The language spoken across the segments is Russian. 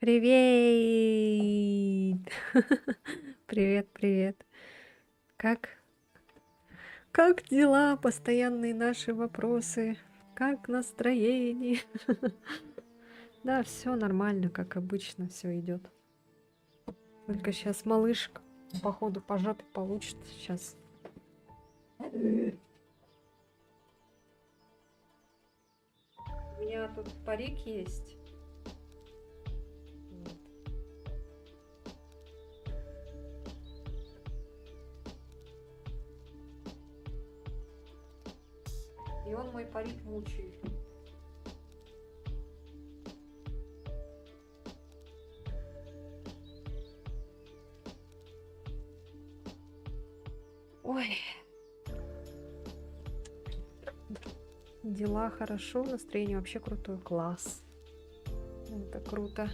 Привет! Привет, привет. Как как дела? Постоянные наши вопросы. Как настроение? Да, все нормально, как обычно, все идет. Только сейчас малышка, походу, по жопе получит сейчас. У меня тут парик есть. Вот. И он мой парик мучает. Ой, дела хорошо, настроение вообще крутое. Класс. Это круто.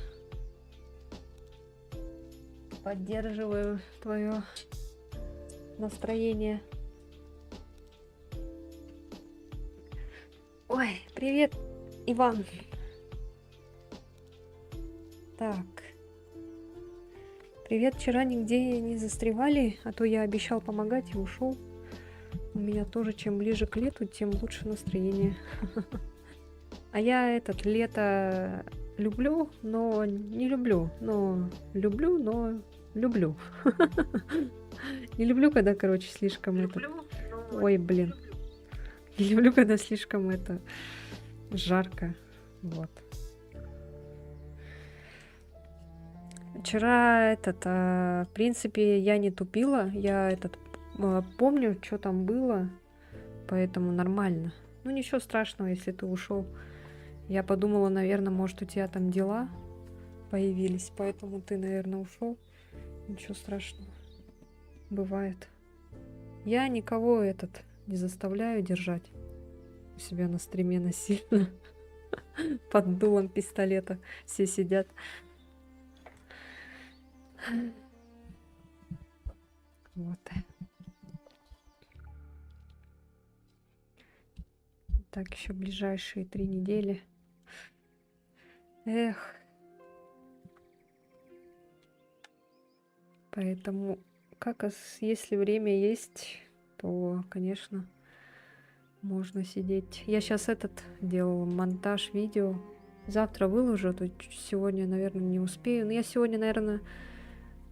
Поддерживаю твое настроение. Ой, привет, Иван. Так, привет, вчера нигде не застревали, а то я обещал помогать и ушел. У меня тоже, чем ближе к лету, тем лучше настроение. А я лето люблю, но не люблю. Но люблю, но люблю. Не люблю, когда, короче, слишком Ой, блин. Не люблю, когда слишком жарко. Вот. Вчера в принципе, я не тупила. Я помню, что там было, поэтому нормально. Ну, ничего страшного, если ты ушел. Я подумала, наверное, может, у тебя там дела появились, поэтому ты, наверное, ушел. Ничего страшного. Бывает. Я никого не заставляю держать у себя на стриме насильно. Под дулом пистолета все сидят. Вот. Так, еще ближайшие 3 недели. Эх. Поэтому, если время есть, то, конечно, можно сидеть. Я сейчас делала монтаж видео. Завтра выложу, то сегодня, наверное, не успею. Но я сегодня, наверное,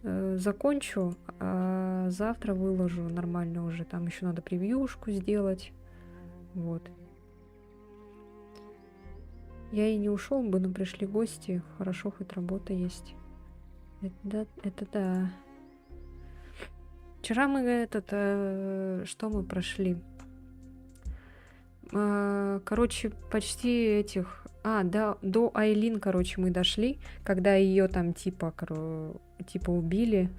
закончу, а завтра выложу нормально уже. Там еще надо превьюшку сделать. Вот. Я и не ушел бы, но пришли гости. Хорошо, хоть работа есть. Это да. Вчера мы что мы прошли? Короче, почти до Айлин, короче, мы дошли, когда ее там типа убили,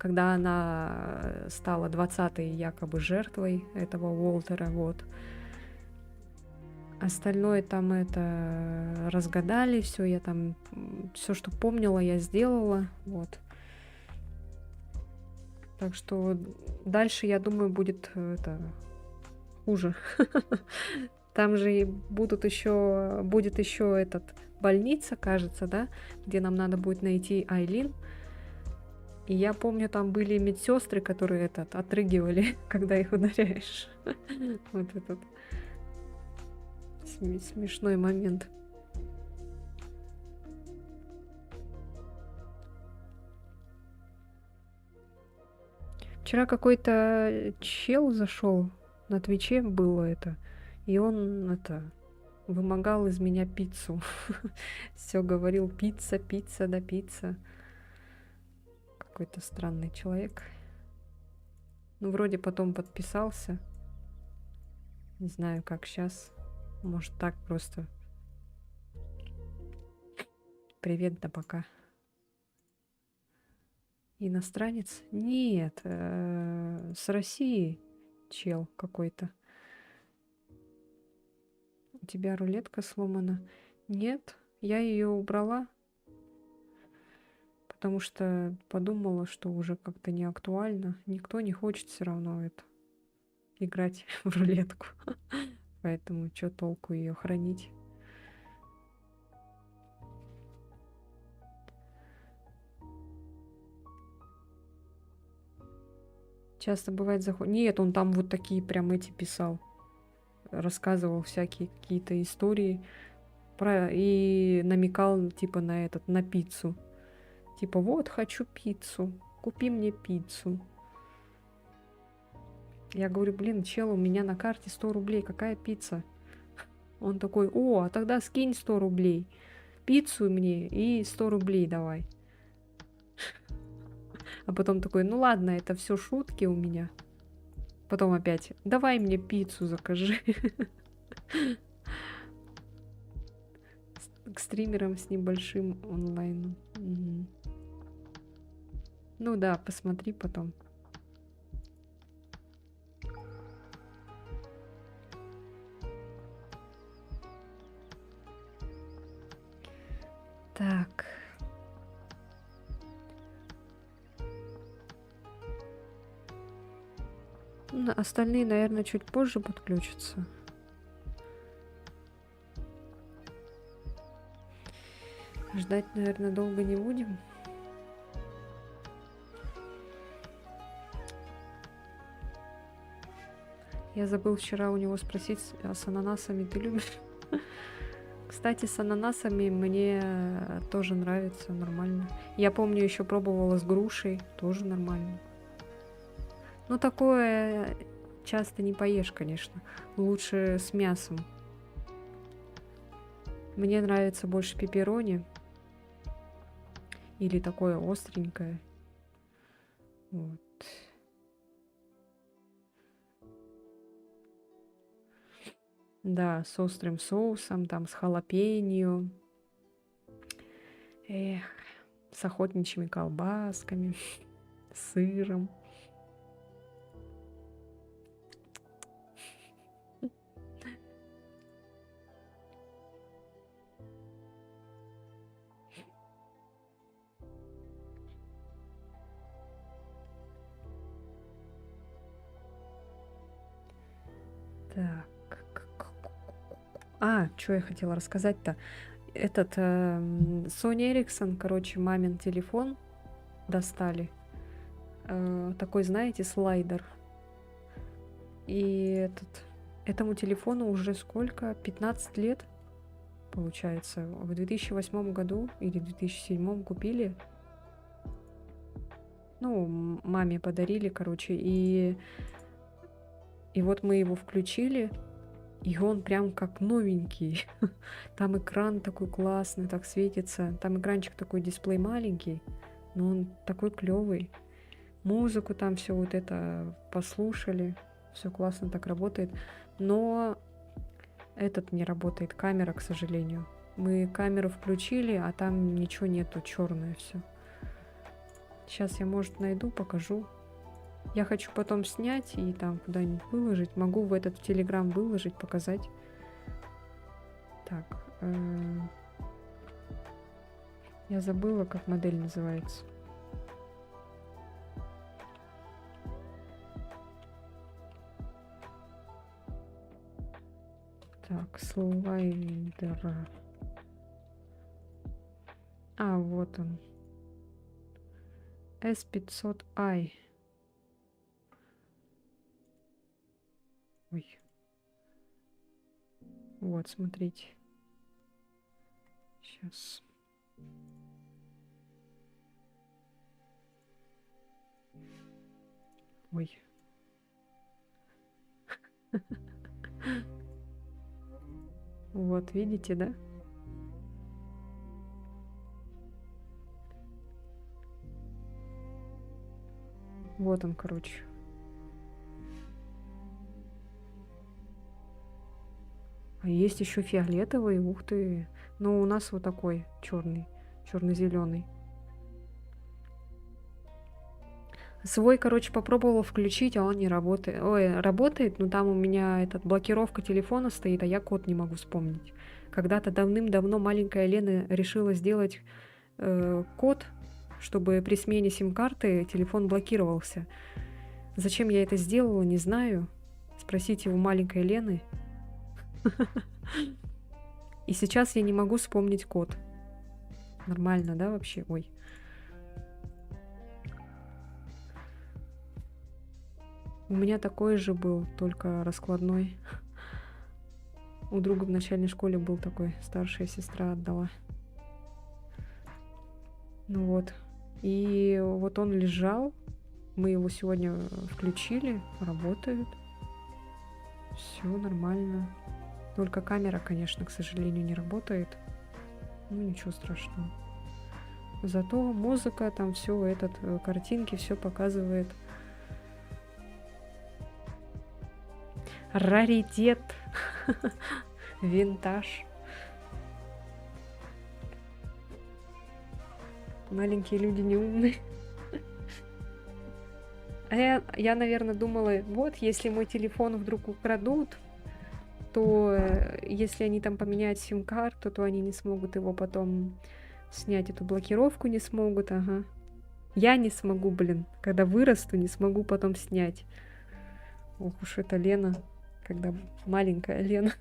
когда она стала 20-й якобы жертвой этого Уолтера, вот. Остальное там разгадали, все, я там все, что помнила, я сделала, вот. Так что дальше, я думаю, будет хуже. Там же будет еще больница, кажется, да, где нам надо будет найти Айлин. И я помню, там были медсестры, которые отрыгивали, когда их ударяешь. Вот этот смешной момент. Вчера какой-то чел зашел, на Твиче было и он вымогал из меня пиццу. Все говорил: пицца, пицца, да пицца. Какой-то странный человек. Ну, вроде потом подписался. Не знаю, как сейчас. Может, так просто. Привет, да пока. Иностранец? Нет, с России чел какой-то. У тебя рулетка сломана? Нет, я ее убрала, потому что подумала, что уже как-то не актуально. Никто не хочет все равно играть в рулетку. Поэтому что толку ее хранить? Часто бывает заход. Нет, он там вот такие прям эти писал. Рассказывал всякие какие-то истории про и намекал типа на этот, на пиццу. Типа, вот, хочу пиццу. Купи мне пиццу. Я говорю, блин, чел, у меня на карте 100 рублей. Какая пицца? Он такой, о, а тогда скинь 100 рублей. Пиццу мне и 100 рублей давай. А потом такой, ну ладно, это все шутки у меня. Потом опять, давай мне пиццу закажи. К стримерам с небольшим онлайном. Мгм. Ну да, посмотри потом. Так. Остальные, наверное, чуть позже подключатся. Ждать, наверное, долго не будем. Я забыл вчера у него спросить, а с ананасами ты любишь? Кстати, с ананасами мне тоже нравится, нормально. Я помню, еще пробовала с грушей, тоже нормально. Ну, такое часто не поешь, конечно. Лучше с мясом. Мне нравится больше пепперони. Или такое остренькое. Вот. Да, с острым соусом, там, с халапеньо. Эх, с охотничьими колбасками, с сыром. Так. Что я хотела рассказать-то? Этот Sony Ericsson, короче, мамин телефон достали. Такой, знаете, слайдер. И этому телефону уже сколько? 15 лет, получается. В 2008 году или 2007 купили. Ну, маме подарили, короче. И вот мы его включили. И он прям как новенький. Там экран такой классный, так светится. Там экранчик такой, дисплей маленький, но он такой клевый. Музыку там все вот это послушали. Все классно так работает. Но этот не работает, камера, к сожалению. Мы камеру включили, а там ничего нету, черное все. Сейчас я, может, найду, покажу. Я хочу потом снять и там куда-нибудь выложить. Могу в этот Телеграм выложить, показать. Так. Я забыла, как модель называется. Так, слайдер. Вот он. S500i. Ой. Вот, смотрите. Сейчас. Ой. Вот, видите, да? Вот он, короче. А есть еще фиолетовый, ух ты. Но у нас вот такой черный, черно-зеленый. Свой, короче, попробовала включить, а он не работает. Ой, работает, но там у меня блокировка телефона стоит, а я код не могу вспомнить. Когда-то давным-давно маленькая Лена решила сделать код, чтобы при смене сим-карты телефон блокировался. Зачем я это сделала, не знаю. Спросите у маленькой Лены. И сейчас я не могу вспомнить код. Нормально, да, вообще? Ой. У меня такой же был, только раскладной. У друга в начальной школе был такой, старшая сестра отдала. Ну вот. И вот он лежал, мы его сегодня включили, работает. Все нормально. Только камера, конечно, к сожалению, не работает. Ну, ничего страшного. Зато музыка, там все, картинки, все показывает. Раритет. Винтаж. Маленькие люди не умные. А я, наверное, думала, вот, если мой телефон вдруг украдут, то если они там поменяют сим-карту, то они не смогут его потом снять, эту блокировку не смогут, ага. Я не смогу, блин, когда вырасту, не смогу потом снять. Ох уж это Лена, когда маленькая Лена.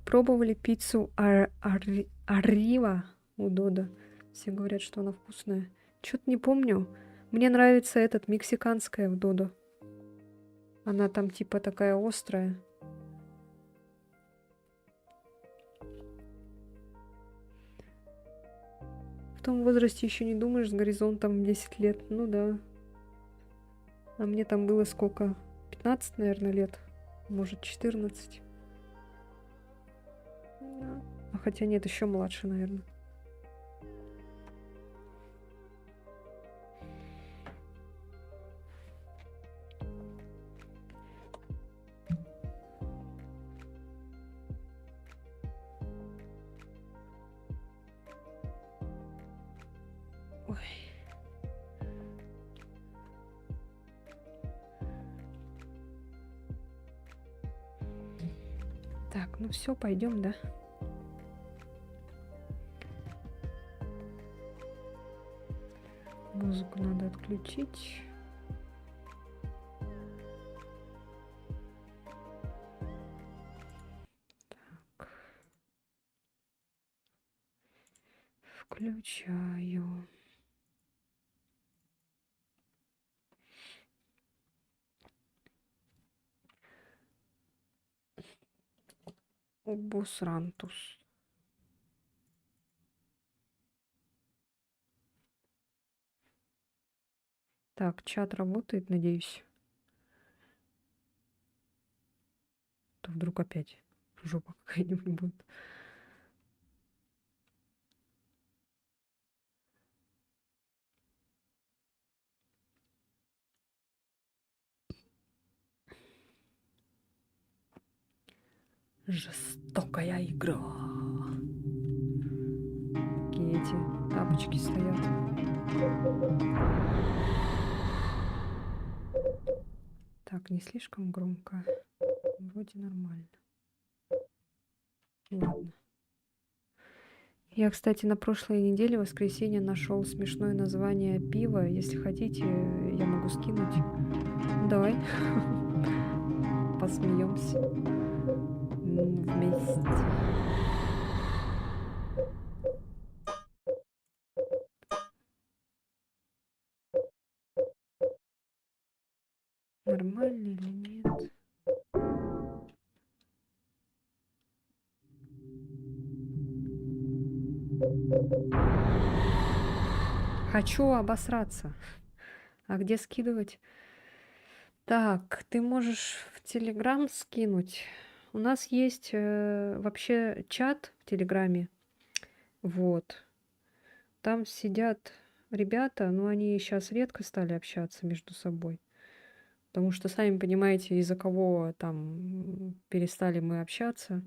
Пробовали пиццу Аррива у Дода. Все говорят, что она вкусная. Чё-то не помню. Мне нравится мексиканская в Додо. Она там типа такая острая. В том возрасте еще не думаешь с горизонтом 10 лет. Ну да. А мне там было сколько? 15, наверное, лет. Может, 14. А хотя нет, еще младше, наверное. Ой. Так, ну все, пойдем, да? Музыку надо отключить. Так. Включаю. Обосрантус. Так, чат работает, надеюсь. То вдруг опять жопа какая-нибудь будет. Жестокая игра. Какие эти тапочки стоят. Так, не слишком громко. Вроде нормально. Ладно. Я, кстати, на прошлой неделе, в воскресенье, нашел смешное название пива. Если хотите, я могу скинуть. Давай. Посмеемся. Вместе. Нормально или нет? Хочу обосраться. А где скидывать? Так, ты можешь в Телеграм скинуть. У нас есть вообще чат в Телеграме. Вот. Там сидят ребята, но они сейчас редко стали общаться между собой. Потому что, сами понимаете, из-за кого там перестали мы общаться.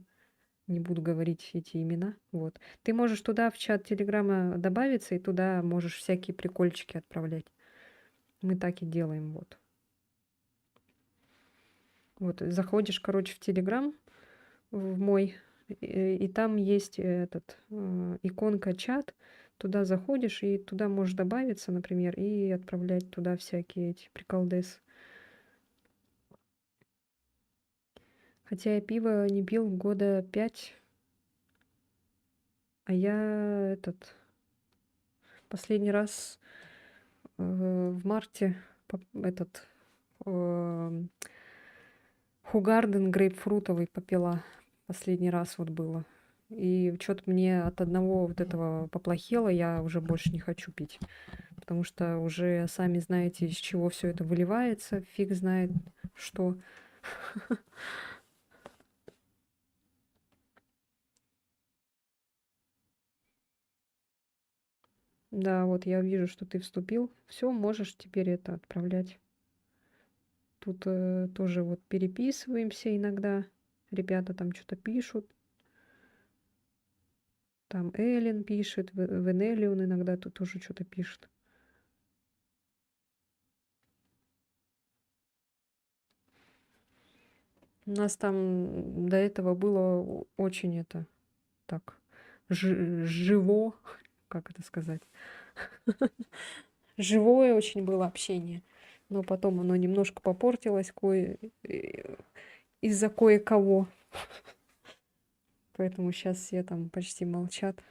Не буду говорить эти имена. Вот. Ты можешь туда в чат Телеграма добавиться, и туда можешь всякие прикольчики отправлять. Мы так и делаем, вот. Вот, заходишь, короче, в Телеграм, в мой, и там есть иконка чат. Туда заходишь, и туда можешь добавиться, например, и отправлять туда всякие эти приколдесы. Хотя я пиво не пил года 5, а я последний раз В марте этот Хугарден грейпфрутовый попила. Последний раз вот было. И что-то мне от одного вот этого поплохело, я уже больше не хочу пить. Потому что уже сами знаете, из чего все это выливается, фиг знает что. Да, вот я вижу, что ты вступил. Все, можешь теперь это отправлять. Тут тоже вот переписываемся иногда. Ребята там что-то пишут. Там Эллен пишет, Венелион иногда тут тоже что-то пишет. У нас там до этого было очень это так живо, как это сказать, живое очень было общение. Но потом оно немножко попортилось из-за кое-кого. Поэтому сейчас все там почти молчат.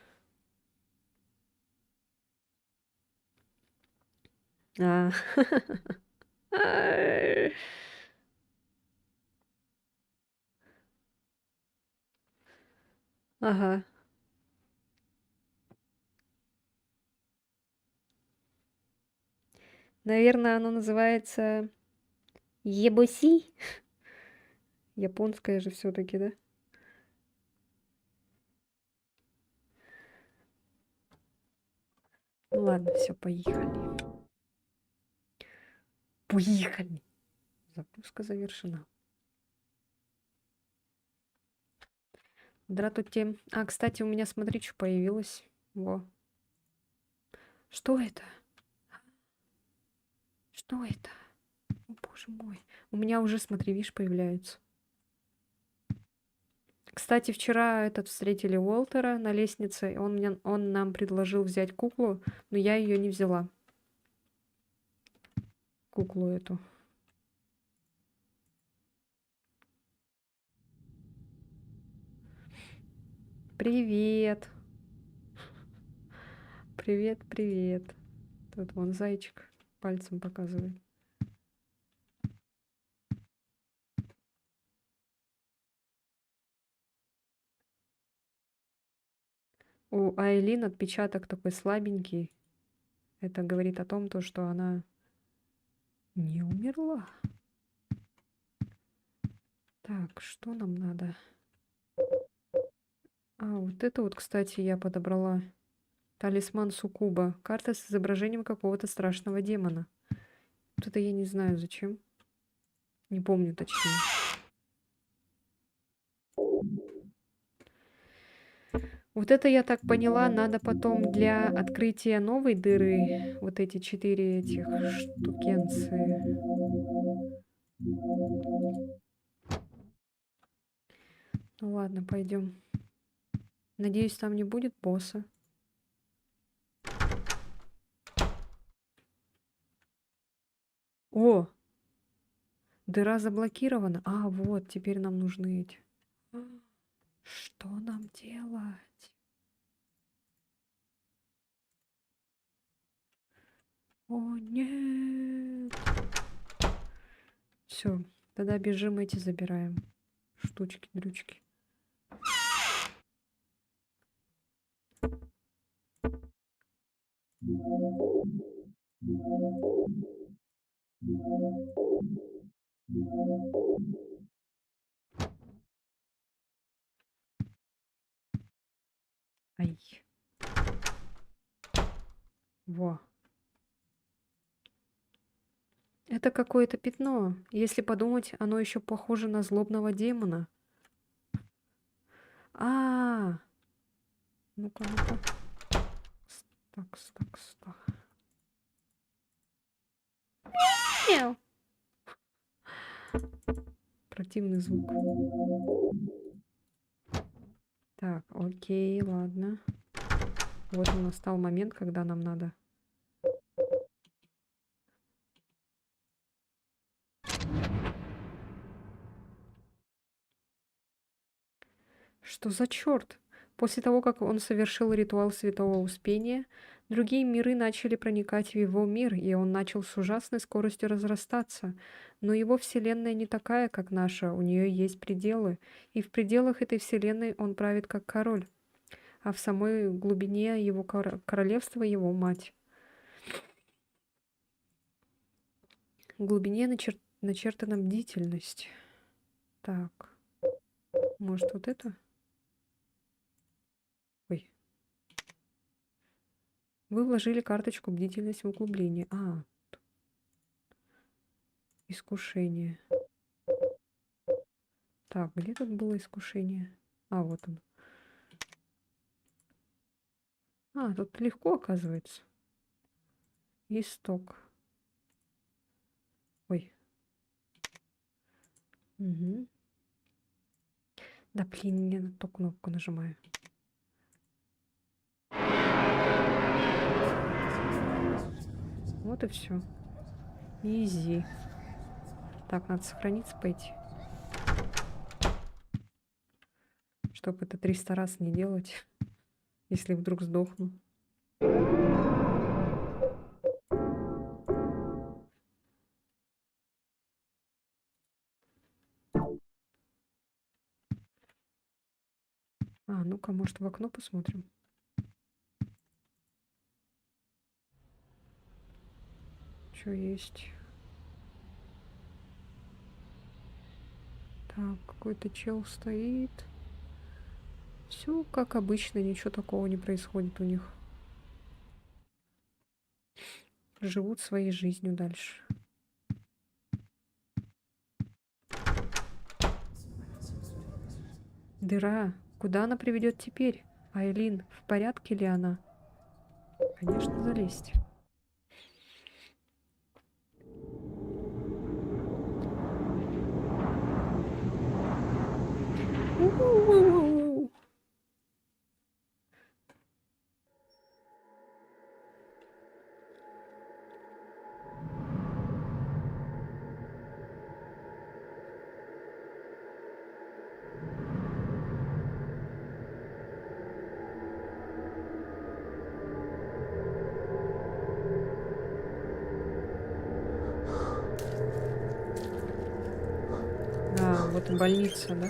А. Ага. Наверное, оно называется ебоси. Японское же все-таки, да? Ну ладно, все, поехали. Поехали. Запуска завершена. Здравствуйте. А, кстати, у меня, смотри, что появилось. Во. Что это? Что это? О, боже мой. У меня уже, смотри, видишь, появляются. Кстати, вчера встретили Уолтера на лестнице. Он нам предложил взять куклу, но я ее не взяла. Куклу эту. Привет. Привет, привет. Тут вон зайчик пальцем показывает. У Айлин отпечаток такой слабенький. Это говорит о том, что она не умерла. Так, что нам надо? А, вот это вот, кстати, я подобрала. Талисман Суккуба. Карта с изображением какого-то страшного демона. Вот это я не знаю зачем. Не помню точнее. Вот это, я так поняла, надо потом для открытия новой дыры вот эти 4 этих штукенции. Ну ладно, пойдем. Надеюсь, там не будет босса. О! Дыра заблокирована. А, вот, теперь нам нужны эти. Что нам делать? О, нет! Все, тогда бежим эти забираем. Штучки-дрючки. Ай. Во. Это какое-то пятно. Если подумать, оно еще похоже на злобного демона. А, ну-ка, ну-ка. Так. Мяу. Противный звук. Так, окей, ладно. Вот настал момент, когда нам надо. Что за черт? После того, как он совершил ритуал Святого Успения, Другие миры начали проникать в его мир, и он начал с ужасной скоростью разрастаться. Но его вселенная не такая, как наша, у нее есть пределы, и в пределах этой вселенной он правит как король, а в самой глубине его королевства его мать. В глубине начертана бдительность. Так, может вот это? Ой. Вы вложили карточку бдительность в углубление. Искушение. Так, где тут было искушение? Вот он. Тут легко, оказывается. Исток. Ой. Угу. Да блин, я на ту кнопку нажимаю. Вот и все. Изи. Так, надо сохраниться, пойти. Чтобы это 300 раз не делать, если вдруг сдохну. Ну-ка, может, в окно посмотрим? Что есть? Так, какой-то чел стоит. Все как обычно, ничего такого не происходит у них. Живут своей жизнью дальше. Дыра. Куда она приведет теперь? Айлин, в порядке ли она? Конечно, залезть. Вот и больница, да?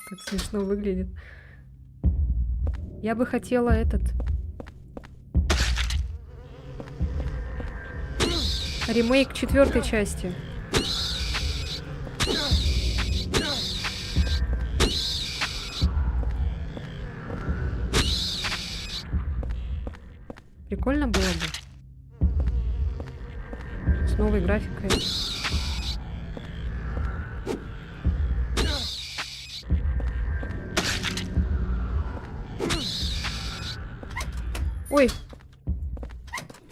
Как смешно выглядит. Я бы хотела этот... ремейк 4-й части. Прикольно было бы. С новой графикой. Ой!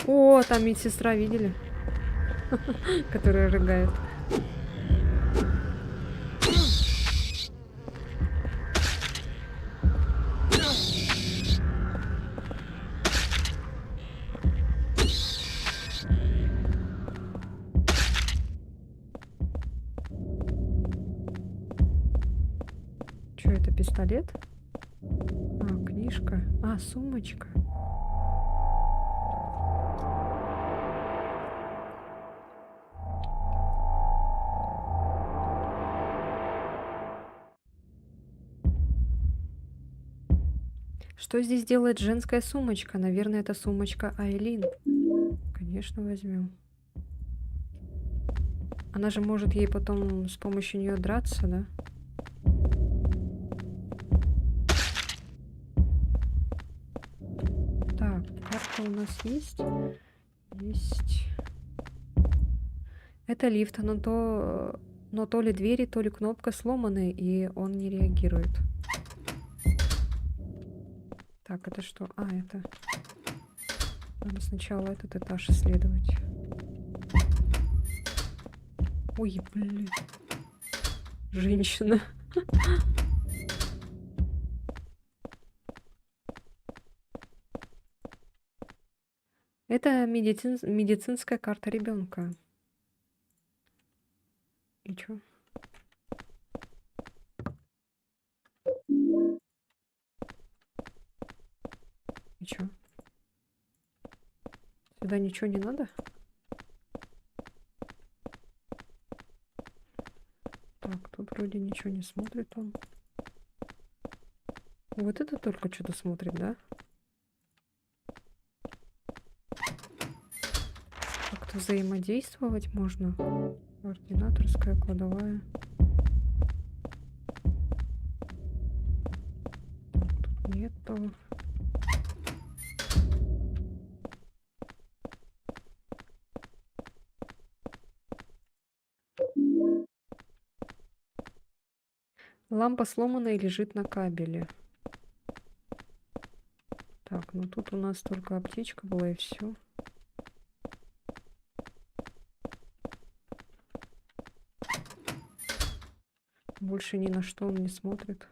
О, там медсестра, видели? Которая рыгает. Что это, пистолет? Книжка. Сумочка. Что здесь делает женская сумочка? Наверное, это сумочка Айлин. Конечно, возьмем. Она же может ей потом с помощью нее драться, да? Так, карта у нас есть? Есть. Это лифт, но то ли двери, то ли кнопка сломаны, и он не реагирует. Так, это что? Это... Надо сначала этот этаж исследовать. Ой, блин. Женщина. Это медицинская карта ребенка. И чё? И чё? Сюда ничего не надо? Так, тут вроде ничего не смотрит он. Вот это только что-то смотрит, да? Как-то взаимодействовать можно. Координаторская кладовая. Тут нету. Лампа сломана и лежит на кабеле. Так, ну тут у нас только аптечка была и все. Больше ни на что он не смотрит.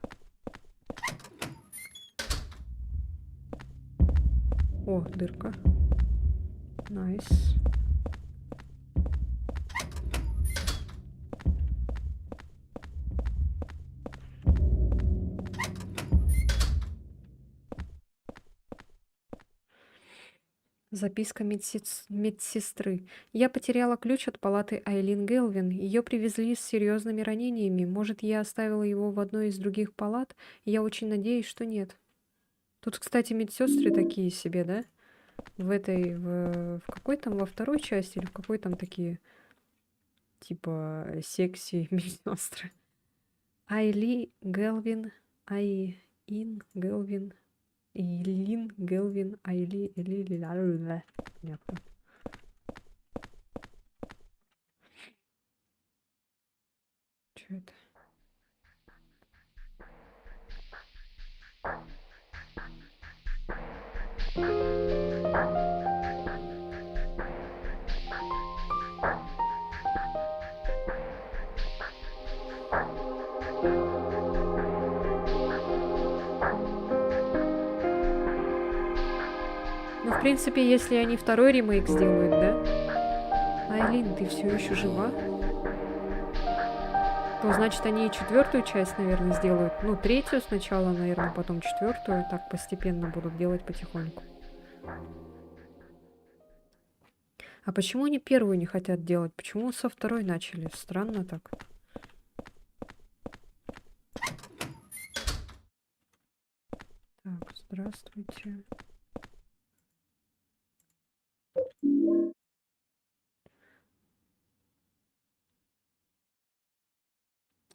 О, дырка. Найс. Записка медсестры. Я потеряла ключ от палаты Айлин Гелвин. Ее привезли с серьезными ранениями. Может, я оставила его в одной из других палат? Я очень надеюсь, что нет. Тут, кстати, медсестры такие себе, да? В какой там, во второй части или в какой там такие, типа, секси медсестры? Айли Гелвин, Айн Гелвин, Илин Гелвин, Айли, понятно. Что это? Ну, в принципе, если они второй ремейк сделают, да? Айлин, ты все еще жива? То значит, они и четвертую часть, наверное, сделают. Ну, третью сначала, наверное, потом четвертую. Так постепенно будут делать потихоньку. А почему они первую не хотят делать? Почему со второй начали? Странно так. Так, здравствуйте.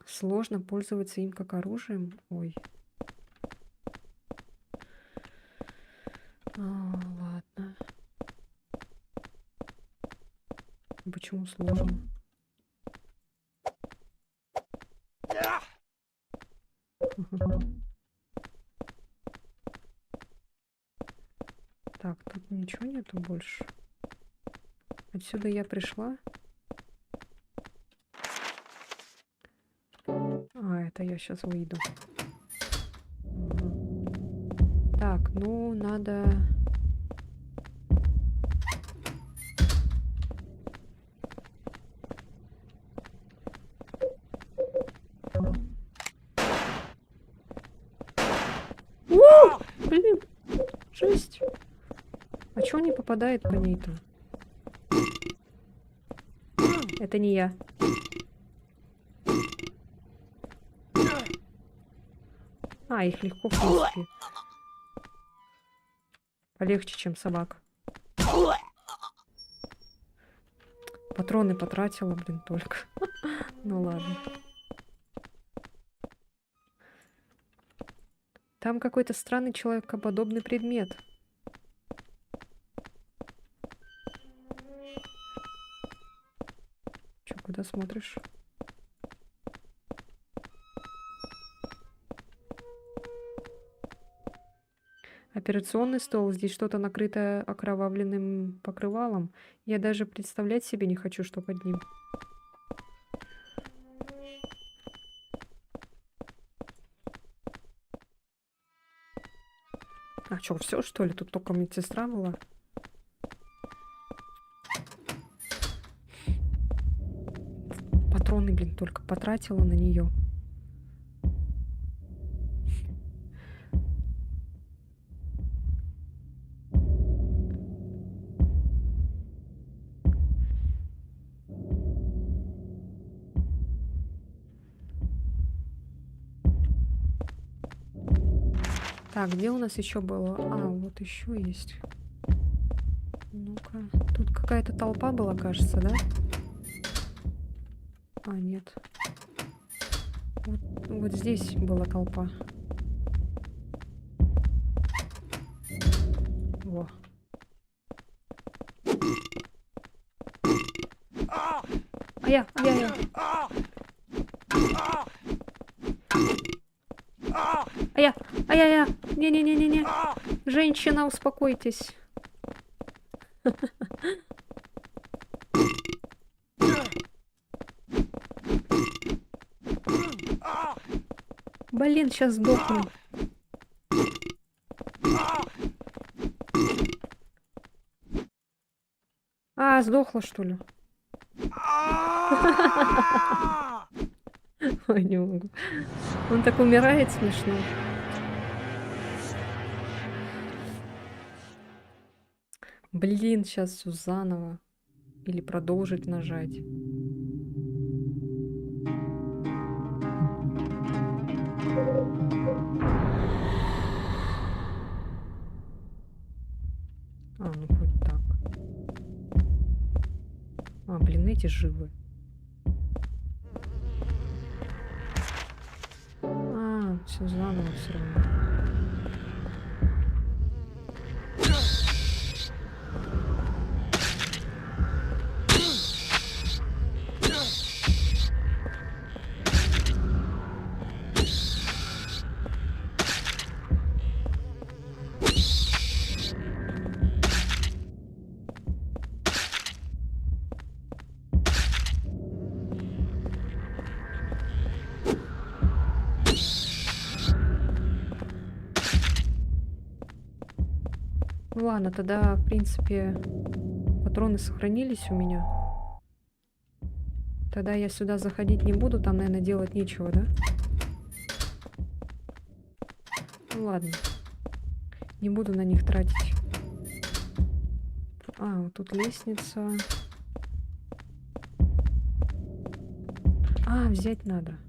Сложно пользоваться им как оружием. Ой. Ладно. Почему сложно? Так, тут ничего нету больше. Отсюда я пришла. Это я сейчас выйду. Так, ну надо... Блин, жесть. А чё он не попадает по ней-то? Это не я. Их легко, в принципе. Полегче, чем собак. Патроны потратила, блин, только. Ну ладно. Там какой-то странный человекоподобный предмет. Чё, куда смотришь? Операционный стол. Здесь что-то накрыто окровавленным покрывалом. Я даже представлять себе не хочу, что под ним. А что, все что ли? Тут только медсестра была. Патроны, блин, только потратила на нее. Так, где у нас еще было? А, вот еще есть. Ну-ка. Тут какая-то толпа была, кажется, да? А, нет. Вот здесь была толпа. Во. Я. Я. Не-не-не-не-не. Женщина, успокойтесь. Блин, сейчас сдохну. А, сдохла, что ли? Ой, не могу. Он так умирает смешно. Блин, сейчас все заново. Или продолжить нажать. А, ну хоть так. А, блин, эти живы. А, все заново все равно. Ну ладно, тогда, в принципе, патроны сохранились у меня. Тогда я сюда заходить не буду, там, наверное, делать нечего, да? Ну ладно. Не буду на них тратить. А, вот тут лестница. А, взять надо.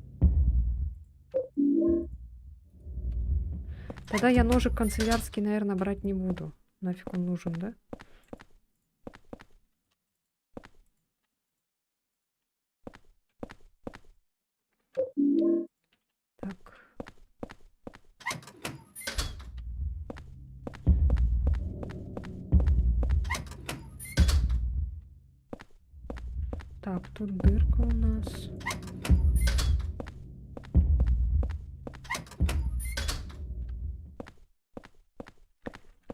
Тогда я ножик канцелярский, наверное, брать не буду. Нафиг он нужен, да? Так. Так, тут дырка у нас.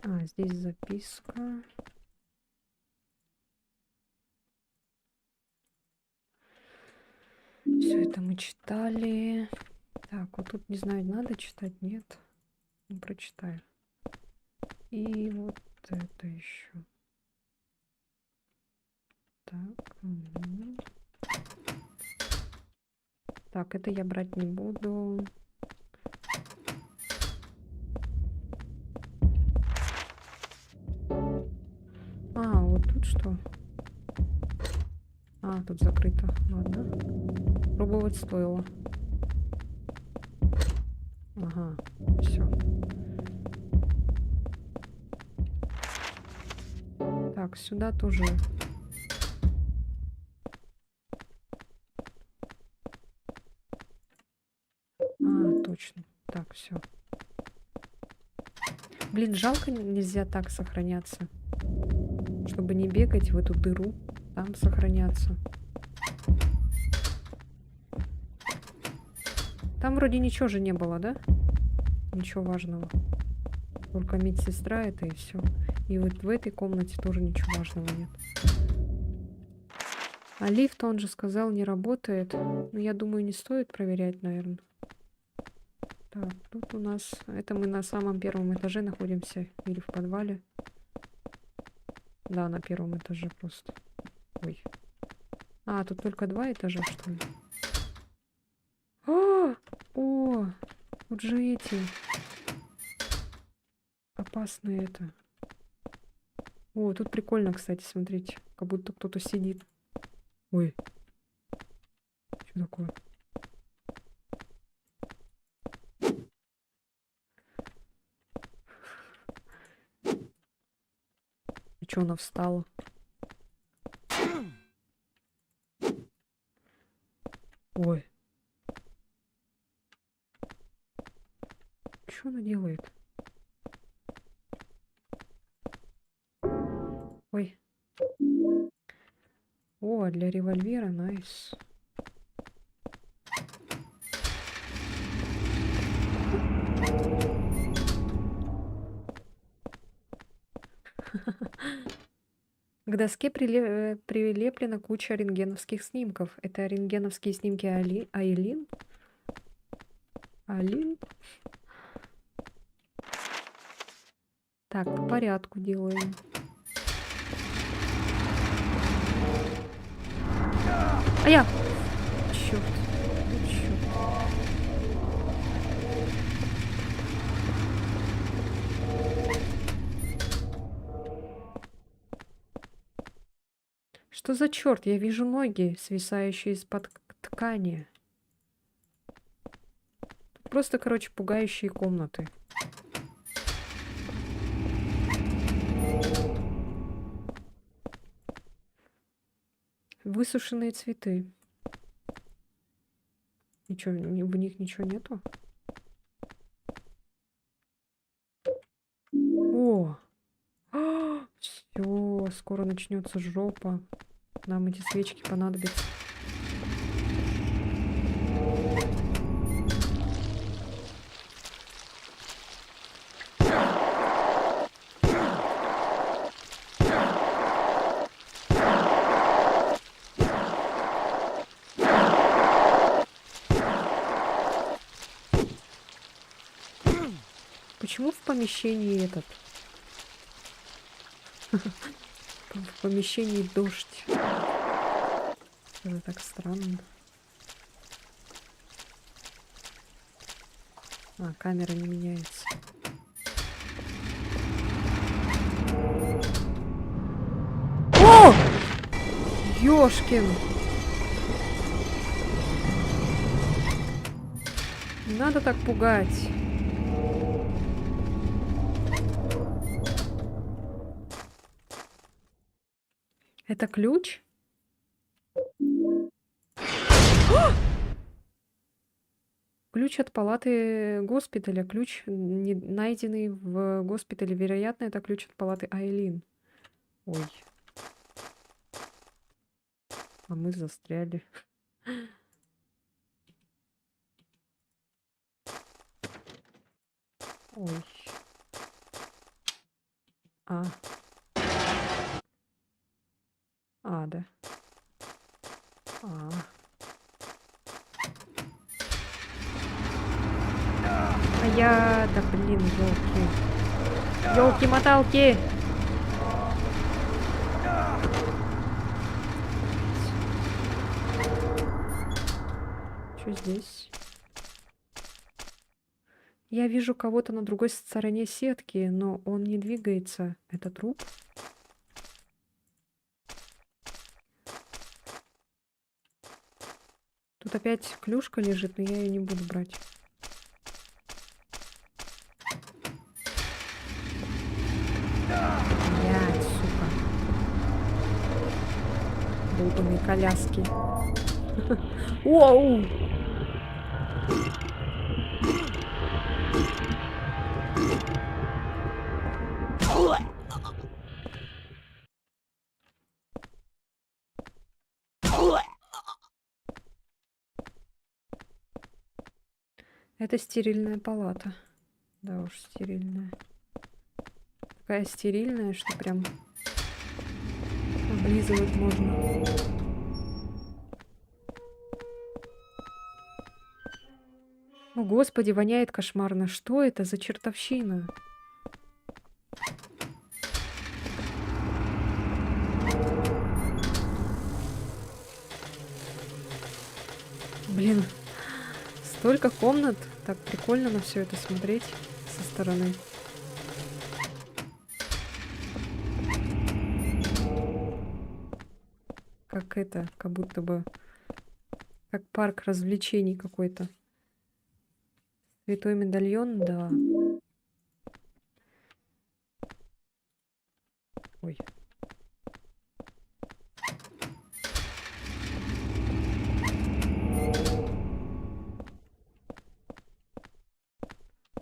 А, здесь записка. Все это мы читали. Так, вот тут, не знаю, надо читать, нет? Ну, прочитаю. И вот это еще. Так, угу. Так, это я брать не буду. А, вот тут что? А, тут закрыто. Ладно. Пробовать стоило. Ага, все. Так, сюда тоже. А, точно. Так, все. Блин, жалко, нельзя так сохраняться. Чтобы не бегать в эту дыру, там сохраняться. Там вроде ничего же не было, да? Ничего важного. Только медсестра это и все. И вот в этой комнате тоже ничего важного нет. А лифт, он же сказал, не работает. Но я думаю, не стоит проверять, наверное. Так, тут у нас... Это мы на самом первом этаже находимся. Или в подвале. Да, на первом этаже просто. Ой. А, тут только 2 этажа, что ли? О! Тут же эти... Опасные это. О, тут прикольно, кстати, смотрите. Как будто кто-то сидит. Ой. Что такое? И чё она встала? Ой. Что она делает? Ой. О, для револьвера, найс. К доске прилеплена куча рентгеновских снимков. Это рентгеновские снимки Айлин? Алин? Так, по порядку делаем. А я! Чёрт. Чёрт. Что за черт? Я вижу ноги, свисающие из-под ткани. Тут просто, короче, пугающие комнаты. Высушенные цветы. Ничего, в них ничего нету? О! Все, скоро начнется жопа. Нам эти свечки понадобятся. Почему в помещении этот? В помещении дождь. Это так странно. А, камера не меняется. О! Ёшкин! Не надо так пугать. Это ключ? Ключ от палаты госпиталя. Ключ, найденный в госпитале. Вероятно, это ключ от палаты Айлин. Ой. А мы застряли. Ой. Да. Да блин, елки. Елки-моталки. Что здесь? Я вижу кого-то на другой стороне сетки, но он не двигается. Это труп? Тут опять клюшка лежит, но я ее не буду брать. Блядь, сука. Долбаные коляски. Оу! Это стерильная палата. Да уж, стерильная. Такая стерильная, что прям облизывать можно. О, господи, воняет кошмарно. Что это за чертовщина? Блин, столько комнат. Так прикольно на все это смотреть со стороны. Как это, как будто бы, как парк развлечений какой-то. Святой медальон, да. Ой.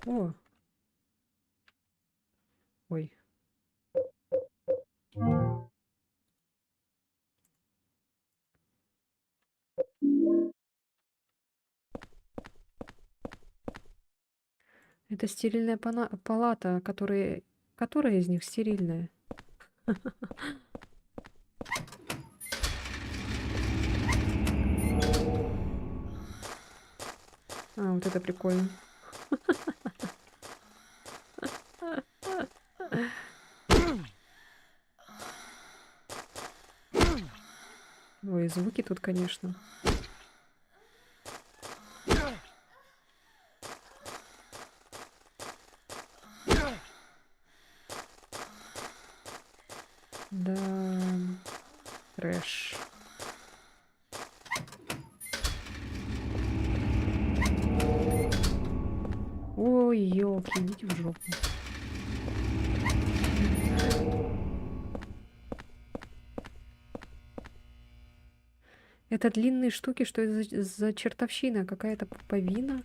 О. Ой. Это стерильная палата, которая из них стерильная? А, вот это прикольно. Ой, звуки тут, конечно. Да, трэш. Ой, ёлки, идите в жопу. Это длинные штуки, что это за чертовщина? Какая-то пуповина?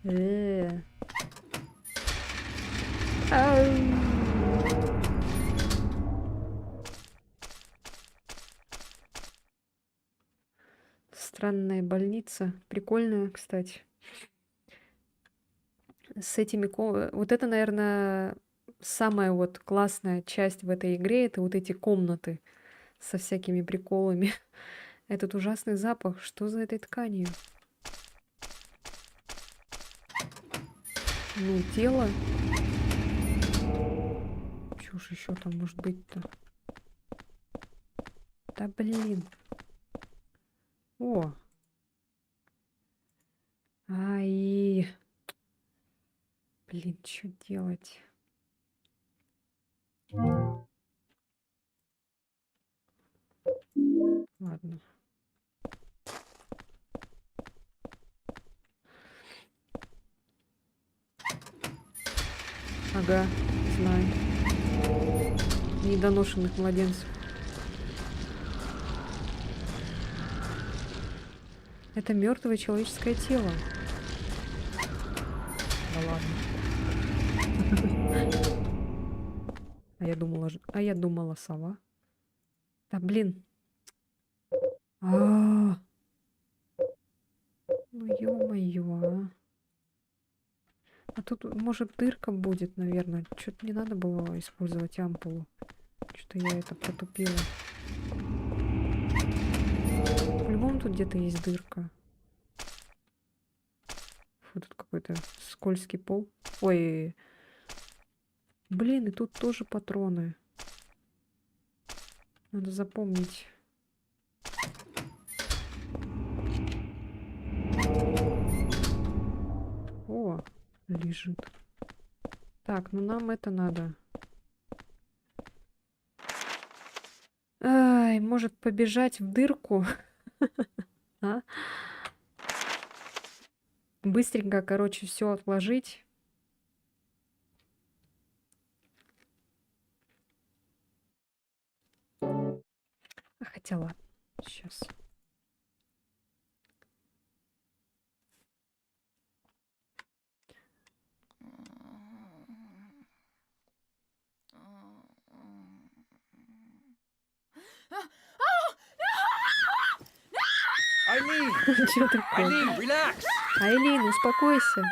Э. Ау. Странная больница. Прикольная, кстати. С этими вот это, наверное, самая вот классная часть в этой игре — это вот эти комнаты со всякими приколами. Этот ужасный запах. Что за этой тканью? Ну, тело. Чё ж еще там может быть-то? Да блин. О. Ай. Блин, что делать? Ладно. Ага, знаю. Недоношенных младенцев. Это мертвое человеческое тело. Да ладно. А я думала сова. Да блин. А. Ну ё-моё, а. А тут, может, дырка будет, наверное. Что-то не надо было использовать ампулу. Что-то я это протупила. По-любому тут где-то есть дырка. Фу, тут какой-то скользкий пол. Ой. Блин, и тут тоже патроны. Надо запомнить. О, лежит. Так, ну нам это надо. Ай, может побежать в дырку? А? Быстренько, короче, все отложить. Хотя ладно, сейчас. Eileen! Что такое? Eileen, relax! Айлин, успокойся.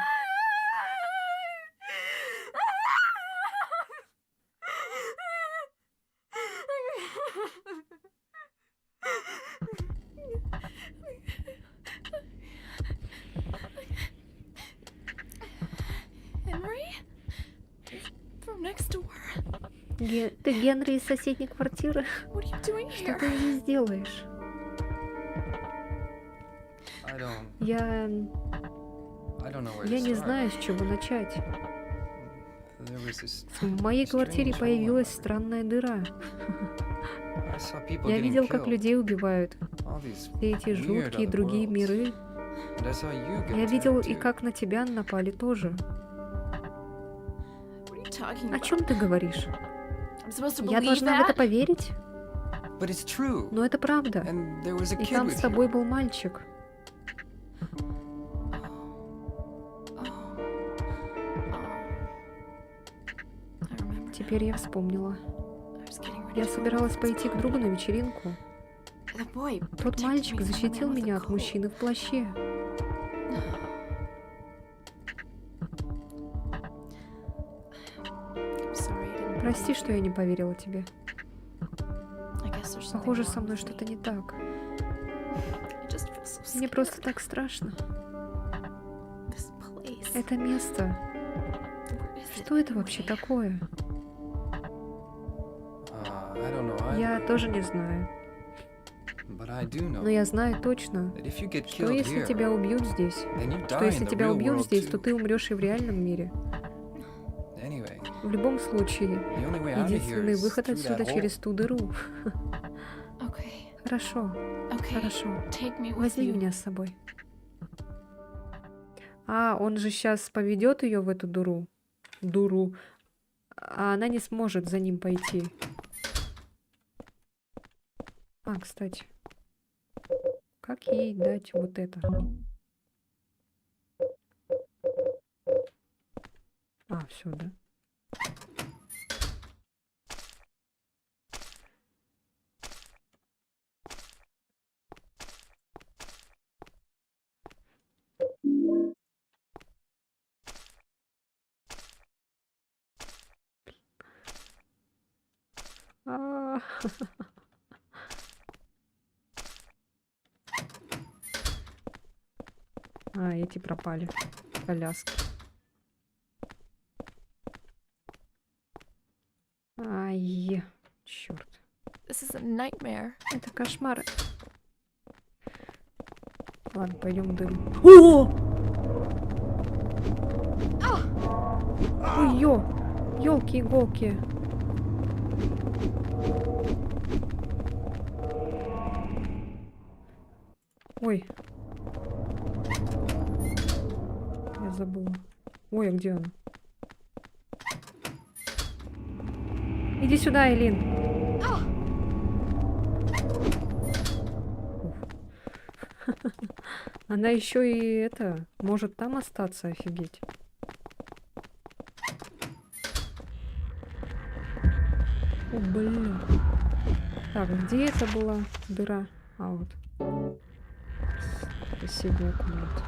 Ты Генри из соседней квартиры? What are you doing Что here? ты здесь делаешь? I don't Я know where to не start. знаю, с чего начать. There was this В моей квартире strange hole in появилась my room. странная дыра. I saw people Я getting видел, как killed. людей убивают. All these Все эти weird жуткие other другие worlds. миры. And I saw you get Я видел attacked и too. как на тебя напали тоже. What are you talking О about? чем ты говоришь? I'm supposed to Я believe должна в это that? поверить? But it's true. Но это правда. And there was a И kid там with с тобой you. был мальчик. I remember. Теперь я вспомнила. I was getting ready Я to go собиралась to пойти к the другу на вечеринку. The boy Тот protected мальчик me from the защитил man with меня the от coat. мужчины в плаще. I'm sorry, I didn't Прости, believe что я не поверила тебе. you. I guess there's something Похоже, wrong со мной with что-то me. не так. I just feel so Мне scared. просто так страшно. This place. Это место. Where is it Что это вообще anyway? такое? I don't know either. Я тоже не знаю. But I do know Но я знаю точно, that if you get что killed если here, тебя убьют здесь, then you что die если in the тебя real убьют world здесь, то too. ты умрешь и в реальном мире. Anyway, В любом случае, the only way out of here единственный is выход through отсюда that через hole. ту дыру. Okay. Хорошо, Okay. хорошо. Take me with Возьми you. меня с собой. А, он же сейчас поведет ее в эту дуру. Дуру. А она не сможет за ним пойти. А, кстати. Как ей дать вот это? А, все, да? А. А, эти пропали. Коляски. Ай, черт. This is a nightmare. Это кошмар. Ладно, пойдем в дыру. О! Ой, ёлки-иголки. Ой. Я забыла. Ой, а где она? Иди сюда, Элин. Она еще и это может там остаться, офигеть. О, блин. Так, где это была дыра? А, вот. Спасибо, аккумулятор.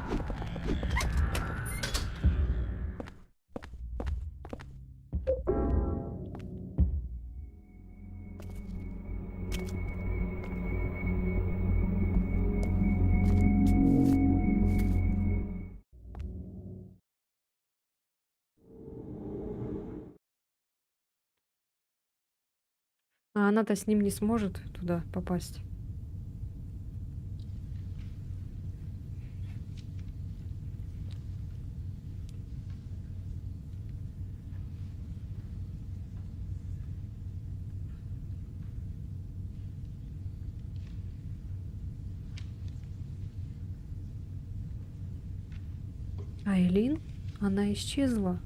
А она-то с ним не сможет туда попасть. А Элин? Она исчезла.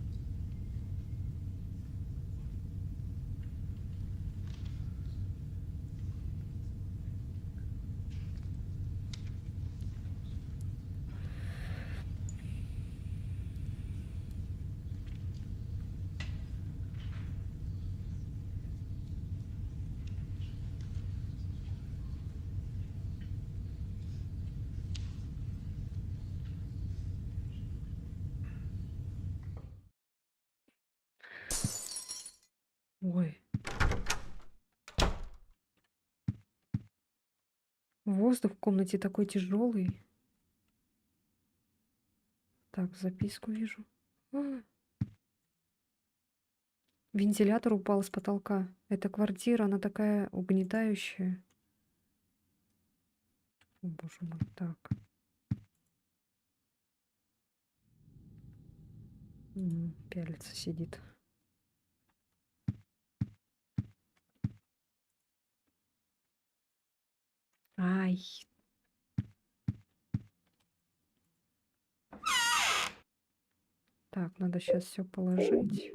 Ой. Воздух в комнате такой тяжелый. Так, записку вижу. А. Вентилятор упал с потолка. Эта квартира, она такая угнетающая. О, боже мой, так. Пялится, сидит. Ай. Так, надо сейчас все положить.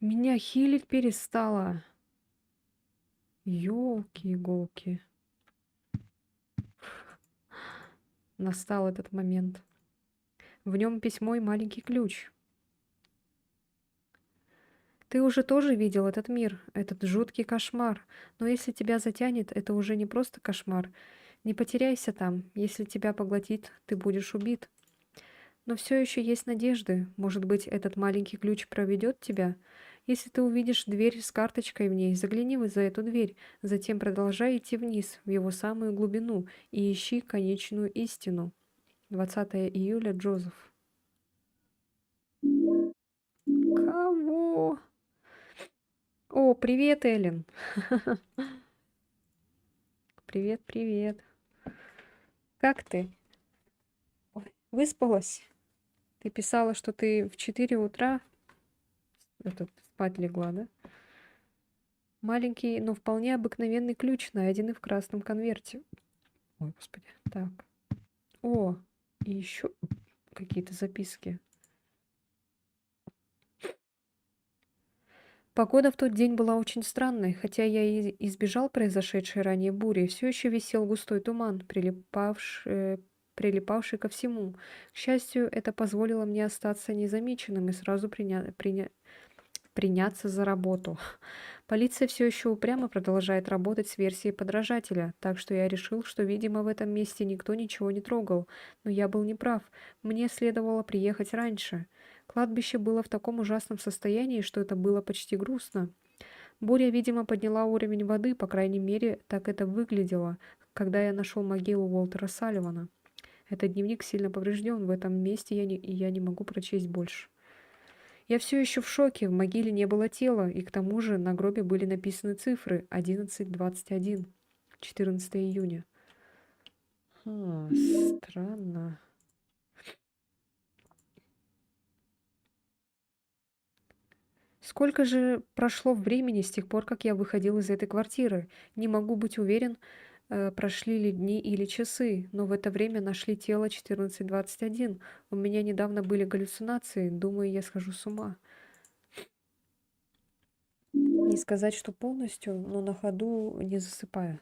Меня хилить перестала. Ёлки-иголки. Настал этот момент. В нем письмо и маленький ключ. Ты уже тоже видел этот мир, этот жуткий кошмар. Но если тебя затянет, это уже не просто кошмар. Не потеряйся там. Если тебя поглотит, ты будешь убит. Но все еще есть надежды. Может быть, этот маленький ключ проведет тебя? Если ты увидишь дверь с карточкой в ней, загляни за эту дверь, затем продолжай идти вниз, в его самую глубину, и ищи конечную истину. 20 июля, Джозеф. Кого? О, привет, Эллен. Привет, привет. Как ты? Ой, выспалась? Ты писала, что ты в 4 утра спать легла, да? Маленький, но вполне обыкновенный ключ, найденный в красном конверте. Ой, господи. Так. О, и еще какие-то записки. Погода в тот день была очень странной, хотя я и избежал произошедшей ранее бури, все еще висел густой туман, прилипавший ко всему. К счастью, это позволило мне остаться незамеченным и сразу приняться за работу. Полиция все еще упрямо продолжает работать с версией подражателя, так что я решил, что, видимо, в этом месте никто ничего не трогал. Но я был неправ. Мне следовало приехать раньше. Кладбище было в таком ужасном состоянии, что это было почти грустно. Буря, видимо, подняла уровень воды, по крайней мере, так это выглядело, когда я нашел могилу Уолтера Салливана. Этот дневник сильно поврежден, в этом месте я не могу прочесть больше. Я все еще в шоке, в могиле не было тела, и к тому же на гробе были написаны цифры 11:21, 14 июня. Странно. Сколько же прошло времени с тех пор, как я выходил из этой квартиры? Не могу быть уверен, прошли ли дни или часы, но в это время нашли тело 14:21. У меня недавно были галлюцинации, думаю, я схожу с ума. Не сказать, что полностью, но на ходу не засыпая.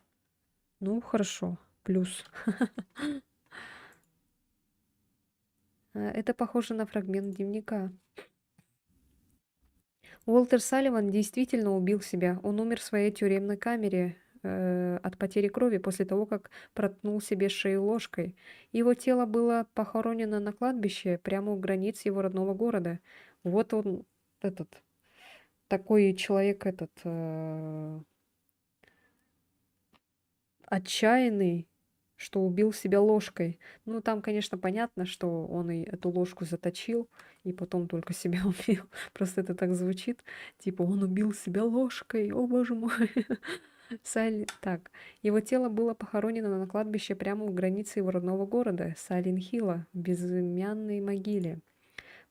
Ну, хорошо, плюс. Это похоже на фрагмент дневника. Уолтер Салливан действительно убил себя. Он умер в своей тюремной камере от потери крови после того, как проткнул себе шею ложкой. Его тело было похоронено на кладбище прямо у границ его родного города. Вот он, такой человек, отчаянный, что убил себя ложкой. Ну, там, конечно, понятно, что он и эту ложку заточил, и потом только себя убил. Просто это так звучит. Типа, он убил себя ложкой, о боже мой. Так, его тело было похоронено на кладбище прямо у границы его родного города, Сайлент-Хилла, в безымянной могиле.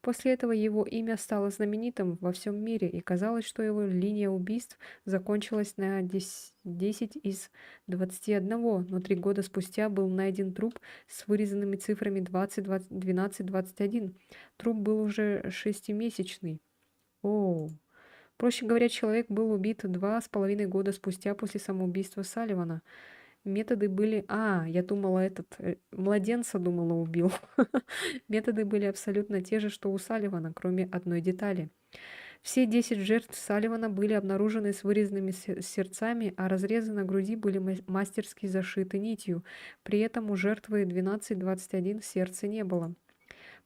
После этого его имя стало знаменитым во всем мире, и казалось, что его линия убийств закончилась на 10 из 21, но 3 года спустя был найден труп с вырезанными цифрами 20, 12, 21. Труп был уже 6-месячный. Оу. Проще говоря, человек был убит 2,5 года спустя после самоубийства Салливана. Методы были... я думала, младенца, думала, убил. Методы были абсолютно те же, что у Салливана, кроме одной детали. Все 10 жертв Салливана были обнаружены с вырезанными сердцами, а разрезы на груди были мастерски зашиты нитью. При этом у жертвы 12-21 сердца не было.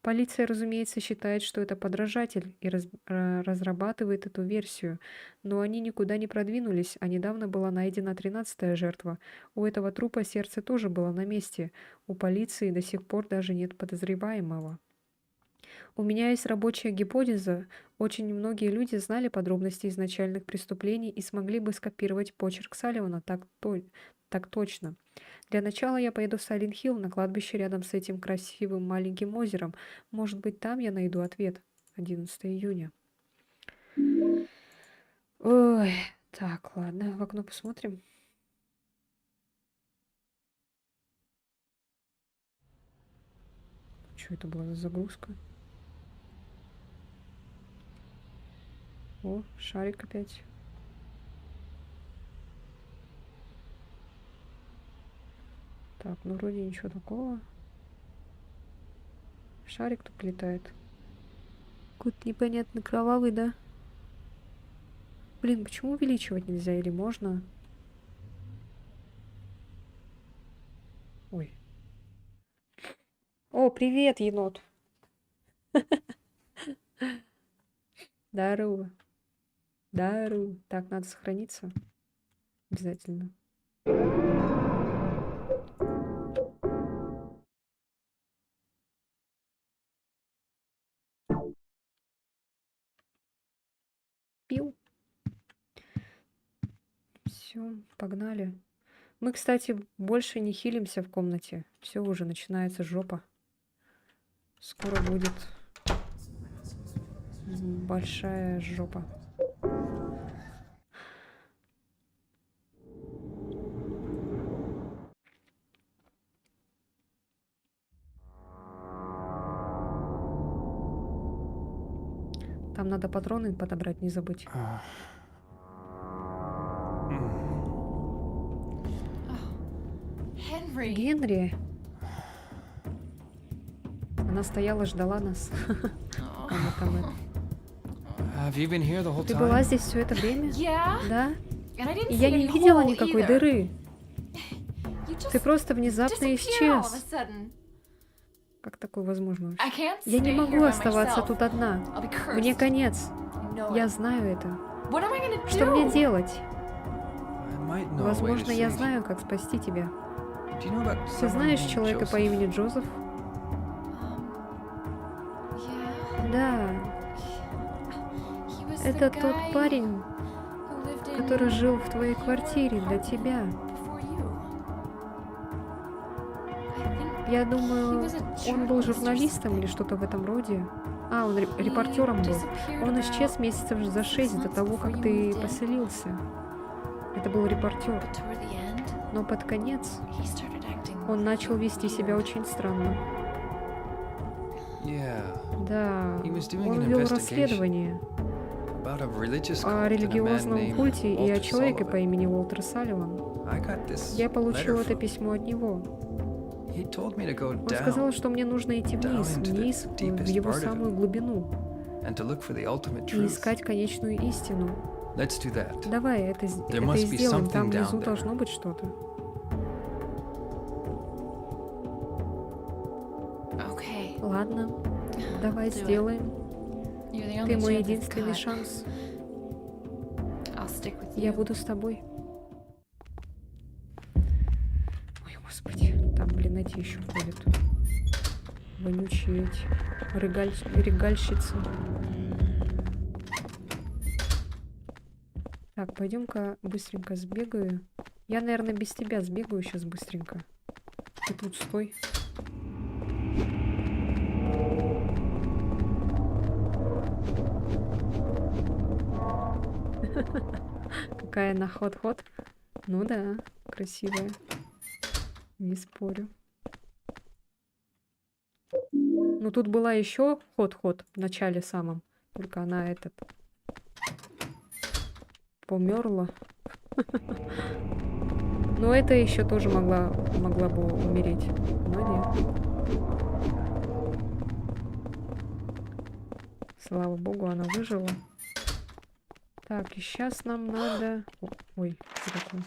Полиция, разумеется, считает, что это подражатель и разрабатывает эту версию, но они никуда не продвинулись, а недавно была найдена 13-я жертва. У этого трупа сердце тоже было на месте. У полиции до сих пор даже нет подозреваемого. У меня есть рабочая гипотеза. Очень многие люди знали подробности изначальных преступлений и смогли бы скопировать почерк Салливана так точно. Для начала я поеду в Сайлент-Хилл, на кладбище рядом с этим красивым маленьким озером. Может быть, там я найду ответ. 11 июня. Ой, так, ладно, в окно посмотрим. Что это была за загрузка? О, шарик опять. Так, ну вроде ничего такого. Шарик тут летает. Какой-то непонятно кровавый, да? Блин, почему увеличивать нельзя? Или можно? Ой. О, привет, енот. Здорово. Здорово. Так, надо сохраниться. Обязательно. Пил. Все, погнали. Мы, кстати, больше не хилимся в комнате. Все, уже начинается жопа. Скоро будет большая жопа. Там надо патроны подобрать, не забыть. Henry. Генри. Она стояла, ждала нас. Oh. Пока мы там это. Have you been here the whole Ты была time? здесь все это время? Yeah? Да? And I didn't И see я не any видела hole никакой either. дыры. You just Ты просто внезапно disappear all of a исчез. sudden. Как такое возможно вообще? I can't Я не stay могу here by оставаться myself. тут одна. I'll be cursed. Мне конец. You know Я it. знаю это. What am I gonna Что do? мне делать? I might know a way to Возможно, я save you. знаю, как спасти тебя. Do you know about Ты someone знаешь named человека по Joseph? имени Джозеф? Yeah. Да, He was это the тот guy парень, who lived in который жил в твоей your квартире для apartment тебя. before you. I think Я he думаю, was a он был journalist or журналистом или something. что-то в этом роде. А, он He репортером был. disappeared Он исчез about месяцев за 6 до months того, before как you ты moved in. поселился. Это был репортер. But toward the end, Но под конец he started acting он начал really вести себя weird. очень странно. Yeah, Да, He was doing он an вел investigation расследование about a religious cult о and a man религиозном named культе и о Walter человеке по Sullivan. имени Уолтер Салливан. I got this Я получил letter это from him. письмо от него. He told me to go Он сказал, down что мне нужно идти вниз, into the вниз, в deepest его part of самую глубину, and to look for the ultimate и truth. искать конечную истину. Let's do that. Давай это, There это must и be сделаем. Там something down внизу there. должно быть что-то. Okay. Ладно, давай Do it. сделаем. You're the Ты only мой chance I've единственный got. шанс. I'll stick with Я you. буду с тобой. Ой, господи. Там, блин, эти еще ходят. Вонючие эти. Регальщицы. Так, пойдем-ка быстренько сбегаю. Я, наверное, без тебя сбегаю сейчас быстренько. Ты тут стой. Какая она ход-ход. Ну да, красивая. Не спорю. Ну тут была еще ход-ход в начале самом. Только она этот померла. Но это еще тоже могла бы умереть. Но нет. Слава богу, она выжила. Так, и сейчас нам надо... Ой, что такое?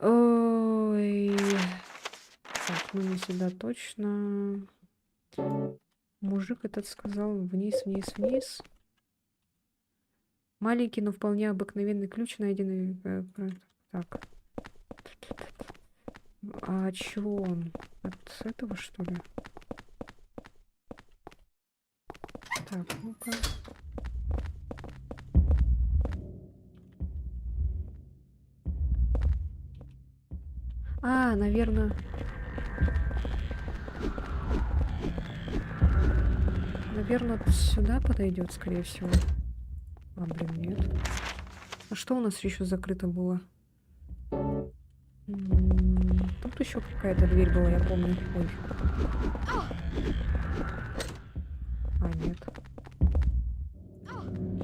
Ой. Так, ну не сюда точно. Мужик этот сказал вниз, вниз, вниз. Маленький, но вполне обыкновенный ключ, найденный... Так. А чё он? От этого, что ли? Так, ну-ка. А, наверное... Наверное, сюда подойдет, скорее всего. А, блин, нет. А что у нас еще закрыто было? Тут еще какая-то дверь была, я помню. Ой. А, нет.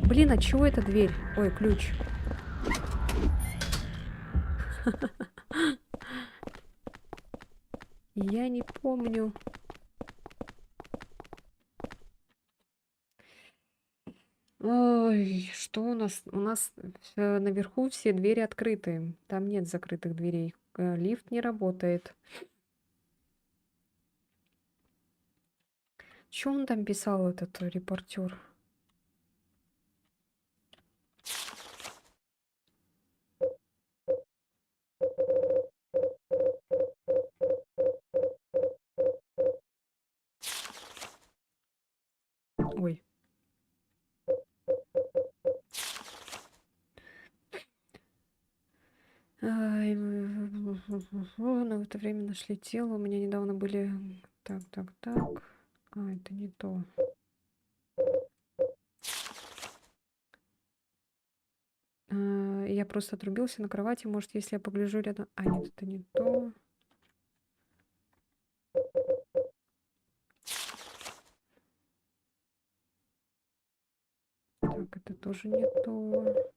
Блин, а чего эта дверь? Ой, ключ. Я не помню. Ой, что у нас? У нас наверху все двери открыты. Там нет закрытых дверей. Лифт не работает. Что он там писал, этот репортер? Ой. Ай, но в это время нашли тело. У меня недавно были... Так, так, так. А, это не то. Я просто отрубился на кровати. Может, если я погляжу рядом... А, нет, это не то. Так, это тоже не то.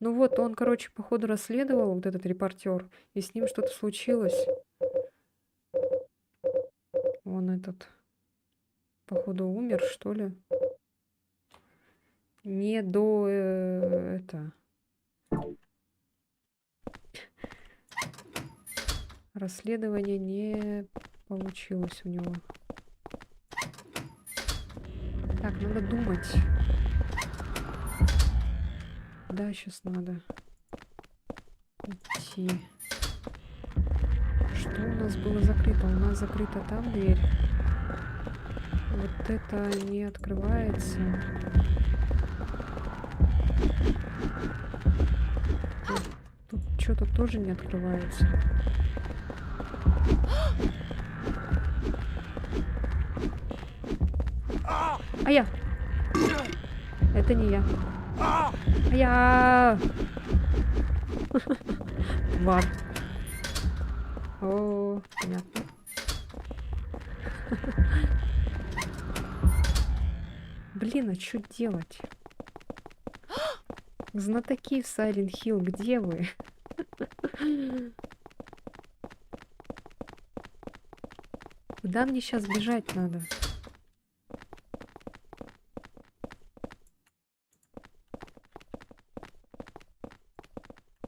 Ну вот, он, короче, походу расследовал, вот этот репортер, и с ним что-то случилось. Он этот, походу, умер, что ли? Не до... это... Расследование не получилось у него. Так, надо думать. Да, сейчас надо идти. Что у нас было закрыто? У нас закрыта там дверь. Вот это не открывается. Тут что-то тоже не открывается. А я! Это не я. А я! Тварь. О, понятно. Блин, а что делать? Знатоки в Silent Hill, где вы? Куда мне сейчас бежать надо?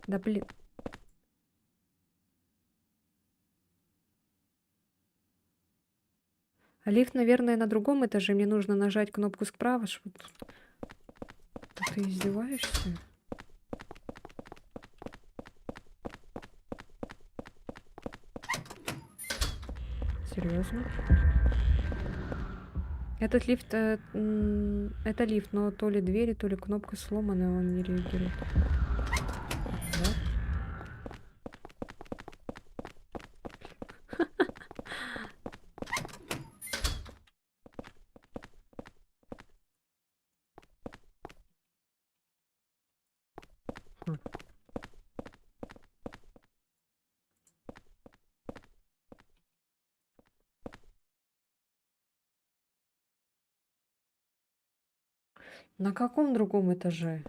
Да блин. А лифт, наверное, на другом этаже. Мне нужно нажать кнопку справа. Ты издеваешься? Серьезно? Этот лифт... это лифт, но то ли двери, то ли кнопка сломана, он не реагирует. Да? Хм. На каком другом этаже?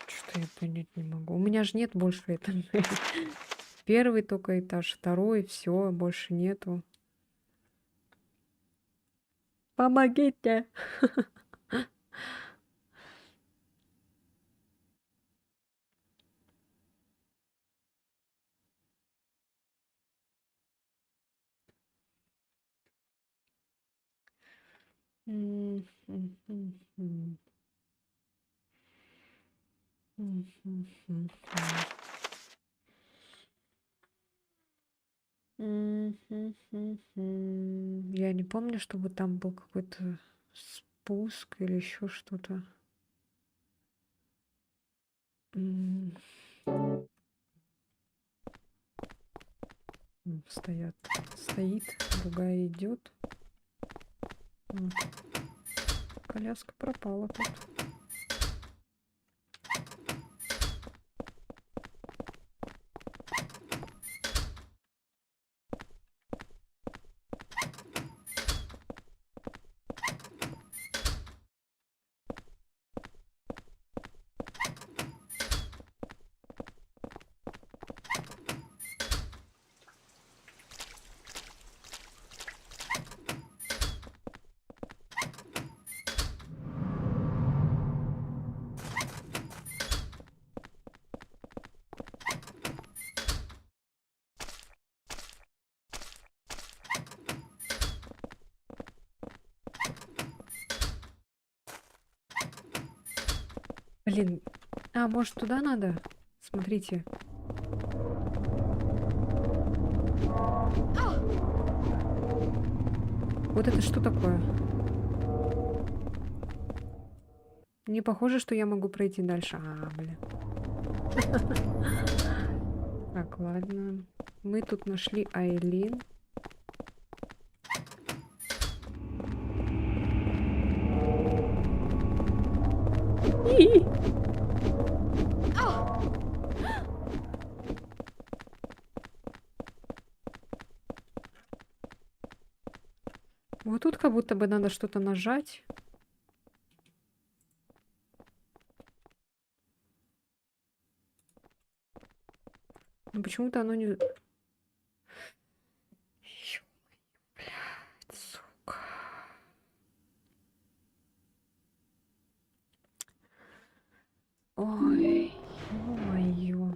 Что я понять не могу. У меня же нет больше этажей. Первый только этаж, второй, все, больше нету. Помогите! М, м, м, м. М, м, м, м. Я не помню, чтобы там был какой-то спуск или еще что-то. М, Стоят. Стоит, другая идет. Коляска пропала тут. Блин. А, может, туда надо? Смотрите. Вот это что такое? Не похоже, что я могу пройти дальше. А, блин. Так, ладно. Мы тут нашли Айлин. И! Вот тут как будто бы надо что-то нажать. Но почему-то оно не... Ё, блядь, сука. Ой, ё-моё.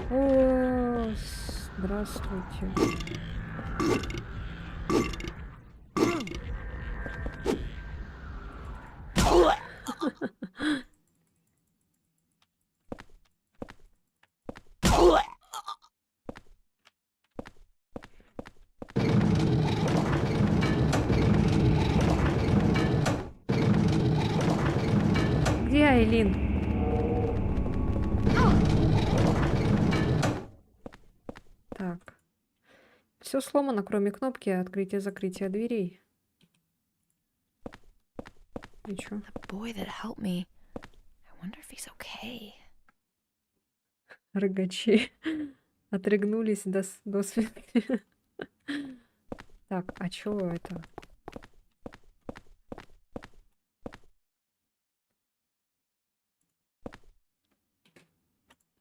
О, здравствуйте. Где Айлин? Так. Все сломано, кроме кнопки открытия-закрытия дверей. И чё? The boy that helped me. I wonder if he's okay. Рыгачи отрыгнулись до смерти. Так, а чё это?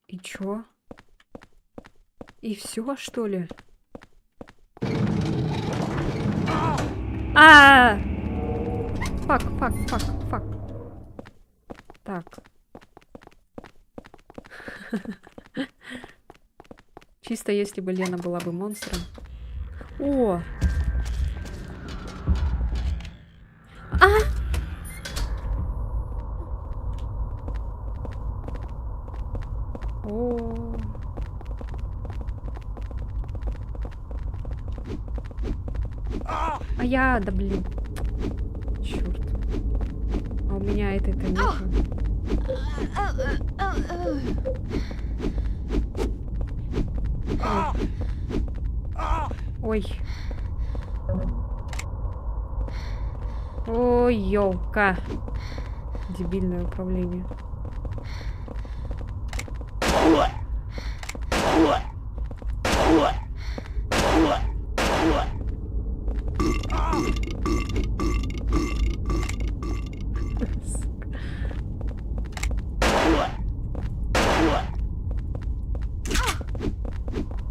И чё? И все, что ли? А! Фак. Так. Чисто если бы Лена была бы монстром. О! А! О! А я, да блин. Черт. А у меня этой-то нету. Ой. Ой, ёлка. Дебильное управление.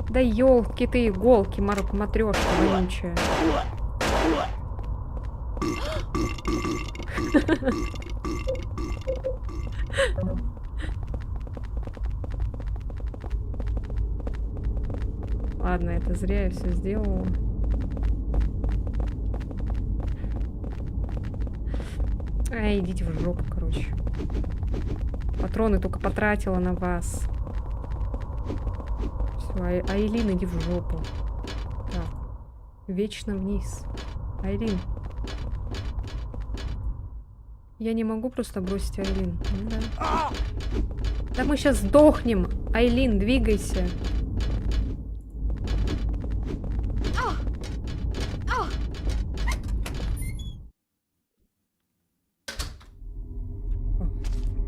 Да ёлки ты, иголки, матрёшка вонючая. Ладно, это зря я все сделала. Ай, идите в жопу, короче. Патроны только потратила на вас. Все, Айлин, иди в жопу. Так. Вечно вниз. Айлин. Я не могу просто бросить Айлин. Ну да. Да мы сейчас сдохнем. Айлин, двигайся.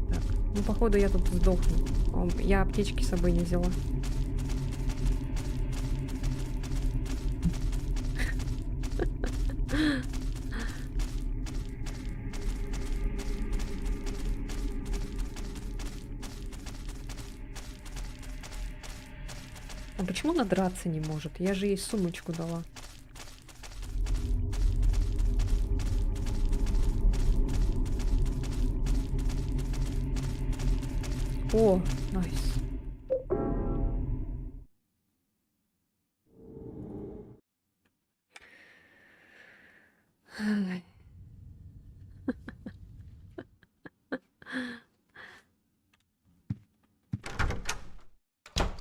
Так, ну походу я тут сдохну. Я аптечки с собой не взяла. А почему она драться не может? Я же ей сумочку дала. О, найс. Ай.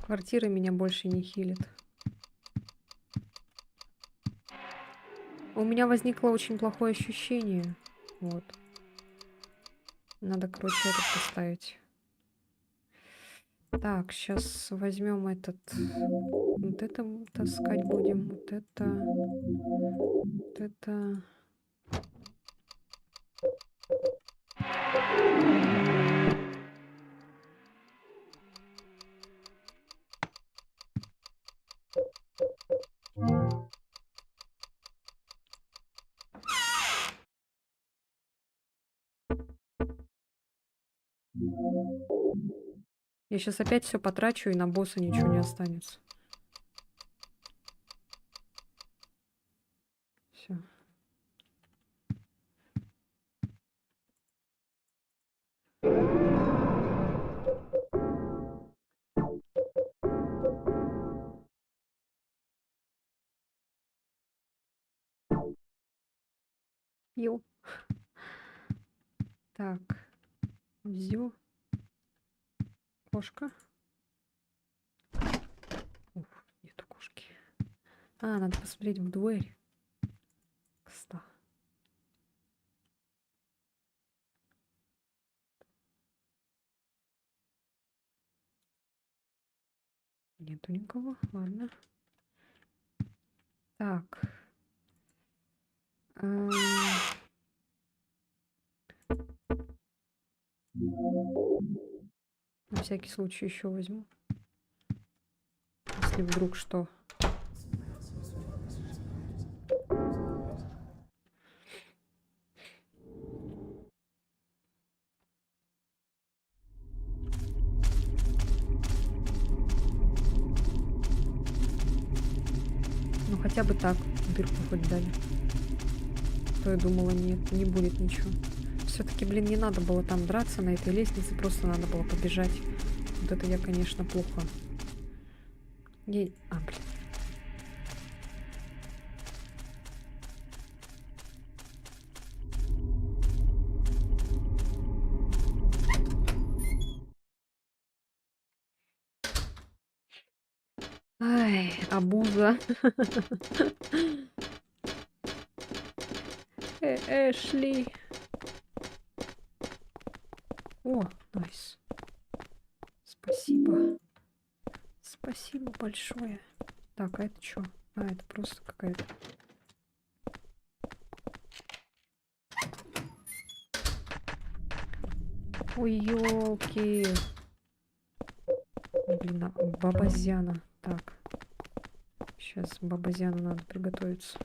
Квартира меня больше не хилит. У меня возникло очень плохое ощущение. Вот. Надо, короче, это поставить. Так, сейчас возьмем этот. Вот это таскать будем. Вот это. Вот это. Я сейчас опять все потрачу, и на босса ничего не останется. Все. Ё. Так. Взю. Кошка. Ух, нету кошки. А, надо посмотреть в дверь. Кста. Нету никого. Ладно. Так. На всякий случай еще возьму. Если вдруг что. Ну хотя бы так, дырку хоть дали. То я думала, нет, не будет ничего. Все-таки, блин, не надо было там драться на этой лестнице, просто надо было побежать. Вот это я, конечно, плохо. Блин. Ай, абуза. Эшли. О, найс. Спасибо. Спасибо большое. Так, а это что? А, это просто какая-то... Ой, ёлки. Блин, бабазяна. Так. Сейчас бабазяну надо приготовиться.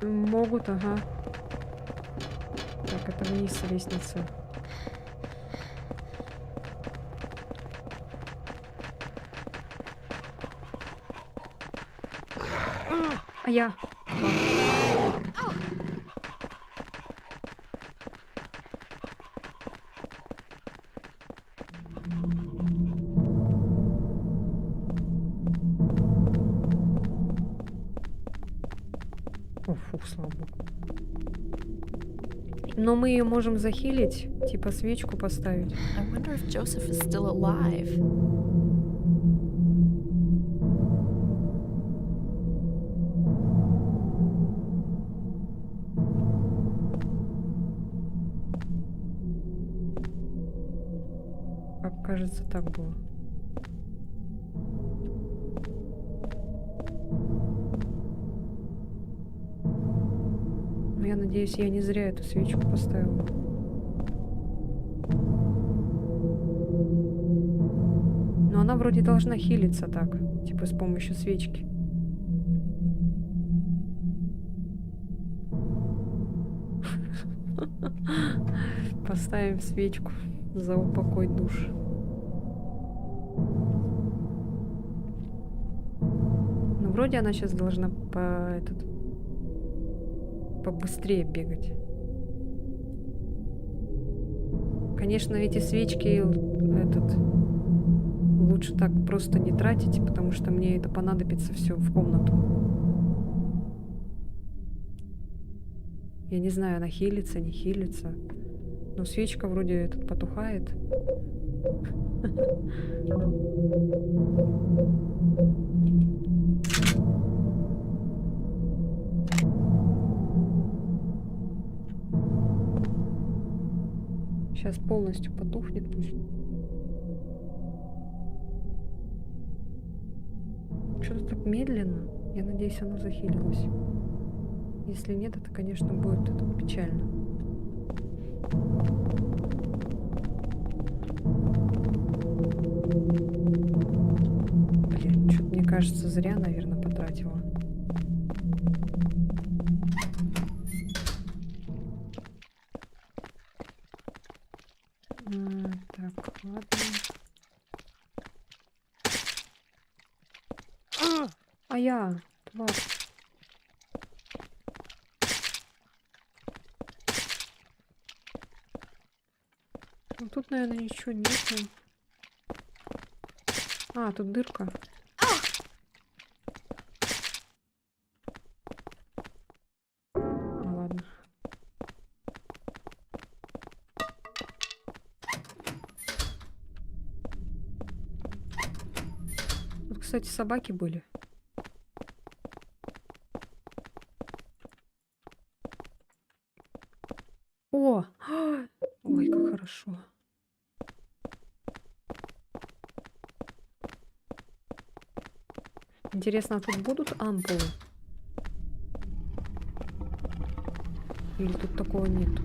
Могут, ага. Так, это вниз лестница. А я. О, фух, слава богу. Но мы ее можем захилить, типа свечку поставить. I wonder if Joseph is still alive. Как кажется, так было. Но я надеюсь, я не зря эту свечку поставила. Но она вроде должна хилиться так, типа с помощью свечки. Поставим свечку за упокой душ. Ну, вроде она сейчас должна побыстрее бегать. Конечно, эти свечки лучше так просто не тратить, потому что мне это понадобится все в комнату. Я не знаю, она хилится, не хилится. Но свечка вроде потухает. Сейчас полностью потухнет пусть. Что-то так медленно. Я надеюсь, оно захилилось. Если нет, это, конечно, будет печально. Блин, что-то, мне кажется, зря, наверное, потратила. Так, ладно. А я, тварь. Ну, тут, наверное, ничего нет. А, тут дырка. Ладно. Тут, кстати, собаки были. О! Ой, как хорошо. Интересно, а тут будут ампулы? Или тут такого нету?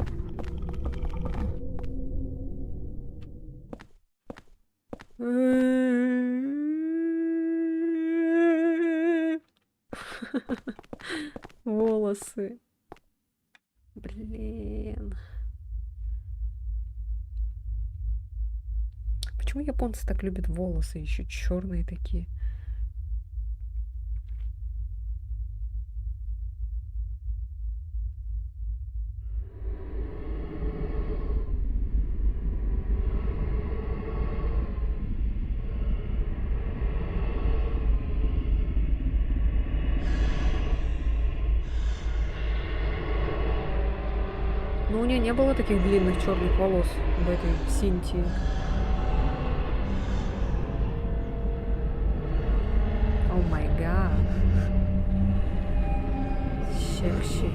Волосы. Блин. Почему японцы так любят волосы? Еще черные такие. Но у нее не было таких длинных черных волос в этой Синтии. О май гад. Секси.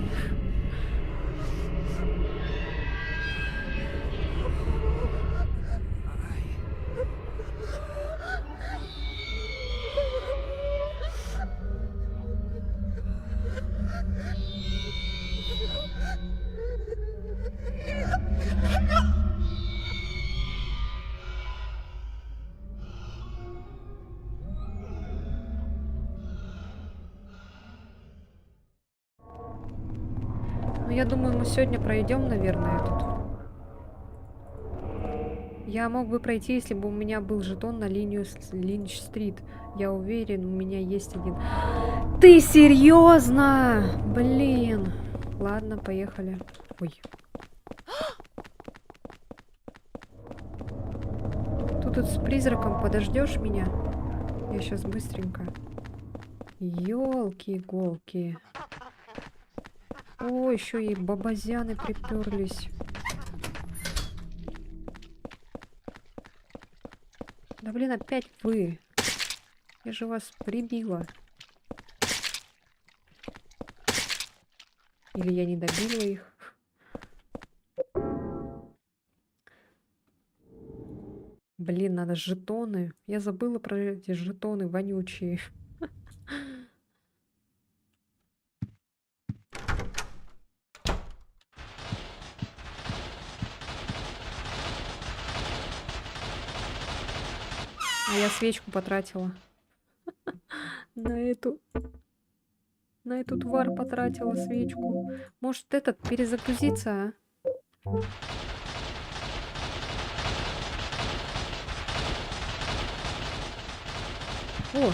я думаю, мы сегодня пройдем, наверное, этот. Я мог бы пройти, если бы у меня был жетон на линию Линч-стрит. Я уверен, у меня есть один. Ты серьезно? Блин. Ладно, поехали. Ой. Тут с призраком подождешь меня? Я сейчас быстренько. Ёлки-иголки. О, еще и бабазяны приперлись. Да блин, опять вы. Я же вас прибила. Или я не добила их. Блин, надо жетоны. Я забыла про эти жетоны вонючие. А я свечку потратила. На эту тварь потратила свечку. Может, этот перезагрузиться, а? О!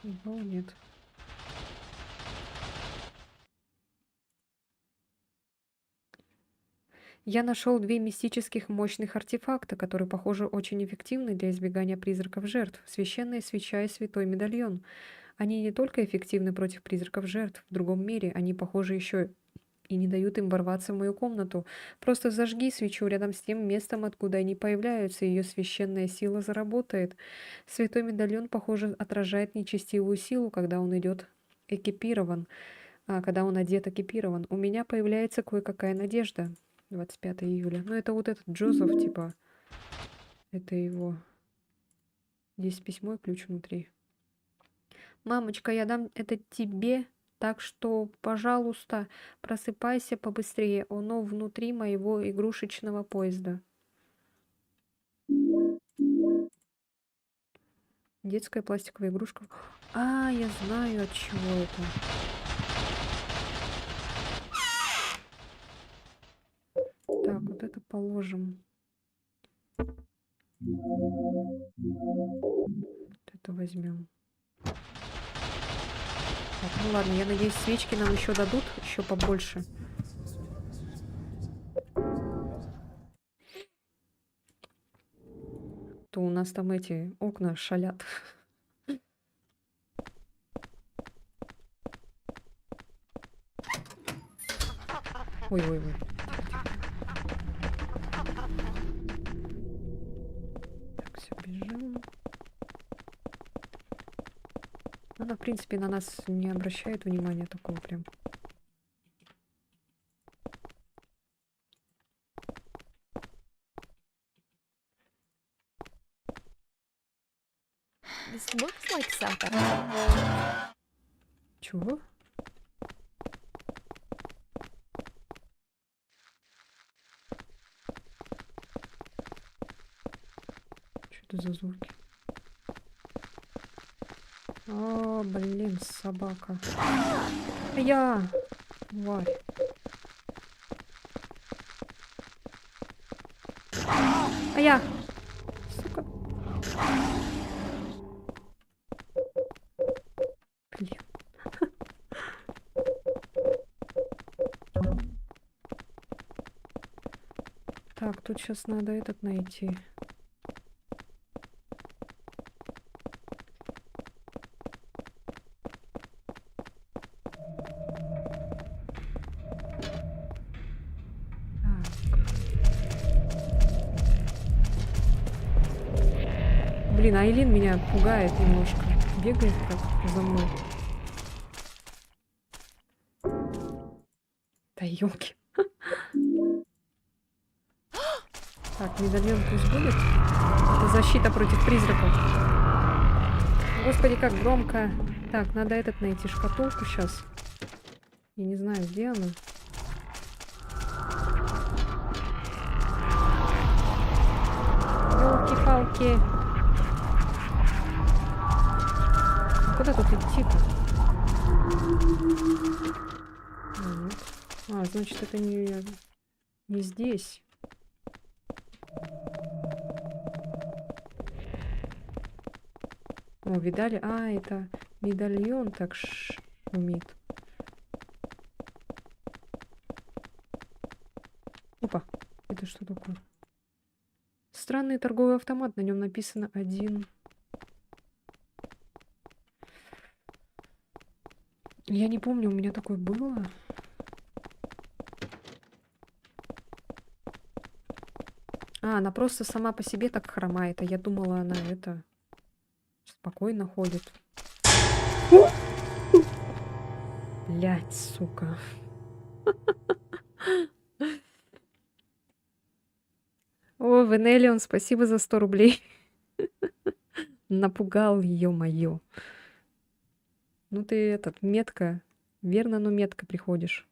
Его нет. Я нашел 2 мистических мощных артефакта, которые, похоже, очень эффективны для избегания призраков жертв. Священная свеча и святой медальон. Они не только эффективны против призраков жертв в другом мире, они, похоже, еще и не дают им ворваться в мою комнату. Просто зажги свечу рядом с тем местом, откуда они появляются, и ее священная сила заработает. Святой медальон, похоже, отражает нечестивую силу, когда он идет экипирован. Когда он одет экипирован. У меня появляется кое-какая надежда. 25 июля. Ну, это вот этот Джозеф, типа. Это его. Здесь письмо и ключ внутри. Мамочка, я дам это тебе, так что, пожалуйста, просыпайся побыстрее. Оно внутри моего игрушечного поезда. Детская пластиковая игрушка. А, я знаю, от чего это. Так, вот это положим. Вот это возьмем. Так, ну ладно, я надеюсь, свечки нам еще дадут, еще побольше. То у нас там эти окна шалят. Ой-ой-ой. Так, все, бежим. Она, в принципе, на нас не обращает внимания такого прям. This looks like South Africa. Чего? Что это за звуки? О, блин, собака. Я! Тварь. А я! Сука. Блин. Так, тут сейчас надо этот найти. Блин, Айлин меня пугает немножко. Бегает как за мной. Да ёлки. Так, медальон пусть будет. Это защита против призраков. Господи, как громко. Так, надо этот найти шкатулку сейчас. Я не знаю, где она. Ёлки-палки. Куда надо тут идти-то? Значит, это не здесь. О, видали? Это медальон так шумит. Опа, это что такое? Странный торговый автомат, на нем написано 1. Я не помню, у меня такое было. Она просто сама по себе так хромает, а я думала, она это спокойно ходит. Блять, сука. О, Венелион, спасибо за 100 рублей. Напугал, ё-моё. Ну ты метко. Верно, но метко приходишь.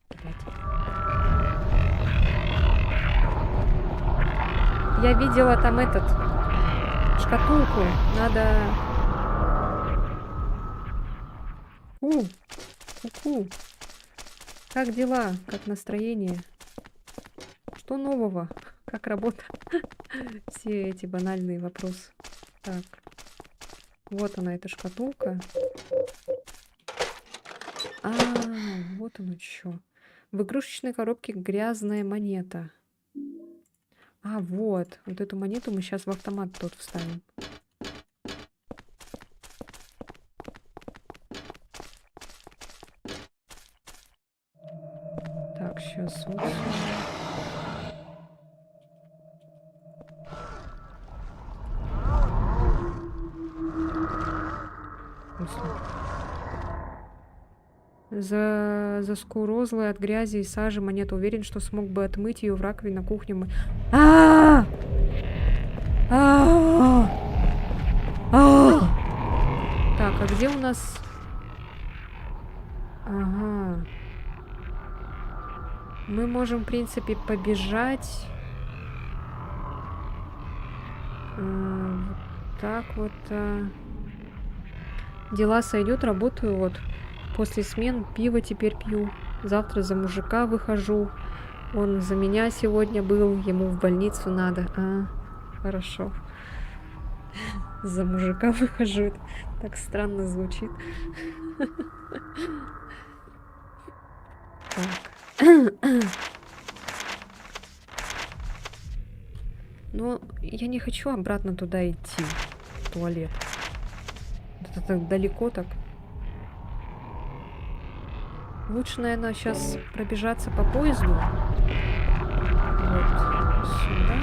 Блядь. Я видела там шкатулку. Надо... Ку-ку. Как дела? Как настроение? Что нового? Как работа? Все эти банальные вопросы. Так. Вот она, эта шкатулка. Вот оно что. В игрушечной коробке грязная монета. Вот. Вот эту монету мы сейчас в автомат тот вставим. Так, сейчас вот сюда. Заскурозлая от грязи и сажи монета. Уверен, что смог бы отмыть ее в раковине на кухне. Так, а где у нас... Ага. Мы можем, в принципе, побежать. Вот так вот. Дела сойдет, работаю вот. После смен пиво теперь пью. Завтра за мужика выхожу. Он за меня сегодня был. Ему в больницу надо. Хорошо. За мужика выхожу. Это так странно звучит. Так. Но я не хочу обратно туда идти. В туалет. Это так далеко так. Лучше, наверное, сейчас пробежаться по поезду. Вот сюда.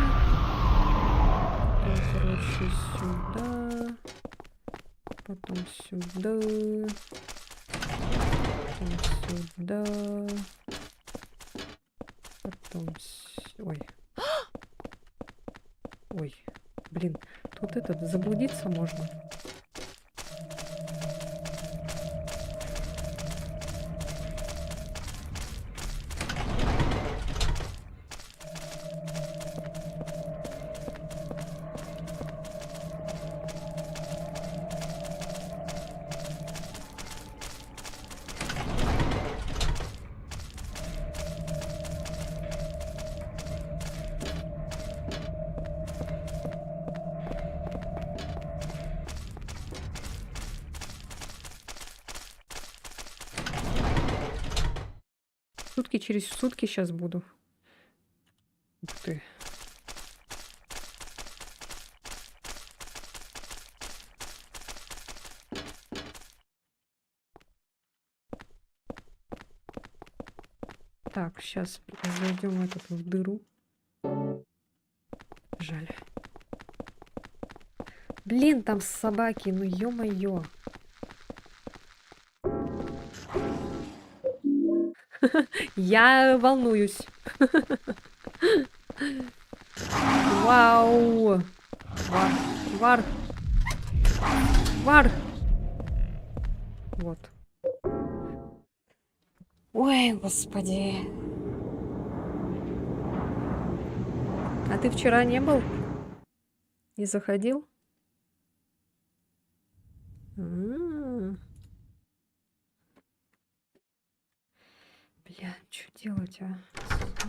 Потом, короче, сюда. Потом сюда. Потом сюда. Потом... Ой. Ой. Блин. Тут заблудиться можно. Через сутки сейчас буду. Ух ты. Так, сейчас зайдем в дыру. Жаль. Блин, там собаки, ну ё-моё. Я волнуюсь. Вау. Вар. Вот. Ой, господи. А ты вчера не был? Не заходил? А. Бля, что делать, а?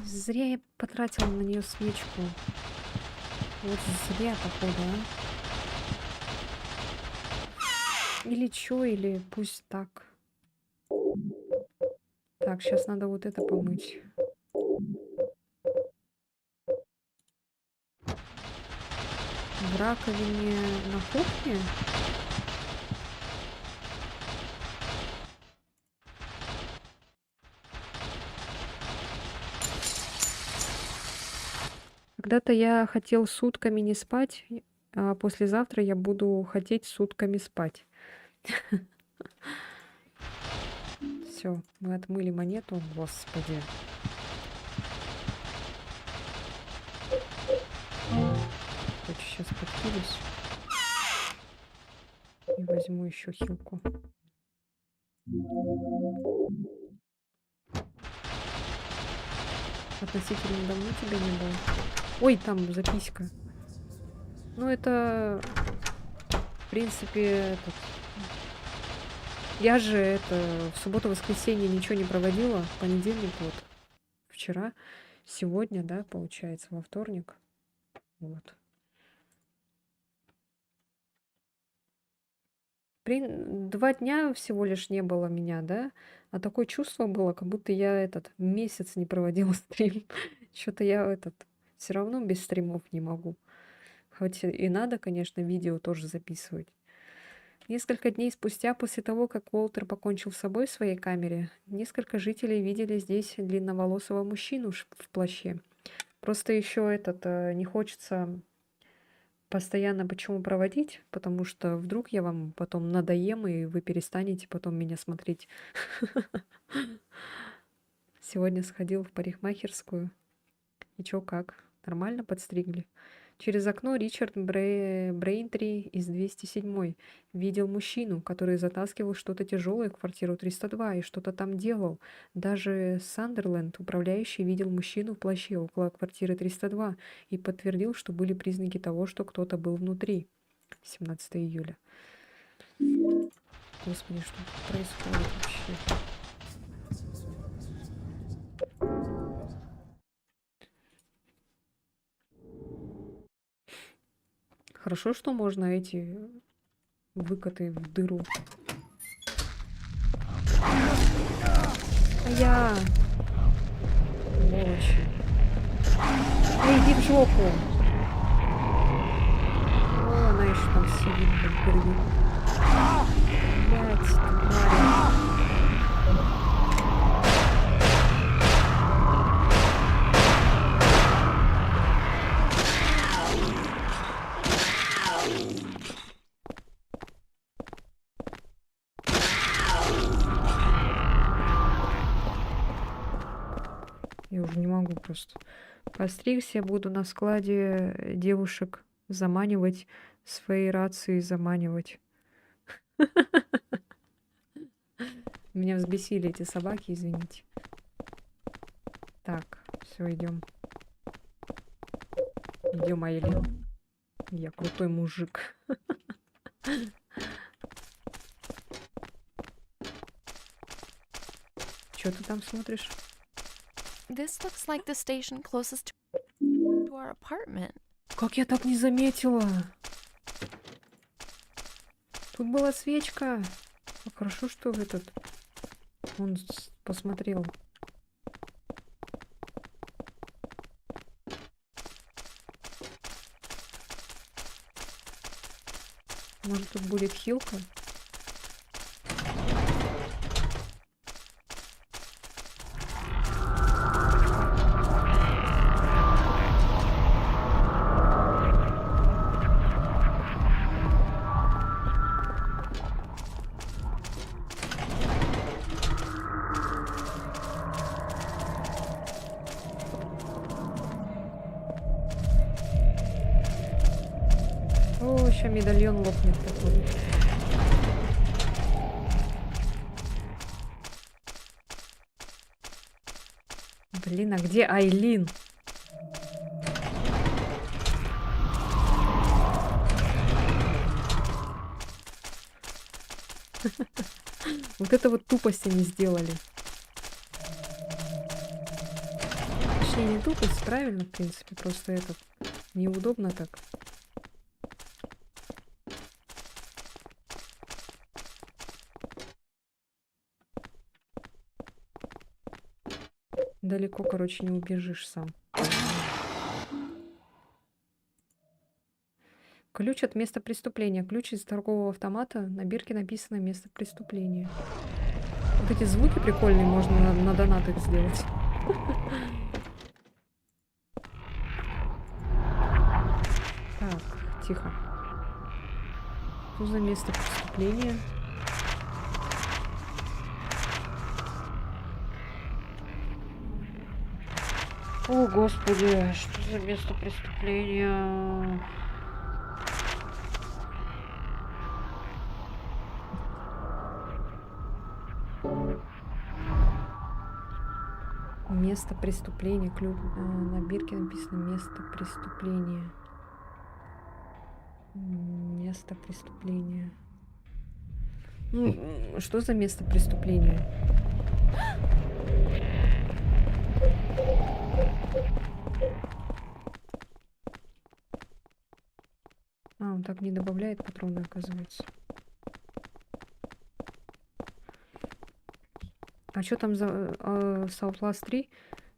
Зря я потратила на нее свечку. Вот зря, походу, а. Или чё, или пусть так. Так, сейчас надо вот это помыть. В раковине на кухне? Когда-то я хотел сутками не спать, а послезавтра я буду хотеть сутками спать. Все, мы отмыли монету, господи. Короче, сейчас подкидываюсь и возьму еще хилку. Относительно давно тебя не было. Ой, там записка. Ну, это, в принципе, этот... Я же это в субботу-воскресенье ничего не проводила. В понедельник вот. Вчера. Сегодня, да, получается, во вторник. Вот. 2 дня всего лишь не было меня, да? А такое чувство было, как будто я этот месяц не проводила стрим. Что-то я этот все равно без стримов не могу. Хоть и надо, конечно, видео тоже записывать. Несколько дней спустя, после того, как Уолтер покончил с собой в своей камере, несколько жителей видели здесь длинноволосого мужчину в плаще. Просто еще этот не хочется постоянно почему проводить, потому что вдруг я вам потом надоем, и вы перестанете потом меня смотреть. Сегодня сходил в парикмахерскую. И чё, как? Нормально подстригли? Через окно Ричард Брейнтри из 207 видел мужчину, который затаскивал что-то тяжелое в квартиру 302 и что-то там делал. Даже Сандерленд, управляющий, видел мужчину в плаще около квартиры 302 и подтвердил, что были признаки того, что кто-то был внутри. 17 июля. Господи, что тут происходит вообще? Хорошо, что можно эти выкаты в дыру. А я... Сволочи. Эй, иди в жопу. О, она еще там сидит в дыры. Блядь, тварь. Я уже не могу просто. Постригся, я буду на складе девушек заманивать, своей рацией заманивать. Меня взбесили эти собаки, извините. Так, все, идем. Идем, Айлин. Я крутой мужик. Что ты там смотришь? This looks like the station closest to our apartment. Как я так не заметила? Тут была свечка. Как хорошо, что этот... Он посмотрел. Может, тут будет хилка? О, сейчас медальон лопнет такой. Блин, а где Айлин? Вот это вот тупость они сделали. Точнее, не тупость, правильно, в принципе, просто это неудобно так. Далеко, короче, не убежишь сам. Ключ от места преступления. Ключ из торгового автомата. На бирке написано место преступления. Вот эти звуки прикольные можно на донат их сделать. Так, тихо. Что за место преступления? О, господи, что за место преступления? Место преступления. На бирке написано место преступления. Место преступления. Что за место преступления? А, он так не добавляет патроны, оказывается. А что там за с Outlast 3?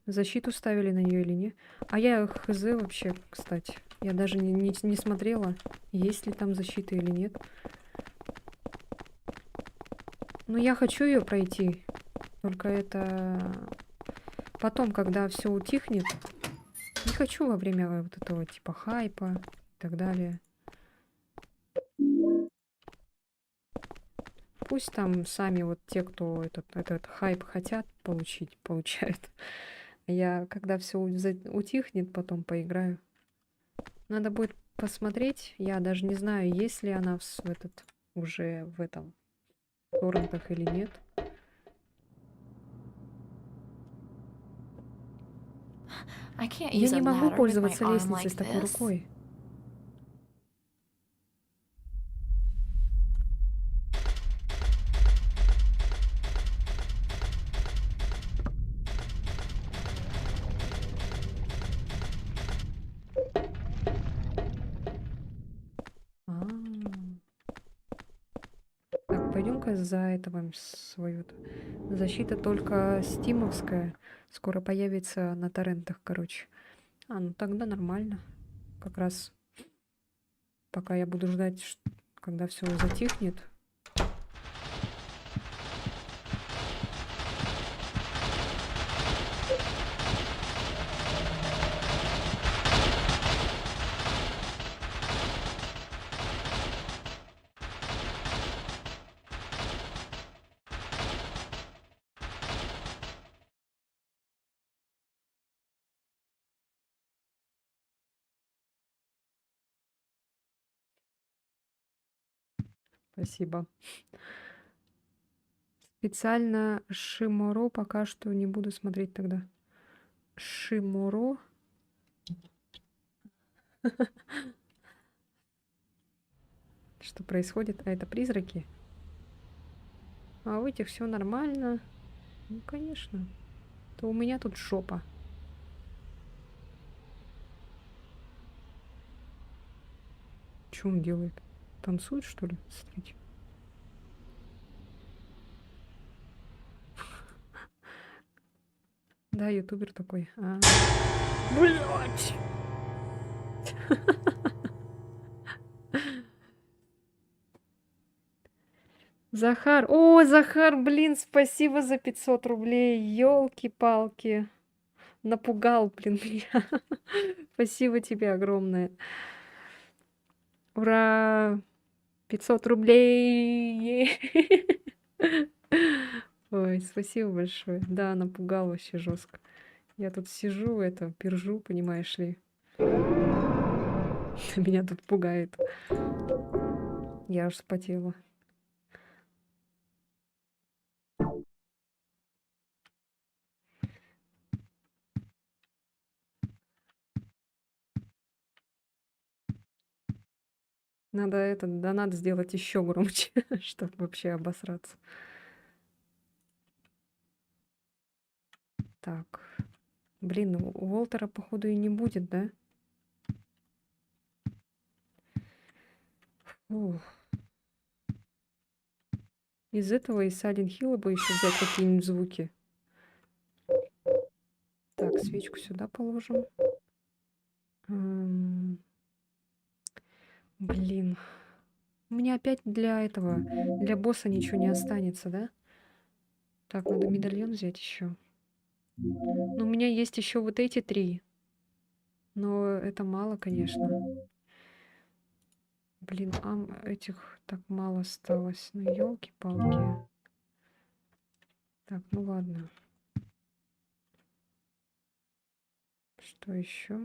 Защиту ставили на нее или нет? А я хз вообще, кстати. Я даже не смотрела, есть ли там защита или нет. Но я хочу ее пройти. Только это потом, когда все утихнет. Не хочу во время вот этого типа хайпа и так далее. Пусть там сами вот те, кто этот хайп хотят получить, получают. А я, когда все утихнет, потом поиграю. Надо будет посмотреть. Я даже не знаю, есть ли она уже в этом торрентах или нет. I can't Я use не a могу ladder with my пользоваться arm лестницей like с такой this. рукой. А. Так, пойдем-ка за этого свою. Защита только стимовская. Скоро появится на торрентах, короче. А, ну тогда нормально. Как раз пока я буду ждать, когда все затихнет. Спасибо. Специально Шиморо пока что не буду смотреть тогда. Шиморо. Что происходит? А это призраки? А у этих все нормально. Ну, конечно. То у меня тут жопа. Что он делает? Танцует, что ли? Смотрите. Да, ютубер такой. Блять! Захар. О, Захар, блин, спасибо за 500 рублей. Ёлки-палки. Напугал, блин, меня. Спасибо тебе огромное. Ура! 500 рублей! Ой, спасибо большое. Да, напугал вообще жестко. Я тут сижу, пержу, понимаешь ли. Меня тут пугает. Я аж вспотела. Надо этот донат сделать еще громче, чтобы вообще обосраться. Так. Блин, у Уолтера, походу, и не будет, да? Фух. Из этого, из Silent Hill бы еще взять какие-нибудь звуки. Так, свечку сюда положим. Блин. У меня опять для этого, для босса ничего не останется, да? Так, надо медальон взять еще. Но у меня есть еще вот эти 3. Но это мало, конечно. Блин, этих так мало осталось. Ну, елки-палки. Так, ну ладно. Что еще?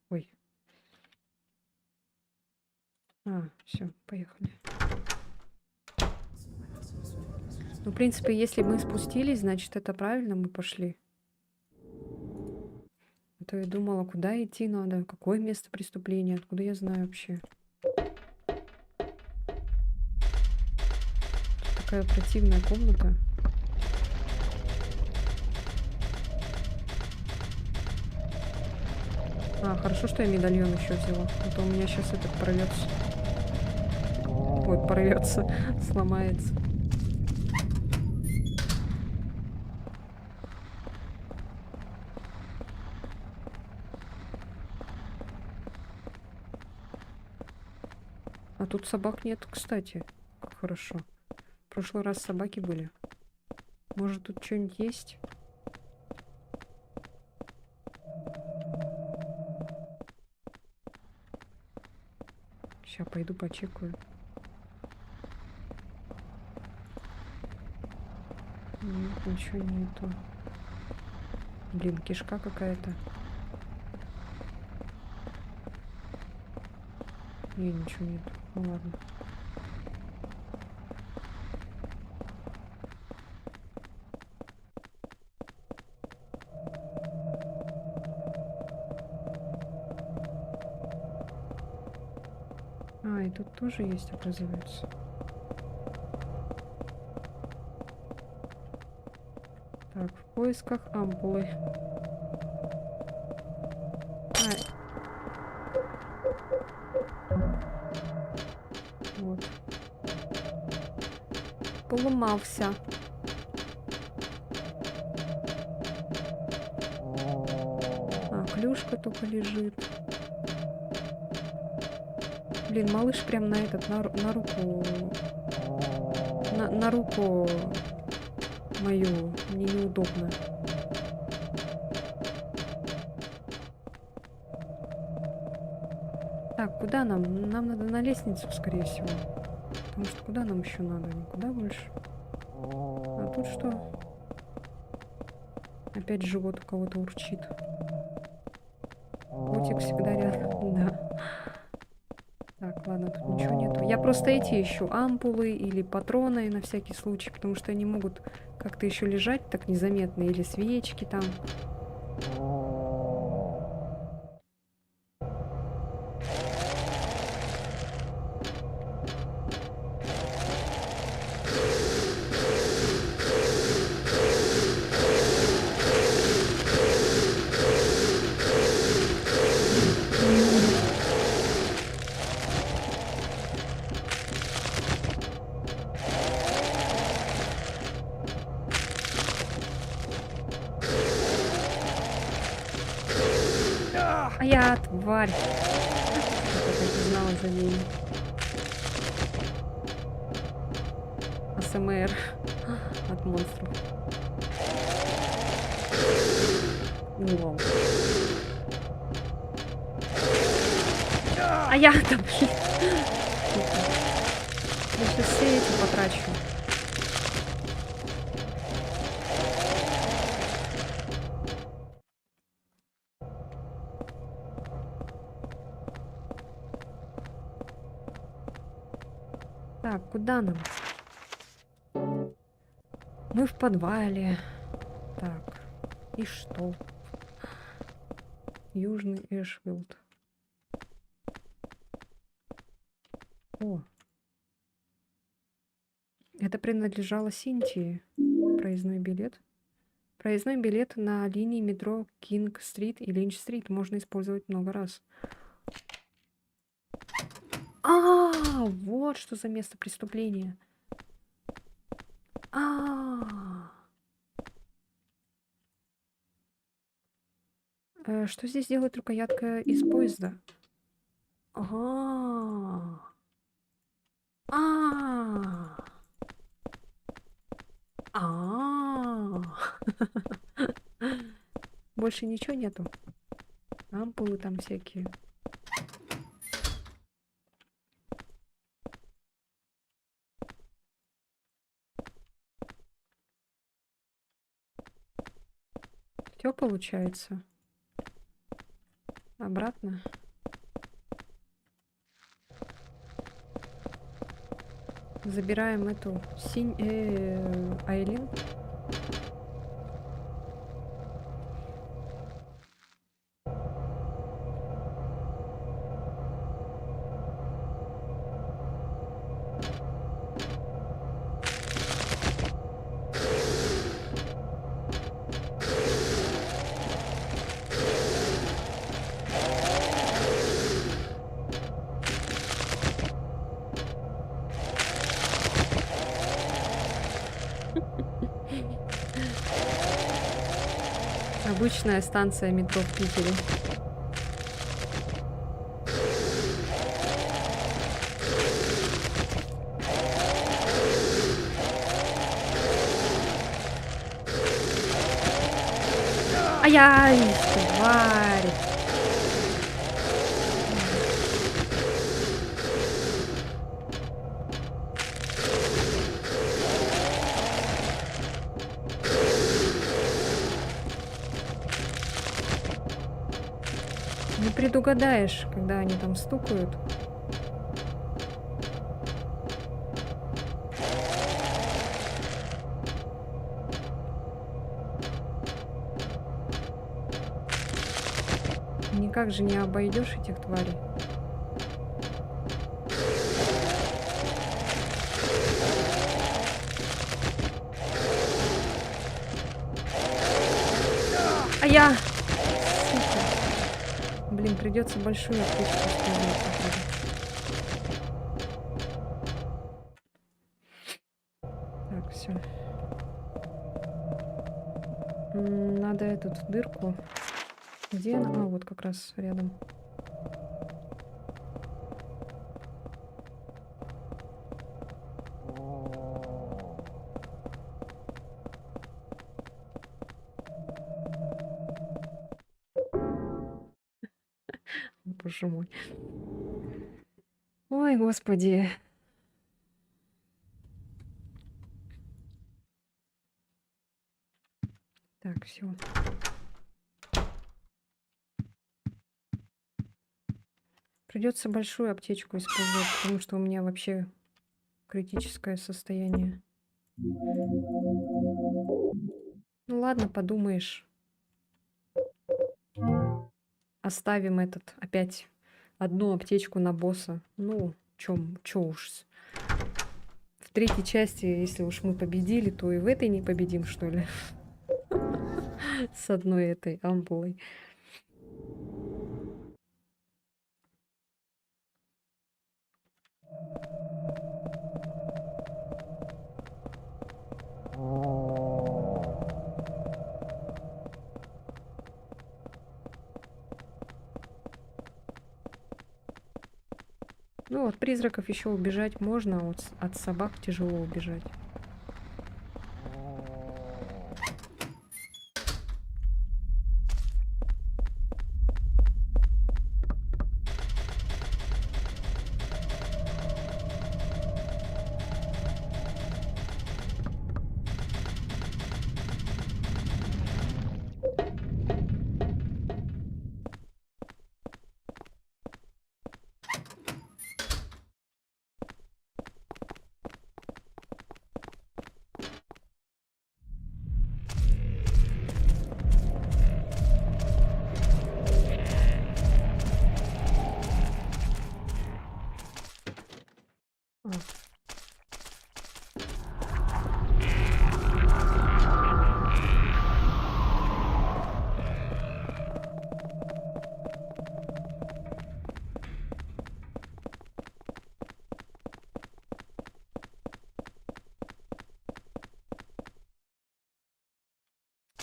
Ой. Все, поехали. Ну, в принципе, если мы спустились, значит, это правильно, мы пошли. А то я думала, куда идти надо, какое место преступления, откуда я знаю вообще. Тут такая противная комната. Хорошо, что я медальон еще взяла. А то у меня сейчас этот порвется. Ой, порвется, сломается. А тут собак нет, кстати. Как хорошо. В прошлый раз собаки были. Может, тут что-нибудь есть? Сейчас пойду почекаю. Нет, ничего нету. Блин, кишка какая-то. Не, ничего нету. Ну ладно. И тут тоже есть, оказывается. Так, в поисках ампулы. Вот. Поломался. Клюшка только лежит. Блин, малыш прям на этот, на руку... На руку мою. Мне неудобно. Так, куда нам? Нам надо на лестницу, скорее всего. Потому что куда нам еще надо? Никуда больше. А тут что? Опять живот у кого-то урчит. Котик всегда рядом. Да. Так, ладно, тут ничего нету. Я просто эти ищу. Ампулы или патроны на всякий случай. Потому что они могут как-то еще лежать так незаметно. Или свечки там. Я тварь. Я не знала за ней. АСМР от монстров. Вау. Я-то, блин. Я сейчас все эти потрачу. Так, куда нам? Мы в подвале. Так, и что? Южный Эшфилд. Это принадлежало Синтии. Проездной билет. Проездной билет на линии метро Кинг-стрит и Линч-стрит можно использовать много раз. Вот что за место преступления. Что здесь делает рукоятка из поезда? Ага. А. А. Больше ничего нету. Ампулы там всякие. Все получается. Обратно. Забираем эту Айлин. Обычная станция метро в Питере. Ай-яй, тварь! Не предугадаешь, когда они там стукают. Никак же не обойдешь этих тварей. Сука. Блин, придется большую аптечку использовать, походу. Так, все. Надо эту дырку. Где она? Вот как раз рядом. Боже мой. Ой, господи. Так, все. Придется большую аптечку использовать, потому что у меня вообще критическое состояние. Ну ладно, подумаешь. Оставим опять одну аптечку на босса. Ну, чё уж. В третьей части, если уж мы победили, то и в этой не победим, что ли? С одной этой ампулой. Ну, от призраков еще убежать можно, а вот от собак тяжело убежать.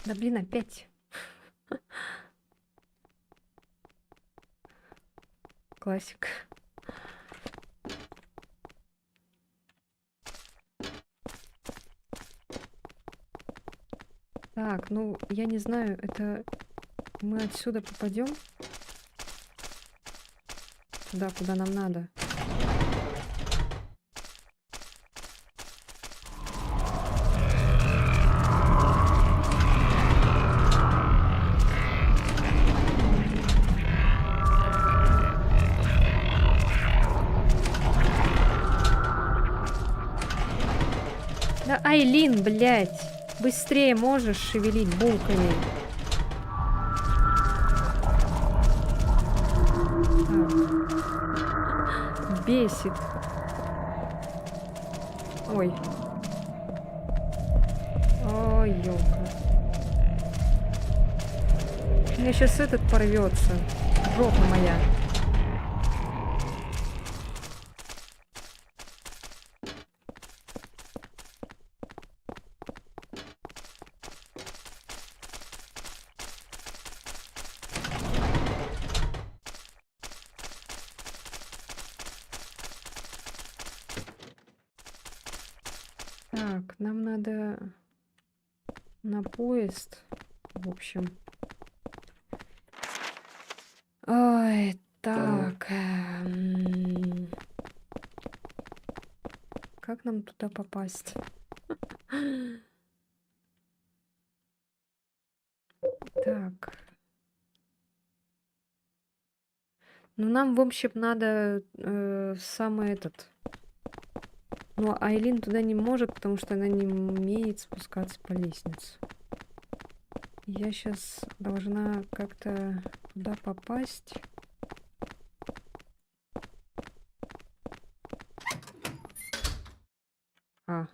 Да блин, опять. Классик. Так, ну, я не знаю, это мы отсюда попадем туда, куда нам надо. Да, Айлин, блядь, быстрее можешь шевелить булками. Так. Бесит. Ой. Ой, ёлка. У меня сейчас этот порвется. Жопа моя. Так, нам надо на поезд. В общем. Ой, так. Как нам туда попасть? Так. Ну, нам, в общем, надо самый этот. Но Айлин туда не может, потому что она не умеет спускаться по лестнице. Я сейчас должна как-то туда попасть. А.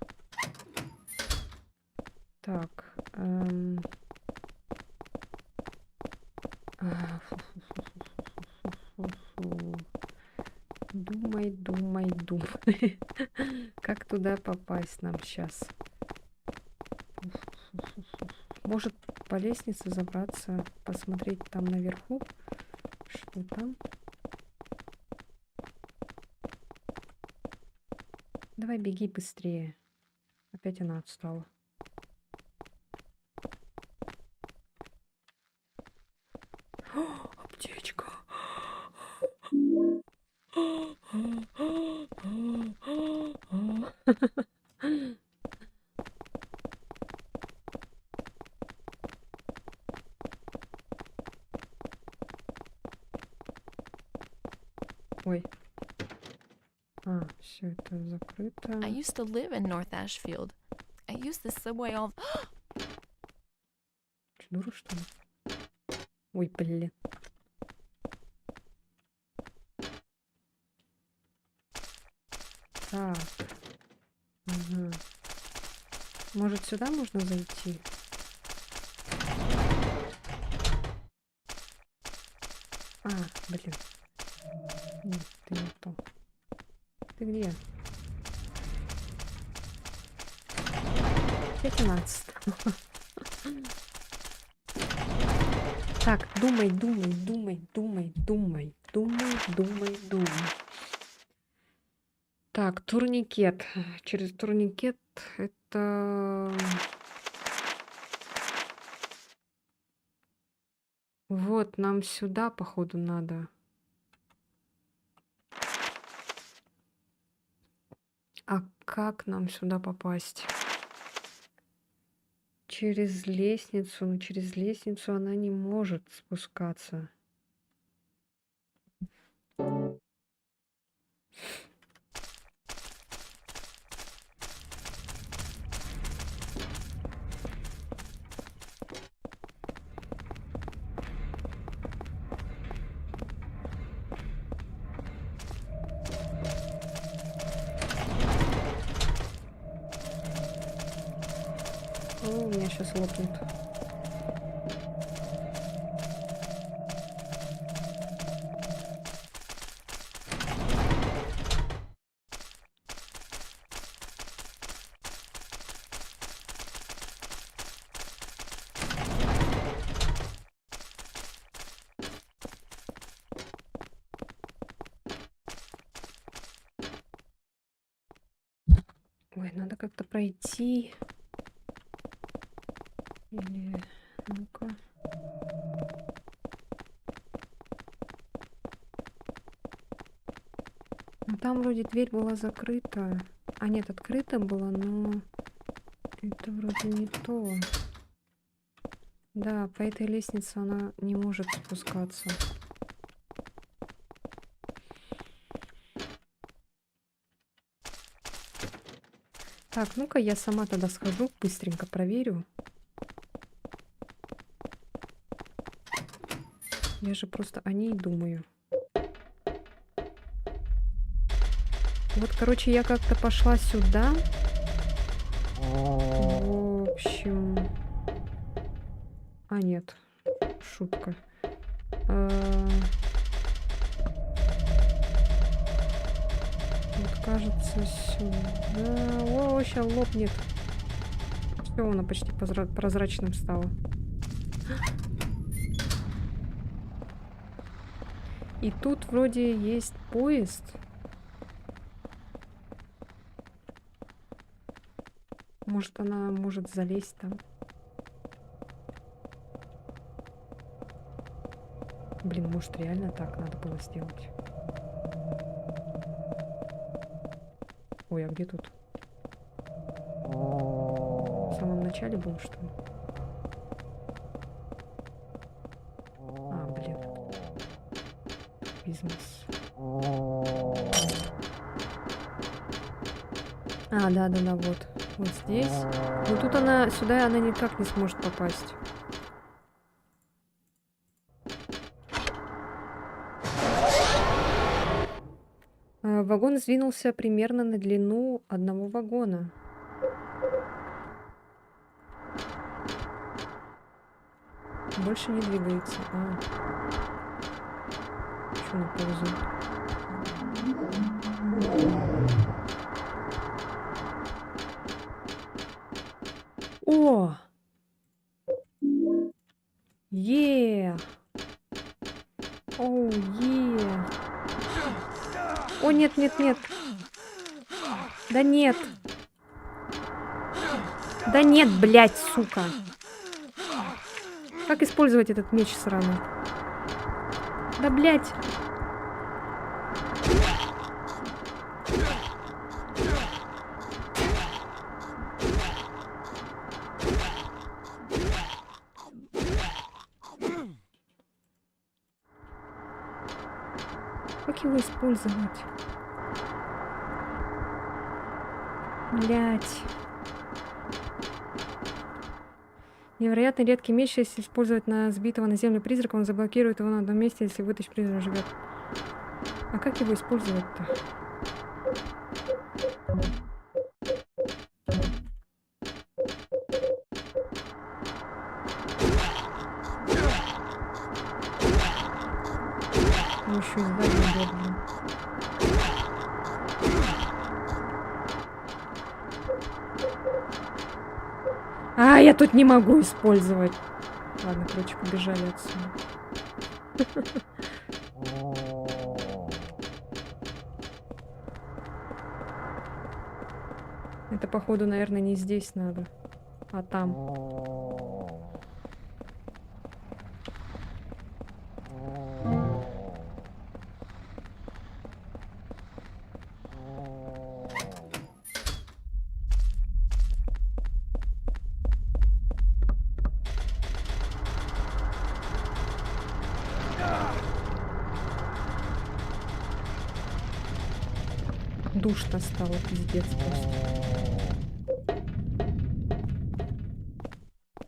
Так. Фу-фу-фу-фу-фу-фу. Думай, думай, думай. Как туда попасть нам сейчас? Может, по лестнице забраться, посмотреть там наверху, что там? Давай беги быстрее. Опять она отстала. О, аптечка. Ой. А, все это закрыто. I used to live in North Ashfield. I use the subway all. Че, дура, что ли? Ой, блин. Так. Ага. Может, сюда можно зайти? А, блин. Нет, ты не то. Ты где? 15. Так, думай, думай, думай, думай, думай, думай, думай, думай. Так, турникет. Через турникет это... Вот, нам сюда, походу, надо. А как нам сюда попасть? Через лестницу. Но через лестницу она не может спускаться. О, у меня сейчас лопнет. Ой, надо как-то пройти. Или... Ну-ка. Ну, там вроде дверь была закрыта. А нет, открыта была, но... Это вроде не то. Да, по этой лестнице она не может спускаться. Так, ну-ка я сама тогда схожу, быстренько проверю. Я же просто о ней думаю. Вот, короче, я как-то пошла сюда. В общем... А, нет. Шутка. Вот, кажется, сюда... О, сейчас лопнет. Все, она почти прозрачным стала. И тут вроде есть поезд. Может, она может залезть там. Блин, может, реально так надо было сделать. Ой, а где тут? В самом начале был, что ли? А, блин. Бизнес. А, да-да-да, вот. Вот здесь. Но тут она... Сюда она никак не сможет попасть. Вагон сдвинулся примерно на длину одного вагона. Больше не двигается. Что на паузу? О! Е! Оу, е! О, нет, нет, нет. Да нет. Да нет, блядь, сука. Как использовать этот меч сраный? Да, блядь. Как его использовать? Блядь. Невероятно редкий меч, если использовать на сбитого на землю призрака, он заблокирует его на одном месте, если вытащить призрак живет. А как его использовать-то? Там еще и сзади идет, блин. А, я тут не могу использовать. Ладно, короче, побежали отсюда. Это, походу, наверное, не здесь надо, а там. Душно стало, пиздец просто.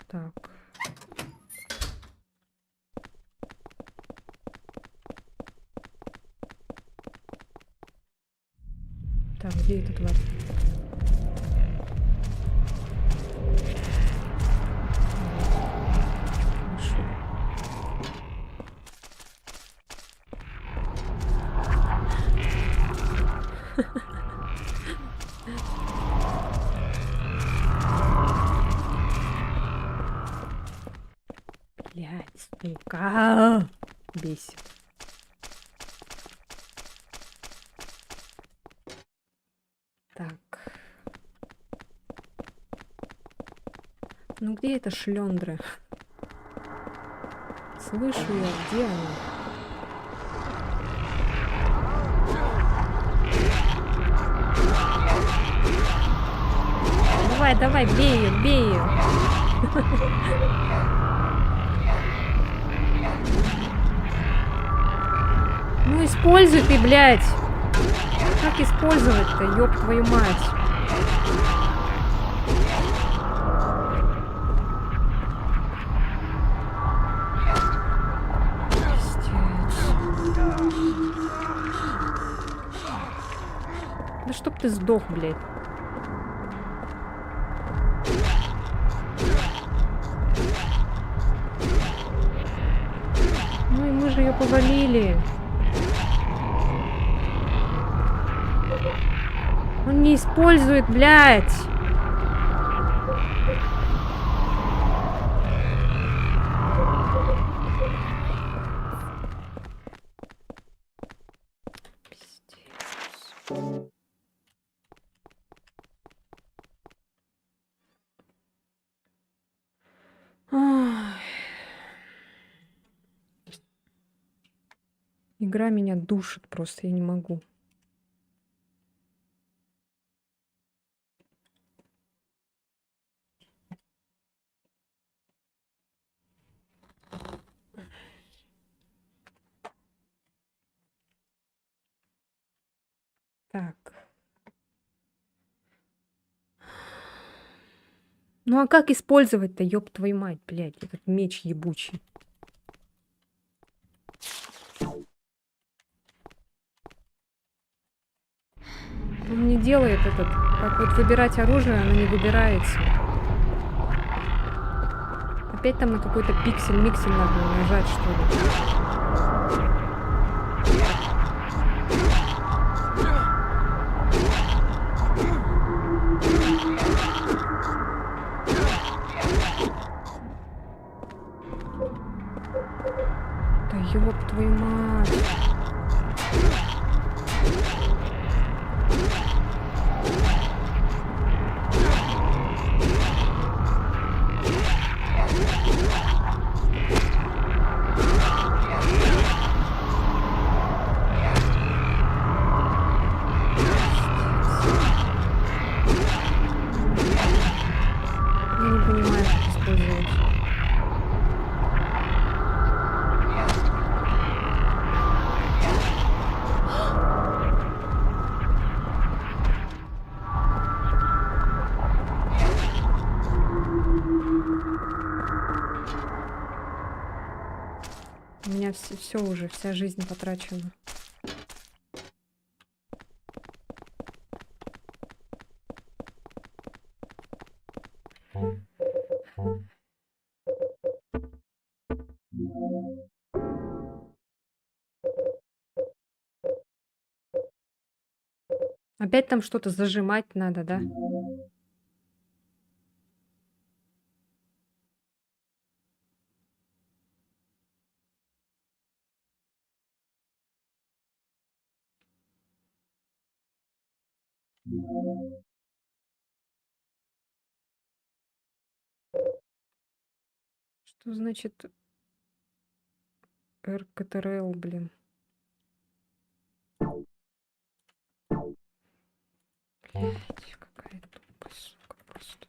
Так. Так, где эта тварь? Хорошо. Блядь, сука. Бесит. Так. Ну где эта шлёндра? Слышу я, где она? Давай, давай, бей ее, бей ее. Ну используй ты, блядь. Как использовать-то, ёб твою мать? Да чтоб ты сдох, блядь. Ну и мы же ее повалили. Он не использует, блядь. Ай. Игра меня душит просто, я не могу. Так. Ну а как использовать-то, ёб твою мать, блядь, этот меч ебучий? Он не делает этот, как вот выбирать оружие, оно не выбирается. Опять там на какой-то пиксель-миксель надо нажать, что ли. Да ёб твою мать. Я не понимаю, как использовать. У меня все уже, вся жизнь потрачена. Опять там что-то зажимать надо, да? Что значит РКТРЛ, блин? Блядь, какая тупость, сука, просто.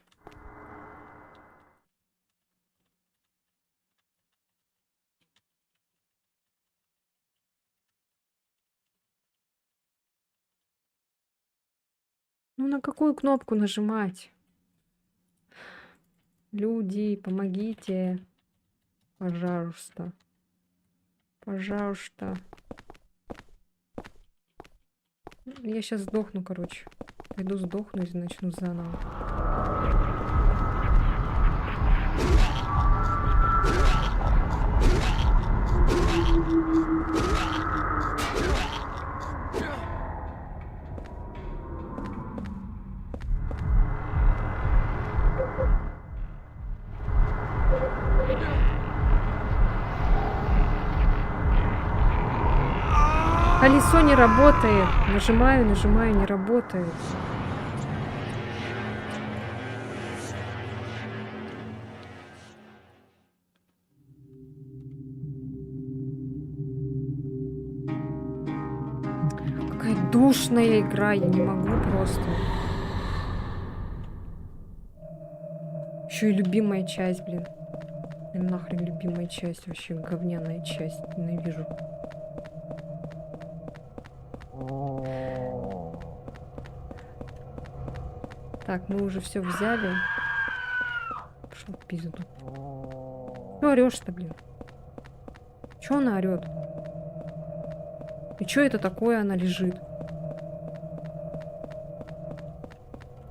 Ну на какую кнопку нажимать? Люди, помогите. Пожалуйста. Пожалуйста. Я сейчас сдохну, короче. Пойду сдохну и начну заново. Колесо не работает. Нажимаю, нажимаю, не работает. Душная игра, я не могу просто. Еще и любимая часть, блин. Нахрен любимая часть, вообще говняная часть. Ненавижу. Так, мы уже все взяли. Пошел в пизду. Чё орешь-то, блин? Чё она орет? И чё это такое она лежит?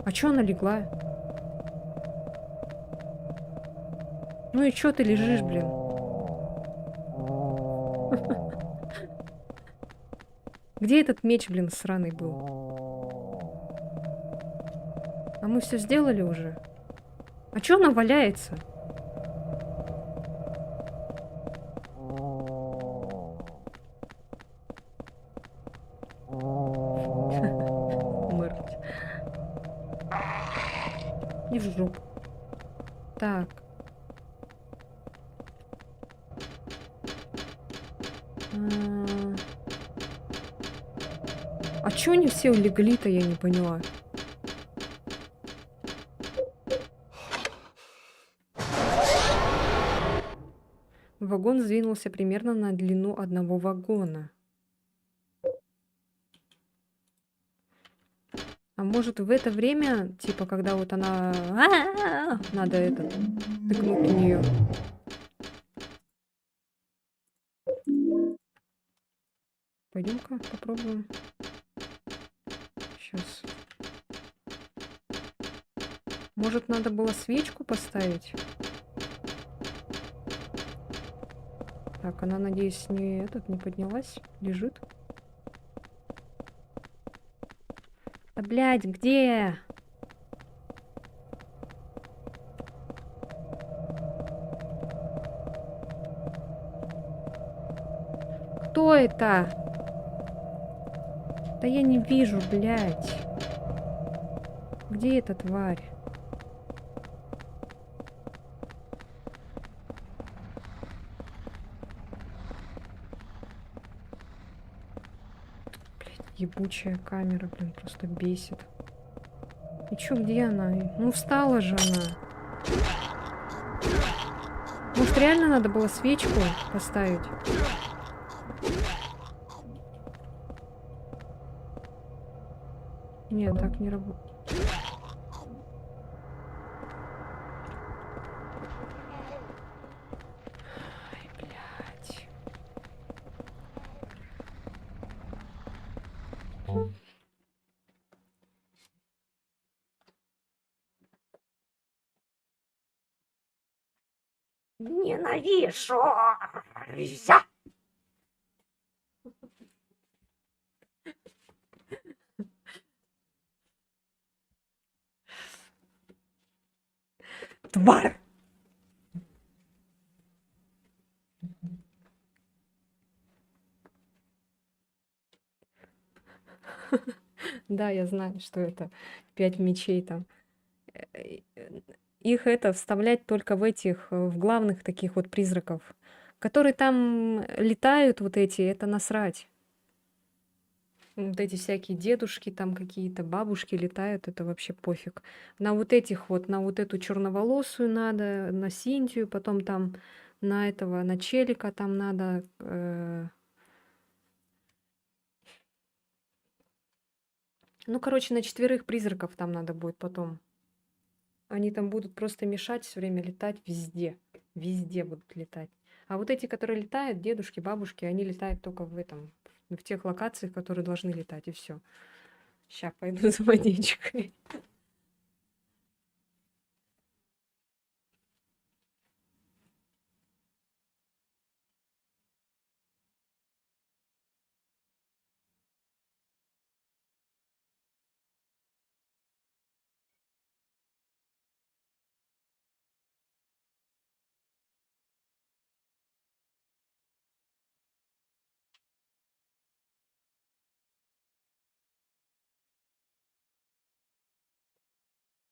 А чё она легла? Ну и чё ты лежишь, блин? Где этот меч, блин, сраный был? А мы все сделали уже? А чё она валяется? Мэрт. Не в жопу. Так. А чё они все улегли-то, я не поняла. Вагон сдвинулся примерно на длину одного вагона. А может в это время, типа, когда вот она... Надо это тыкнуть в нее. Пойдем-ка попробуем. Сейчас. Может, надо было свечку поставить? Так, она, надеюсь, не поднялась, лежит. Да, блядь, где? Кто это? Да я не вижу, блядь. Где эта тварь? Ебучая камера, блин, просто бесит. И чё, где она? Ну, встала же она. Может, реально надо было свечку поставить? Нет, так не работает. Ай, блядь. Ненавижу! Тварь! Да, я знаю, что это 5 мечей там. Э, Их это вставлять только в этих, в главных таких вот призраков. Которые там летают, вот эти, это насрать. Вот эти всякие дедушки там какие-то, бабушки летают, это вообще пофиг. На вот этих вот, на вот эту черноволосую надо, на Синтию, потом там на этого, на Челика там надо. Ну, короче, на 4 призраков там надо будет потом. Они там будут просто мешать все время летать везде. Везде будут летать. А вот эти, которые летают, дедушки, бабушки, они летают только в этом, в тех локациях, которые должны летать, и все. Сейчас пойду за водичкой.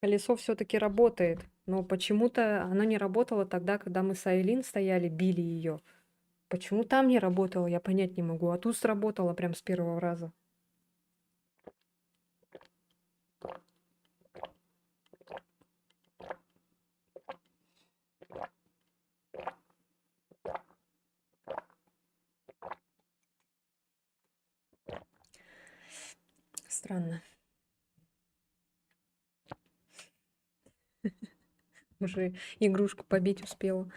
Колесо все-таки работает, но почему-то оно не работало тогда, когда мы с Айлин стояли, били ее. Почему там не работало, я понять не могу. А тут сработало прям с первого раза. Странно. Уже игрушку побить успела.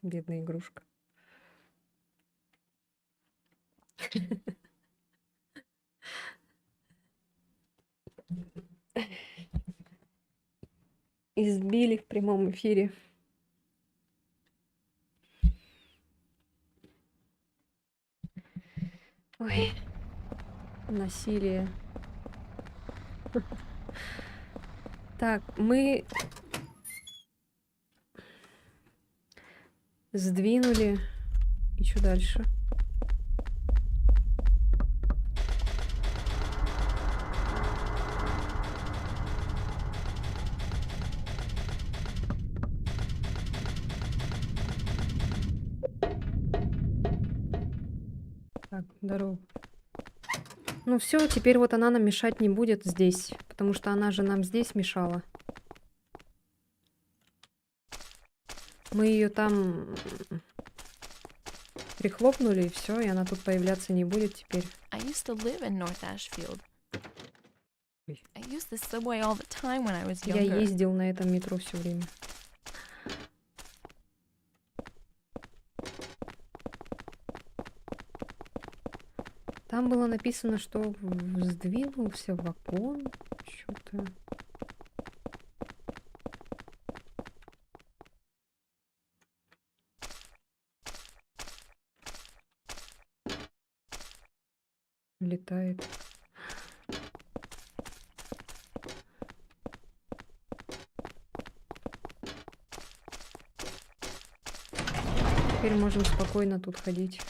Бедная игрушка. Избили в прямом эфире. Ой, насилие. Так, мы сдвинули. И что дальше? Так, здорово. Ну все, теперь вот она нам мешать не будет здесь, потому что она же нам здесь мешала. Мы ее там прихлопнули, и все, и она тут появляться не будет теперь. I used to live in North Ashfield. Ой. I used this subway all the time when I was Я younger. ездил на этом метро все время. Там было написано, что сдвинулся вагон. Что-то. Летает. Теперь можем спокойно тут ходить.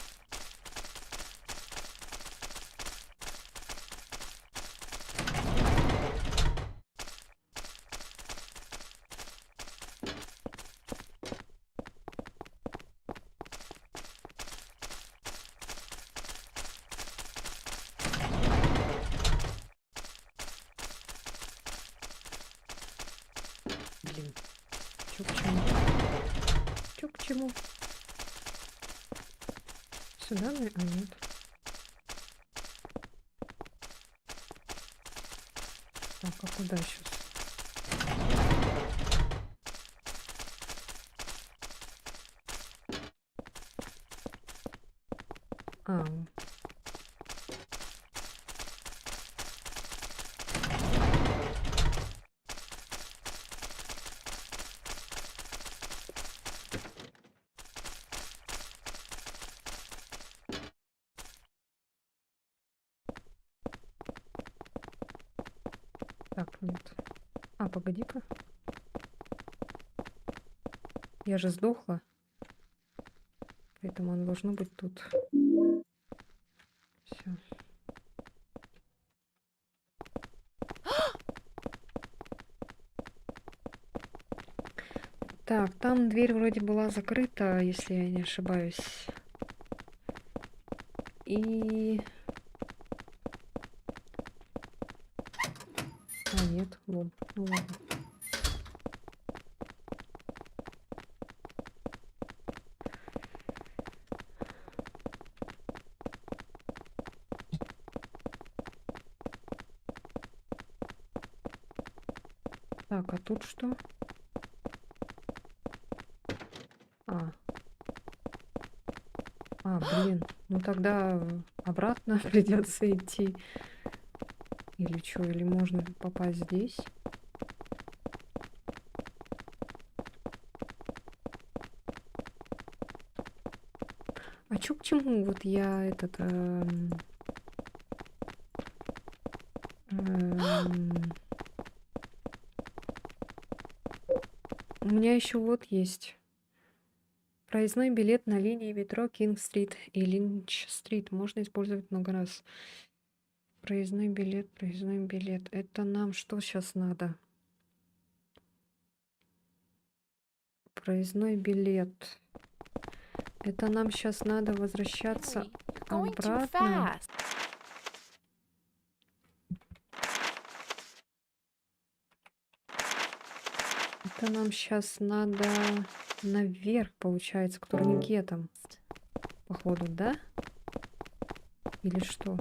Блин, чё к чему? Чё к чему? Сюда, наверное? А, нет. Так, а куда сейчас? А. Так, нет. А, погоди-ка. Я же сдохла. Поэтому он должно быть тут. Все. Так, там дверь вроде была закрыта, если я не ошибаюсь. И... А, нет, вон. Ну ладно. Так, а тут что? А. А, блин. Ну тогда обратно придется идти. Или что? Или можно попасть здесь? А чё к чему? Вот я этот... У меня еще вот есть проездной билет на линии метро Кинг-стрит и Линч-стрит. Можно использовать много раз. Проездной билет, проездной билет. Это нам что сейчас надо? Проездной билет. Это нам сейчас надо возвращаться Ellie, you're going too обратно. fast. Это нам сейчас надо наверх, получается, к турникетам. Походу, да? Или что?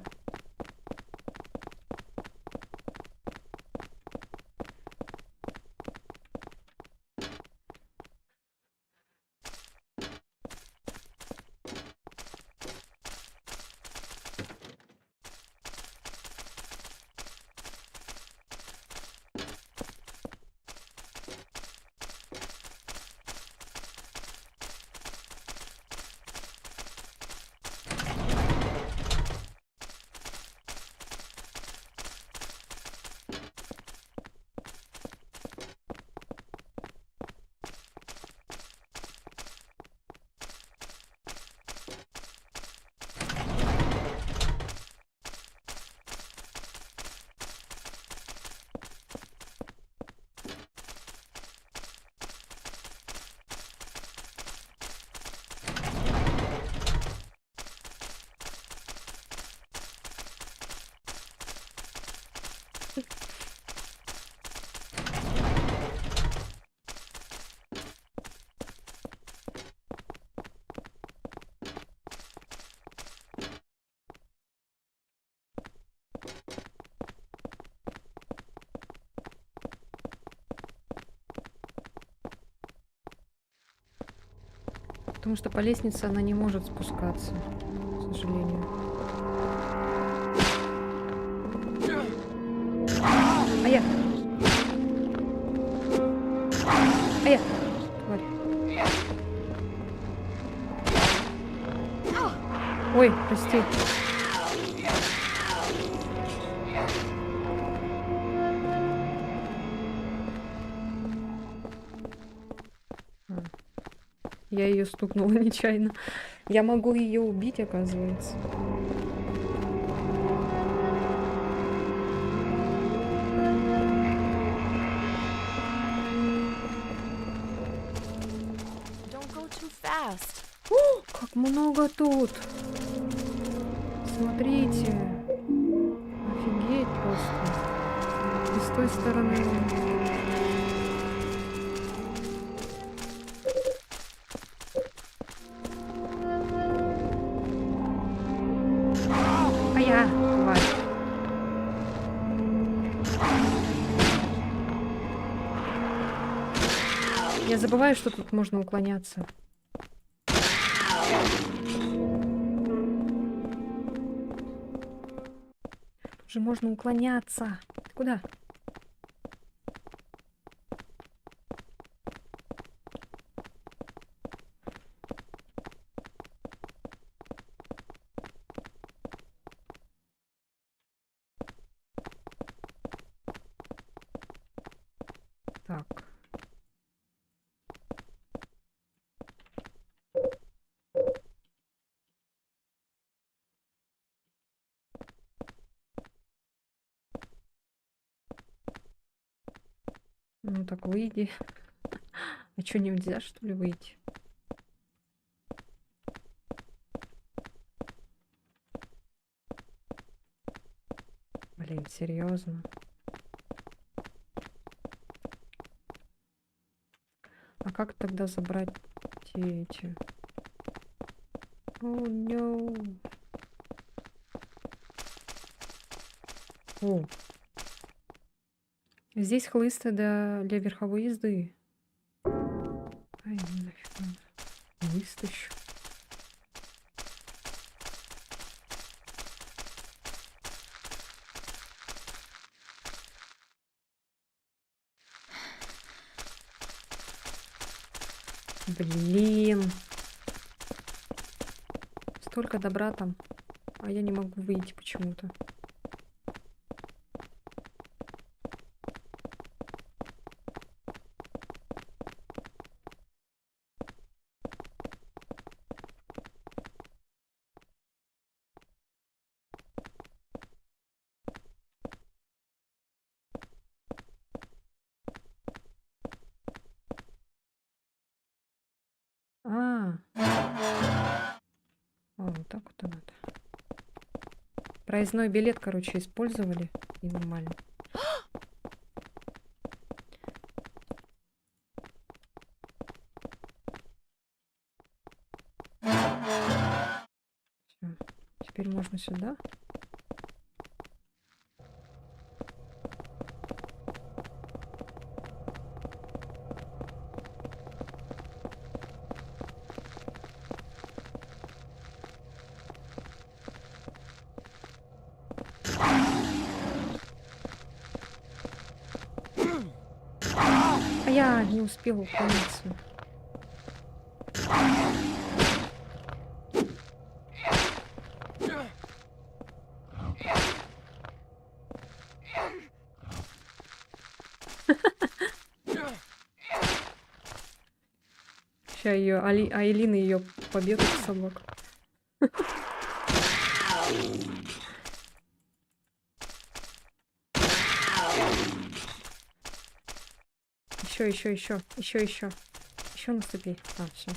Потому что по лестнице она не может спускаться, к сожалению. Ая! Ая! Тварь. Ой, прости. Я ее стукнула нечаянно. Я могу ее убить, оказывается. Don't go too fast. О, как много тут! Смотрите. Офигеть просто. И с той стороны. А я, тварь. Я забываю, что тут можно уклоняться. Тут же можно уклоняться. Ты куда? Так. Ну так выйди. А что, нельзя, что ли, выйти? Блин, серьезно. А как тогда забрать те эти? О, no. О. Здесь хлысты для верховой езды. Ай, ну нафиг надо. Хлыст еще. Блин. Столько добра там. А я не могу выйти почему-то. А, вот так вот и надо. Проездной билет, короче, использовали. И нормально. Всё. Теперь можно сюда. А я не успела уклониться. Сейчас ее Айлина ее побьет, эту собаку. Еще наступи. А, все.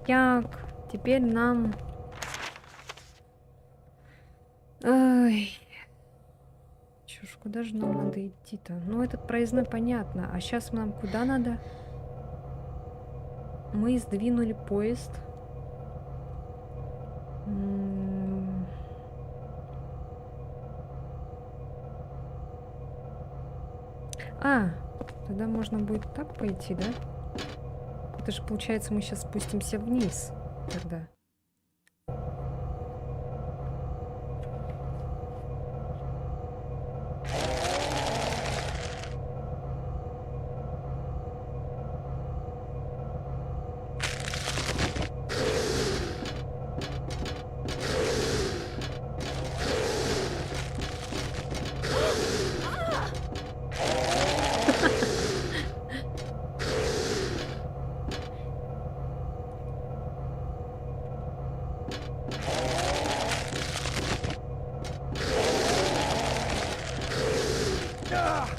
Так, теперь нам... Ай. Чё ж, куда же нам надо идти-то? Ну, этот проездной понятно. А сейчас нам куда надо? Мы сдвинули поезд. М. А, тогда можно будет так пойти, да? Это же получается, мы сейчас спустимся вниз тогда.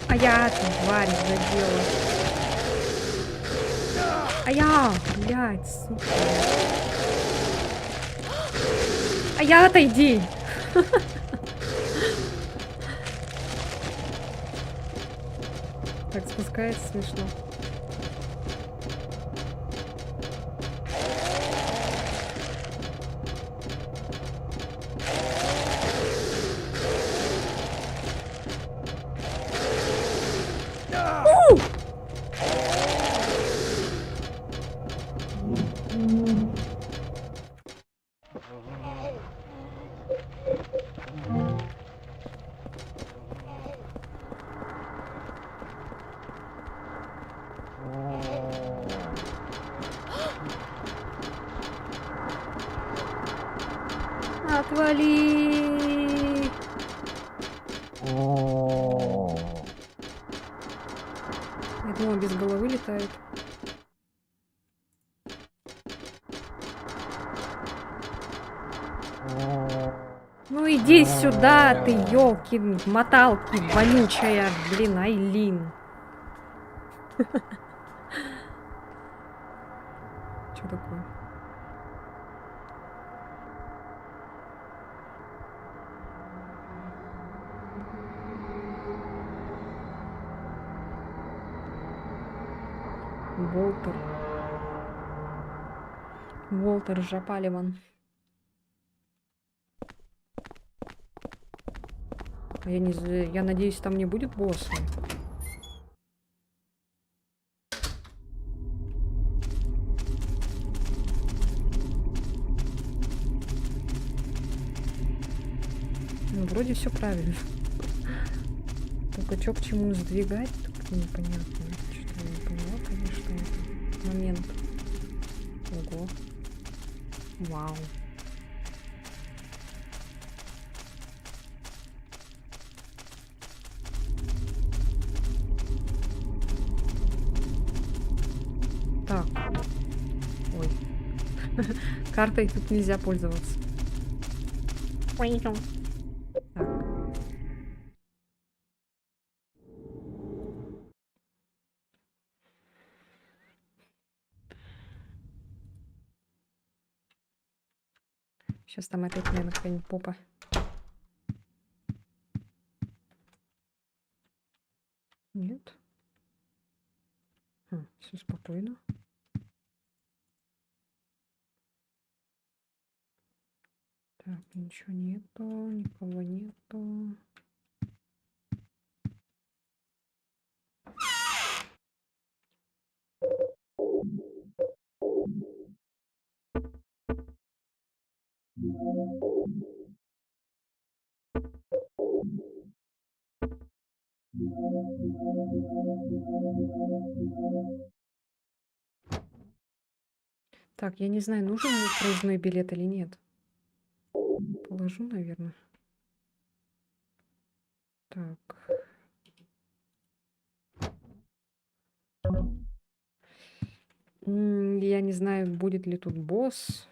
А я, тварь, задела. А я, блядь, сука. А я, отойди. Так спускается смешно. Отвали! Я думала, без головы летает. Ну иди сюда, ты ёлки, моталки, вонючая, блин, Айлин. Что такое? Волтер. Волтер Жапаливан. А я надеюсь, там не будет босса. Ну, вроде все правильно. Только что к чему сдвигать, так непонятно. Что-то я не поняла, конечно, этот момент. Ого. Вау. Так. Ой. Картой тут нельзя пользоваться. Так. Сейчас там опять, наверное, какая-нибудь попа. Нет. Все спокойно. Так, ничего нету, никого нету. Так, я не знаю, нужен мне проездной билет или нет. Положу, наверное. Так. Я не знаю, будет ли тут босс.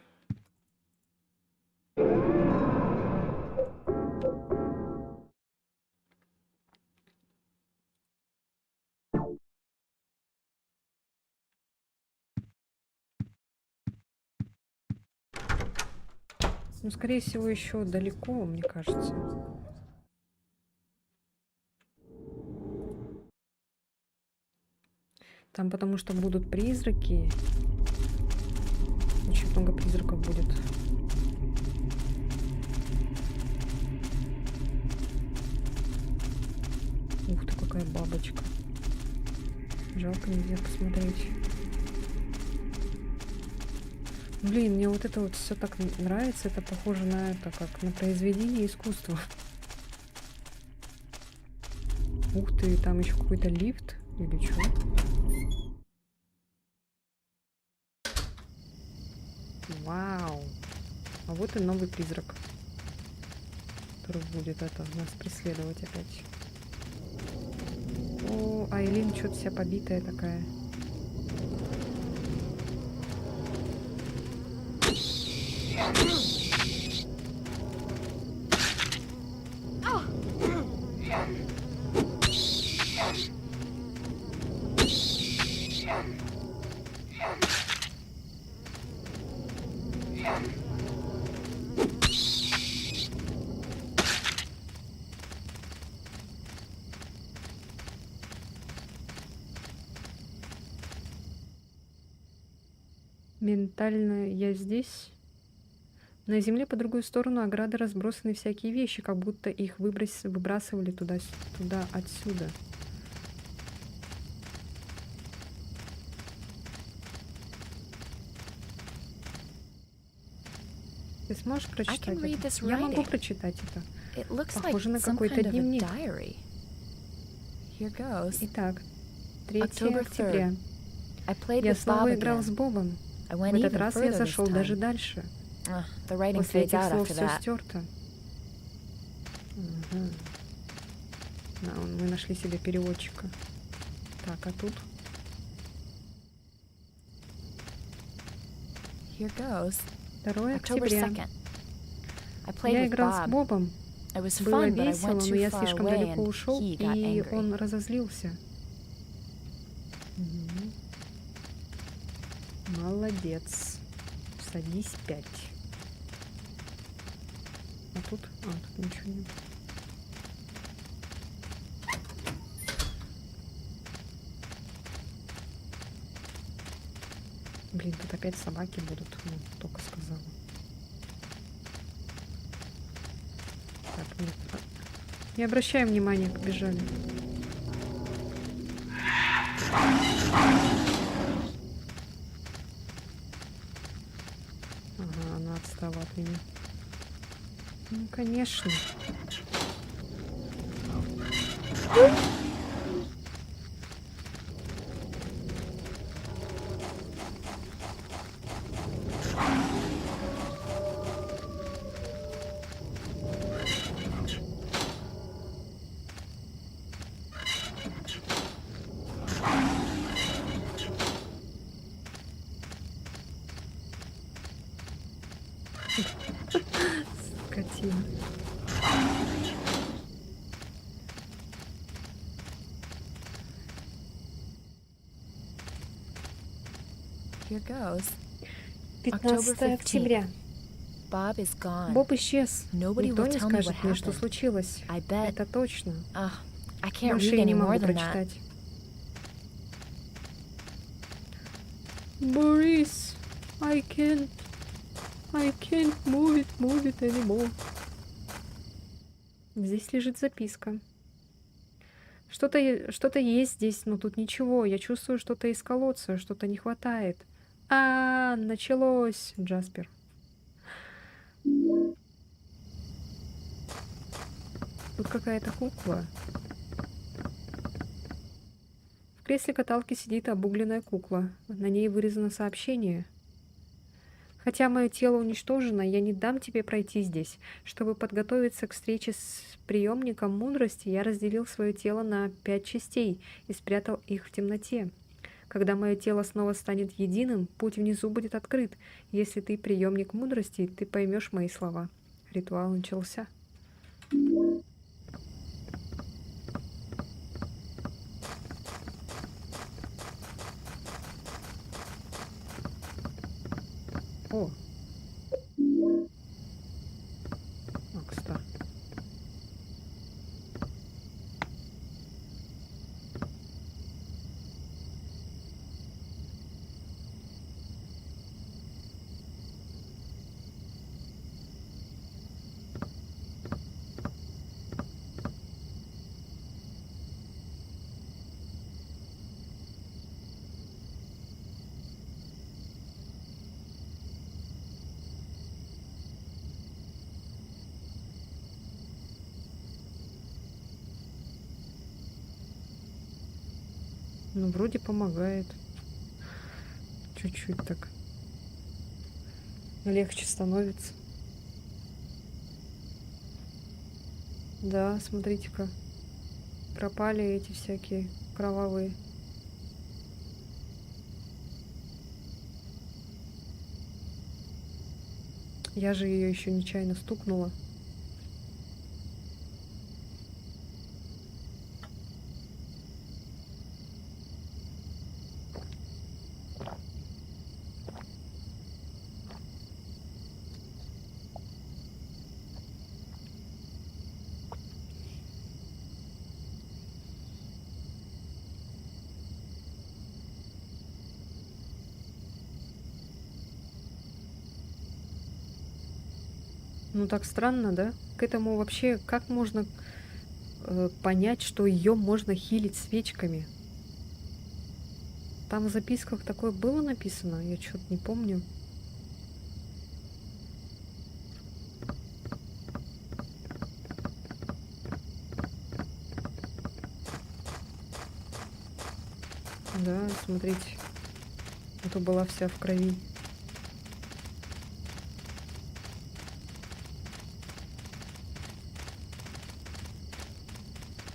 Ну, скорее всего, еще далеко, мне кажется. Там потому что будут призраки. Очень много призраков будет. какая бабочка. Жалко, нельзя посмотреть. Блин, мне вот это вот все так нравится. Это похоже на это, как на произведение искусства. Ух ты, там еще какой-то лифт или что? Вау! А вот и новый призрак, который будет это нас преследовать опять. О, Айлин что-то вся побитая такая. Ментально я здесь. На земле по другую сторону ограды разбросаны всякие вещи, как будто их выбрасывали туда отсюда. Ты сможешь прочитать read это? this Я могу writing. прочитать это. It looks like Похоже на some какой-то kind of a дневник. diary. Here goes. Итак, 3 October октября. 3rd. I played Я with Bob снова играл again. с Бобом. I В went этот even раз я further this зашел даже time. дальше. The writing После fades этих out слов after все that. стерто. Ага. Да, мы нашли себе переводчика. Так, а тут? Here goes. 2 October октября. 2nd. I played Я with играл с Bob. Бобом. It was Было fun, but I весело, went но too я far слишком away далеко and ушел, he got и angry. он разозлился. Мгм. Молодец. Садись 5. А тут? Тут ничего нет. Блин, тут опять собаки будут. Ну, только сказала. Так, нет. Не обращай внимания, побежали. Ага, она отстала от меня. Ну, конечно. Скотина. Here goes. 15 15. октября. Bob is gone. Боб исчез. Nobody Никто will не tell me скажет what мне, что happened. случилось. I bet. Это точно. I can't Больше read я не any могу more than that. прочитать. Борис, I can't move it anymore. Здесь лежит записка. Что-то есть здесь, но тут ничего. Я чувствую что-то из колодца, что-то не хватает. Началось, Джаспер. Тут какая-то кукла. В кресле каталки сидит обугленная кукла. На ней вырезано сообщение. Хотя мое тело уничтожено, я не дам тебе пройти здесь. Чтобы подготовиться к встрече с приемником мудрости, я разделил свое тело на 5 частей и спрятал их в темноте. Когда мое тело снова станет единым, путь внизу будет открыт. Если ты приемник мудрости, ты поймешь мои слова. Ритуал начался. О! Кстати. Ну, вроде помогает. Чуть-чуть так. Легче становится. Да, смотрите-ка. Пропали эти всякие кровавые. Я же ее еще нечаянно стукнула. Ну так странно, да? К этому вообще как можно понять, что ее можно хилить свечками? Там в записках такое было написано? Я что-то не помню. Да, смотрите. А то была вся в крови.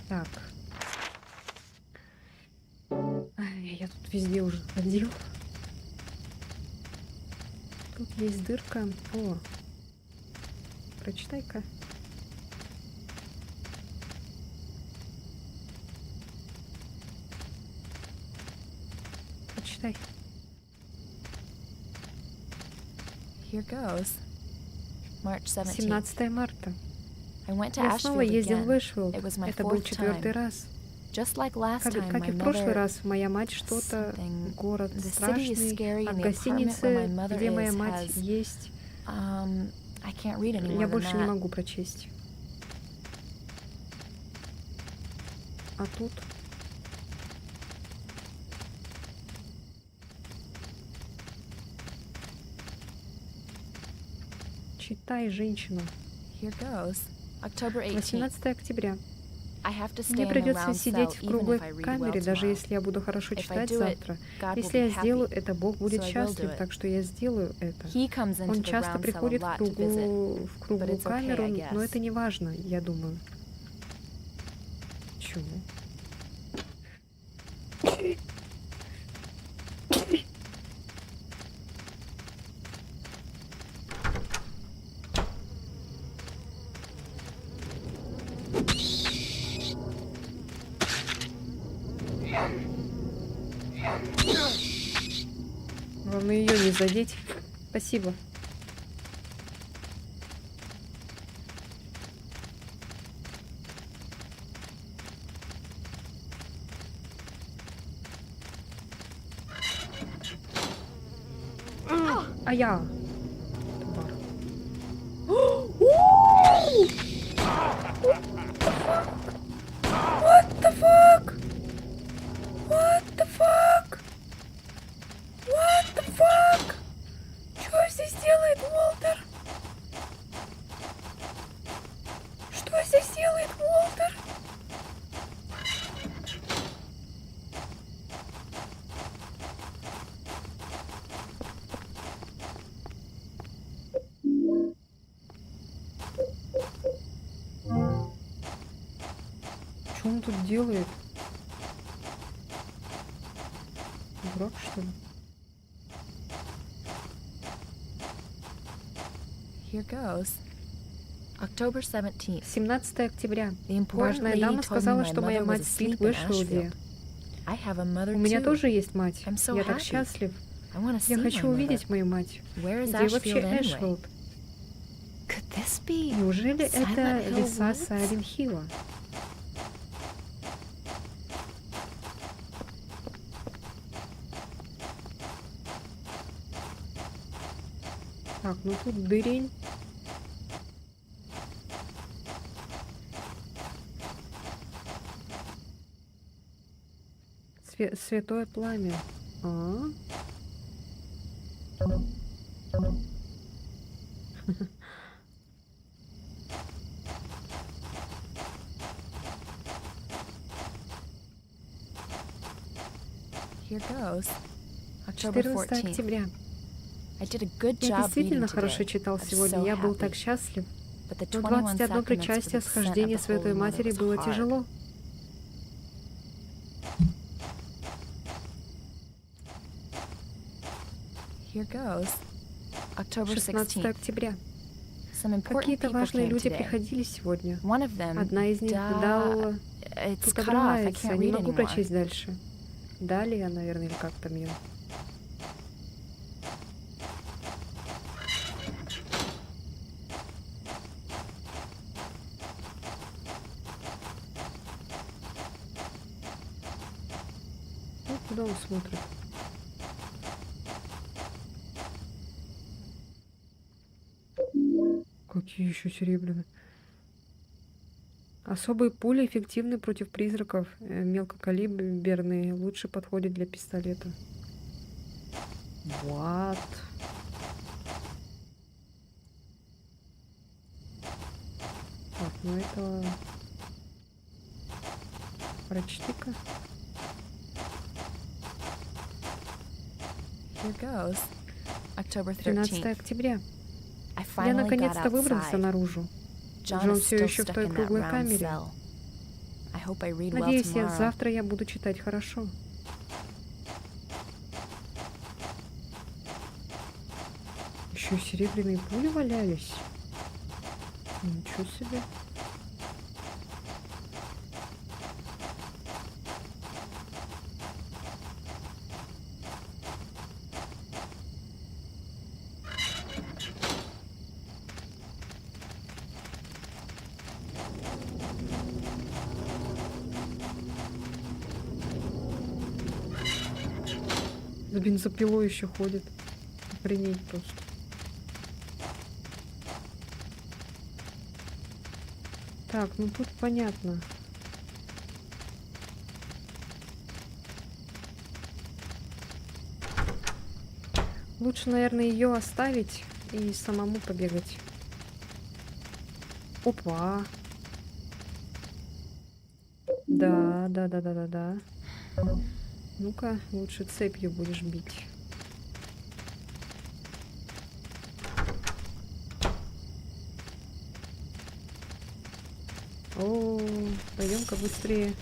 Так. Ай, я тут везде уже ходил. Тут есть дырка. О, прочитай-ка. Прочитай. Here goes. March 17th. 17 марта. I went to Я снова Ashfield ездил в again. Эшфилд. It was my Это был fourth 4-й time. раз. Just like last Как time, и my в прошлый mother... раз, моя мать что-то... something- Город the city is страшный. scary, А and в the apartment where my гостинице, mother где моя is, мать has- есть, I can't read any more я than больше не that. могу прочесть. А тут... Читай, женщина. Here goes. October 18th. 18 октября. I have to stay Мне in the придется round сидеть cell, в even круглой if I read well камере, даже tomorrow. если я буду хорошо If I читать do it, завтра. God will Если be я сделаю happy. это, Бог будет So I will счастлив, do it. так что я сделаю это. He comes into Он the часто round cell a приходит lot to visit. в круглую it's okay, камеру, I но guess. это не важно, я думаю. Чего? Главное ее не задеть. Спасибо. А я. Тварь. What the fuck? What the fuck? What the fuck? Что здесь делает Уолтер? Что здесь делает Уолтер? Что он тут делает? Дурак, что ли? Here goes. October 17th. 17 октября. The important Важная lady дама told me сказала, my что моя mother was мать спит asleep в in Эшфилде. Ashfield. I have a mother У меня too. тоже есть мать. I'm so Я так happy. счастлив. I want to see Я my хочу mother. увидеть мою мать. Where is Где вообще Ashfield anyway? Эшфилд? Could this be Неужели это Silent Hill леса Woods? Сайлент Хилла? Так, ну тут дырень. Святое пламя. А? Here goes. October 14 14th. октября. I did a good Я job действительно reading хорошо today. читал I'm сегодня, so я был happy. так счастлив. But the Но 21 21 sacraments for причастие the descent схождения of the Святой Holy Матери Mother было was hard. тяжело. Here goes. October 16 16th. октября. Some important Какие-то people важные came люди today. приходили сегодня. One of them Одна из них дал... It's Тут cut off. I обрывается, can't не read могу anymore. прочесть дальше. Далее, наверное, или как там ее. Ну, куда он смотрит? Какие еще серебряные? Особые пули эффективны против призраков. Мелкокалиберные лучше подходят для пистолета. What? Так, ну это... Прочти-ка. Here goes. October 13 13th. октября. I Я finally got наконец-то выбрался outside. наружу. John Джон is все still еще в stuck той in that круглой round камере. cell. I hope I read well Надеюсь, tomorrow. завтра я буду читать хорошо. Еще серебряные пули валялись. Ничего себе. С бензопилой еще ходит. Охренеть просто. Так, ну тут понятно. Лучше, наверное, ее оставить и самому побегать. Опа. Да. Ну-ка, лучше цепью будешь бить. О, пойдем-ка быстрее.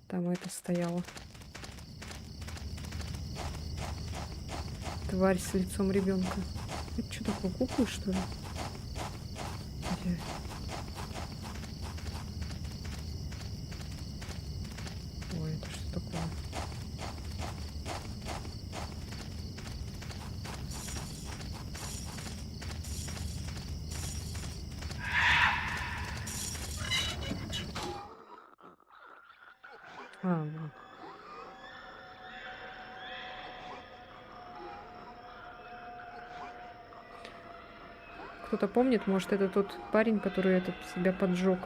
Там это стояло. Тварь с лицом ребенка. Это что такое, куклы, что ли? Где? Ой, это что такое? Вот. Кто-то помнит, может, это тот парень, который этот себя поджег.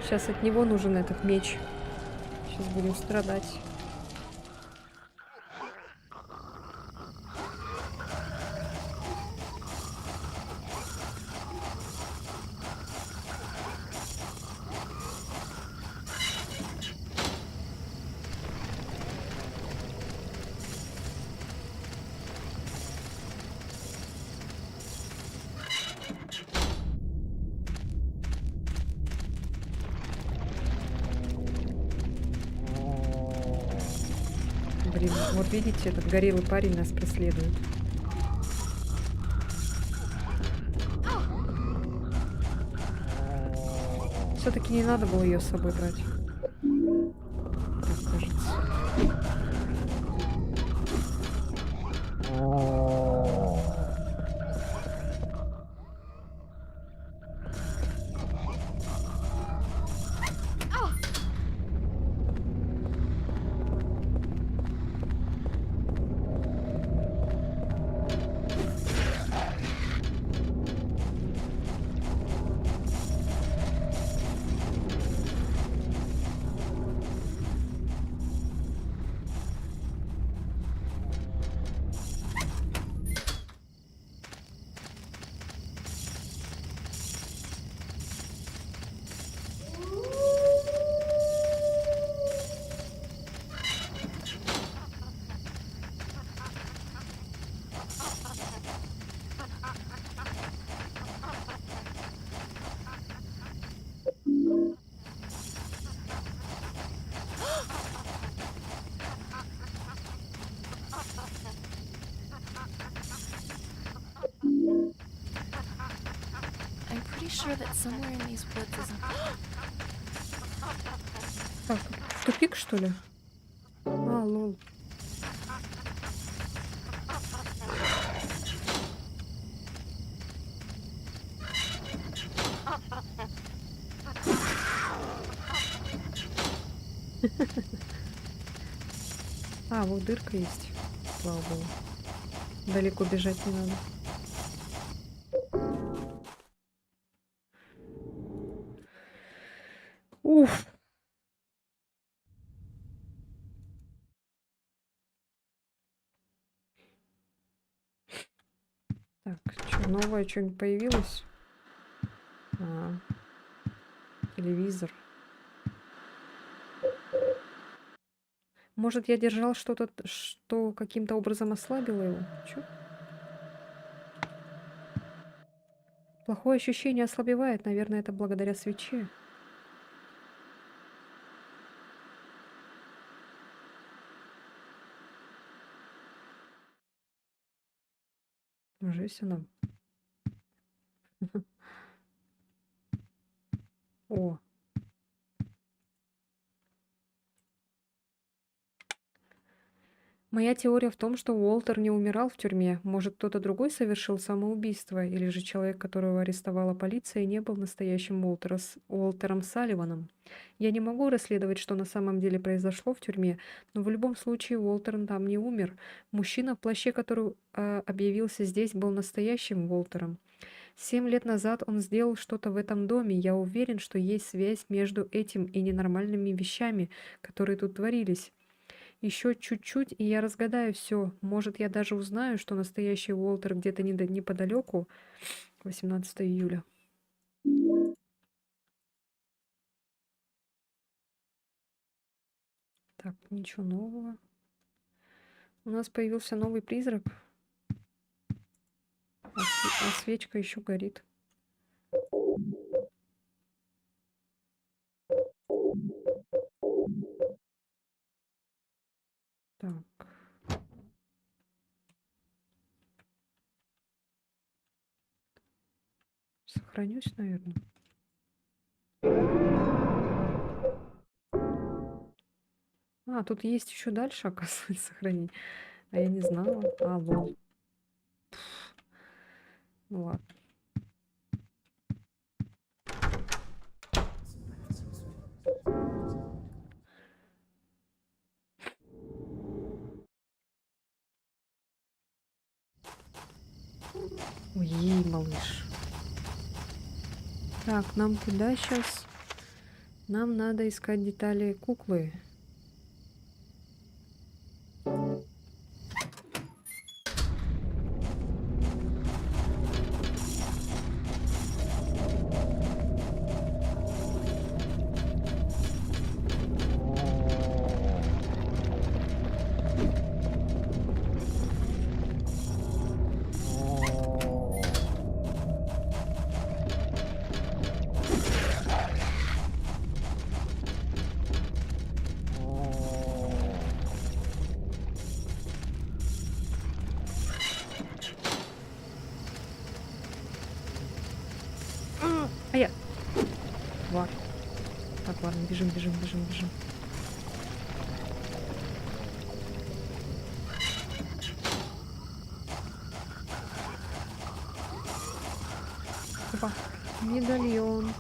Сейчас от него нужен этот меч. Сейчас будем страдать. Блин, вот видите, этот горелый парень нас преследует. Все-таки не надо было ее с собой брать. Так, кажется. sure that somewhere in these woods is Так, тупик, что ли? А, лол. А, вот дырка есть. Слава богу. Далеко бежать не надо. Уф. Так, что, новое что-нибудь появилось? А, телевизор. Может, я держал что-то, что каким-то образом ослабило его? Чё? Плохое ощущение ослабевает, наверное, это благодаря свече. Жесть она. О. Моя теория в том, что Уолтер не умирал в тюрьме. Может, кто-то другой совершил самоубийство, или же человек, которого арестовала полиция, не был настоящим Уолтером Салливаном. Я не могу расследовать, что на самом деле произошло в тюрьме, но в любом случае Уолтер там не умер. Мужчина в плаще, который объявился здесь, был настоящим Уолтером. 7 лет назад он сделал что-то в этом доме. Я уверен, что есть связь между этим и ненормальными вещами, которые тут творились. Еще чуть-чуть, и я разгадаю все. Может, я даже узнаю, что настоящий Уолтер где-то неподалеку. 18 июля. Так, ничего нового. У нас появился новый призрак. А свечка еще горит. Так. Сохранюсь, наверное. А, тут есть еще дальше, оказывается, сохранить. А я не знала. А, лол. Ну ладно. Ой, малыш. Так, нам куда сейчас? Нам надо искать детали куклы. А я. Тварь. Так, ладно, бежим, бежим, бежим, бежим. Опа. Медальон.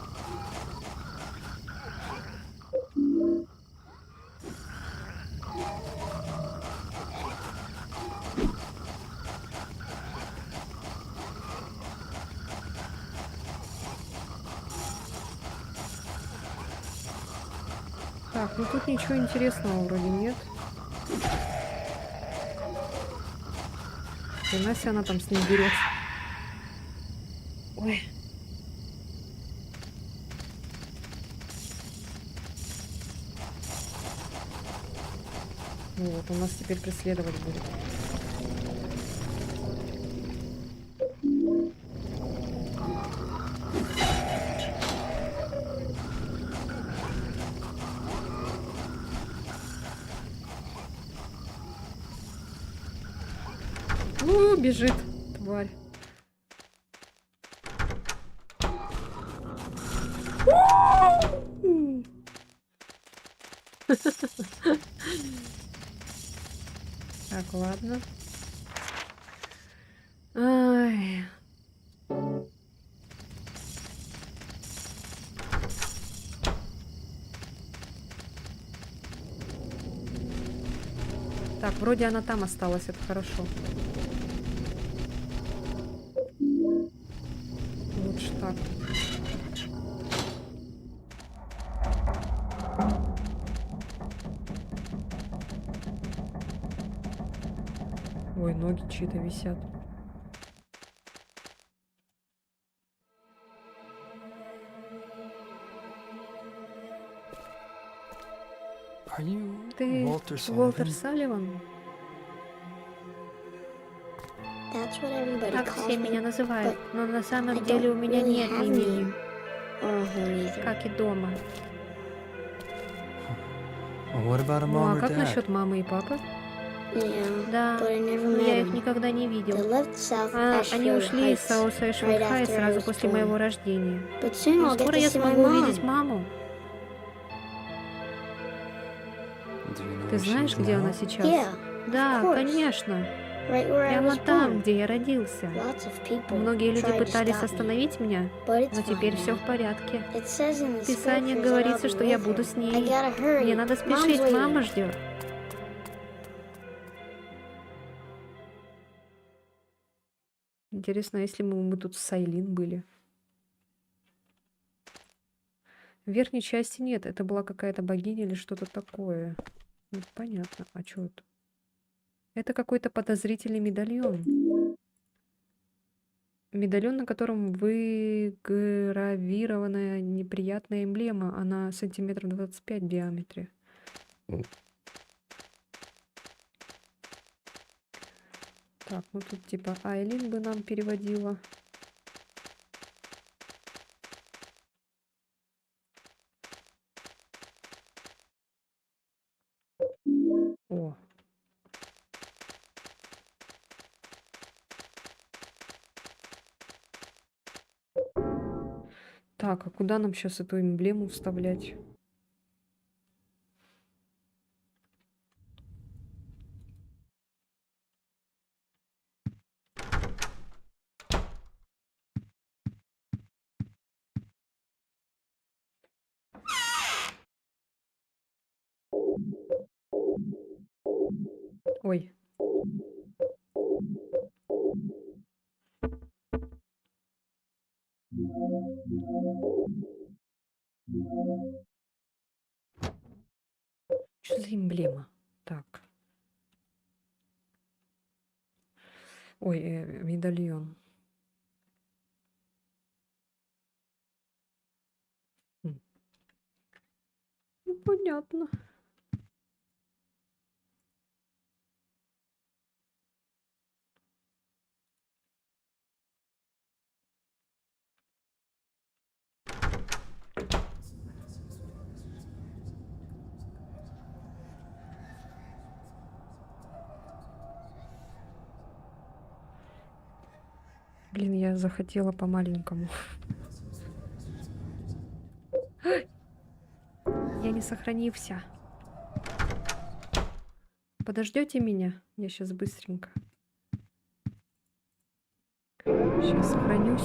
Так, ну тут ничего интересного вроде нет. Хрена себе она там с ним берет. Ой. Ну вот, он нас теперь преследовать будет. Бежит, тварь. Так, ладно. Ай. Так, вроде она там осталась, это хорошо. Лучше так. Ой, ноги чьи-то висят. Are you Ты Walter Уолтер Sullivan? Салливан? That's what everybody Так calls все me, меня называют, but но на I самом деле у don't меня really нет have a имени, name or a home either. как и дома. Well, what about a Ну mom а or как dad? насчет мамы и папы? Yeah, Да, but I never но met я их them. никогда не They видел. left South Они Ashfield ушли из Heights Саус Эшвилд right Хай after I сразу was после моего born. рождения. But soon Но I'll get скоро to я see my смогу увидеть mom. маму. Do you know Ты where she знаешь, is где она now? сейчас? Yeah, Да, course. конечно. right where I Прямо was там, born. где я родился. Lots of people Многие люди tried to пытались stop me, остановить меня, but it's но теперь fine все now. в порядке. It says in the В Писании scriptures that I'll говорится, be что я with буду her. с I ней. gotta hurry. Мне надо Mom's спешить, мама waiting. ждет. Интересно, если мы тут с Сайлин были. В верхней части нет, это была какая-то богиня или что-то такое. Ну, понятно. А что это? Это какой-то подозрительный медальон. Медальон, на котором выгравирована неприятная эмблема. Она сантиметров 25 в диаметре. Так, ну тут типа Айлин бы нам переводила. О. Так, а куда нам сейчас эту эмблему вставлять? Ой. Что за эмблема? Так. Ой, медальон. М. Ну, понятно. Блин, я захотела по-маленькому. Я не сохранился. Подождете меня? Я сейчас быстренько. Сейчас сохранюсь.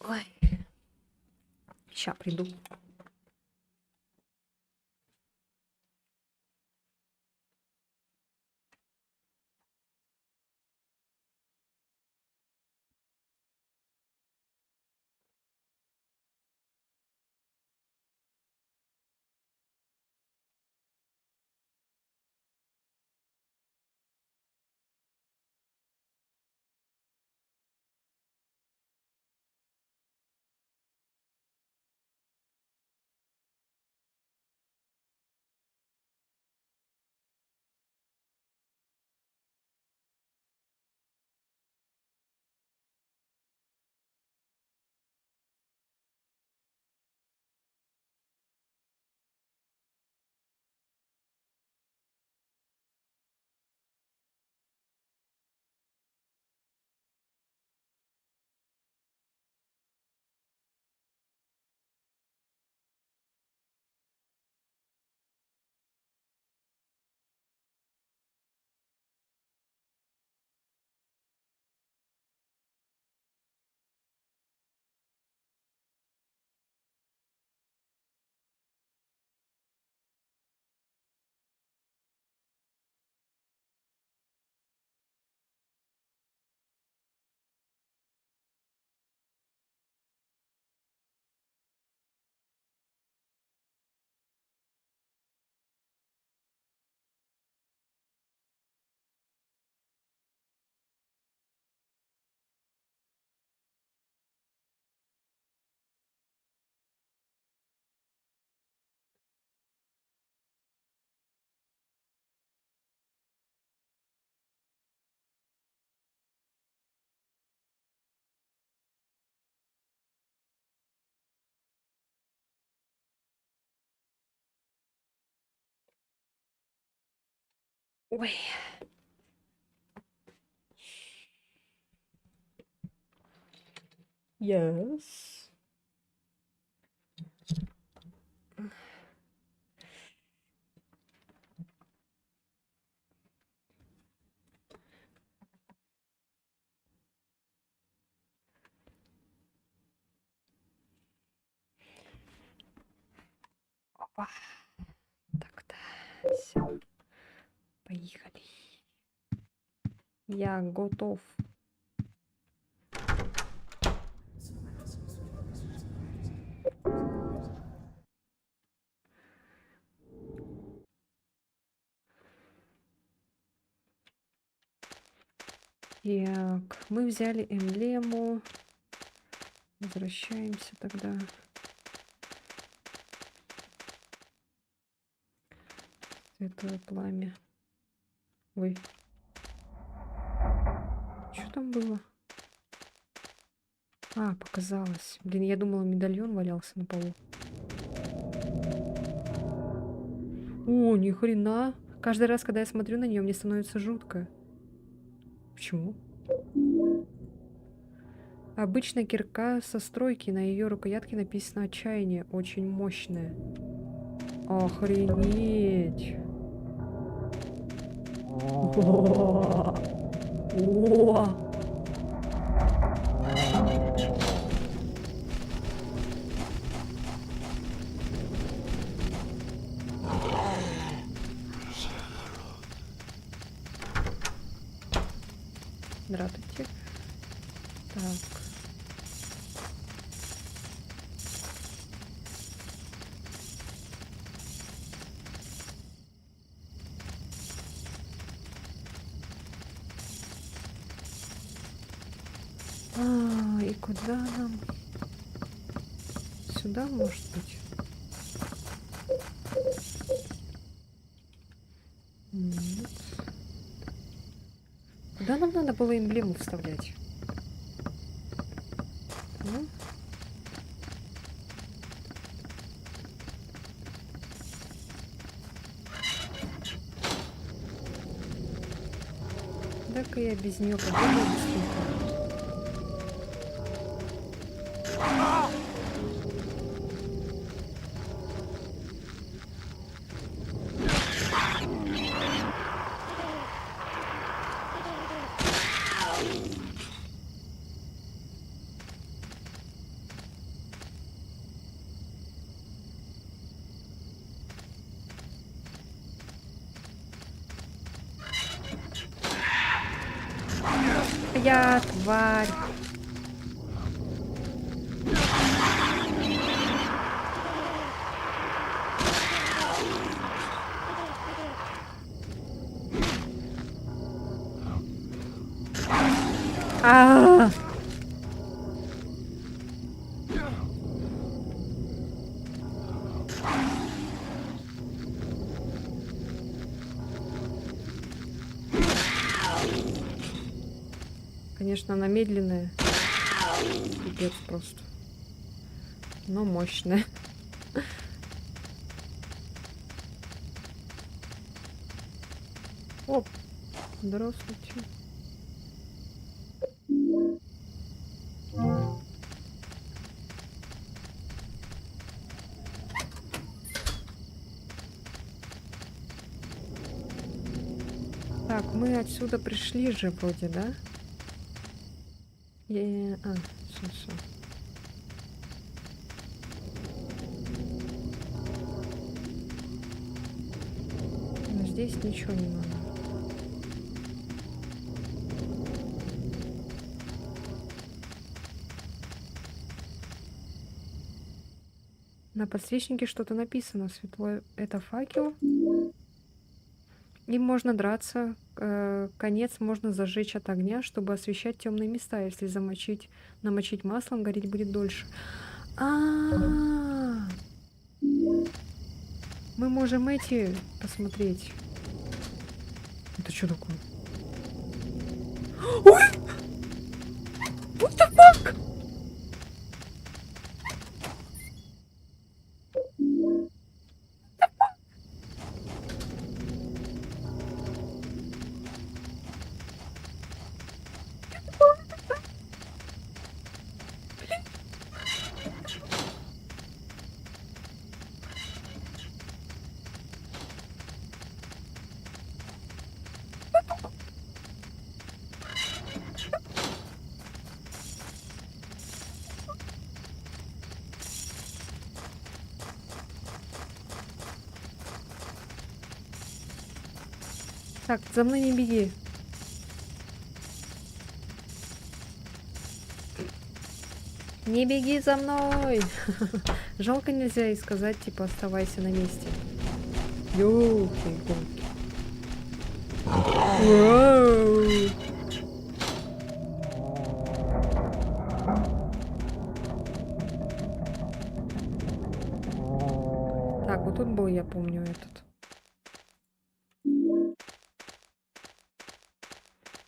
Ой. Сейчас приду. Ой. Yes. Опа. Так-то. Все. Поехали. Я готов. Так, мы взяли эмблему. Возвращаемся тогда. Святое пламя. Ой. Что там было? А, показалось. Блин, я думала, медальон валялся на полу. О, ни хрена. Каждый раз, когда я смотрю на нее, мне становится жутко. Почему? Обычная кирка со стройки. На ее рукоятке написано «Отчаяние». Очень мощная. Охренеть. О! Здравствуйте. Так. И куда нам? Сюда, может быть? Нет. Куда нам надо было эмблему вставлять? Ну? Так-ка я без нее подумаю быстренько. Я тварь. А! Конечно, она медленная. Пипец просто. Но мощная. Оп. Здравствуйте. Так, мы отсюда пришли же вроде, да? Все. Но здесь ничего не надо. На подсвечнике что-то написано. Светло. Это факел. Им можно драться. Конец можно зажечь от огня, чтобы освещать темные места. Если намочить маслом, гореть будет дольше. Мы можем эти посмотреть. Это что такое? Ой! What the fuck? Так, за мной не беги. Не беги за мной! Жалко, нельзя и сказать, типа, оставайся на месте. Ёлки-палки. Вау! Так, вот тут был, я помню, этот.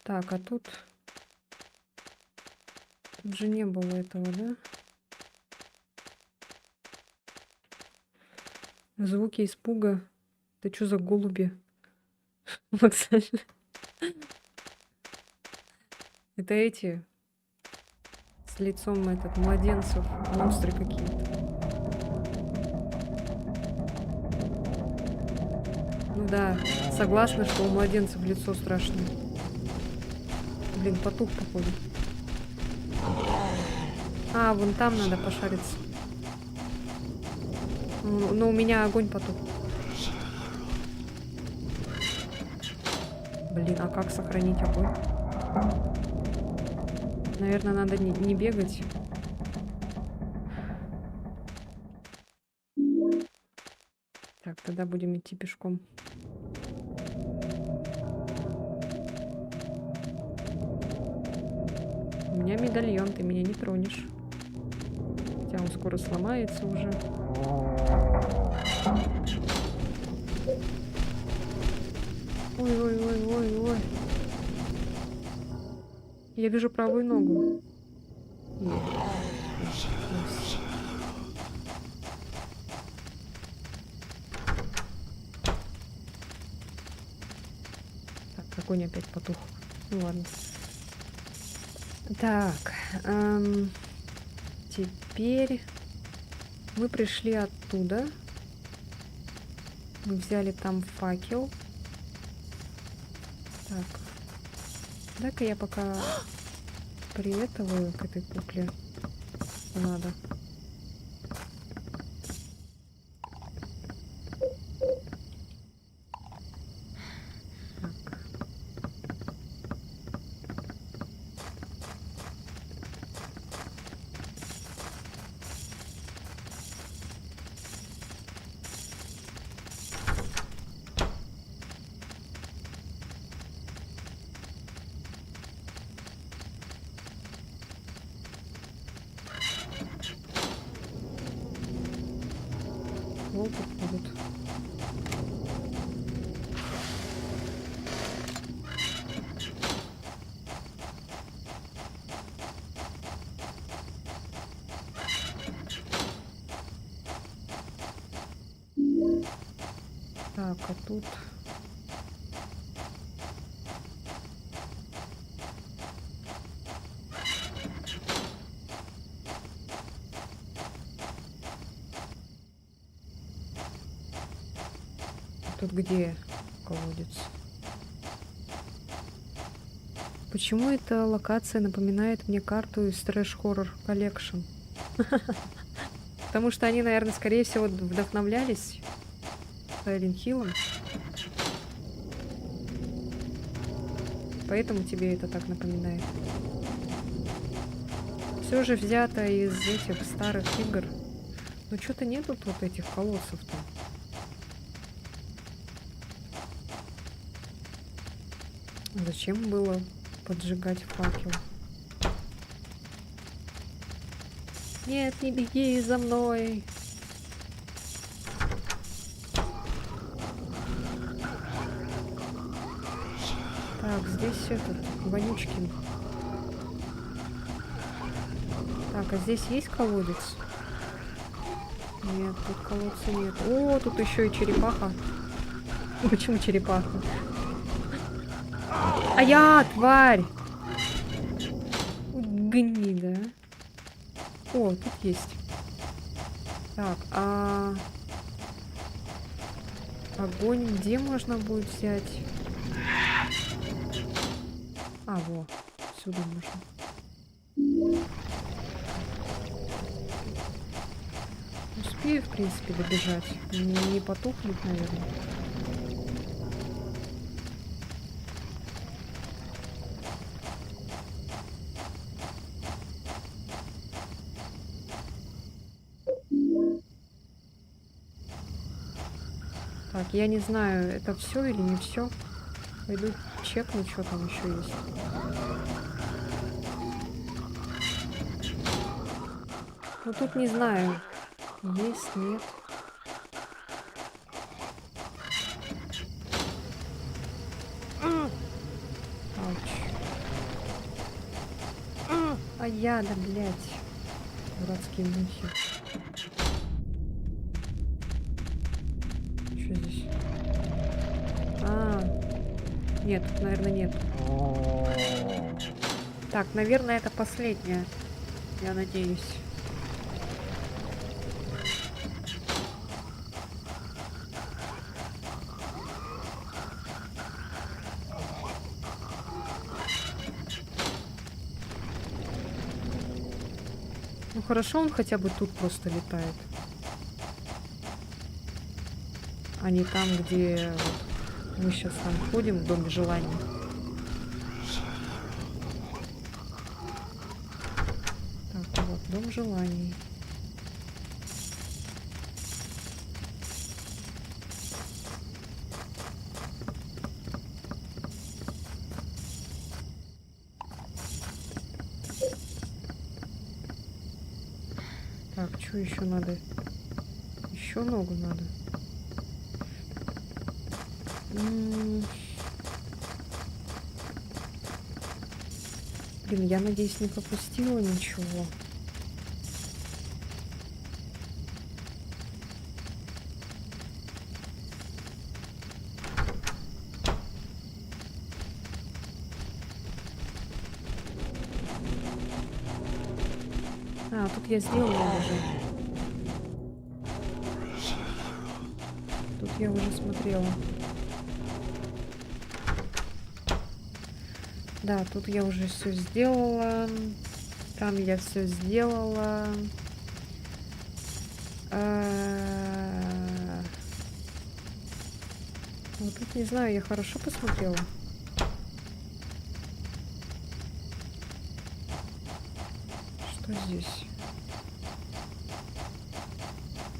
Так, а тут... Тут же не было этого, да? Звуки испуга. Да что за голуби? Максимально. Это эти с лицом этот младенцев, монстры какие-то. Ну да, согласна, что у младенцев лицо страшное. Блин, потух походу. А, вон там надо пошариться. Но у меня огонь потух. Блин, а как сохранить огонь? Наверное, надо не бегать. Так, тогда будем идти пешком. У меня медальон, ты меня не тронешь. Хотя он скоро сломается уже. Ой-ой-ой-ой-ой. Я вижу правую ногу. Так, огонь опять потух. Ну ладно. Так, теперь мы пришли оттуда. Мы взяли там факел. Так, дай-ка я пока приветываю к этой кукле. Надо. Волки ходят. Так, а тут... Тут где колодец? Почему эта локация напоминает мне карту из Trash Horror Collection? Потому что они, наверное, скорее всего вдохновлялись Silent Hill'ом. Поэтому тебе это так напоминает. Все же взято из этих старых игр. Но что-то нету тут этих колодцев-то. Зачем было поджигать факел? Нет, не беги за мной. Так, здесь этот Вонючкин. Так, а здесь есть колодец? Нет, тут колодца нет. О, тут еще и черепаха. Почему черепаха? А я, тварь! Гнида. О, тут есть. Так, а... огонь где можно будет взять? А, во, сюда можно. Успею, в принципе, добежать. Не потухнет, наверное. Так, я не знаю, это все или не все. Пойду чекну, что там еще есть. Ну тут не знаю. Есть, нет. Ауч. А я, да, блядь. Дурацкие мухи. Что здесь? А, нет, тут, наверное, нет. Так, наверное, это последняя. Я надеюсь. Ну хорошо, он хотя бы тут просто летает. А не там, где вот мы сейчас там ходим в Доме желаний. Так, вот, Дом желаний. Так, что еще надо? Еще ногу надо. Блин, я надеюсь, не пропустила ничего. А, тут я сделала уже. Тут я уже смотрела. Да, тут я уже все сделала. Там я все сделала. Вот тут не знаю, я хорошо посмотрела. Что здесь?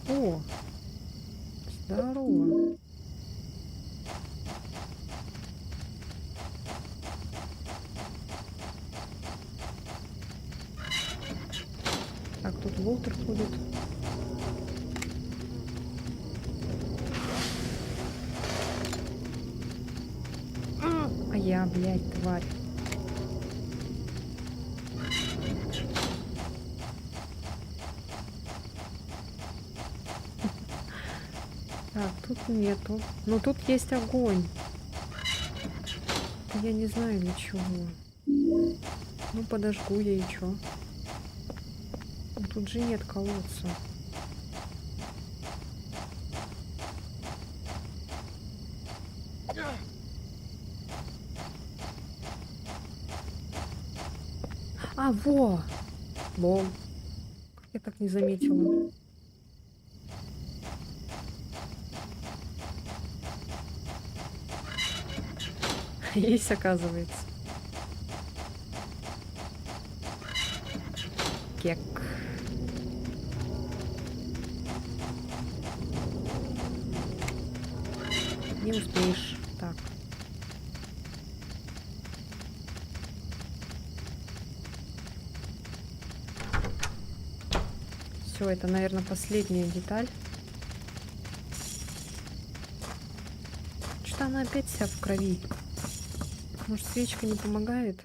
О! Здорово. Так, тут Волтер ходит. А я, блядь, тварь. Так, тут нету. Но тут есть огонь. Я не знаю для чего. Ну, подожгу я и чё. Ну, тут же нет колодца. А, во! Бом. Как я так не заметила. Есть, оказывается. Кек. Не успеешь. Так. Все, это, наверное, последняя деталь. Что-то она опять вся в крови. Может, свечка не помогает?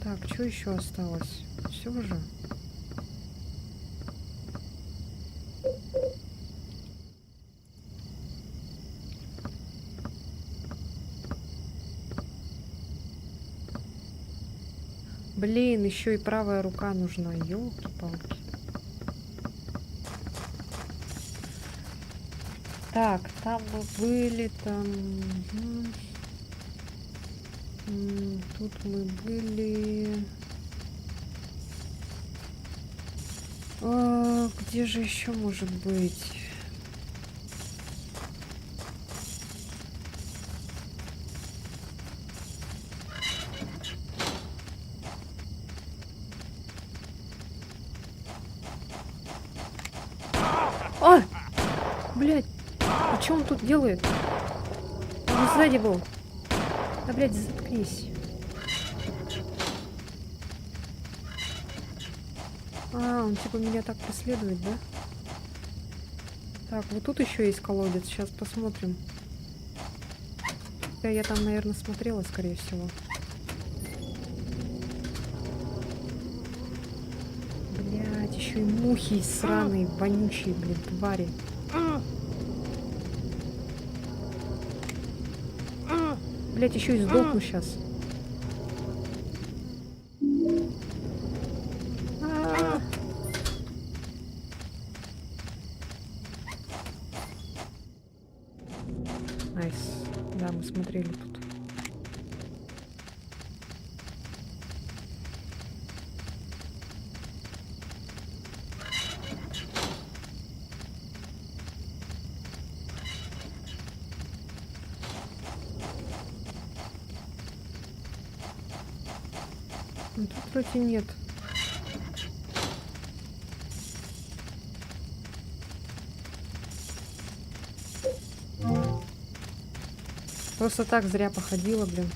Так, что еще осталось? Все же. Блин, еще и правая рука нужна. Ёлки-палки. Так, там мы были, там... Тут мы были... А, где же еще может быть? Блядь, а что он тут делает? Он сзади был. Да, блядь, заткнись. А, он типа меня так преследует, да? Так, вот тут еще есть колодец. Сейчас посмотрим. Я там, наверное, смотрела, скорее всего. Блядь, еще и мухи сраные, вонючие, блин, твари. Блядь, еще и сдохну сейчас. Найс. Да, мы смотрели тут. Ну, тут вроде нет. Просто так зря походила, блин,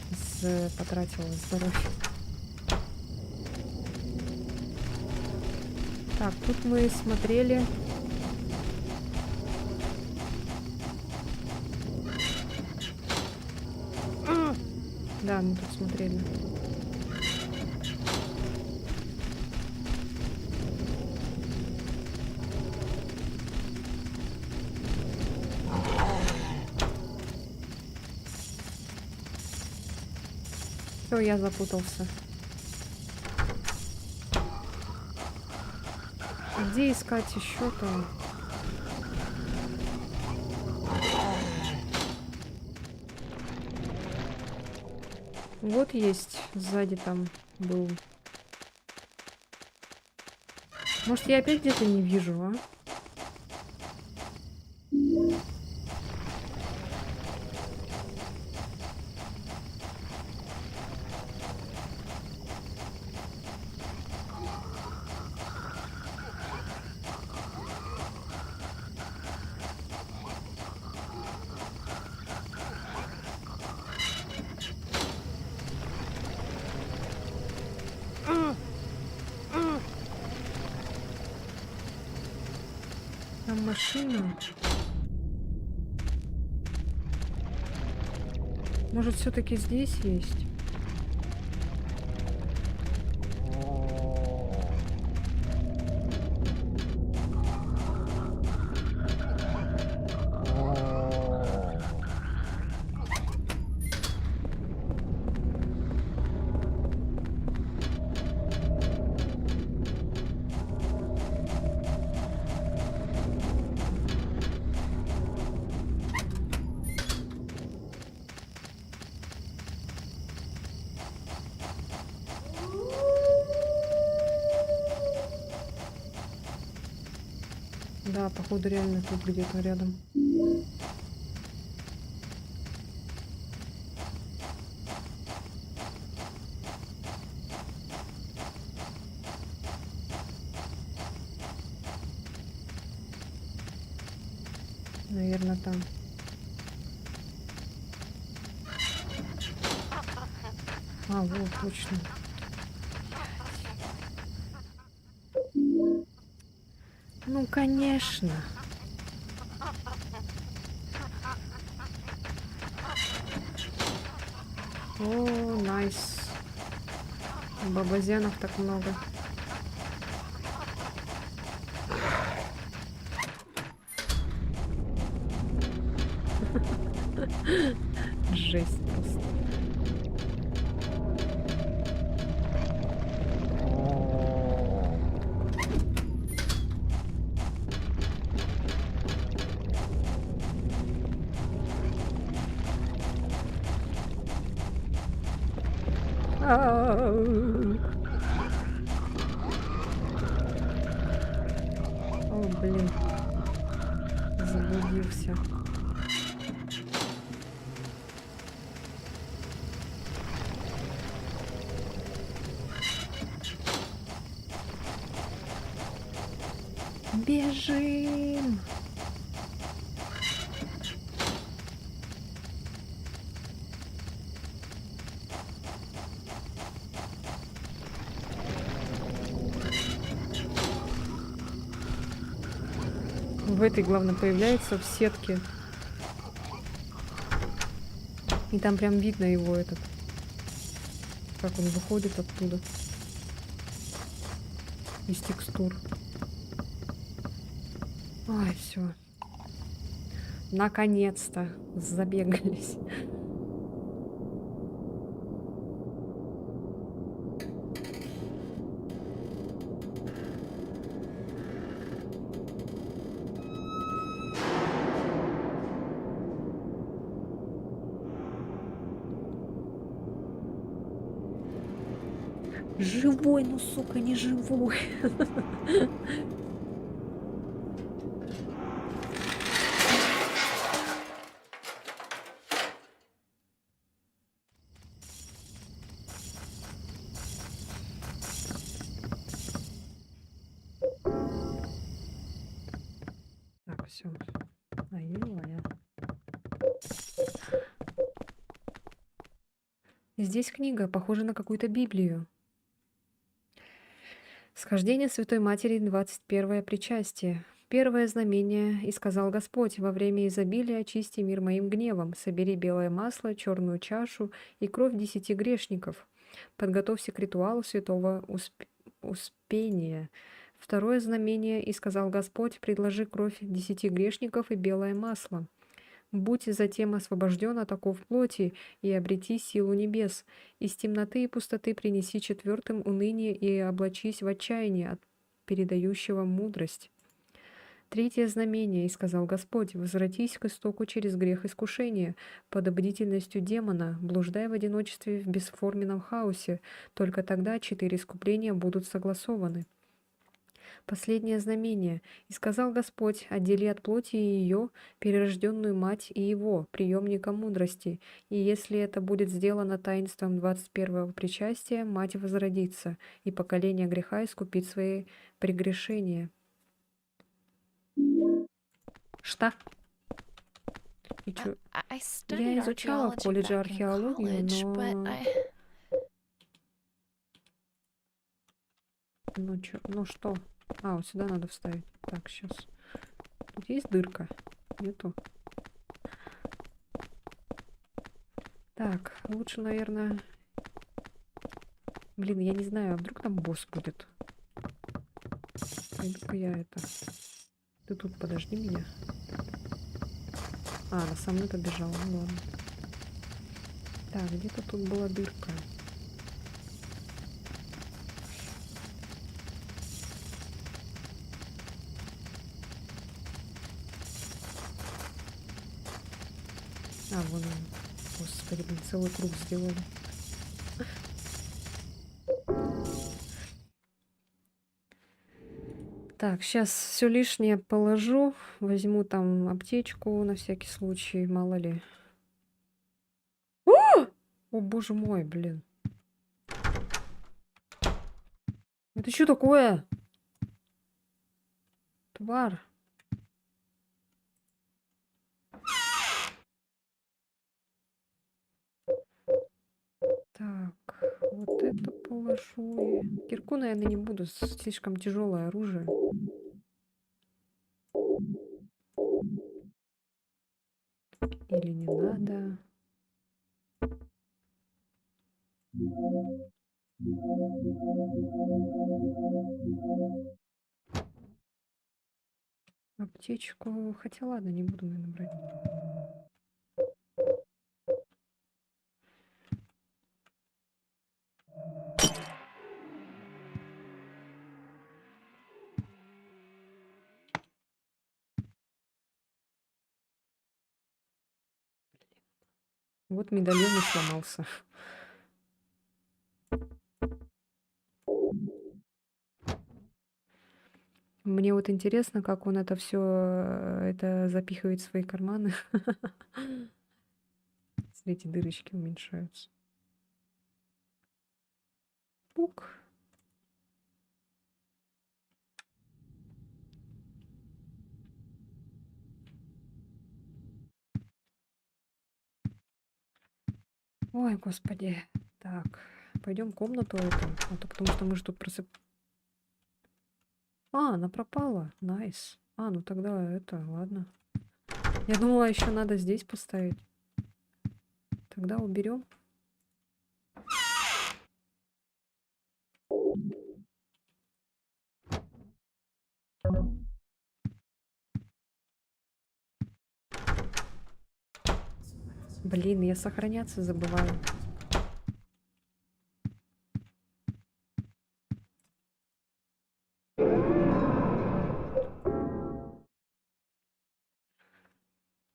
потратила здоровье. Так, тут мы смотрели. Да, мы тут смотрели. Все, я запутался. Где искать еще-то? Вот есть, сзади там был. Может, я опять где-то не вижу, а? Там машина. Может, все-таки здесь есть? Да, походу реально тут где-то рядом. Наверное, там. А, вот, точно. Ну, конечно. О, найс. Бабазянов так много. Жесть просто. О, блин. Заблудился. Бежим! В этой, главное, появляется в сетке. И там прям видно его этот, как он выходит оттуда. Из текстур. Ой, все. Наконец-то забегались. Живой, ну сука, не живой. Так, все. Наела я. Здесь книга, похожа на какую-то Библию. Схождение Святой Матери, 21 причастие. Первое знамение, и сказал Господь, во время изобилия очисти мир моим гневом, собери белое масло, черную чашу и кровь 10 грешников. Подготовься к ритуалу святого успения. Второе знамение, и сказал Господь, предложи кровь 10 грешников и белое масло. Будь затем освобожден от оков плоти и обрети силу небес. Из темноты и пустоты принеси четвертым уныние и облачись в отчаяние от передающего мудрость. Третье знамение, и сказал Господь, возвратись к истоку через грех искушения, под бдительностью демона, блуждай в одиночестве в бесформенном хаосе, только тогда 4 искупления будут согласованы. Последнее знамение. И сказал Господь, отдели от плоти ее, перерожденную мать и его, приемника мудрости, и если это будет сделано таинством 21-го причастия, мать возродится, и поколение греха искупит свои прегрешения. Что? И чё? I Я studied изучала в archaeology колледже back in археологию, college, but но... I... Ну что? А, вот сюда надо вставить. Так, сейчас. Тут есть дырка? Нету. Так, лучше, наверное... Блин, я не знаю, а вдруг там босс будет? Пойду-ка я это... Ты тут подожди меня. А, она со мной побежала, ну ладно. Так, где-то тут была дырка. А, вон он. Господи, блин, целый круг сделали. Так, сейчас все лишнее положу. Возьму там аптечку на всякий случай, мало ли. О, боже мой, блин. Это что такое? Тварь. Так, вот это положу. Кирку, наверное, не буду. Слишком тяжелое оружие. Или не надо. Аптечку. Хотя ладно, не буду, наверное, брать. Вот медальон и сломался. Мне вот интересно, как он это все это запихивает в свои карманы. Если эти дырочки уменьшаются. Пук. Ой, господи. Так, пойдем в комнату эту. А то потому что мы же тут просып... А, она пропала. Найс. А, ну тогда это, ладно. Я думала, еще надо здесь поставить. Тогда уберем. Блин, я сохраняться забываю.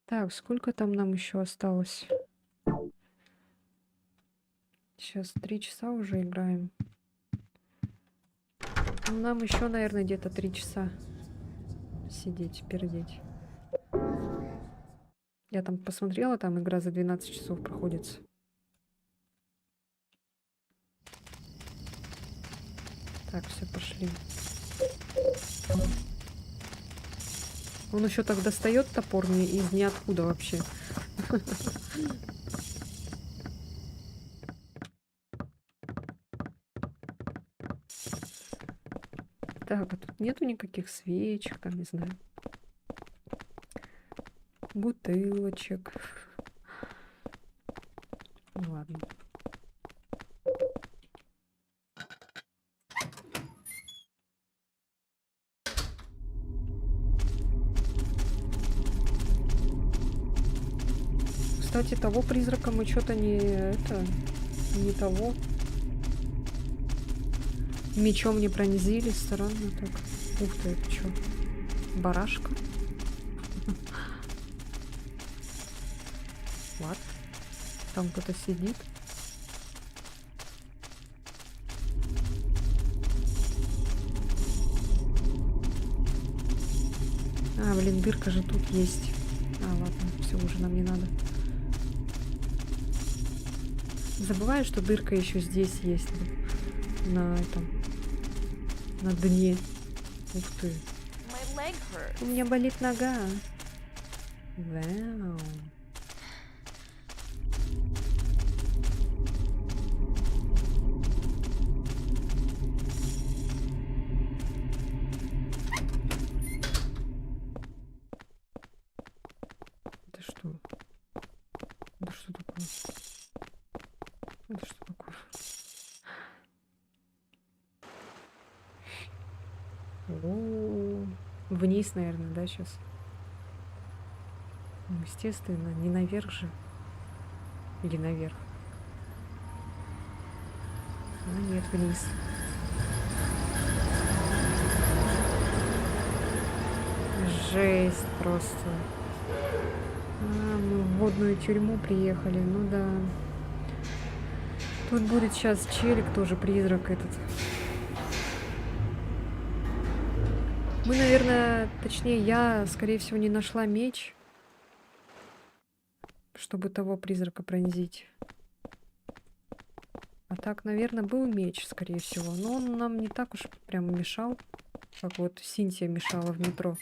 Так, сколько там нам еще осталось? Сейчас 3 часа уже играем. Ну, нам еще, наверное, где-то 3 часа сидеть, пердеть. Я там посмотрела, там игра за 12 часов проходится. Так, все, пошли. Он еще так достает топор из ниоткуда вообще. Так, а тут нету никаких свечек, там, не знаю. Бутылочек. Ну ладно. Кстати, того призрака мы что-то не того. Мечом не пронзили, странно так. Ух ты, это что? Барашка? What? Там кто-то сидит. А, блин, дырка же тут есть. А, ладно, все, уже нам не надо. Забываю, что дырка еще здесь есть. На этом. На дне. Ух ты. My leg hurts. У меня болит нога. Вау. Это что? Это что такое? Это что такое? О, вниз, наверное, да, сейчас? Ну, естественно, не наверх же. Или наверх. А, нет, вниз. Жесть просто. А, мы в водную тюрьму приехали, ну да. Тут будет сейчас челик, тоже призрак этот. Мы, наверное, точнее, я, скорее всего, не нашла меч, чтобы того призрака пронзить. А так, наверное, был меч, скорее всего. Но он нам не так уж прям мешал, как вот Синтия мешала в метро.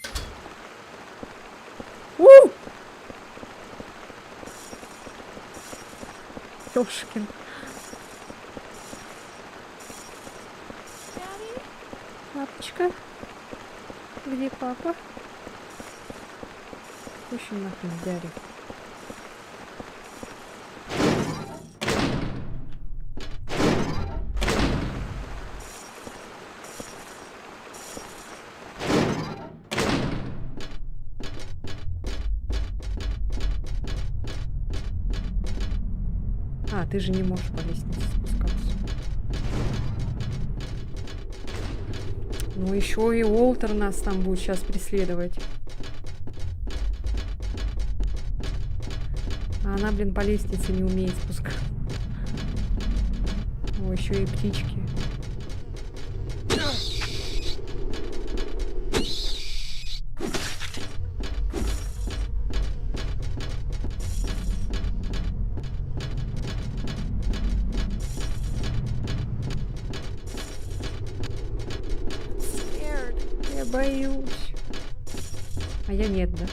Ёшкин. Daddy? Папочка? Где папа? Пущу нахрен, Дарик. А, ты же не можешь по лестнице спускаться. Ну еще и Уолтер нас там будет сейчас преследовать. А она, блин, по лестнице не умеет спускаться. О, еще и птички. Scared. Я боюсь. А я нет, да?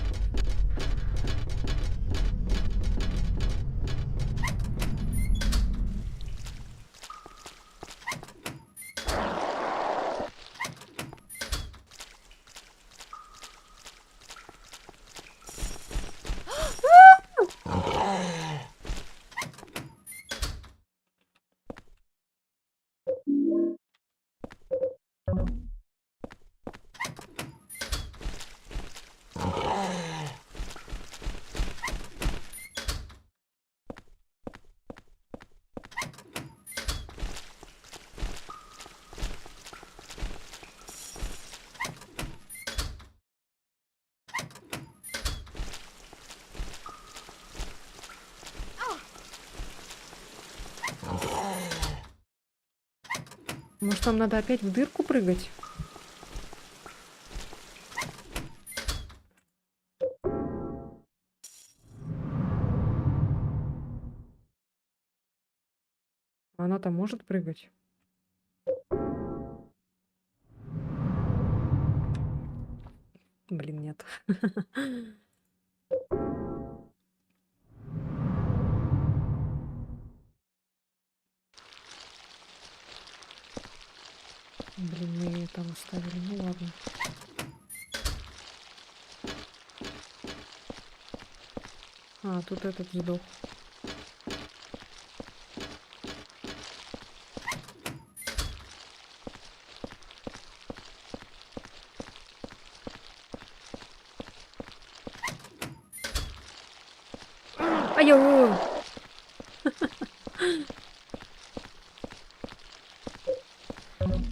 Может, нам надо опять в дырку прыгать? Она там может прыгать? Блин, нет. Блин, мы ее там оставили. Ну ладно. А, тут этот сдох. Ай-ё!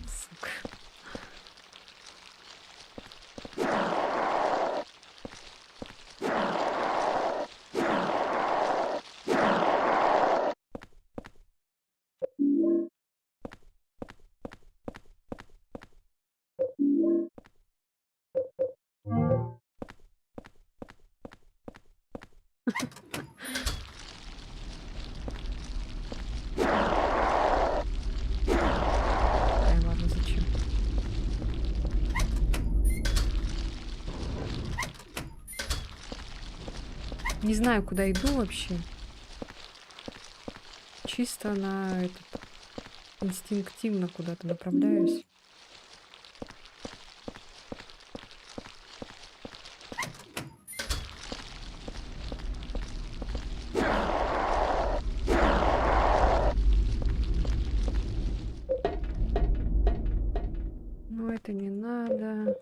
Сука. Ай, ладно, зачем? Не знаю, куда иду вообще. Чисто на этот инстинктивно куда-то направляюсь. Ну, это не надо.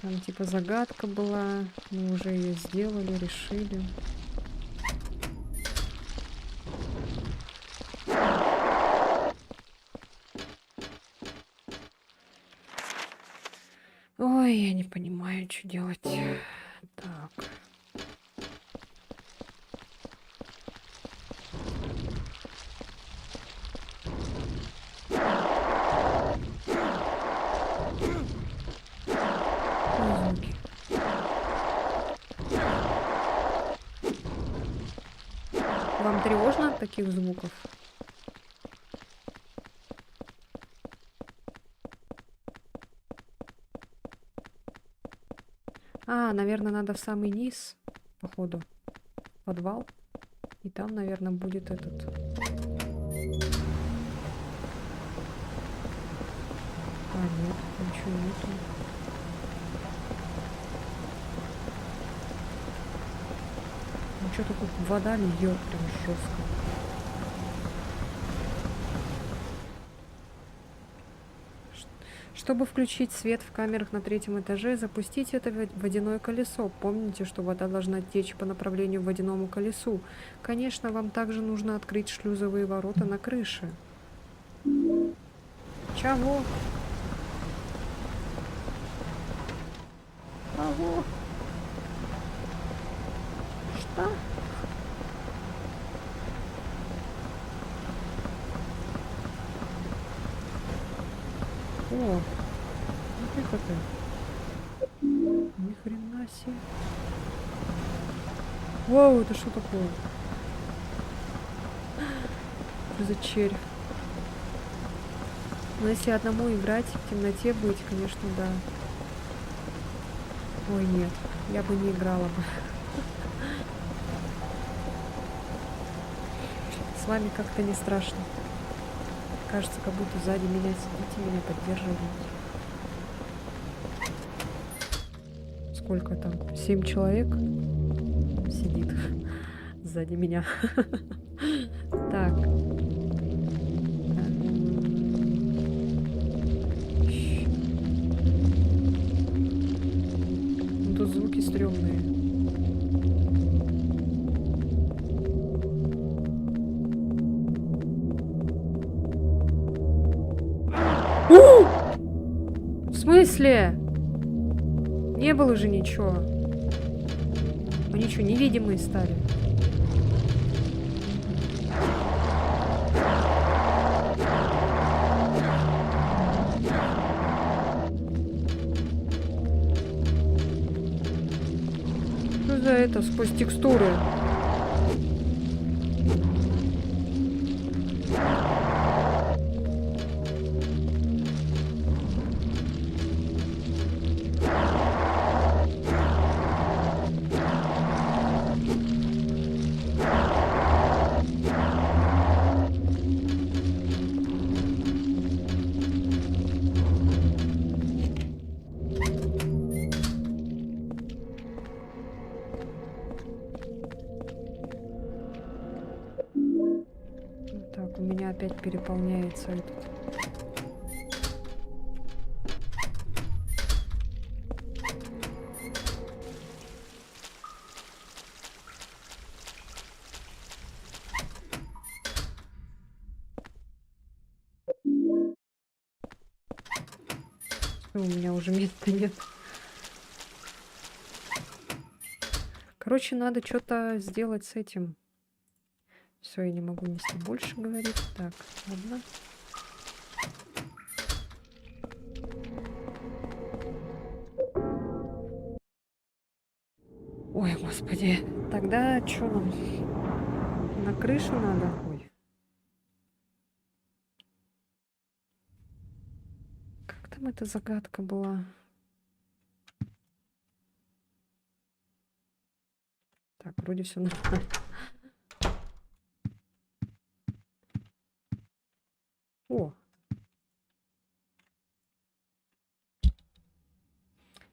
Там типа загадка была. Мы уже ее сделали, решили. Ой, я не понимаю, что делать. Так. Звуки. Вам тревожно от таких звуков? А, наверное, надо в самый низ, походу, подвал. И там, наверное, будет этот. А, нет, ничего нету. Ну что такое, вода льет прям жестко. Чтобы включить свет в камерах на 3-м этаже, запустите это водяное колесо. Помните, что вода должна течь по направлению к водяному колесу. Конечно, вам также нужно открыть шлюзовые ворота на крыше. Чего? Кого? Что? О, ну тихо ты. Ни хрена себе. Вау, это что такое? Что за червь? Но если одному играть в темноте быть, конечно, да. Ой, нет, я бы не играла бы. С вами как-то не страшно. Кажется, как будто сзади меня сидите, меня поддерживаете. Сколько там? 7 человек сидит сзади меня. Так. Ну, тут звуки стрёмные. В смысле? Не было же ничего. Они что, невидимые стали? Что за это сквозь текстуры? Так, у меня опять переполняется этот. Всё, у меня уже места нет. Короче, надо что-то сделать с этим. Все, я не могу нести больше говорить. Так, ладно. Ой, господи. Тогда что нам? На крышу надо? Ой. Как там эта загадка была? Так, вроде все нормально. О!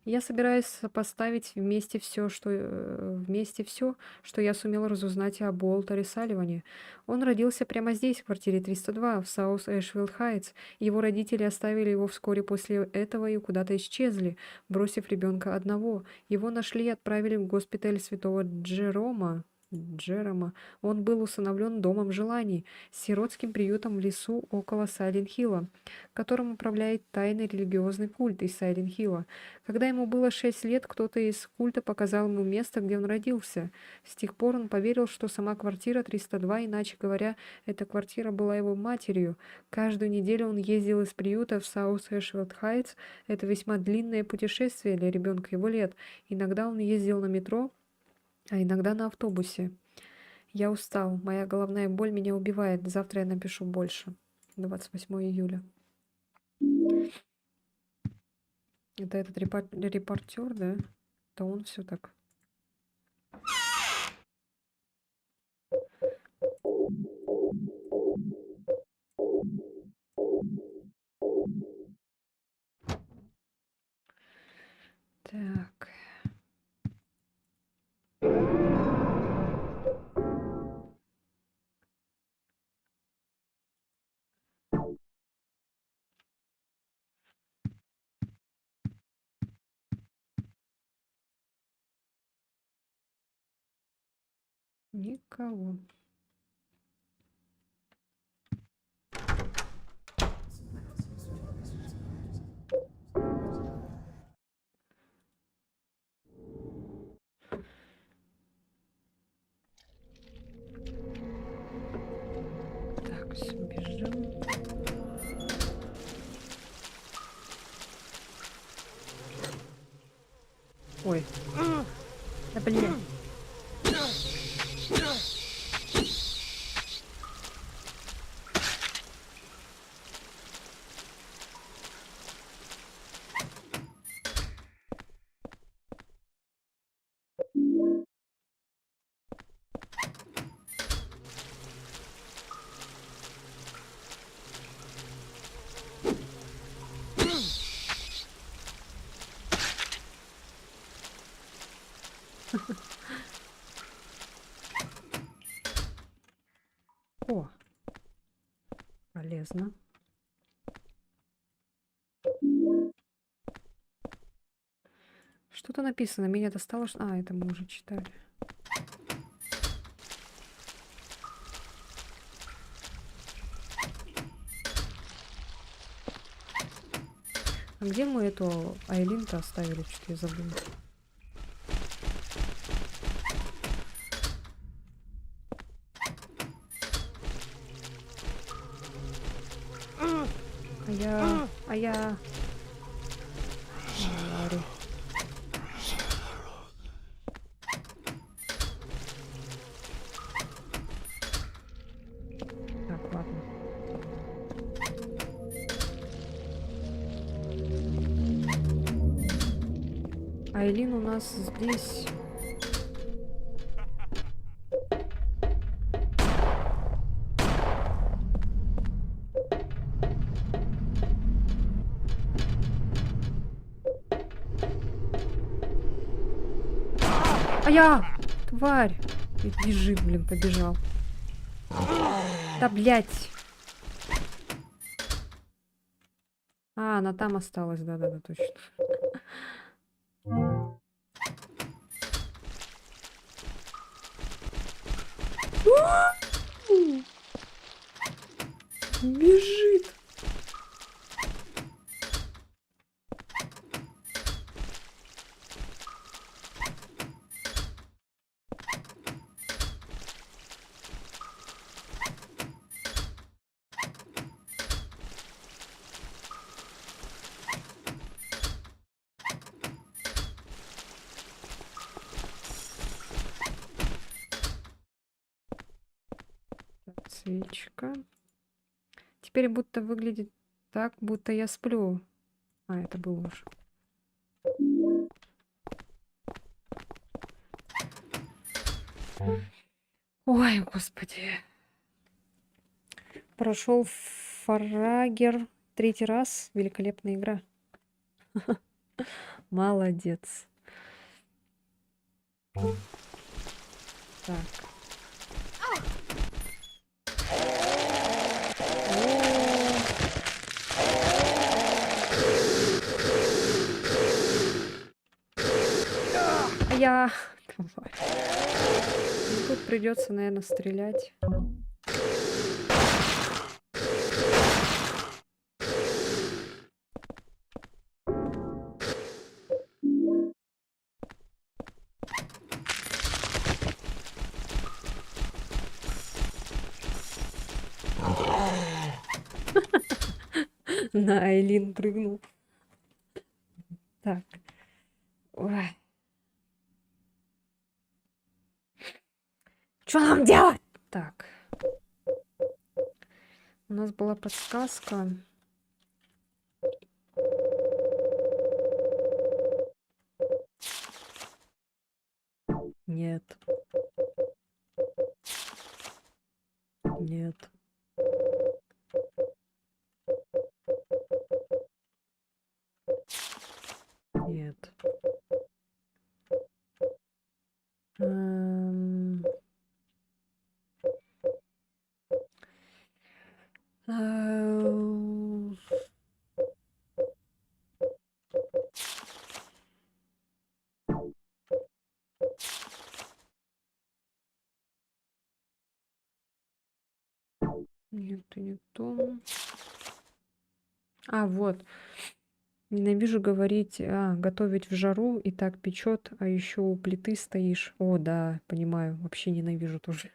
Я собираюсь сопоставить вместе все, что я сумела разузнать об Уолтере Салливане. Он родился прямо здесь, в квартире 302, в Саус Эшвилд Хайтс. Его родители оставили его вскоре после этого и куда-то исчезли, бросив ребенка одного. Его нашли и отправили в госпиталь святого Джерома. Он был усыновлен домом желаний, сиротским приютом в лесу около Сайленд-Хилла, которым управляет тайный религиозный культ из Сайленд-Хилла. Когда ему было 6 лет, кто-то из культа показал ему место, где он родился. С тех пор он поверил, что сама квартира 302, иначе говоря, эта квартира была его матерью. Каждую неделю он ездил из приюта в Саус Эшвилд Хайтс. Это весьма длинное путешествие для ребенка его лет. Иногда он ездил на метро, а иногда на автобусе. Я устал. Моя головная боль меня убивает. Завтра я напишу больше. 28 июля. Это этот репортер, да? Это он все так. Так. Никого. Так, все, бежим. Ой. Да блин. О, полезно. Что-то написано. Меня достало. А, это мы уже читали. А где мы эту Айлин-то оставили? Что-то я забыла. А я... Говорю. Айлин у нас здесь. А я! Тварь! И бежит, блин, побежал. Да, блядь! А, она там осталась, да-да-да, точно. Бежит! Так, свечка. Теперь будто выглядит так, будто я сплю. А, это было уже. Ой, господи. Прошел Фарагер 3-й раз. Великолепная игра. Молодец. Так. А я... Тварь. Ну, тут придется, наверное, стрелять. На Айлин прыгнул. Так. Ой. Что нам делать? Так. У нас была подсказка. Нет. Нет. Нет. Эм. Ау. Нет, это не то. А, вот. Ненавижу говорить, готовить в жару и так печет, а еще у плиты стоишь. О, да, понимаю, вообще ненавижу тоже.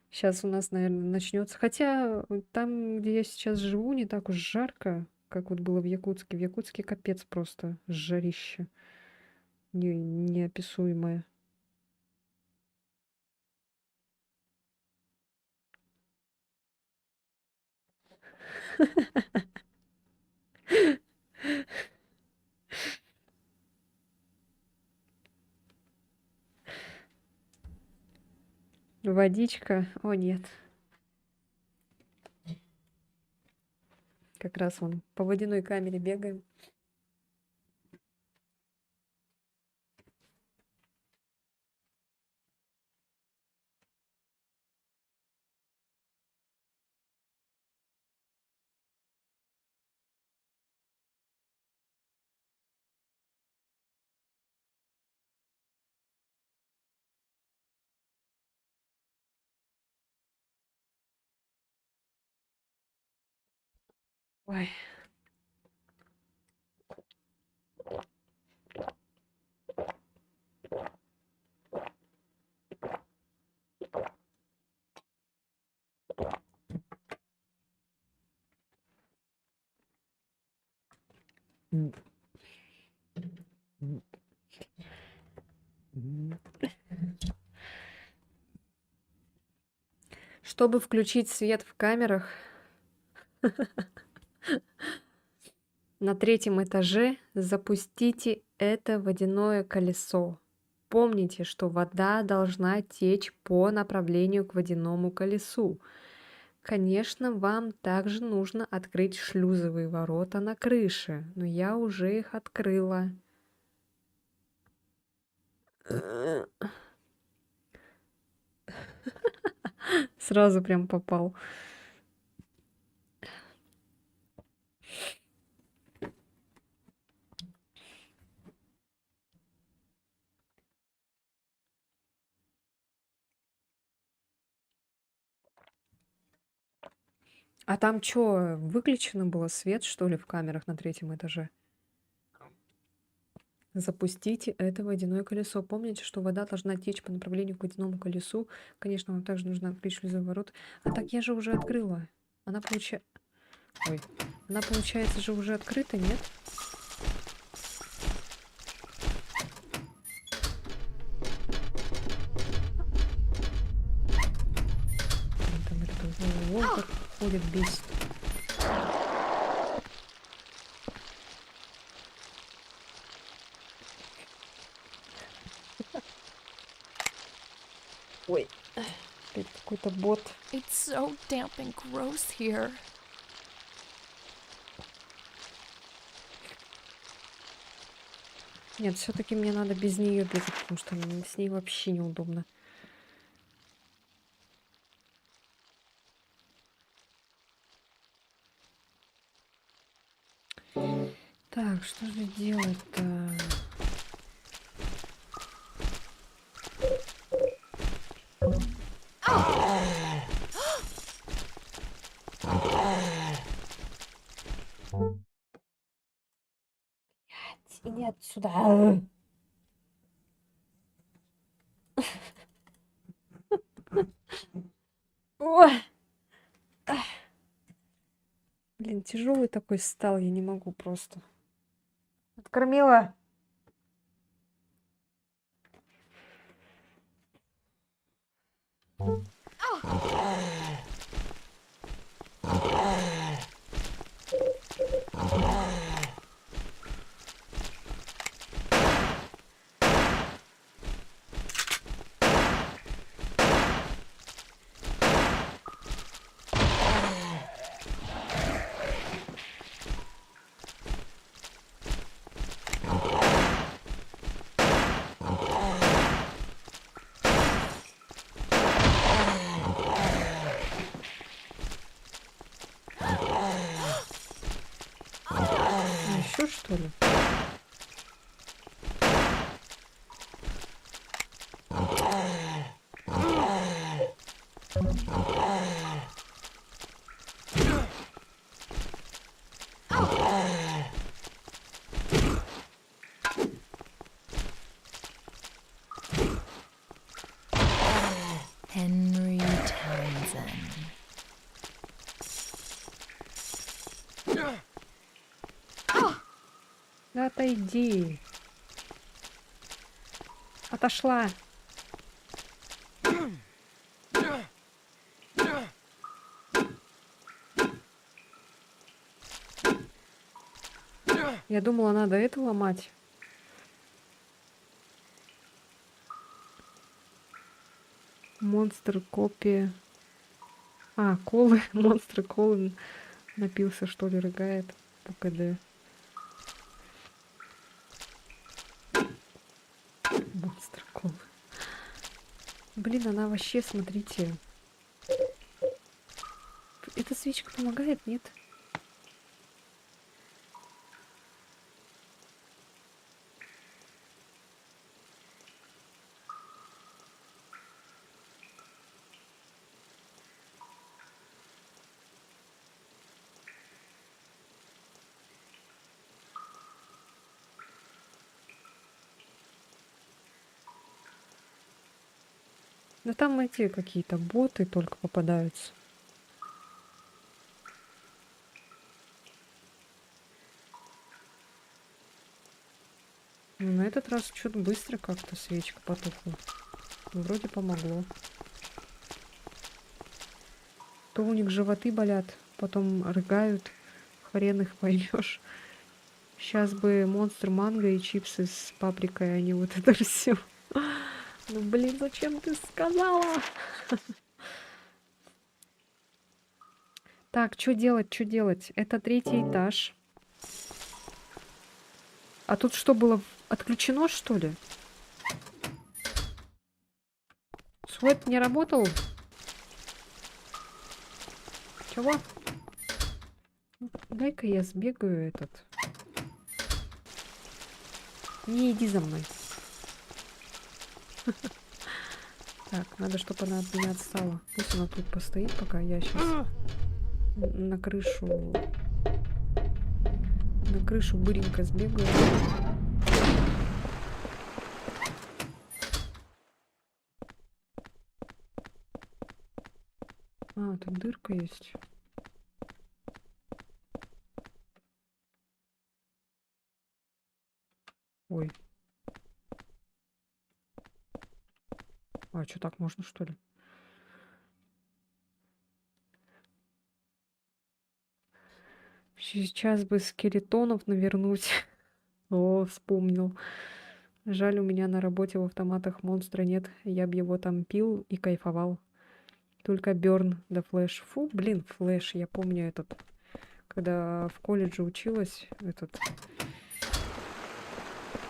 Сейчас у нас, наверное, начнется. Хотя там, где я сейчас живу, не так уж жарко, как вот было в Якутске. В Якутске капец просто жарище неописуемое. Водичка. О, нет. Как раз вон по водяной камере бегаем. Ой. М. М. М. Чтобы включить свет в камерах, На 3-м этаже запустите это водяное колесо. Помните, что вода должна течь по направлению к водяному колесу. Конечно, вам также нужно открыть шлюзовые ворота на крыше, но я уже их открыла. Сразу прям попал. А там чё, выключено было свет, что ли, в камерах на 3-м этаже? Запустите это водяное колесо. Помните, что вода должна течь по направлению к водяному колесу. Конечно, вам также нужно открыть шлюзовые ворота. А так я же уже открыла. Она получается... Ой. Она, получается, же уже открыта, нет? Блин, там это... Вон как ходит, бесит. Ой. Опять какой-то бот. It's so damp and gross here. Нет, все-таки мне надо без нее бегать, потому что с ней вообще неудобно. Так, что же делать-то? Иди отсюда. Ой. Блин, тяжелый такой стал, я не могу просто. Откормила. Еще что ли? Henry Townsend. Да отойди. Отошла. Я думала, надо это ломать. Монстр копия. А, колы. Монстр колы напился, что ли, рыгает по КД. Монстр колы. Блин, она вообще, смотрите. Эта свечка помогает, нет? Да там эти какие-то боты только попадаются. Ну, на этот раз что-то быстро как-то свечка потухла. Вроде помогло. То у них животы болят, потом рыгают, хрен их поймешь. Сейчас бы монстр манго и чипсы с паприкой, а не вот это все. Ну блин, зачем ты сказала? Так, что делать, что делать? Это 3-й этаж. А тут что было? Отключено, что ли? Свет не работал? Чего? Дай-ка я сбегаю этот. Не иди за мной. Так, надо, чтобы она от меня отстала. Пусть она тут постоит, пока я сейчас на крышу быренько сбегаю. А, тут дырка есть. Ой. А, что, так можно, что ли? Сейчас бы скелетонов навернуть. О, вспомнил. Жаль, у меня на работе в автоматах монстра нет. Я бы его там пил и кайфовал. Только Бёрн да Флэш. Фу, блин, Флэш. Я помню этот. Когда в колледже училась, этот...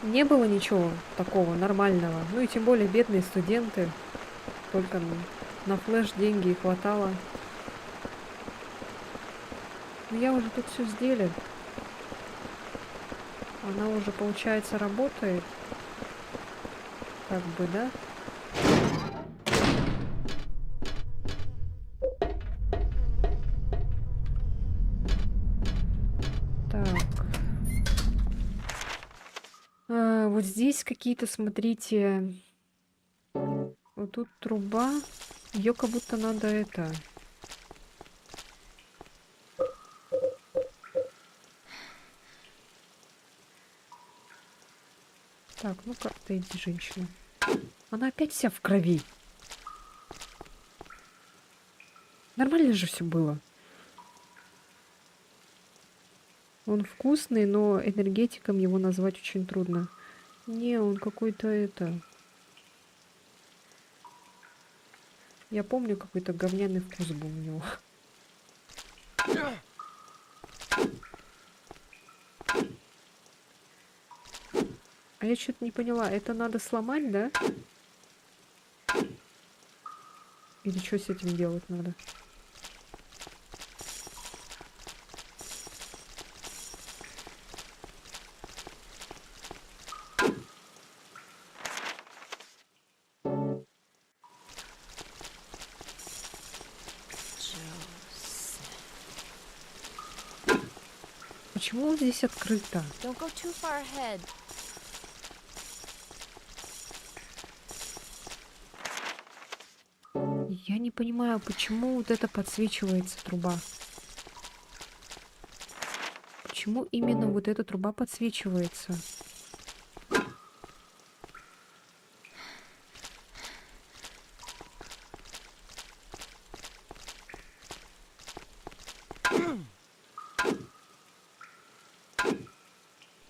Не было ничего такого нормального. Ну и тем более бедные студенты. Только на Флэш деньги и хватало. Но я уже тут все сделали. Она уже, получается, работает. Как бы, да? Так. Вот здесь какие-то, смотрите... Вот тут труба. Ее как будто надо это... Так, ну-ка, отойди, женщина. Она опять вся в крови. Нормально же все было. Он вкусный, но энергетиком его назвать очень трудно. Не, он какой-то это... Я помню, какой-то говняный вкус был у него. А я что-то не поняла. Это надо сломать, да? Или что с этим делать надо? Почему здесь открыто? Don't go too far ahead. Я не понимаю, почему вот это подсвечивается труба. Почему именно вот эта труба подсвечивается?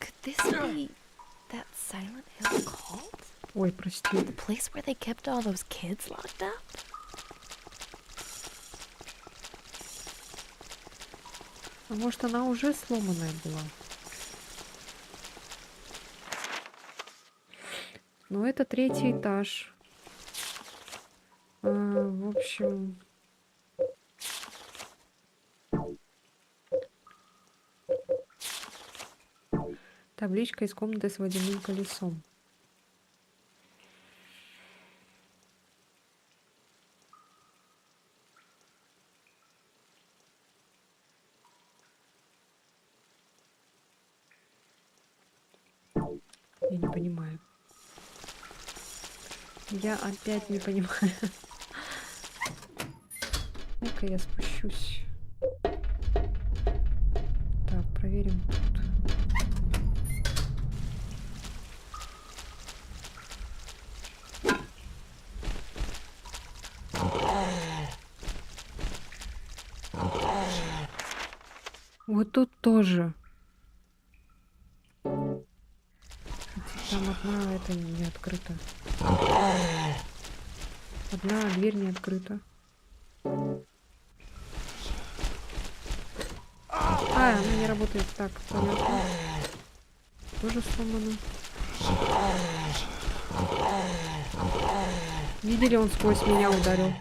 Could this be that Silent Hill cult? Ой, прости. The place where they kept all those kids locked up? А может, она уже сломанная была? Ну, это 3-й этаж. В общем... Табличка из комнаты с водяным колесом. Я не понимаю. Я опять не понимаю. Ну-ка я спущусь. Так, проверим тут. Вот тут тоже. Там одна это не открыта. Одна дверь не открыта. Она не работает. Так, понятно. Тоже сломано. Видели, он сквозь меня ударил.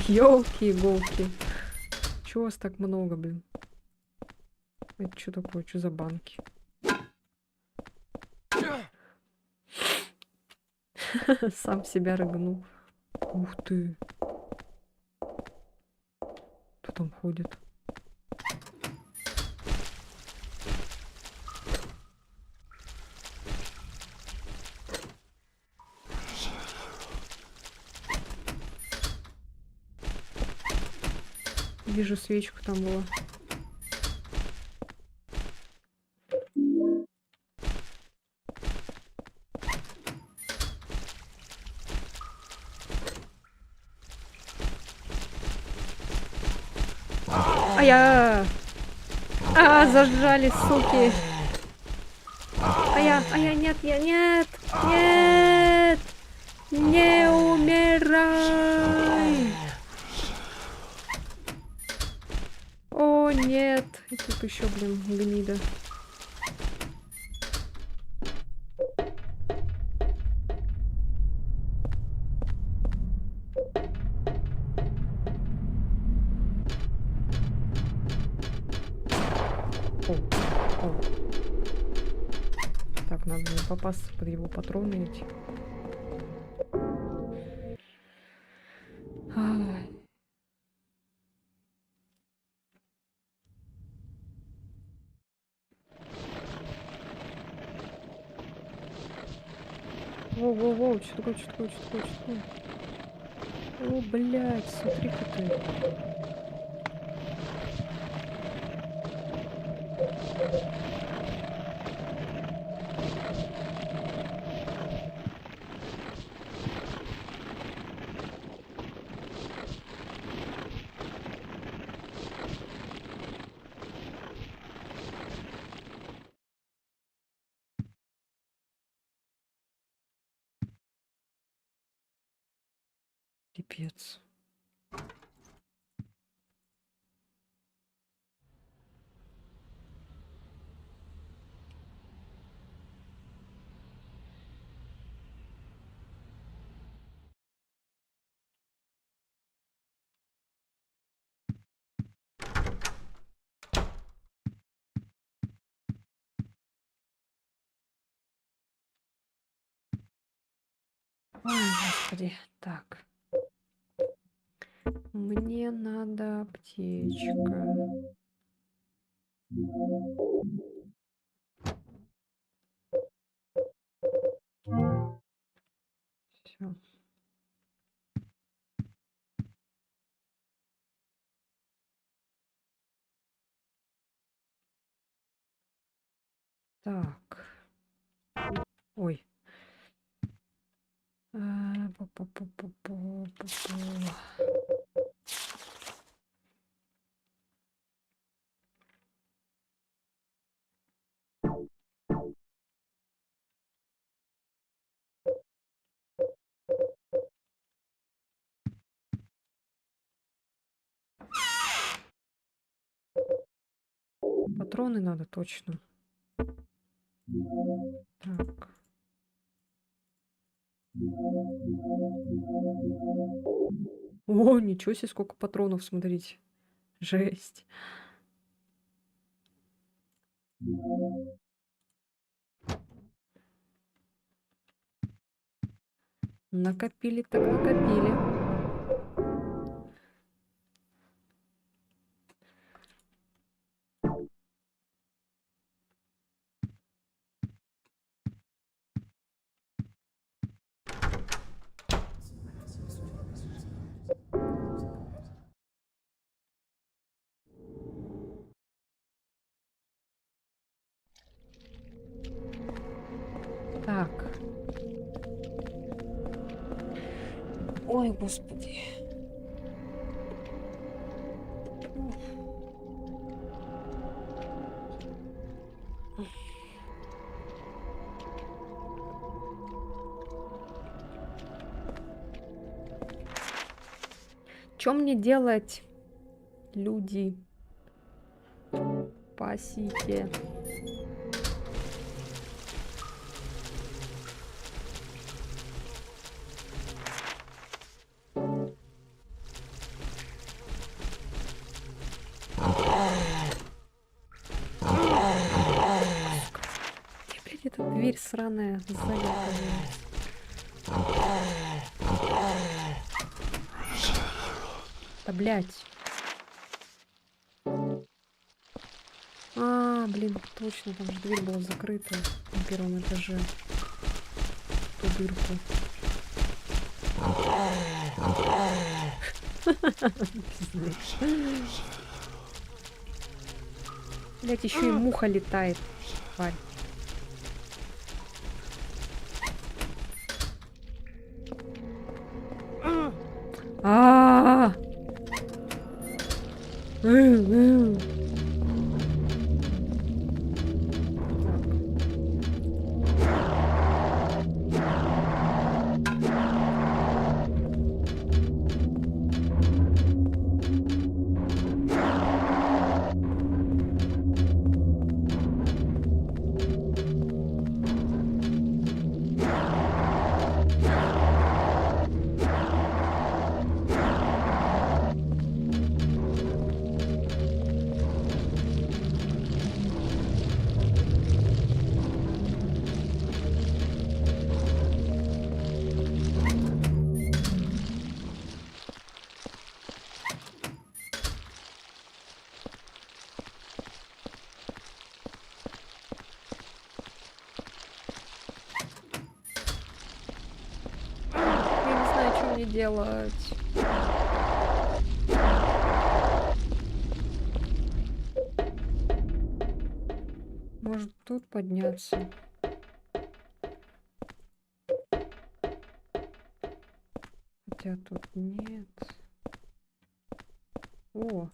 Ёлки-иголки. Чего вас так много, блин? Это что такое? Что за банки? Сам себя рыгнул. Ух ты. Кто там ходит? Вижу, свечку там была. Зажали, суки. Нет, нет, нет. Не умирай. О, нет. И тут еще, блин, гнида. Так, надо не попасться под его патроны эти. Воу, что такое? О, блядь, смотри-ка ты. Пипец. Ой, господи. Так. Мне надо аптечка. Все. Так. Ой. Пу-пу-пу-пу-пу-пу. Патроны надо точно. Так. О, ничего себе, сколько патронов, смотрите. Жесть. Накопили так накопили. Так. Ой, господи. Что мне делать, люди? Спасите. Где, блядь, эта дверь сраная сзади оказалась? Да, блядь. Блин, точно, там же дверь была закрыта на первом этаже. Ту дырку. Блять, еще и муха летает. Тварь. А-а-а! Что мне делать? Может, тут подняться? Хотя тут нет. О!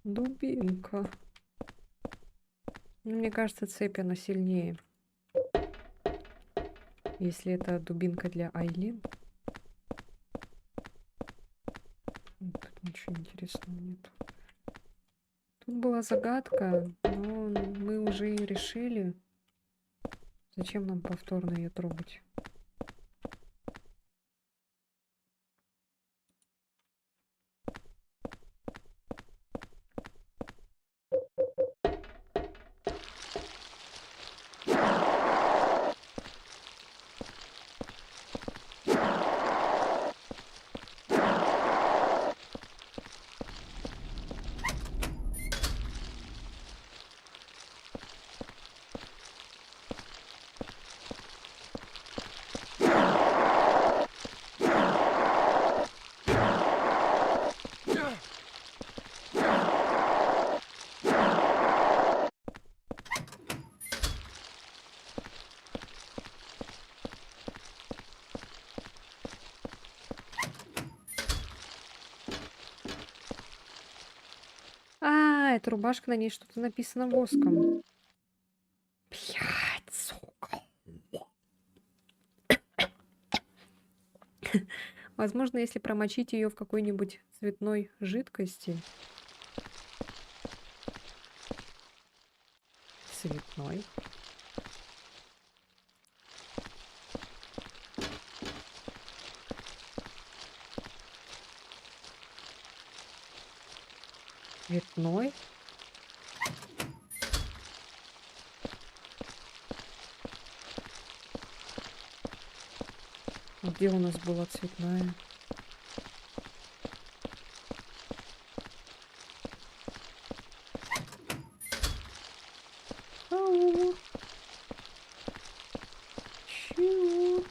Дубинка. Мне кажется, цепь она сильнее. Если это дубинка для Айлин. Тут ничего интересного нет. Тут была загадка, но мы уже ее решили. Зачем нам повторно ее трогать? Эта рубашка, на ней что-то написано воском. Блядь, сука. Возможно, если промочить ее в какой-нибудь цветной жидкости. Цветной. Цветной. Где у нас была цветная? Ау. Чего?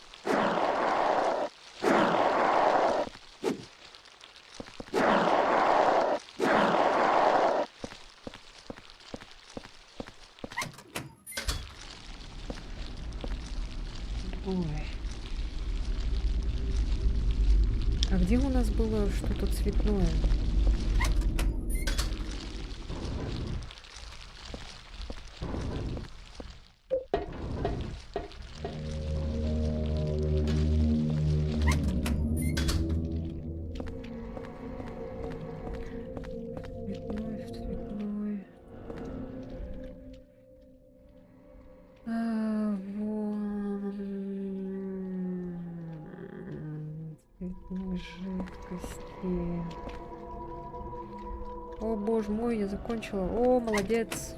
Ой. А где у нас было что-то цветное? О, боже мой, я закончила. О, молодец.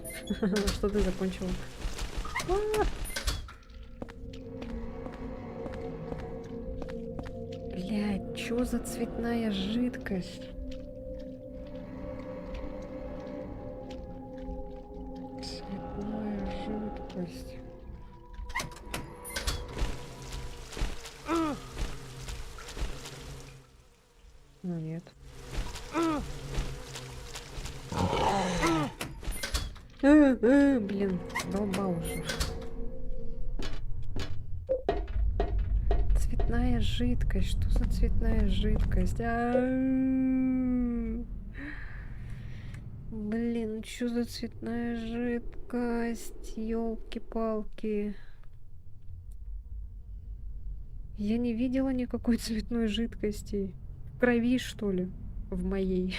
Что ты закончила? А! Блядь, чё за цветная жидкость? Цветная жидкость. Ну нет. Блин, долбал уже. Цветная жидкость. Что за цветная жидкость? Блин, что за цветная жидкость? Ёлки-палки. Я не видела никакой цветной жидкости. В крови, что ли? В моей.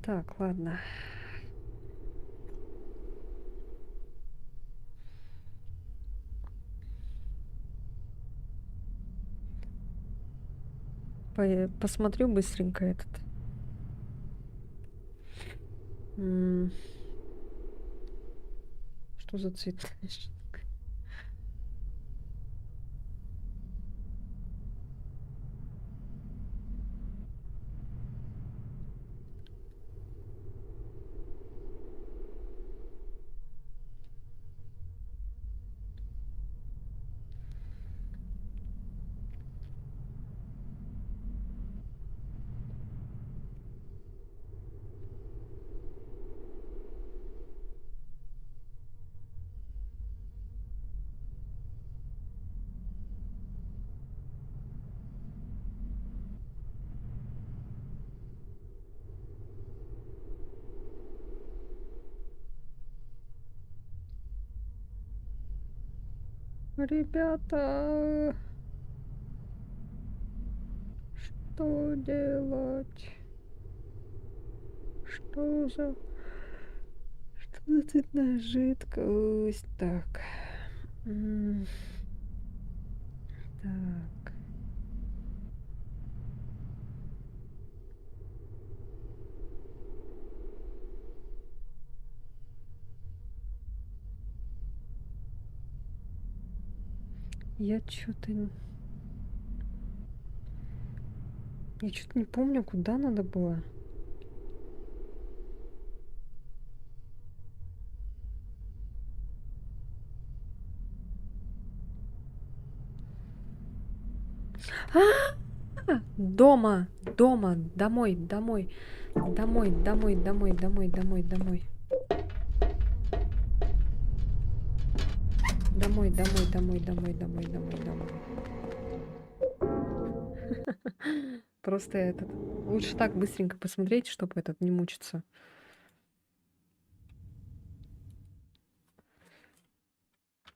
Так, ладно. Посмотрю быстренько этот. Что за цвет? Ребята, что делать? Что за... Что за цветная жидкость? Так. Так. Я что-то... Я что-то не помню, куда надо было. Дома, дома, домой, домой, домой, домой, домой, домой, домой, домой. Домой, домой, домой, домой, домой, домой, домой. Просто этот. Лучше так быстренько посмотреть, чтобы этот не мучиться.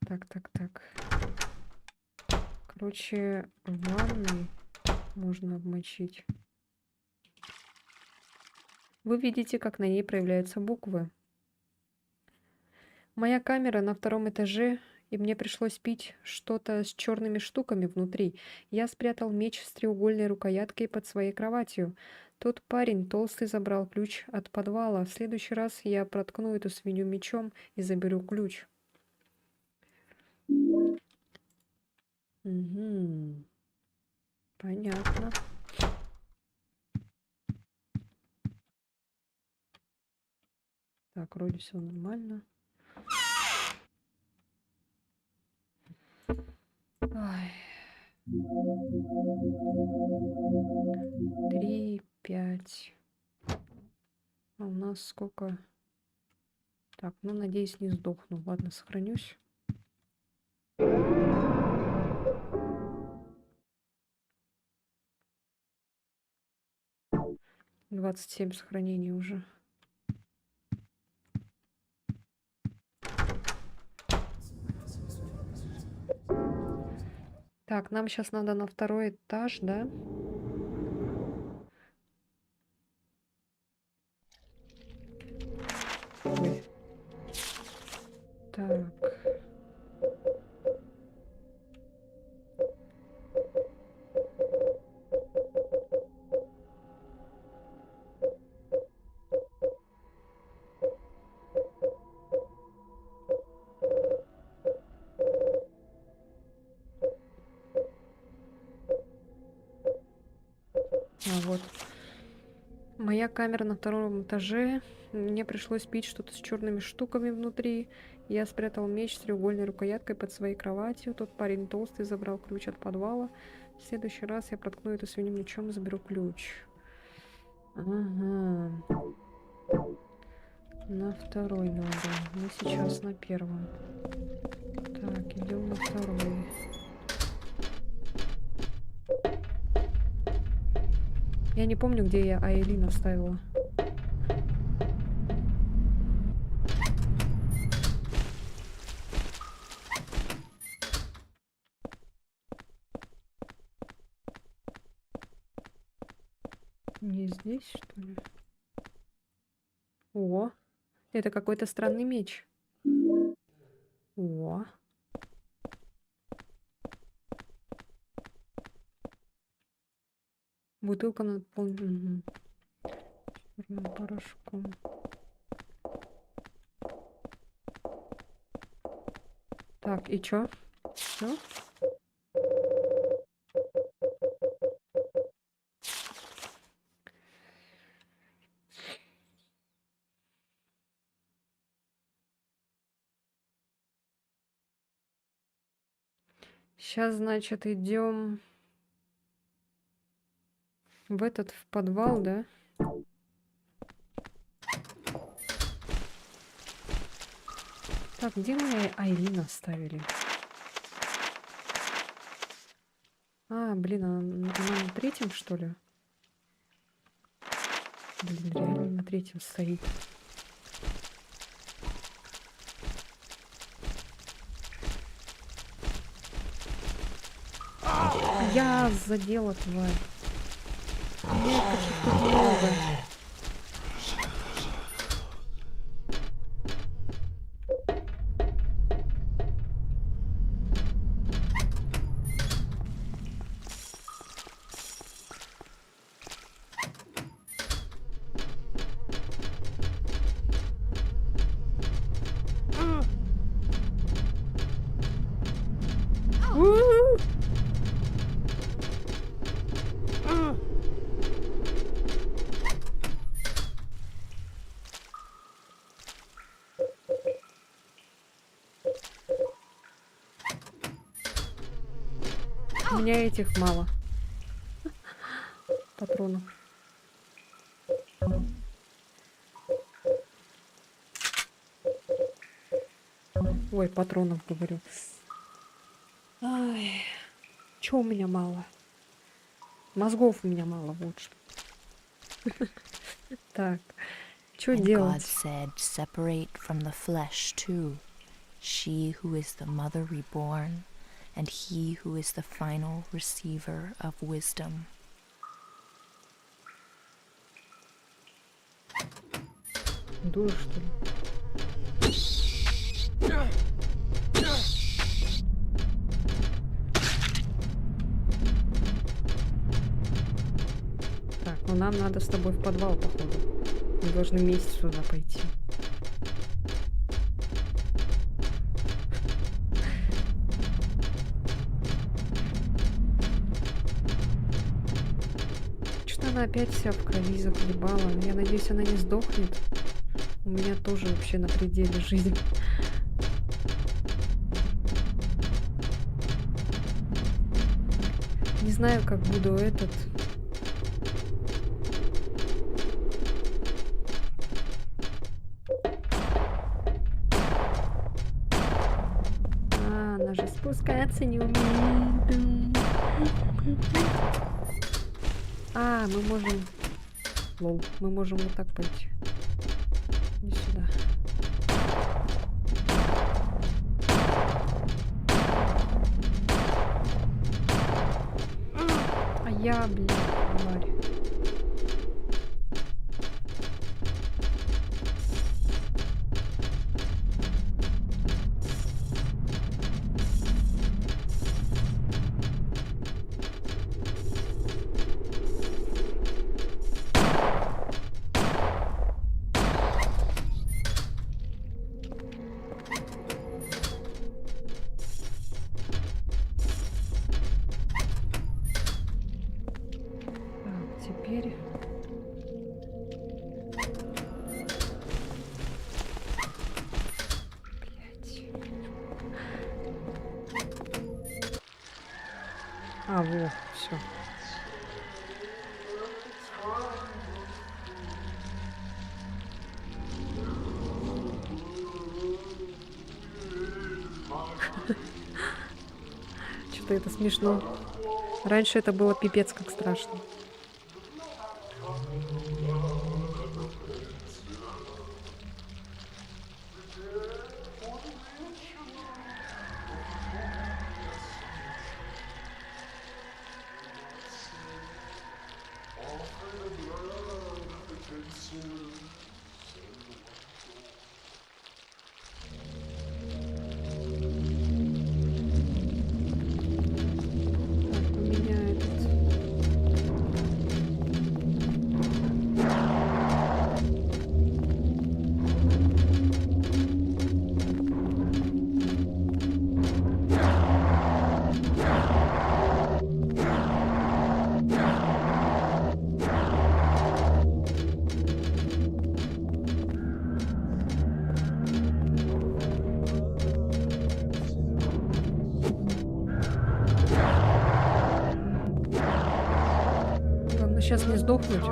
Так, так, так. Короче, в ванной можно обмочить. Вы видите, как на ней проявляются буквы. Моя камера на 2-м этаже, и мне пришлось пить что-то с черными штуками внутри. Я спрятал меч с треугольной рукояткой под своей кроватью. Тот парень толстый забрал ключ от подвала. В следующий раз я проткну эту свинью мечом и заберу ключ. Угу. Понятно. Так, вроде все нормально. Ой. 3, 5. А у нас сколько? Так, ну, надеюсь, не сдохну. Ладно, сохранюсь. 27 сохранений уже. Так, нам сейчас надо на второй этаж, да? Ой. Так. А вот. Моя камера на втором этаже. Мне пришлось пить что-то с черными штуками внутри. Я спрятал меч с треугольной рукояткой под своей кроватью. Тот парень толстый забрал ключ от подвала. В следующий раз я проткну эту свинью мечом и заберу ключ. Ага. На второй надо. Мы сейчас на первом. Так, идем на второй. Я не помню, где я Айлин оставила. Не здесь, что ли? О, это какой-то странный меч. О. Бутылка наполнена черным порошком. Так, и чё? Всё? Сейчас, значит, идем в этот, в подвал, да? Так, где мы Айлин оставили? А, блин, она на третьем, что ли? Блин, реально на третьем стоит. Я задела, тварь. Нет, каких-то много. У меня этих мало. Патронов. Ой, патронов, говорю. Ай, чё у меня мало? Мозгов у меня мало, вот что. Так, что And God делать? said, separate from the flesh too, she who is the mother reborn, and he who is the final receiver of wisdom. Дура, что ли? Так, ну нам надо с тобой в подвал, походу. Мы должны вместе сюда пойти. Что-то она опять вся в крови заколебала. Я надеюсь, она не сдохнет. У меня тоже вообще на пределе жизнь. Не знаю, как буду этот... А, она же спускаться не умеет. А, мы можем... Лол, мы можем вот так пойти. Иди сюда. я, блин, тварь. Так, теперь... Блядь. А, во, все. Что-то это смешно. Раньше это было пипец как страшно. Так, у меня этот... Главное сейчас не сдохнуть.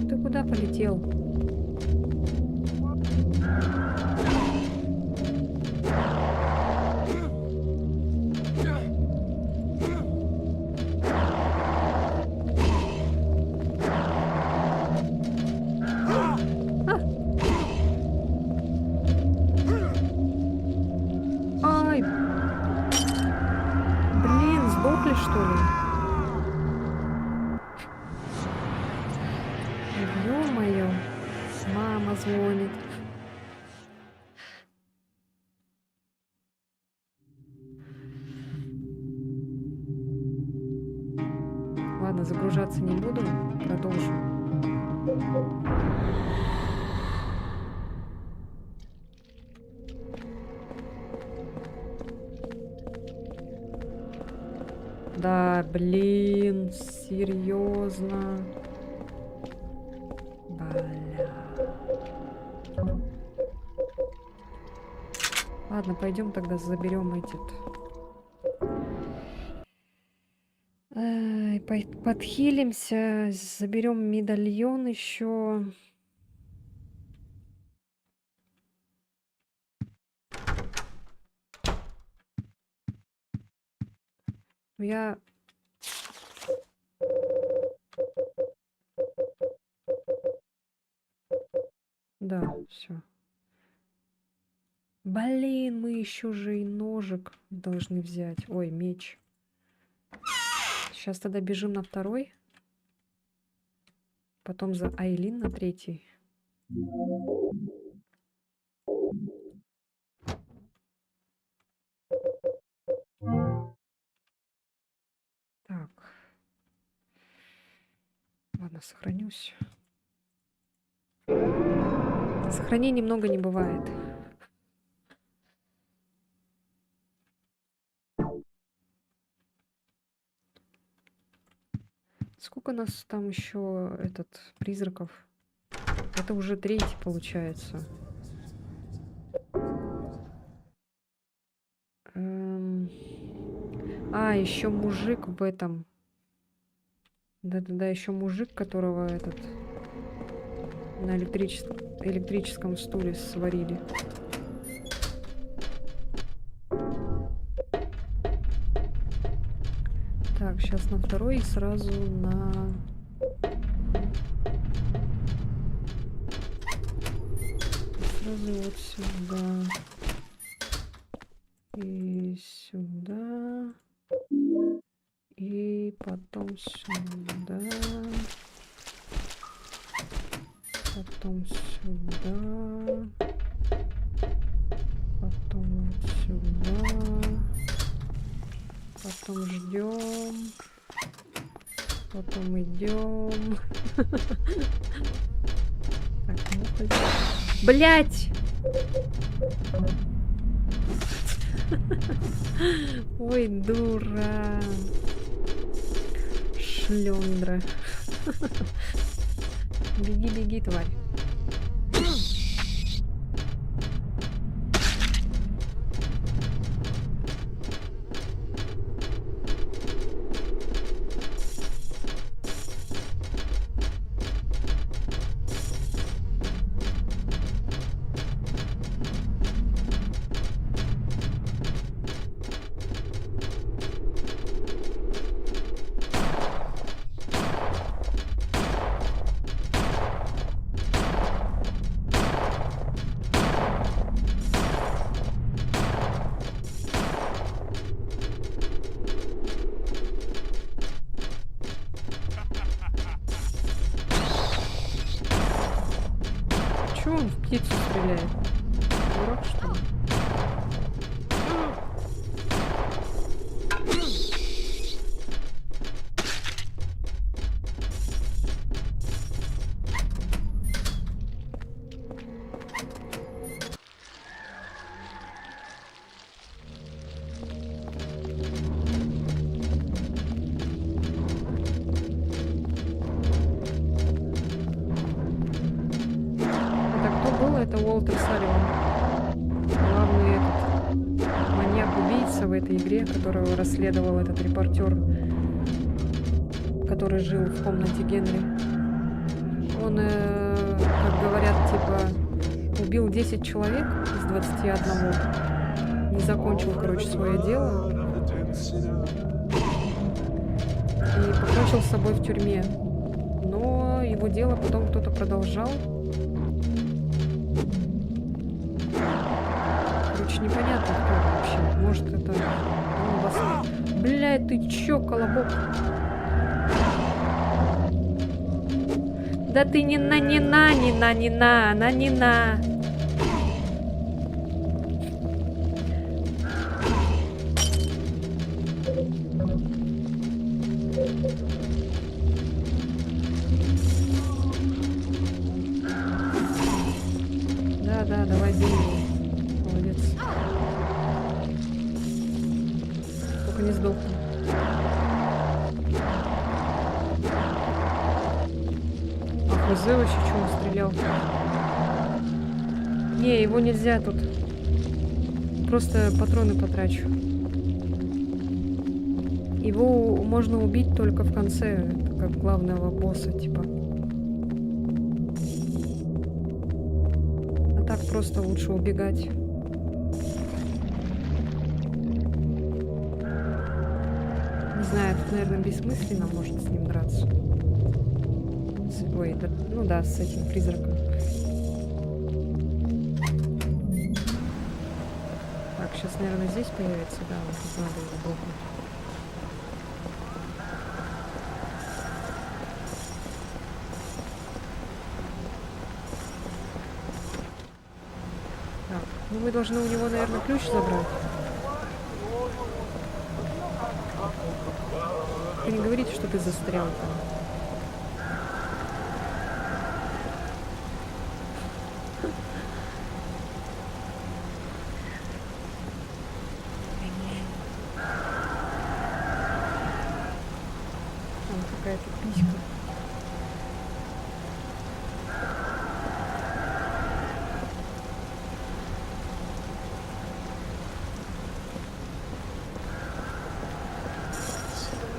Ты куда полетел? Ай! Блин, сдохли что ли? Ё-моё, мама звонит. Ладно, загружаться не буду, продолжим. Да, блин, серьезно. Бля. Ладно, пойдем тогда заберем этот. Подхилимся, заберем медальон еще. Я... Да, все. Блин, мы еще же и ножик должны взять. Ой, меч. Сейчас тогда бежим на второй. Потом за Айлин на третий. Так. Ладно, сохранюсь. Сохранений много не бывает. Сколько нас там еще призраков? Это уже третий получается. А, еще мужик в этом. Да-да-да, еще мужик, которого на электрическом стуле сварили. Так, сейчас на второй и сразу на... сразу вот сюда. И сюда. И потом сюда. Потом сюда. Потом вот сюда. Потом ждем. Потом идем. Так, ну блять! Ой, дура. Шлендра. Беги, беги, тварь. Чего он в птицу стреляет? Дурак, что ли? Это Уолтер Салливан. Главный этот маньяк-убийца в этой игре, которого расследовал этот репортер, который жил в комнате Генри. Он, как говорят, типа, убил 10 человек из 21. Не закончил, короче, свое дело. И покончил с собой в тюрьме. Но его дело потом кто-то продолжал. Непонятно, кто вообще. Может, это... Он вас... Блядь, ты чё, колобок? Да ты не на. Да, давай бей его. Не сдохну. А ХЗ вообще что он стрелял? Не, его нельзя тут. Просто патроны потрачу. Его можно убить только в конце, это как главного босса, типа. А так просто лучше убегать. Не знаю, тут, наверное, бессмысленно может с ним драться. Ой, да, ну да, с этим призраком. Так, сейчас, наверное, здесь появится, да, вот тут надо его бухнуть. Так, ну мы должны у него, наверное, ключ забрать. Ты не говорите, что ты застрял там. Там какая-то писька.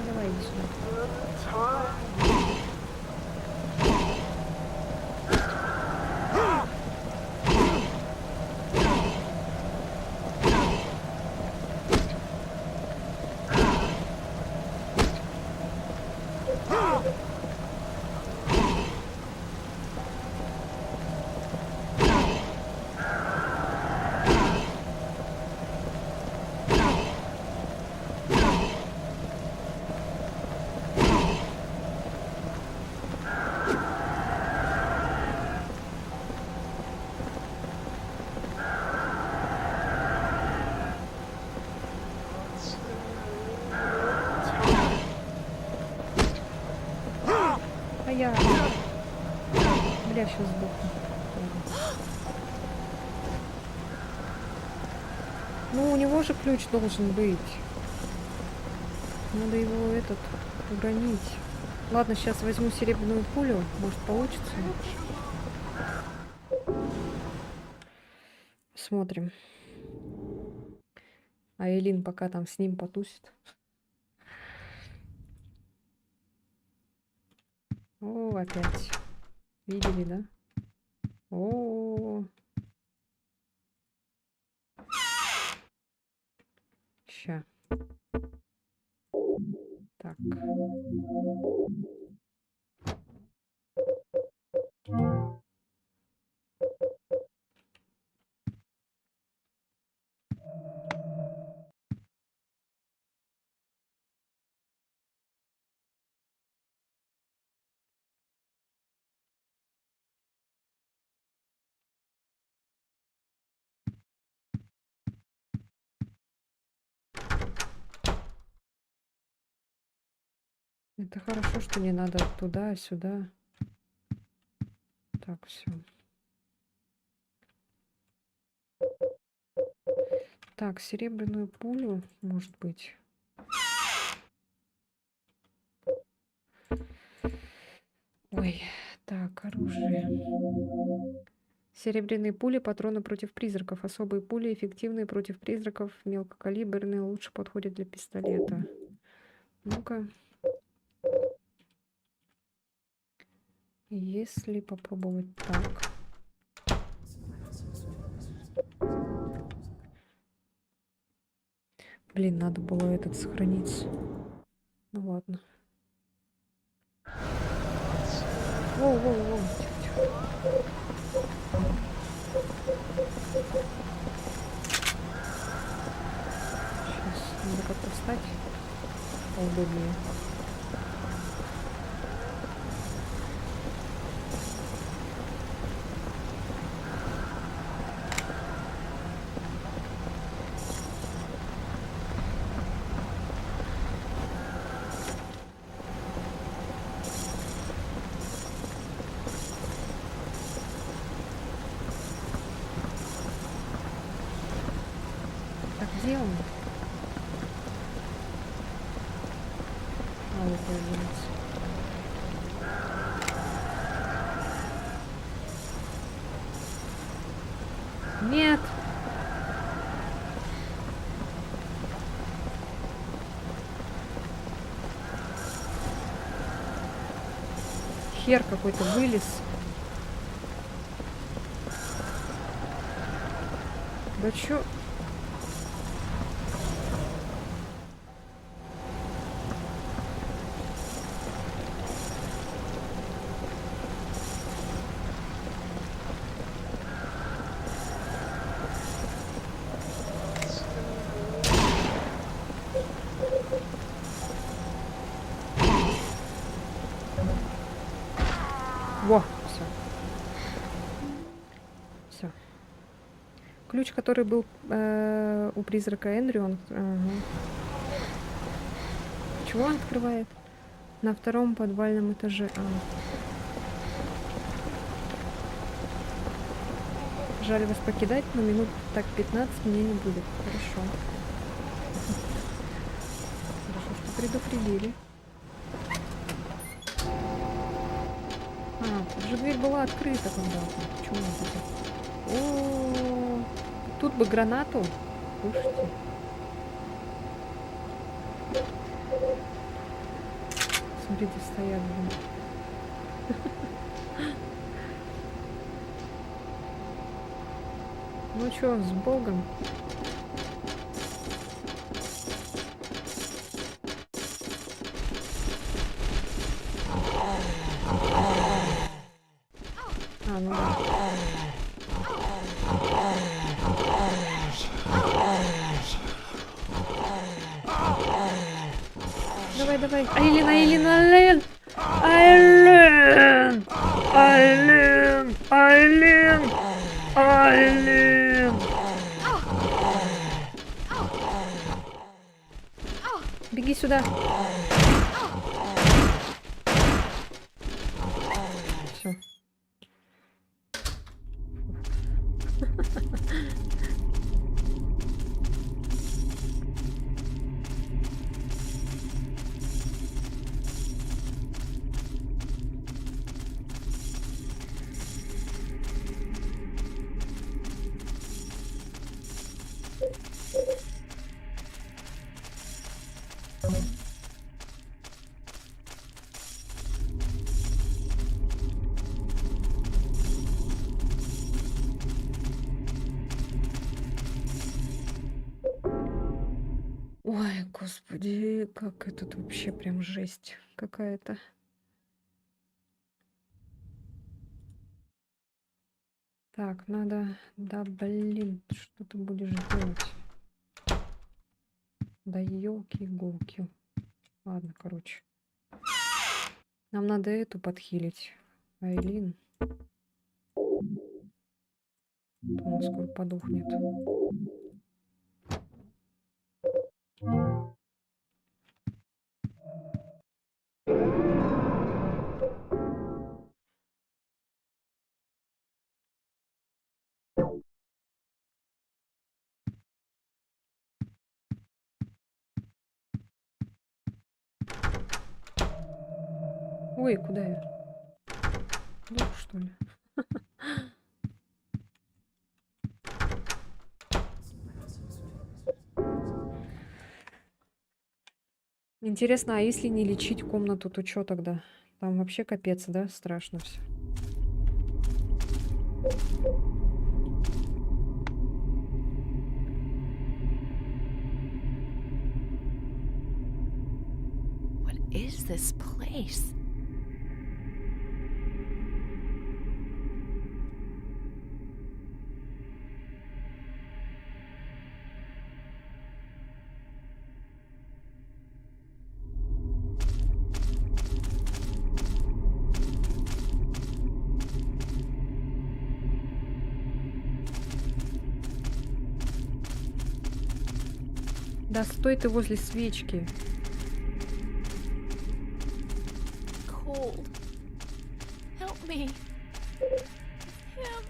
Давай иди сюда. моя. Бля, сейчас сдохну. Ну, у него же ключ должен быть. Надо его уронить. Ладно, сейчас возьму серебряную пулю. Может, получится. Смотрим. А Элин пока там с ним потусит. О, опять. Видели, да? О. Ща. Так. Это хорошо, что не надо туда, сюда. Так, все. Так, серебряную пулю, может быть. Ой, так, оружие. Серебряные пули, патроны против призраков. Особые пули, эффективные против призраков, мелкокалиберные, лучше подходят для пистолета. Ну-ка. Если попробовать так. Блин, надо было этот сохранить. Ну ладно. Воу-воу-воу. Тихо-тихо. Сейчас надо как-то встать поудобнее. Так, где он? А, вот появился. Нет! Хер какой-то вылез. Да чё? Во, все. Все. Ключ, который был у призрака Эндрю, он... Ага. Чего он открывает? На втором подвальном этаже. Жаль вас покидать, но минут так 15 мне не будет. Хорошо. Хорошо, что предупредили. Уже дверь была открыта когда-то. Почему это? О, тут бы гранату. Слушайте. Смотрите, стоят, блин. Ну чё, с Богом. Ну да. Давай, давай. Айлин, Айлин, Айлин! Айлин! Айлин! Айлин! Айлин! Беги сюда. Ой, господи, как это тут вообще прям жесть какая-то. Так, надо... Да, блин, что ты будешь делать? Да елки-иголки. Ладно, короче. Нам надо эту подхилить. Айлин. Она скоро подохнет. Ой, куда я? Лук, что ли? Интересно, а если не лечить комнату, то что тогда? Там вообще капец, да? Страшно все. What is this place? Да стой ты возле свечки. Cold. Help me. Him.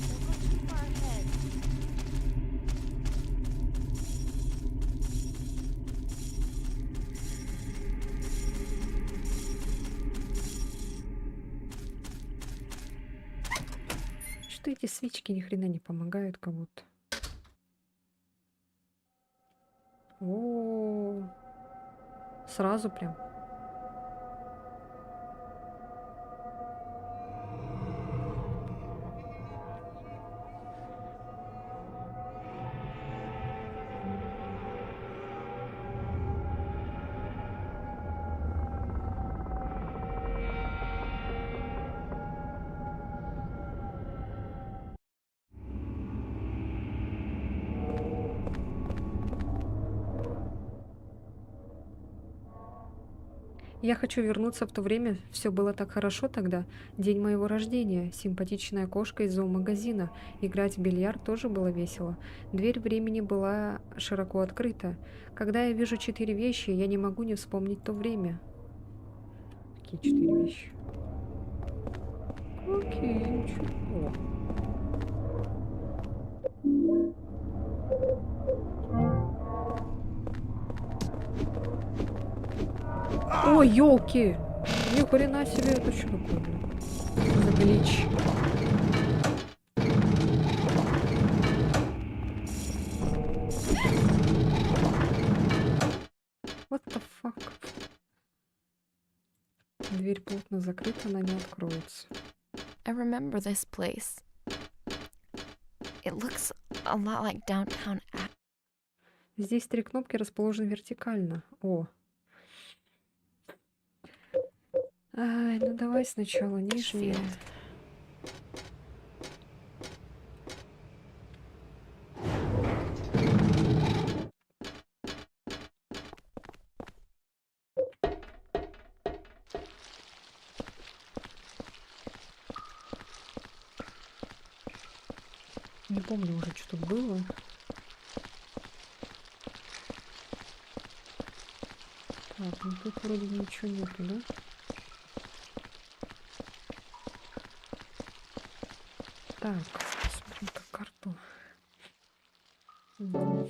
Don't go too far ahead. Что эти свечки ни хрена не помогают кому-то? О, сразу прям. Я хочу вернуться в то время. Все было так хорошо тогда. День моего рождения. Симпатичная кошка из зоомагазина. Играть в бильярд тоже было весело. Дверь времени была широко открыта. Когда я вижу 4 вещи, я не могу не вспомнить то время. Какие 4 вещи? Окей, чего? Ой, елки! Ни хрена себе, это что такое, блин? За глич. What the fuck? Дверь плотно закрыта, она не откроется. I remember this place. It looks a lot like downtown Здесь 3 кнопки расположены вертикально. О. Ай, ну давай сначала нижние. Ashfield. Не помню уже, что тут было. Так, ну тут вроде ничего нету, да? Так, посмотрим-ка карту. Мгм.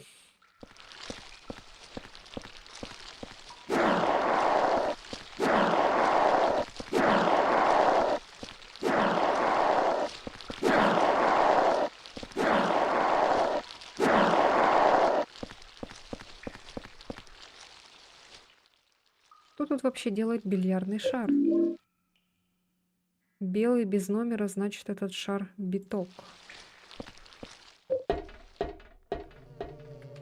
тут вообще делает бильярдный шар? Белый без номера, значит, этот шар биток.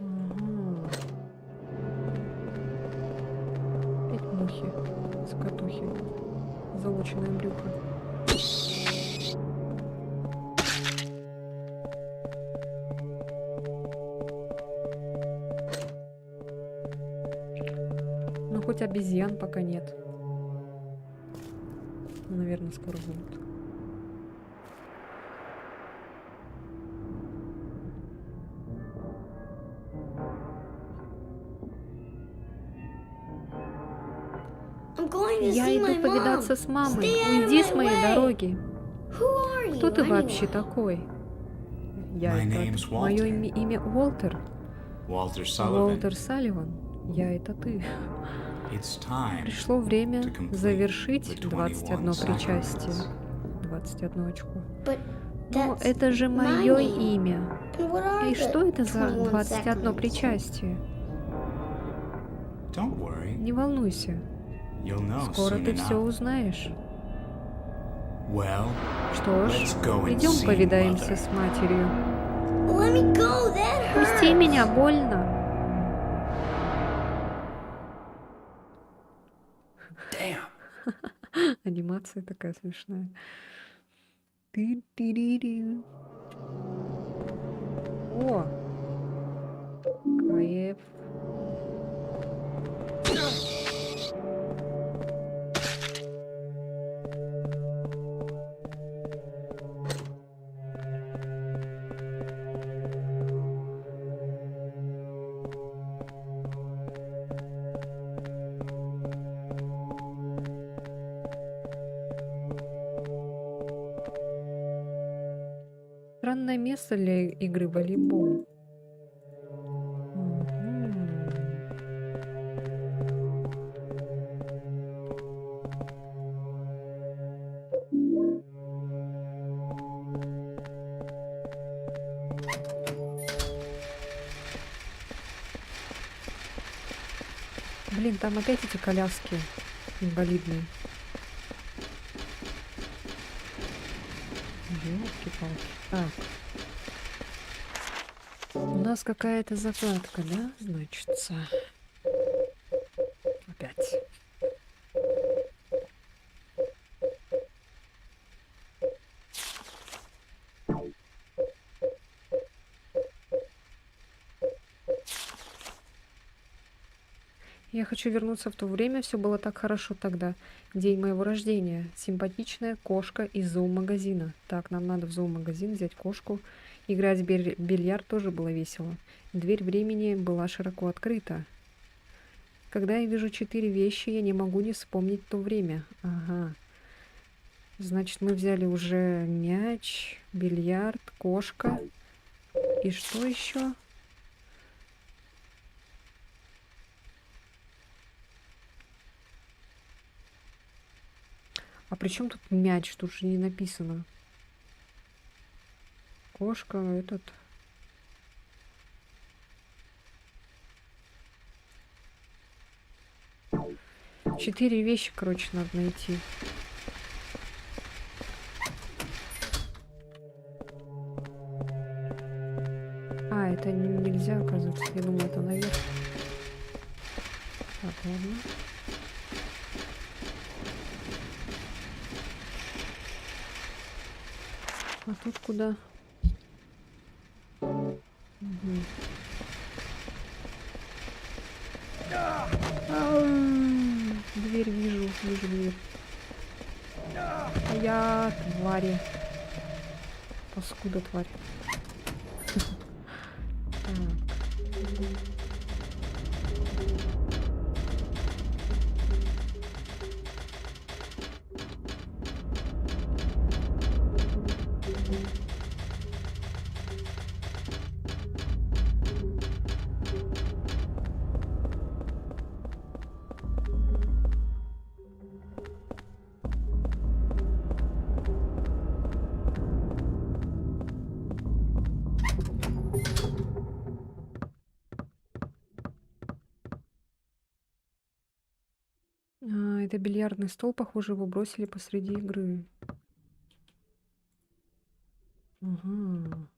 Ага. Опять мухи, скотухи, залоченное брюхо. Ну, хоть обезьян пока нет. Наверное, скоро будут. I'm going to Я see my иду mom. повидаться с мамой. Stay out of Уйди my с моей way. дороги. Who are Кто you ты вообще anyway? такой? Я My это... name's Мое Walter. имя Уолтер. Walter Sullivan. Уолтер Салливан. Я это ты. It's time. Пришло время to complete завершить the 21 21 причастие. sacraments. 21 очко. But Но that's это же my мое name. имя. And what are И the что это за 21 21 sacraments? причастие? Don't worry. Не волнуйся. You'll know Скоро soon ты все enough. узнаешь. Well, Что ж, let's go and идем see повидаемся Mother. с матерью. Let me go, that Пусти hurts. меня, больно. Damn. Анимация такая смешная. Ты-ты-ри-ри. О! Кайф. Странное место для игры в волейбол. Мгм. Блин, там опять эти коляски инвалидные. Ёлки-палки. Так. У нас какая-то закладка, да, значится? Опять. Я хочу вернуться в то время, все было так хорошо тогда. День моего рождения. Симпатичная кошка из зоомагазина. Так, нам надо в зоомагазин взять кошку. Играть в бильярд тоже было весело. Дверь времени была широко открыта. Когда я вижу 4 вещи, я не могу не вспомнить то время. Ага. Значит, мы взяли уже мяч, бильярд, кошка. И что еще? А при чем тут мяч? Тут же не написано. Кошка, этот... Четыре вещи, короче, надо найти. А, это нельзя, оказывается. Я думала, это наверх. Так, ладно. А тут куда? Мгм. Дверь вижу дверь. А я твари. Паскуда тварь. Так. Это бильярдный стол, похоже, его бросили посреди игры. Ага.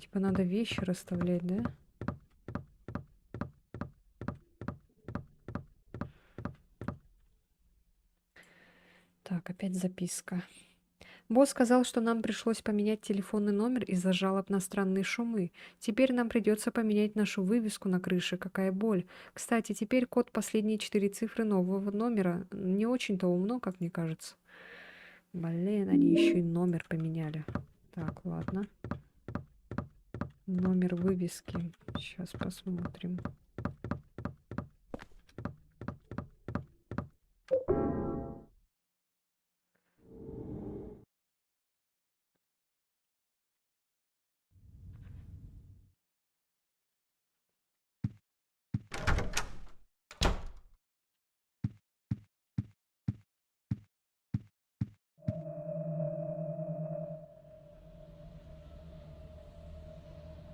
Типа надо вещи расставлять, да? Так, опять записка. Босс сказал, что нам пришлось поменять телефонный номер из-за жалоб на странные шумы. Теперь нам придется поменять нашу вывеску на крыше. Какая боль. Кстати, теперь код последние 4 цифры нового номера не очень-то умно, как мне кажется. Блин, они еще и номер поменяли. Так, ладно. Номер вывески. Сейчас посмотрим.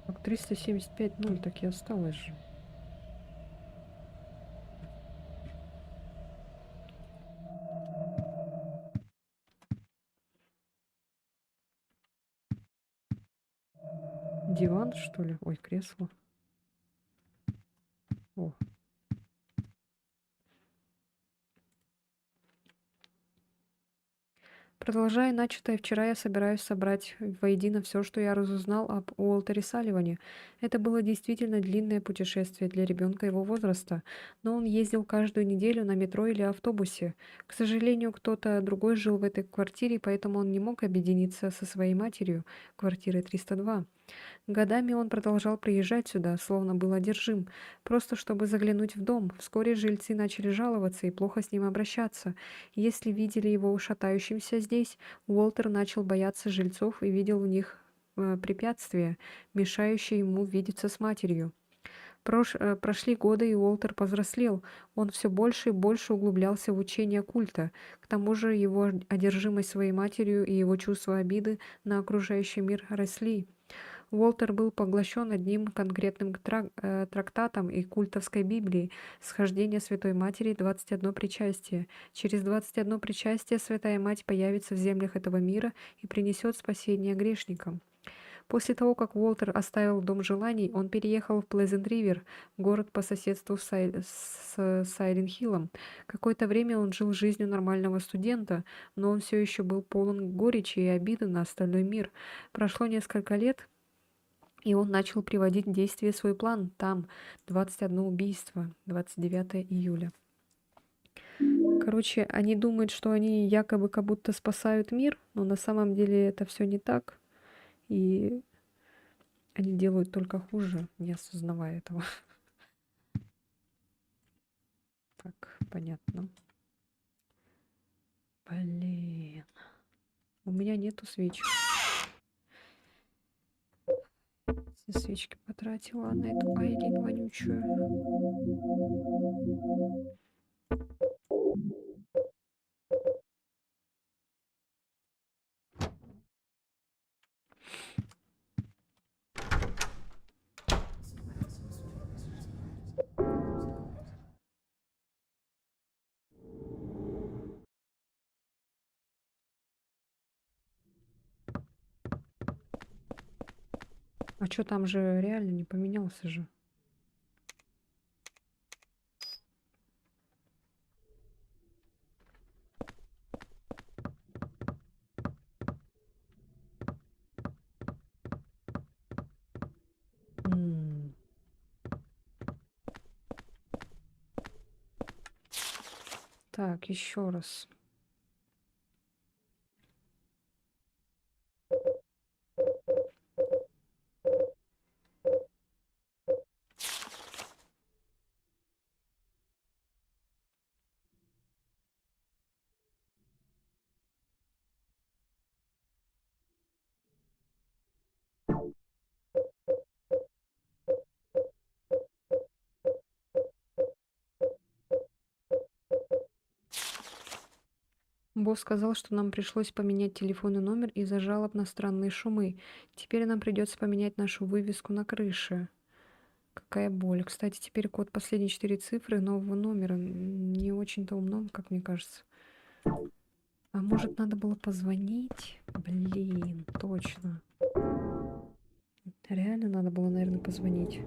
Так, 375-0 так и осталось же. Диван, что ли? Ой, кресло. О. Продолжая начатое, вчера я собираюсь собрать воедино все, что я разузнал об Уолтере Салливане. Это было действительно длинное путешествие для ребенка его возраста, но он ездил каждую неделю на метро или автобусе. К сожалению, кто-то другой жил в этой квартире, поэтому он не мог объединиться со своей матерью, квартирой 302. Годами он продолжал приезжать сюда, словно был одержим, просто чтобы заглянуть в дом. Вскоре жильцы начали жаловаться и плохо с ним обращаться. Если видели его шатающимся здесь, Уолтер начал бояться жильцов и видел в них препятствия, мешающие ему видеться с матерью. Прошли годы, и Уолтер повзрослел. Он все больше и больше углублялся в учение культа. К тому же его одержимость своей матерью и его чувство обиды на окружающий мир росли. Уолтер был поглощен одним конкретным трактатом и культовской Библией «Схождение Святой Матери 21 причастие». Через 21 причастие Святая Мать появится в землях этого мира и принесет спасение грешникам. После того, как Уолтер оставил Дом желаний, он переехал в Плезент-Ривер, город по соседству с Сайленд-Хиллом. Какое-то время он жил жизнью нормального студента, но он все еще был полон горечи и обиды на остальной мир. Прошло несколько лет, и он начал приводить в действие свой план. Там 21 убийство, 29 июля. Короче, они думают, что они якобы как будто спасают мир, но на самом деле это все не так. И они делают только хуже, не осознавая этого. Так, понятно. Блин. У меня нету свечек. Все свечки потратила на эту Айлин вонючую. А что там же реально не поменялся же? Так, еще раз. Босс сказал, что нам пришлось поменять телефонный номер из-за жалоб на странные шумы. Теперь нам придется поменять нашу вывеску на крыше. Какая боль. Кстати, теперь код последние 4 цифры нового номера. Не очень-то умно, как мне кажется. А может, надо было позвонить? Блин, точно. Реально надо было, наверное, позвонить.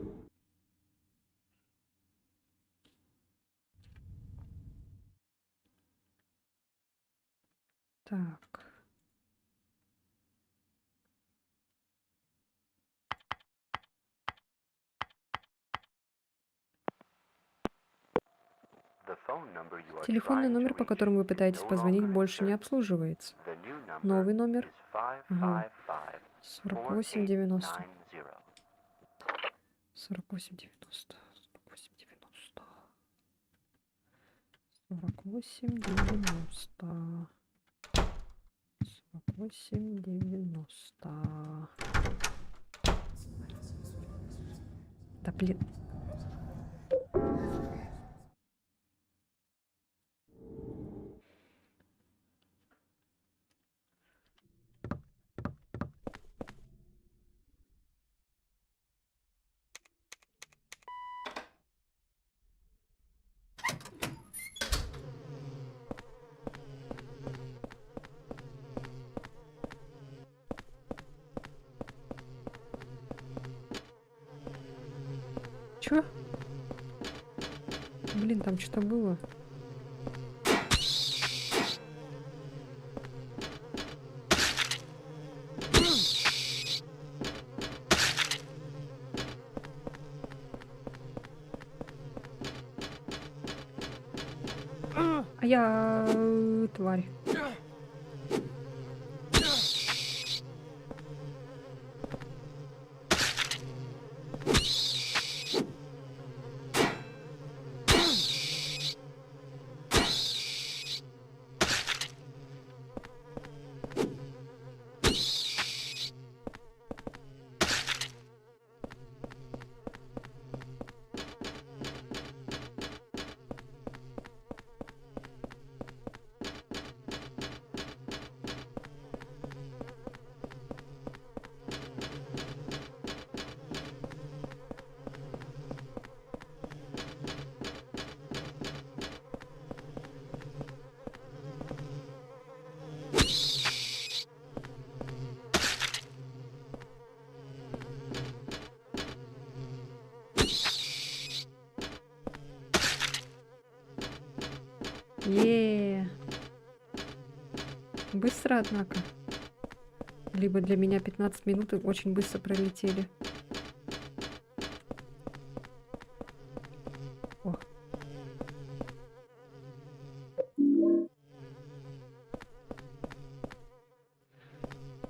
Так. Телефонный номер, по которому вы пытаетесь позвонить, больше не обслуживается. Новый номер. Ага. 4890. 4890. 4890. 4890. 4890. Да блин. Чё? Блин, там что-то было. А я тварь. Быстро, однако. Либо для меня 15 минут и очень быстро пролетели. О.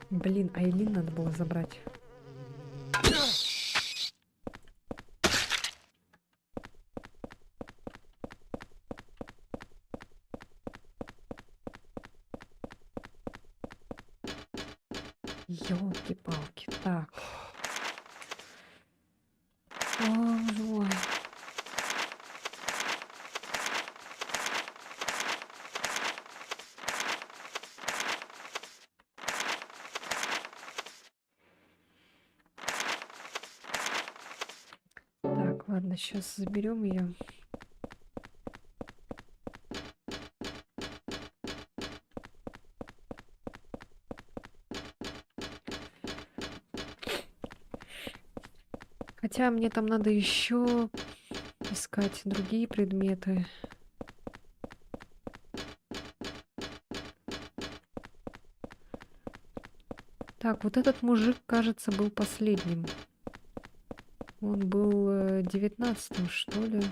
Блин, Айлин надо было забрать. Ёлки-палки. Так. Ой. Так, ладно, сейчас заберем ее. Хотя мне там надо еще искать другие предметы. Так, вот этот мужик, кажется, был последним. Он был 19-м, что ли?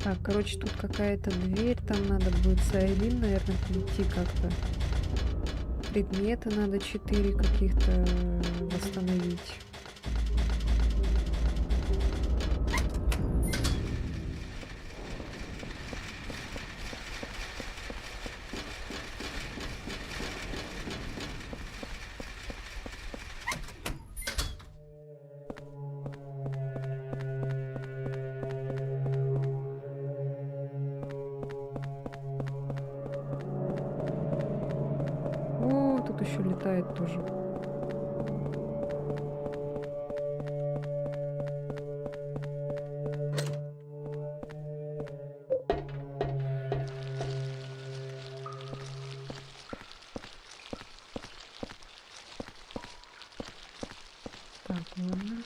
Так, короче, тут какая-то дверь, там надо будет с Айлин, наверное, прийти как-то. Предметы надо 4 каких-то восстановить. еще летает тоже. Так, ладно.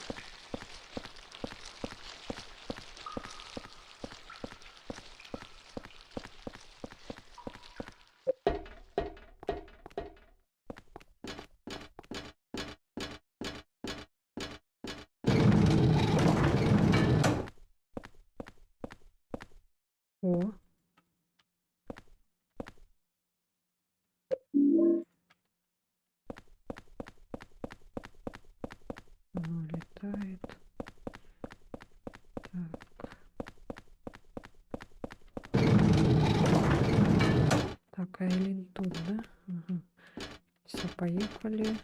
О. Летает. Так. Так, Айлин тут, да? Ага. Все, поехали.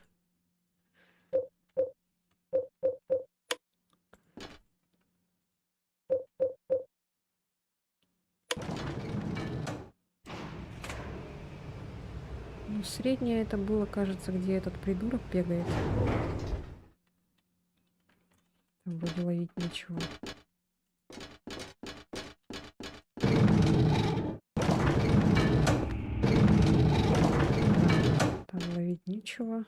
Ну, среднее это было, кажется, где этот придурок бегает. Там вроде ловить нечего. Там ловить нечего.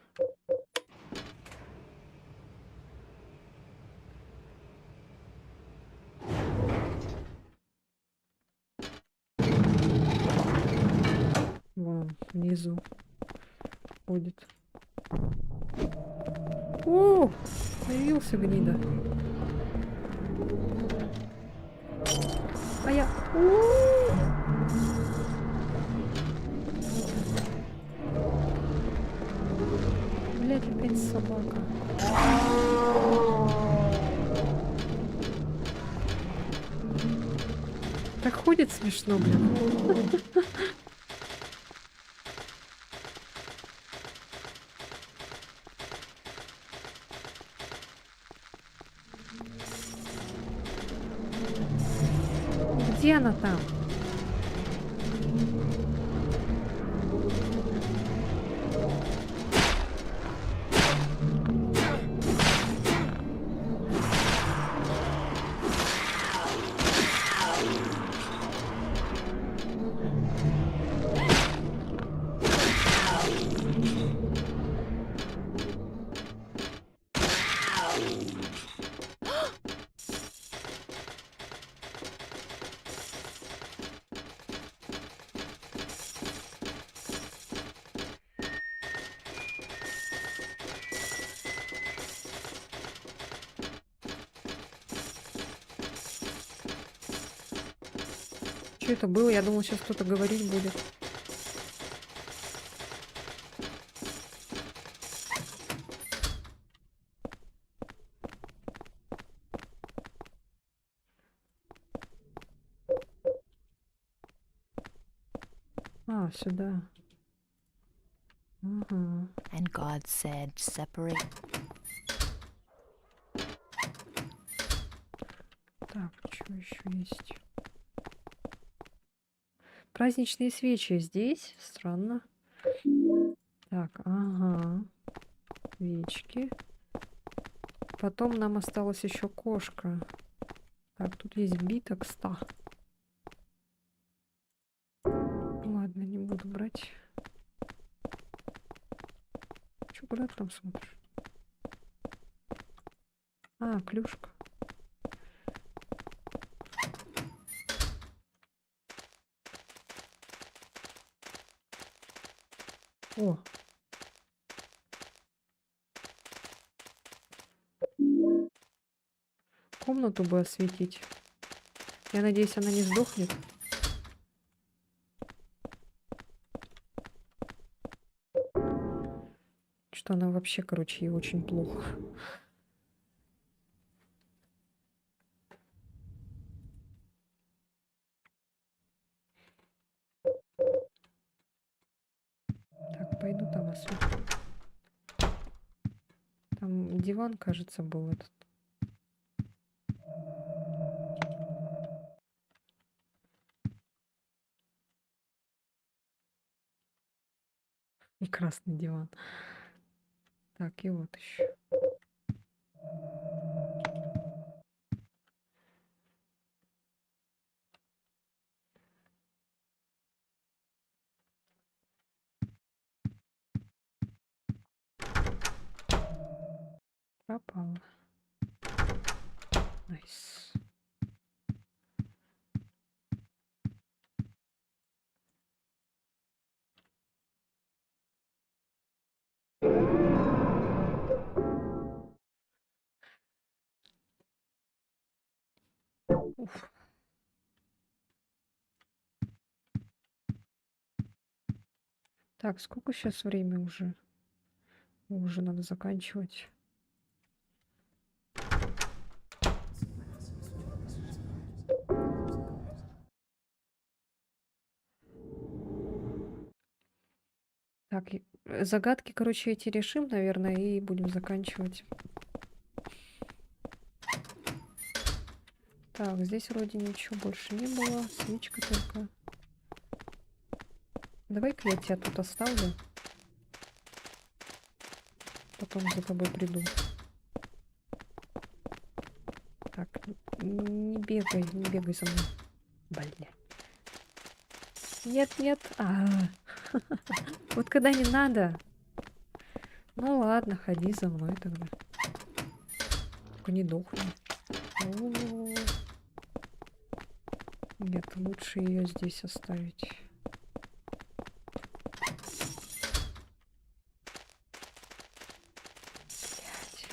Вон, внизу ходит. О, появился гнида. А я... Блять, опять собака. Так ходит смешно, блин. Где она там? Что это было? Я думала, сейчас кто-то говорить будет. А, сюда. Ага. And God said, separate. Так, что еще есть? Праздничные свечи здесь. Странно. Так, ага. Свечки. Потом нам осталась еще кошка. Так, тут есть биток 100. Ладно, не буду брать. Че, куда ты там смотришь? А, клюшка. О. Комнату бы осветить. Я надеюсь, она не сдохнет. Что она вообще, короче, ей очень плохо. Так, пойду там освещу. Там диван, кажется, был этот. И Красный диван. Так, и вот еще. Пропало. Найс. Уф. Так, сколько сейчас время уже? Уже надо заканчивать. Так, загадки, короче, эти решим, наверное, и будем заканчивать. Так, здесь вроде ничего больше не было. Свечка только. Давай-ка я тебя тут оставлю. Потом за тобой приду. Так, не бегай, не бегай за мной. Бля. Нет, нет. Вот когда не надо. Ну ладно, ходи за мной тогда. Только не дохни. О-о-о. Нет, лучше ее здесь оставить. Блядь.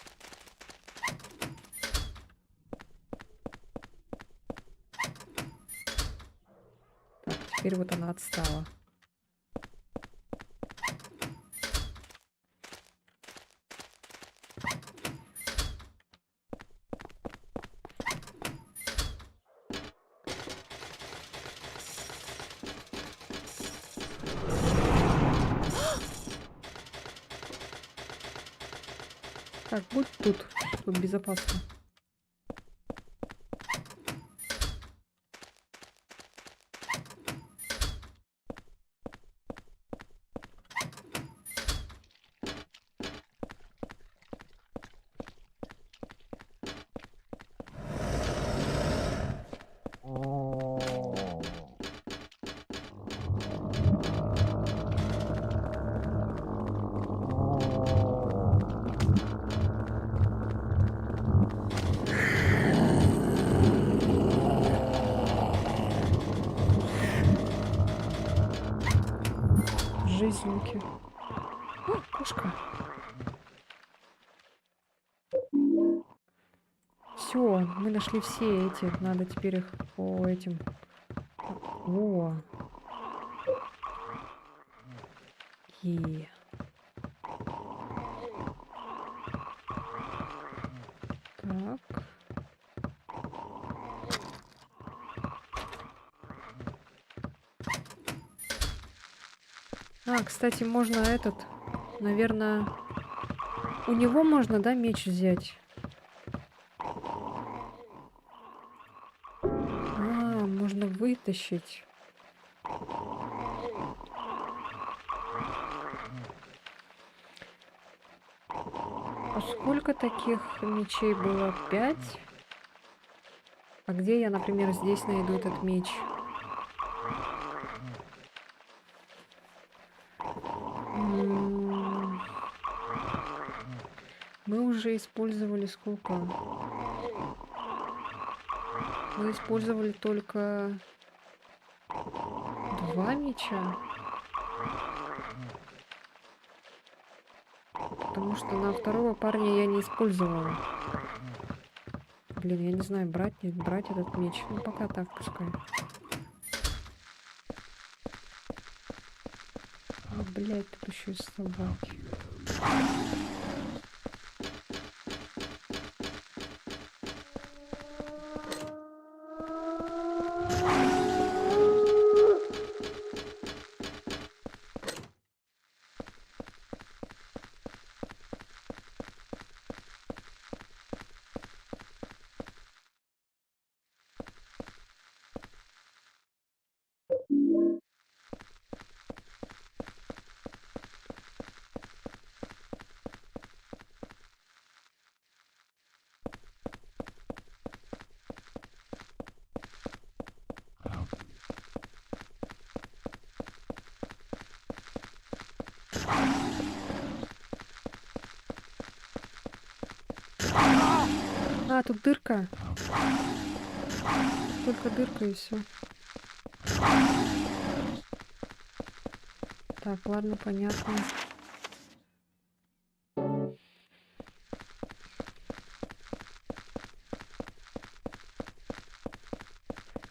Так, теперь вот она отстала. Так, будь тут. Тут безопасно. Жизненьки. О, кошка. Все, мы нашли все эти. Надо теперь их по этим. О. И. Так. Кстати, можно этот, наверное, у него можно, да, меч взять? Можно вытащить. А сколько таких мечей было? 5? А где я, например, здесь найду этот меч? Мы уже использовали сколько? Мы использовали только 2 меча. Потому что на второго парня я не использовала. Блин, я не знаю, брать, не брать этот меч. Ну, пока так, пускай. О, блядь, тут еще и собаки. А, тут дырка. Только дырка и все. Так, ладно, понятно.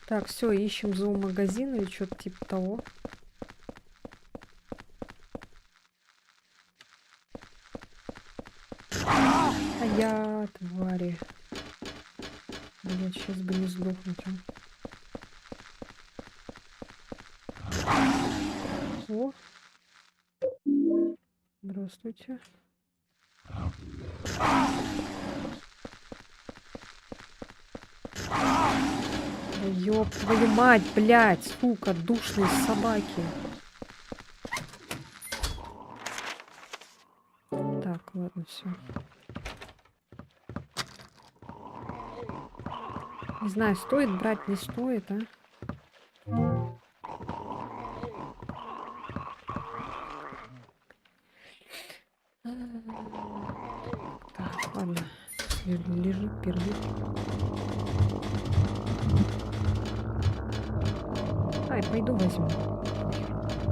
Так, все, ищем зоомагазин или что-то типа того. А я, твари. Блять, сейчас бы не сдохнуть. О! Здравствуйте. Да ёб твою мать, блядь, сука, душные собаки. Так, ладно, все. Не знаю, стоит брать, не стоит, а? Так, ладно. Лежит, пердит. Ай, пойду возьму.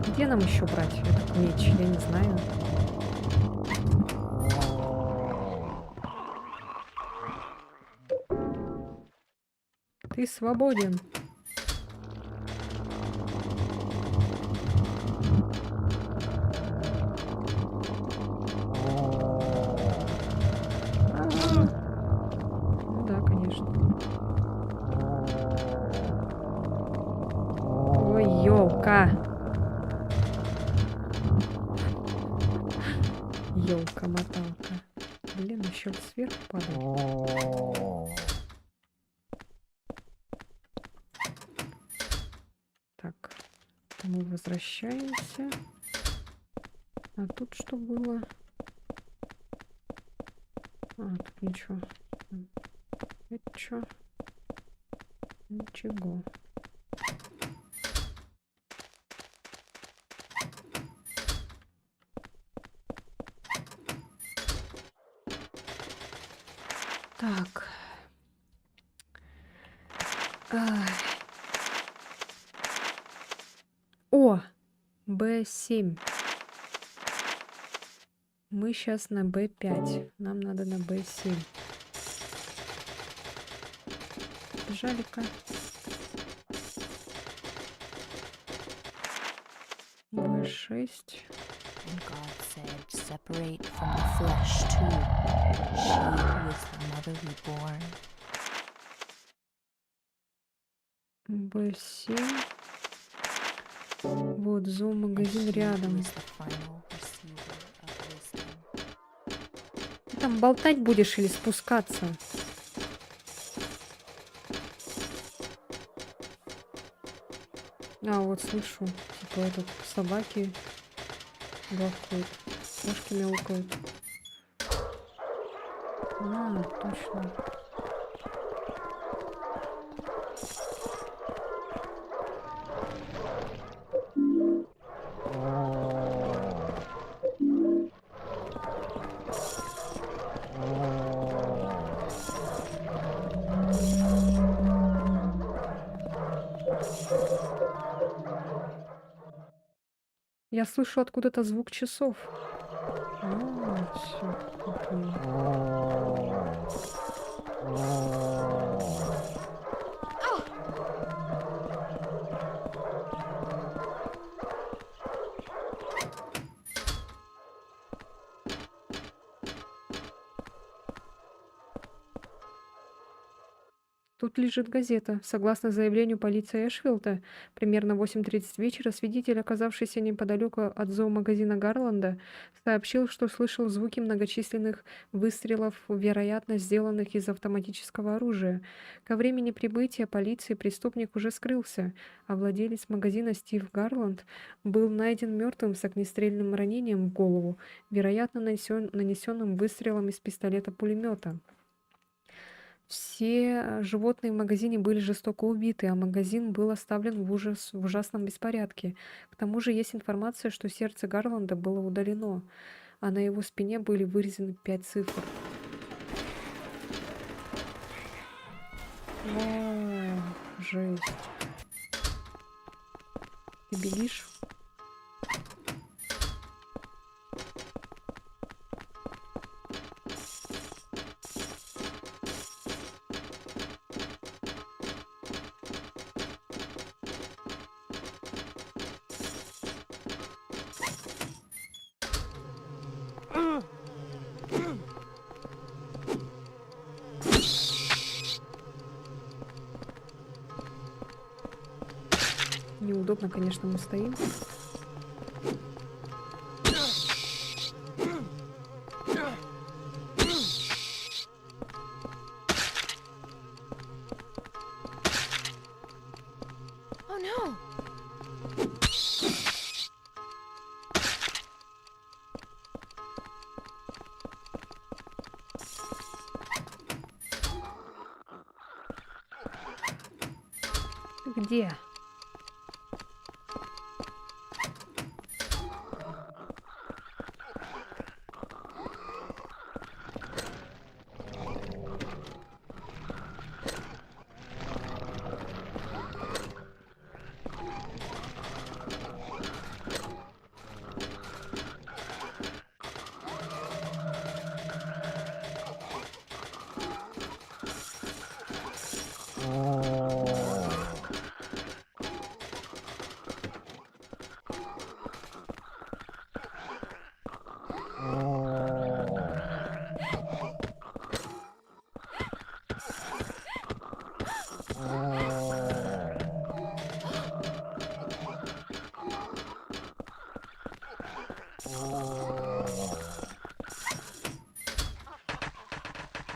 Где нам еще брать этот меч? Я не знаю. Ты свободен. Ну да, конечно. Ой, ёлка. Ёлка-моталка. Блин, еще сверху падает. Так, мы возвращаемся. А тут что было? А, тут ничего. Это что? Ничего. Так. Ай. О! Б7. Мы сейчас на Б5. Нам надо на Б7. Жалика. Б6. And God said, separate from the flesh too, she who is the mother reborn. Б7. Вот зоомагазин and he who рядом. is the final receiver of wisdom. Ты там болтать будешь или спускаться? А, вот слышу. Типа этот собаки гавкают. Кошки мяукают. А, точно. Я слышу откуда-то звук часов. Все. Тут лежит газета. Согласно заявлению полиции Эшфилда, примерно в 8:30 вечера свидетель, оказавшийся неподалеку от зоомагазина Гарланда, сообщил, что слышал звуки многочисленных выстрелов, вероятно, сделанных из автоматического оружия. Ко времени прибытия полиции преступник уже скрылся, а владелец магазина Стив Гарланд был найден мертвым с огнестрельным ранением в голову, вероятно, нанесенным выстрелом из пистолета-пулемета. Все животные в магазине были жестоко убиты, а магазин был оставлен в ужасном беспорядке. К тому же есть информация, что сердце Гарланда было удалено, а на его спине были вырезаны 5 цифр. Ой, жесть. Ты бегишь? Неудобно, конечно, мы стоим. Oh no! Ты где?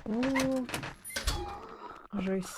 О, жесть.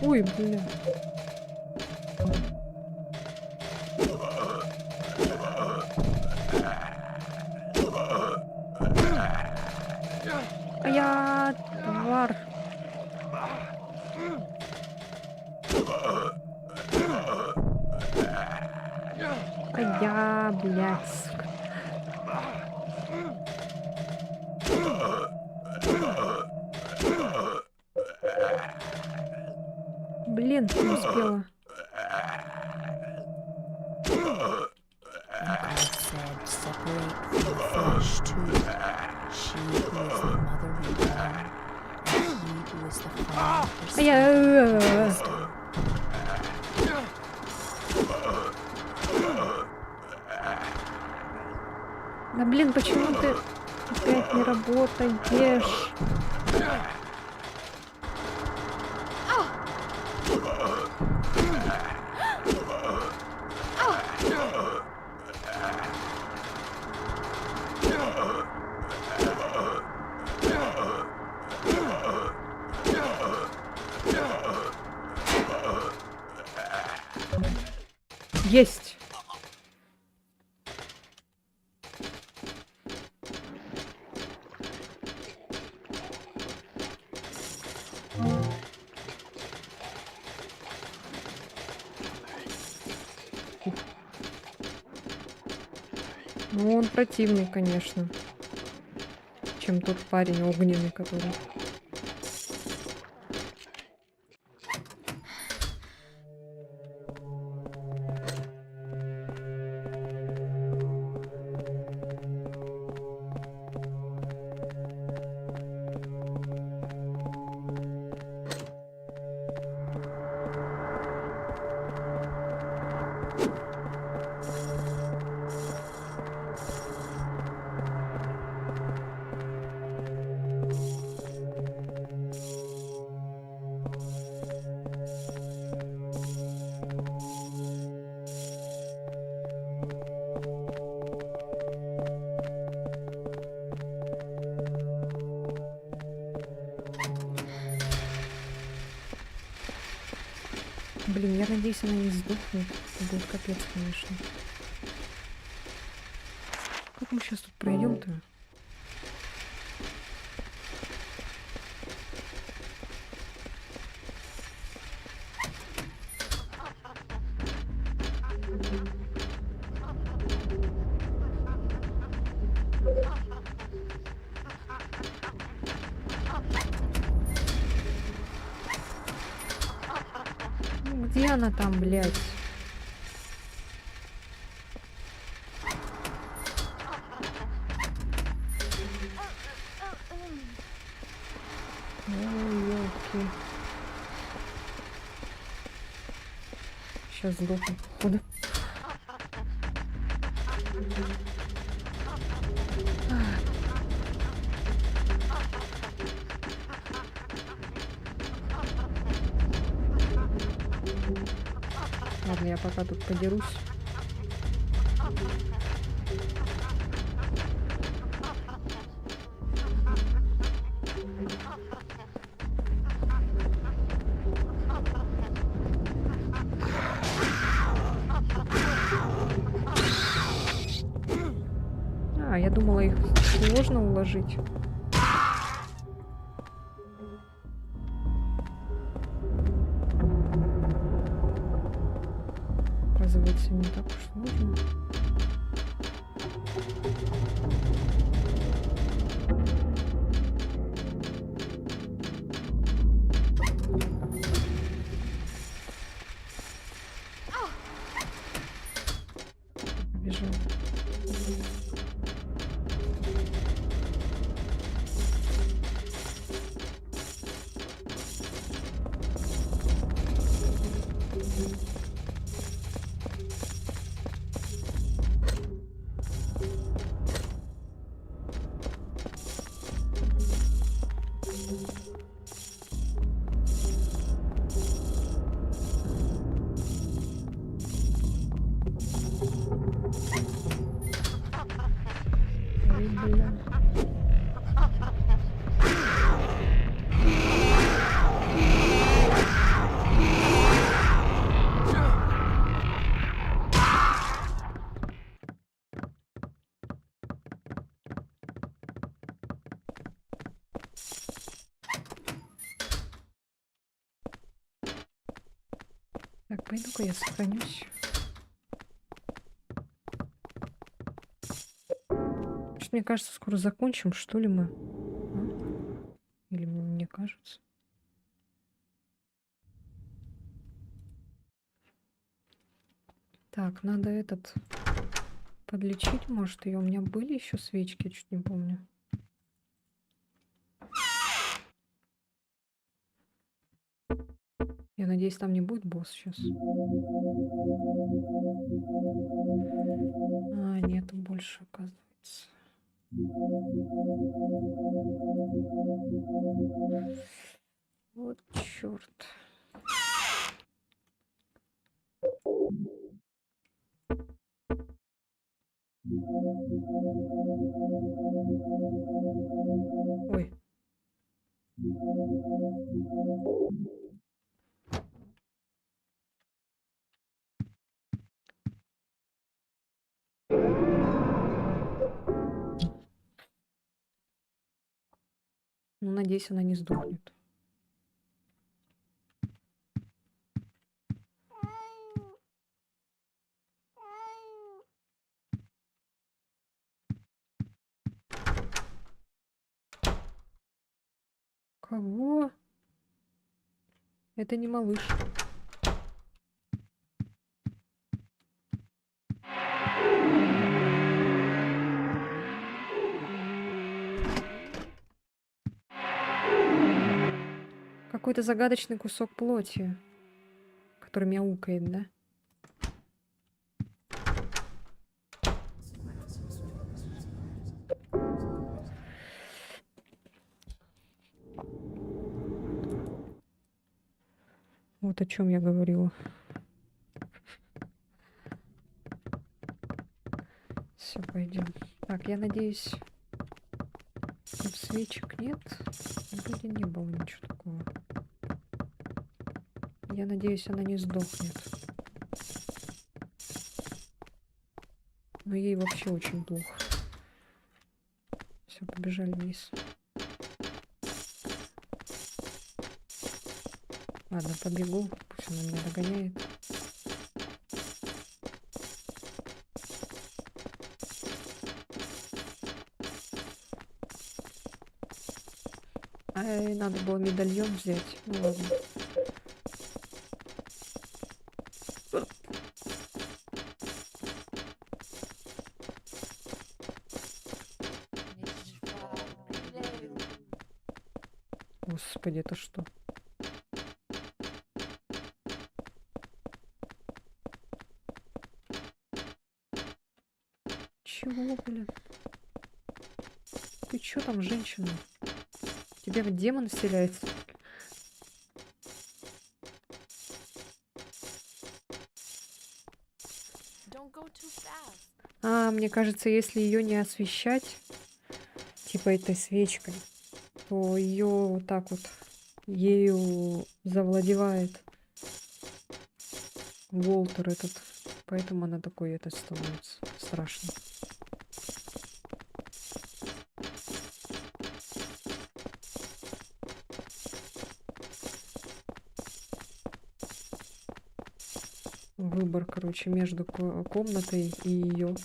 Ой, блин. А я тварь. А я, блядь, сука. Блин, не успела. And God said, separate from the flesh too, she who is the mother reborn, and he who is the final А я... receiver of wisdom. Да блин, почему ты опять не работаешь? Есть! Ну, он противный, конечно, чем тот парень огненный, который... Блин, я надеюсь, она не сдохнет. Это будет капец, конечно. Как мы сейчас тут пройдем-то? Ну, где она там, блядь? Ой, ёлки. Сейчас сдохну, походу. Ладно, я пока тут подерусь. А, я думала, их сложно уложить. Оказывается, не так уж сложно. Побежал. Ой, бля. Так, пойду-ка я сохранюсь. Что-то мне кажется, скоро закончим, что ли мы? А? Или мне кажется? Так, надо этот подлечить, может, ее. У меня были еще свечки, я чуть не помню. Я надеюсь, там не будет босс сейчас. А, нету больше, оказывается. Вот черт. Ой. Ну, надеюсь, она не сдохнет. Кого? Это не малыш. Какой-то загадочный кусок плоти, который мяукает, да? Вот о чем я говорила. Все, пойдем. Так, я надеюсь, тут свечек нет. Вроде не было ничего такого. Я надеюсь, она не сдохнет. Но ей вообще очень плохо. Все, побежали вниз. Ладно, побегу. Пусть она меня догоняет. Ай, надо было медальон взять. Ну ладно. Господи, это что? Чего, блин? Ты чё там, женщина? Тебе вот демон вселяется? Don't go too fast. А, мне кажется, если ее не освещать, типа этой свечкой, то ее вот так вот ею завладевает Уолтер этот. Поэтому она такой это становится страшно. Выбор, короче, между комнатой и ее.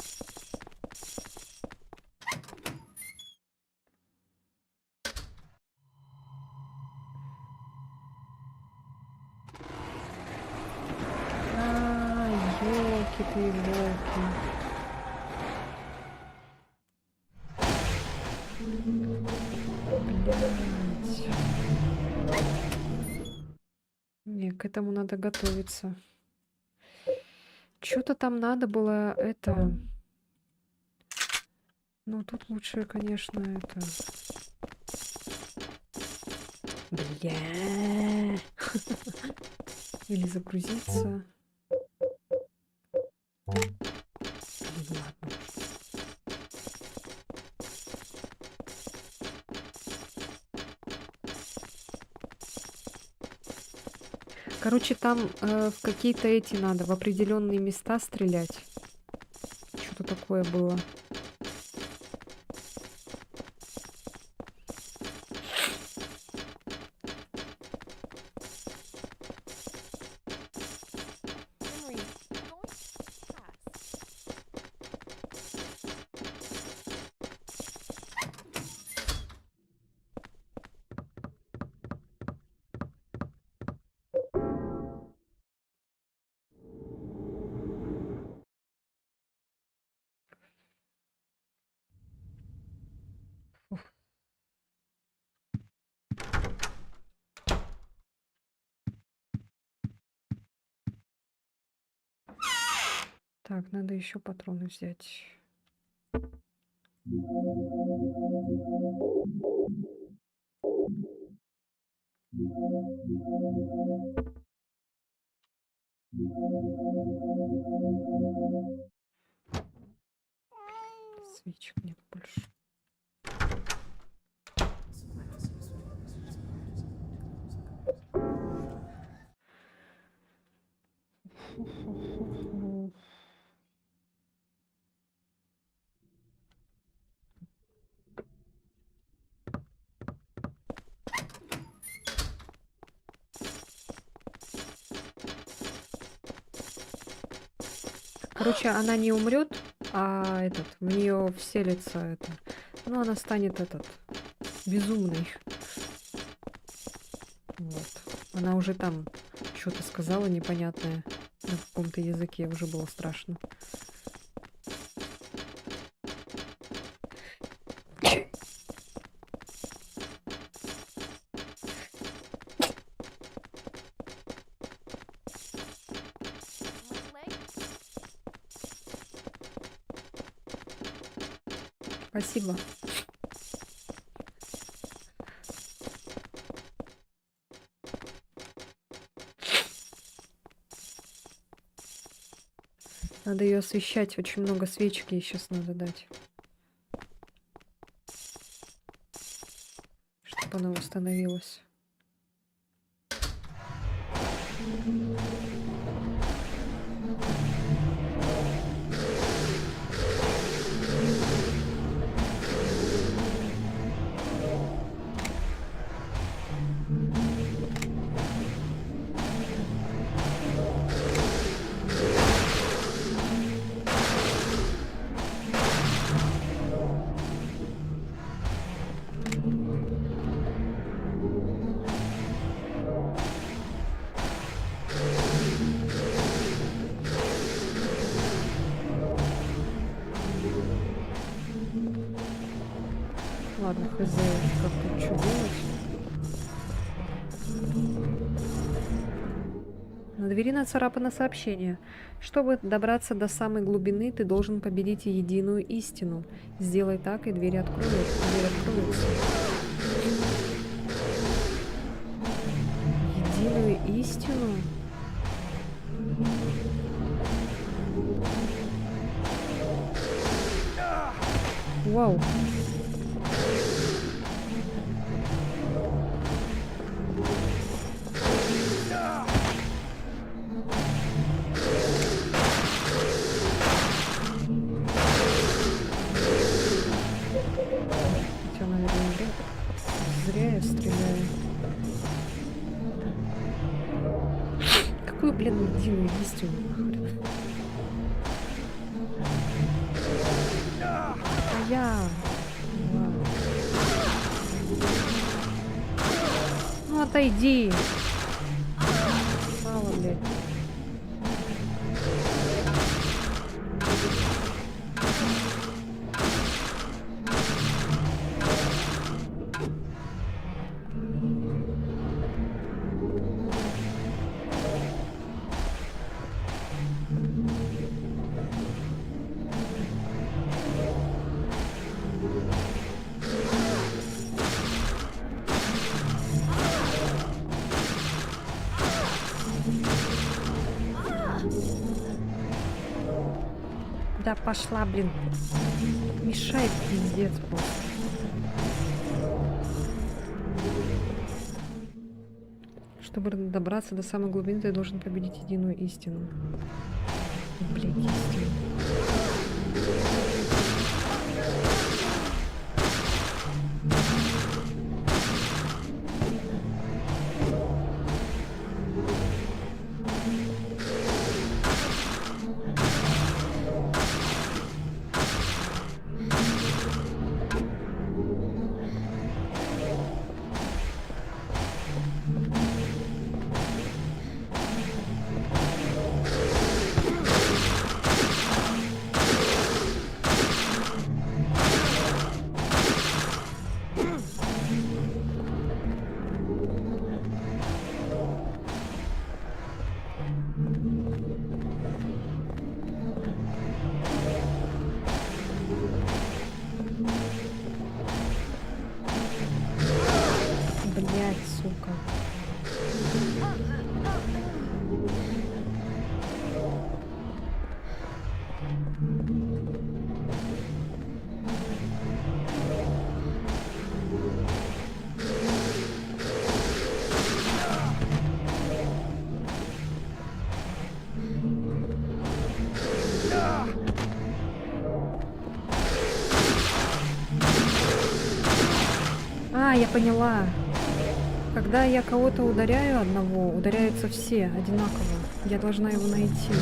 А, ёлки ты, ёлки. Не, к этому надо готовиться. Что-то там надо было это. Ну, тут лучше, конечно, это. Бля. Или загрузиться. Блин, ладно. Короче, там в какие-то эти надо, в определенные места стрелять. Что-то такое было. Henry, you're going too fast. Так, надо еще патроны взять. Свечек нет больше. Короче, она не умрет, а в нее вселится это. Ну, она станет безумной. Вот. Она уже там что-то сказала непонятное на каком-то языке, уже было страшно. Спасибо. Надо ее освещать. Очень много свечки ей сейчас надо дать. Чтобы она восстановилась. Ладно, хз, как тут что делать. На двери нацарапано сообщение. Чтобы добраться до самой глубины, ты должен победить единую истину. Сделай так, и дверь откроется. Единую истину? Вау. Хотя, наверное, зря я стреляю. Какую, блин, единую истину, нахрен? А я... Ладно. Ну, отойди. Мало, блядь. Да пошла, блин. Мешает пиздец просто. Чтобы добраться до самой глубины, ты должен победить единую истину. Блин, истину. Блять, сука. А, я поняла. Когда я кого-то ударяю одного, ударяются все одинаково. Я должна его найти.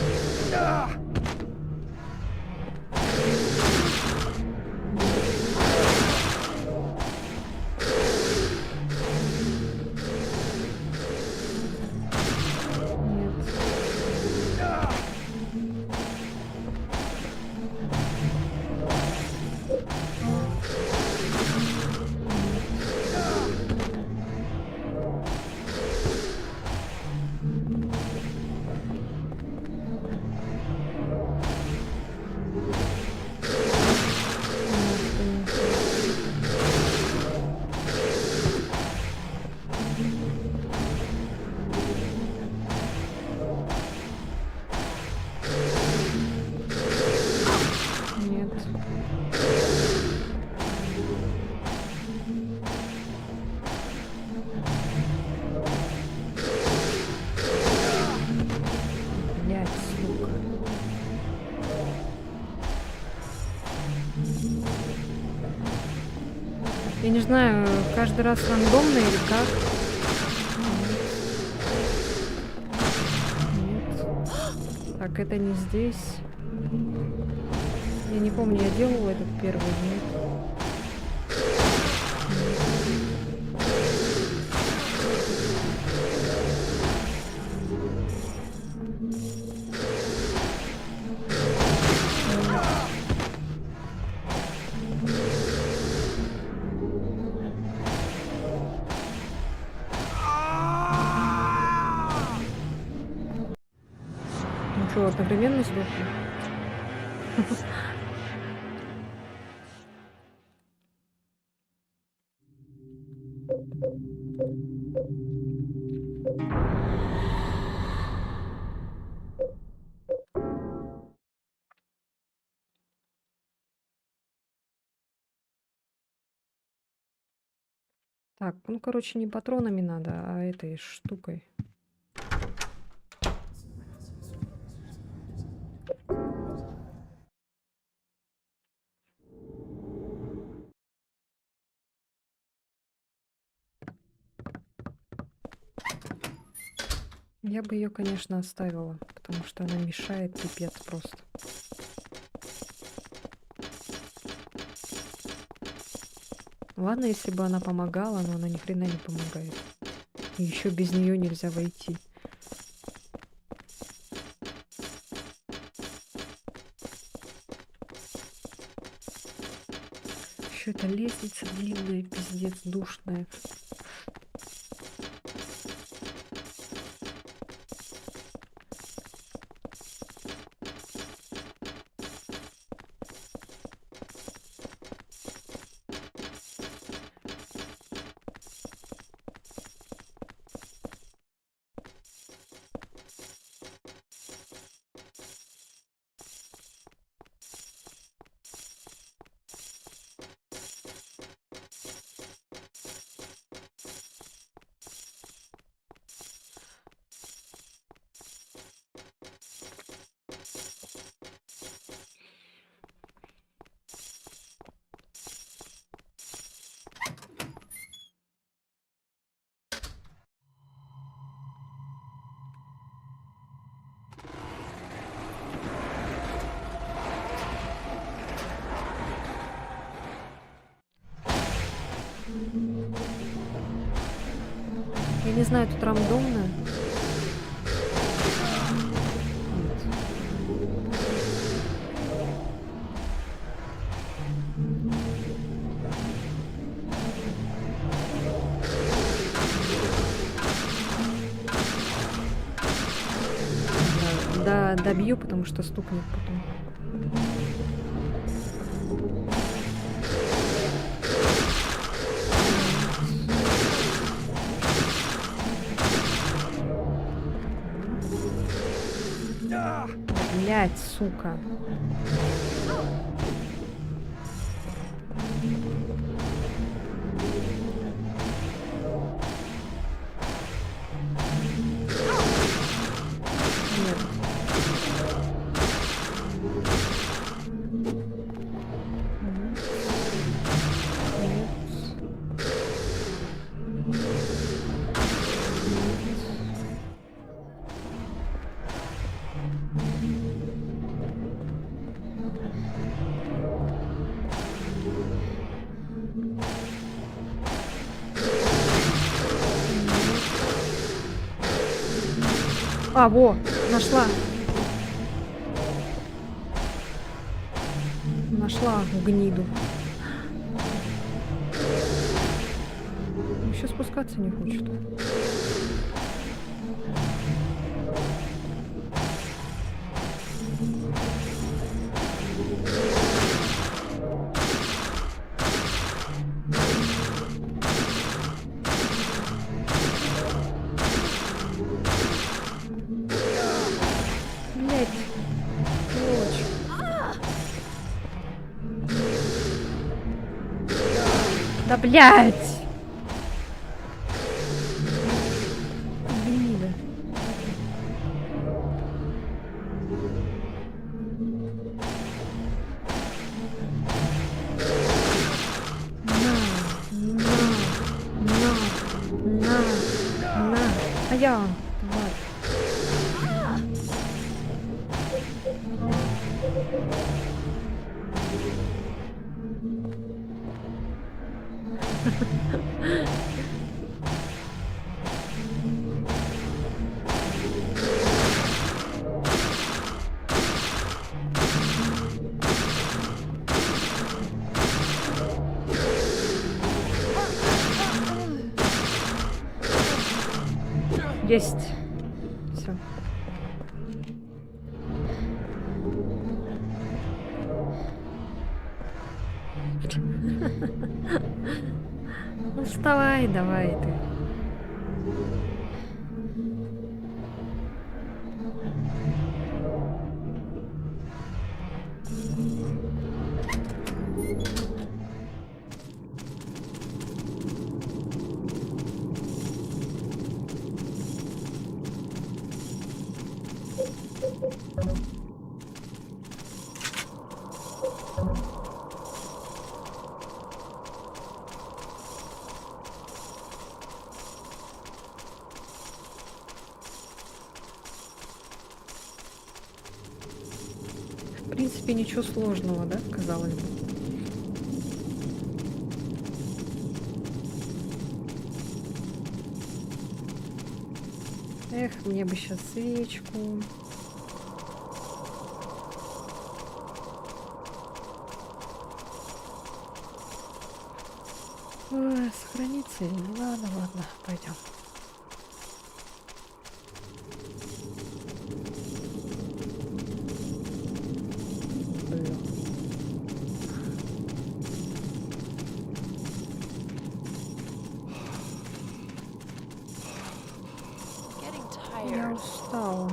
Я не знаю, каждый раз рандомно или как. Нет. Так, это не здесь. Я не помню, я делала этот первый, нет. Ну что, одновременно сдохли? Так, ну, короче, не патронами надо, а этой штукой. Я бы ее, конечно, оставила, потому что она мешает пипец просто. Ладно, если бы она помогала, но она ни хрена не помогает. И еще без нее нельзя войти. Еще эта лестница длинная, пиздец, душная. Я не знаю, тут рандомно. Да, добью, потому что стукнет потом. Блять, сука. Нет. А, во, нашла. Нашла гниду. Еще спускаться не хочет. Блять. Сволочь. Да блять! Гнида. На, твоя, тварь. Есть. Все. Ну вставай, давай ты. В принципе, ничего сложного, да, казалось бы. Эх, мне бы сейчас свечку. Ой, сохраниться? Ладно, ладно, пойдем. Getting Я tired. устала.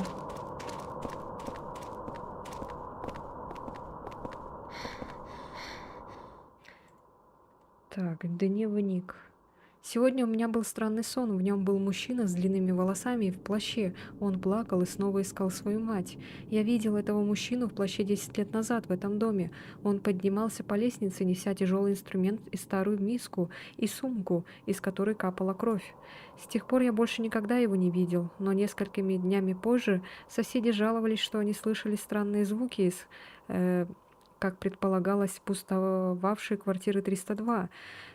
Так, дневник. Сегодня у меня был странный сон. В нем был мужчина с длинными волосами и в плаще. Он плакал и снова искал свою мать. Я видел этого мужчину в плаще 10 лет назад в этом доме. Он поднимался по лестнице, неся тяжелый инструмент и старую миску, и сумку, из которой капала кровь. С тех пор я больше никогда его не видел, но несколькими днями позже соседи жаловались, что они слышали странные звуки из, как предполагалось, пустовавшей квартиры 302.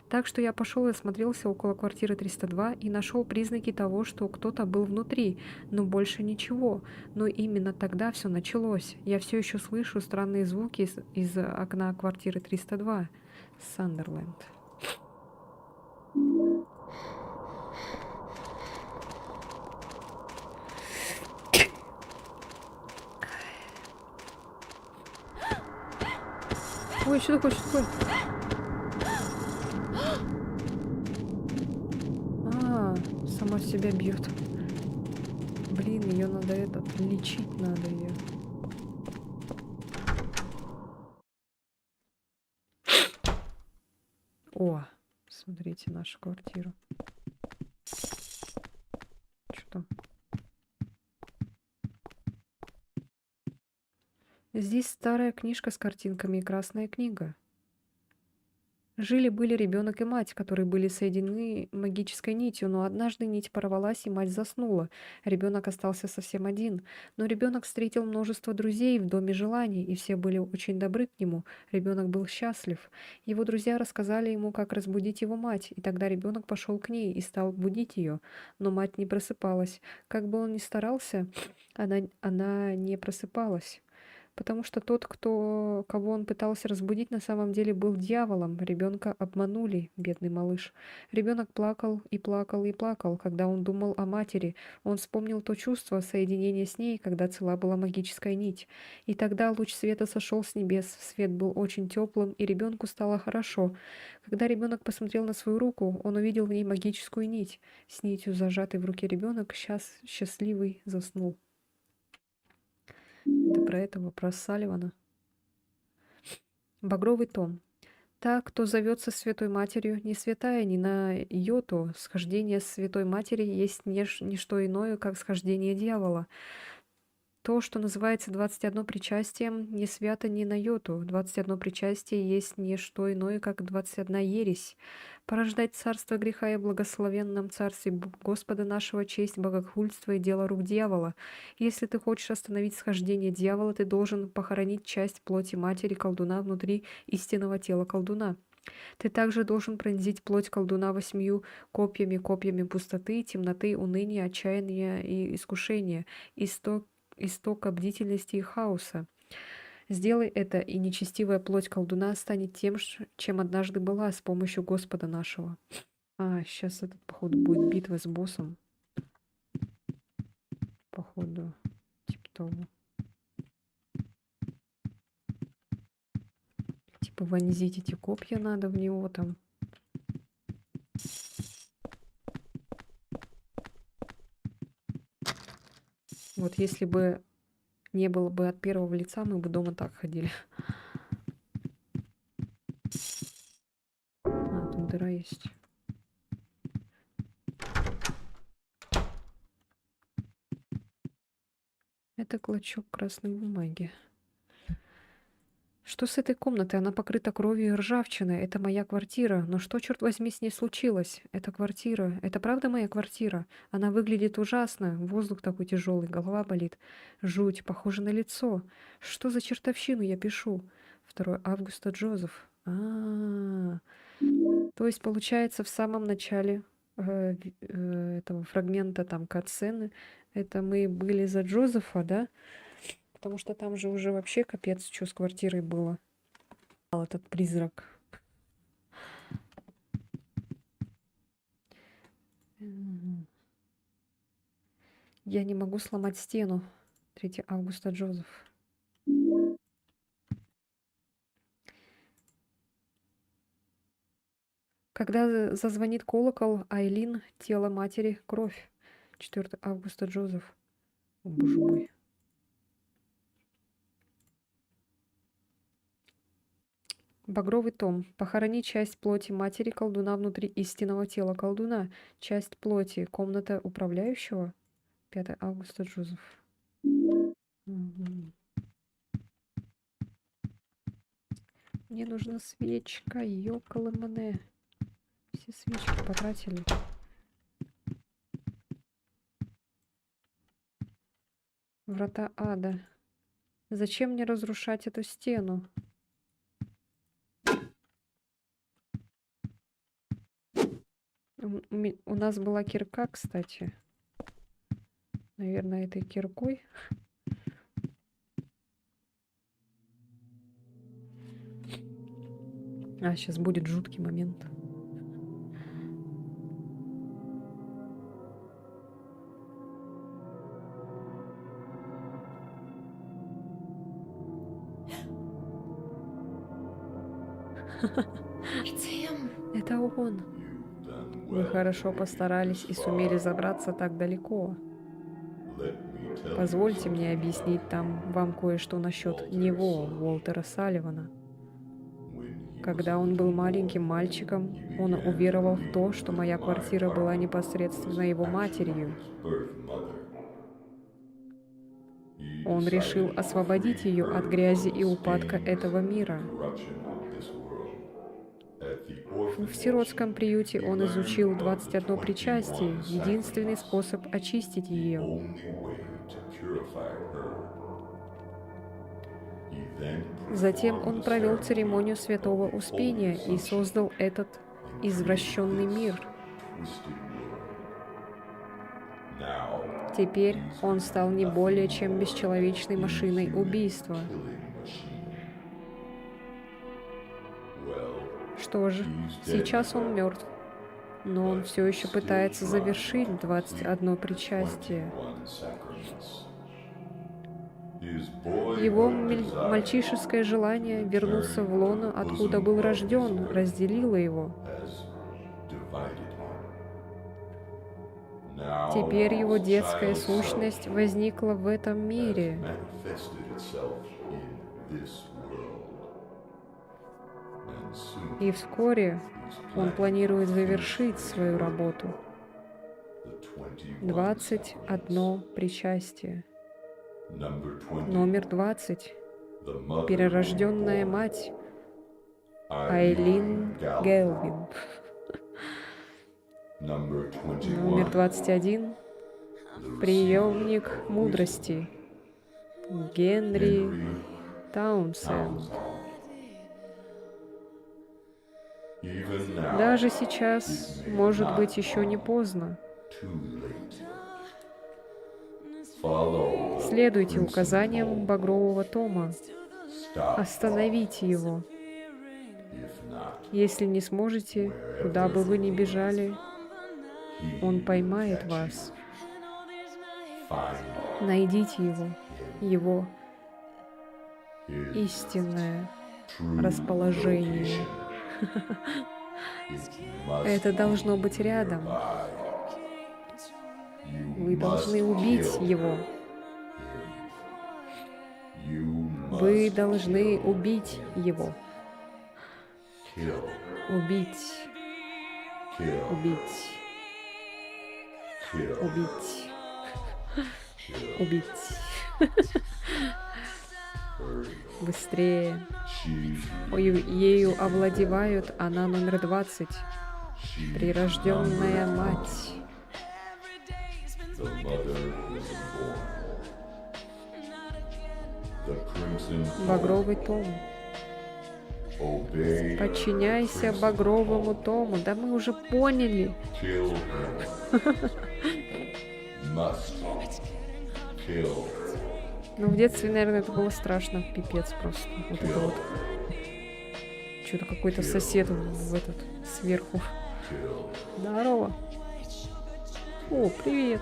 Так что я пошел и осмотрелся около квартиры 302 и нашел признаки того, что кто-то был внутри, но больше ничего. Но именно тогда все началось. Я все еще слышу странные звуки из окна квартиры 302. Сандерленд. Ой, что такое, что такое? Сама себя бьет. Блин, ее надо лечить надо ее. О, смотрите нашу квартиру. Что там? Здесь старая книжка с картинками и красная книга. Жили-были ребенок и мать, которые были соединены магической нитью, но однажды нить порвалась, и мать заснула. Ребенок остался совсем один. Но ребенок встретил множество друзей в доме желаний, и все были очень добры к нему. Ребенок был счастлив. Его друзья рассказали ему, как разбудить его мать, и тогда ребенок пошел к ней и стал будить ее. Но мать не просыпалась. Как бы он ни старался, она не просыпалась. Потому что тот, кого он пытался разбудить, на самом деле был дьяволом. Ребенка обманули, бедный малыш. Ребенок плакал и плакал и плакал, когда он думал о матери. Он вспомнил то чувство соединения с ней, когда цела была магическая нить. И тогда луч света сошел с небес. Свет был очень теплым, и ребенку стало хорошо. Когда ребенок посмотрел на свою руку, он увидел в ней магическую нить. С нитью, зажатой в руке, ребенок счастливый заснул. Это про этого, про Салливана. Багровый том. Та, кто зовется Святой Матерью, не святая ни на йоту. Схождение Святой Матери есть не что иное, как схождение дьявола. То, что называется 21 причастием, не свято ни на йоту. 21 причастие есть не что иное, как 21 ересь. Порождать царство греха и благословенном царстве Господа нашего честь, богохульство и дело рук дьявола. Если ты хочешь остановить схождение дьявола, ты должен похоронить часть плоти матери колдуна внутри истинного тела колдуна. Ты также должен пронзить плоть колдуна 8 копьями, копьями пустоты, темноты, уныния, отчаяния и искушения, истока бдительности и хаоса. Сделай это, и нечестивая плоть колдуна станет тем, чем однажды была, с помощью Господа нашего. Сейчас этот, походу, будет битва с боссом. Походу, типа того. Типа вонзить эти копья надо в него там. Вот если бы не было бы от первого лица, мы бы дома так ходили. Тут дыра есть. Это клочок красной бумаги. Что с этой комнатой? Она покрыта кровью и ржавчиной. Это моя квартира. Но что, черт возьми, с ней случилось? Это квартира. Это правда моя квартира? Она выглядит ужасно. Воздух такой тяжелый, голова болит. Жуть, похоже на лицо. Что за чертовщину я пишу? 2 августа Джозеф. То есть, получается, в самом начале этого фрагмента, там, катсцены, это мы были за Джозефа, да? Потому что там же уже вообще капец, что с квартирой было. Этот призрак. Я не могу сломать стену. 3 августа Джозеф. Когда зазвонит колокол, Айлин, тело матери, кровь. 4 августа Джозеф. О, боже мой. Багровый том. Похорони часть плоти матери колдуна внутри истинного тела колдуна. Часть плоти. Комната управляющего. 5 августа Джозеф. Мне нужна свечка. Ёкаламане. Все свечки потратили. Врата ада. Зачем мне разрушать эту стену? У нас была кирка, кстати. Наверное, этой киркой. Сейчас будет жуткий момент. Это он. Вы хорошо постарались и сумели забраться так далеко. Позвольте мне объяснить вам кое-что насчет него, Уолтера Салливана. Когда он был маленьким мальчиком, он уверовал в то, что моя квартира была непосредственно его матерью. Он решил освободить ее от грязи и упадка этого мира. В сиротском приюте он изучил 21 причастие, единственный способ очистить ее. Затем он провел церемонию Святого Успения и создал этот извращенный мир. Теперь он стал не более чем бесчеловечной машиной убийства. Что же, сейчас он мертв, но он все еще пытается завершить 21 причастие. Его мальчишеское желание вернуться в лоно, откуда был рожден, разделило его. Теперь его детская сущность возникла в этом мире. И вскоре он планирует завершить свою работу. 21 причастие. Номер 20. Перерожденная мать. Айлин Гелвин. Номер 21. Приемник мудрости. Генри Таунсенд. Даже сейчас, может быть, еще не поздно. Следуйте указаниям багрового тома. Остановите его. Если не сможете, куда бы вы ни бежали, он поймает вас. Найдите его истинное расположение. Это должно быть рядом. Вы должны убить его. Вы должны убить его. Убить. Убить. Убить. Убить. Быстрее. Ею овладевают. Она номер 20. Прирожденная мать. Багровый том. Подчиняйся багровому тому. Да мы уже поняли. Ну, в детстве, наверное, это было страшно. Пипец просто. Вот это вот. Что-то какой-то сосед в этот сверху. Здорово. О, привет.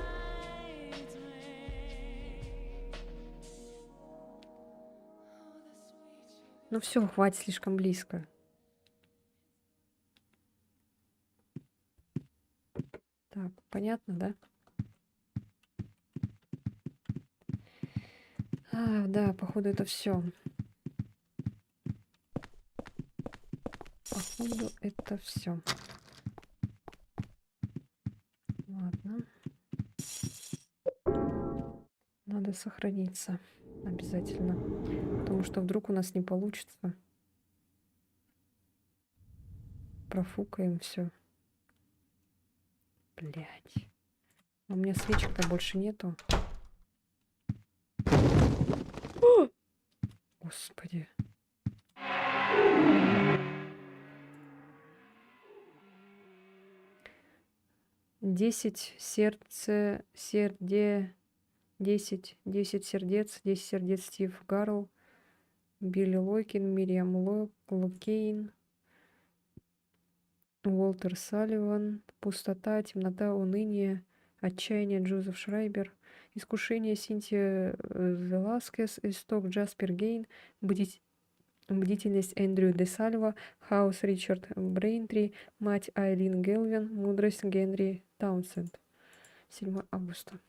Ну все, хватит, слишком близко. Так, понятно, да? Да, походу это все. Походу это все. Ладно. Надо сохраниться обязательно. Потому что вдруг у нас не получится. Профукаем все. Блять. У меня свечек-то больше нету. О! Господи. Десять сердец, 10 сердец Стив Гарл, Билли Локин, Мириам Локейн, Уолтер Салливан, пустота, темнота, уныние, отчаяние Джозеф Шрайбер, искушение Синтия Веласкес, исток Джаспер Гейн, бдительность Эндрю де Сальва, хаос Ричард Брейнтри, мать Айлин Гелвин, мудрость Генри Таунсенд. 7 августа.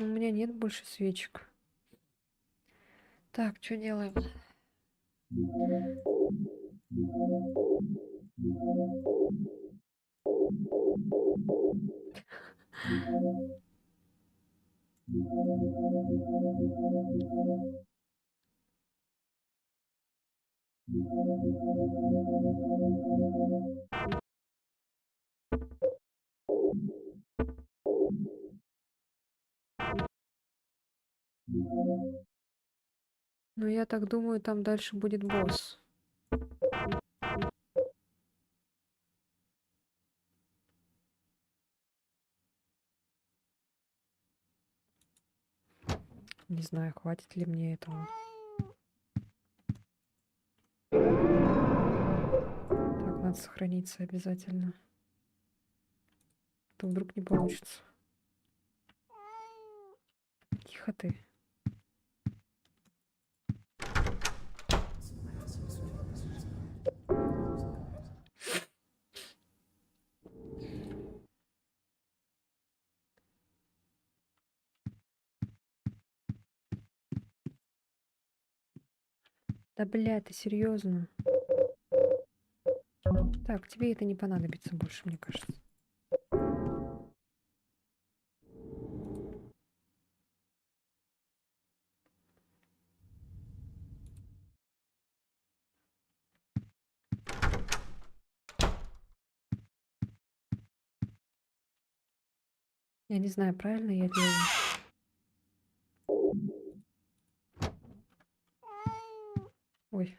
У меня нет больше свечек. Так, что делаем? Ну, я так думаю, там дальше будет босс. Не знаю, хватит ли мне этого. Так, надо сохраниться обязательно. А то вдруг не получится. Тихо ты. Да, бля, ты серьезно? Так, тебе это не понадобится больше, мне кажется. Я не знаю, правильно я делаю. Ой.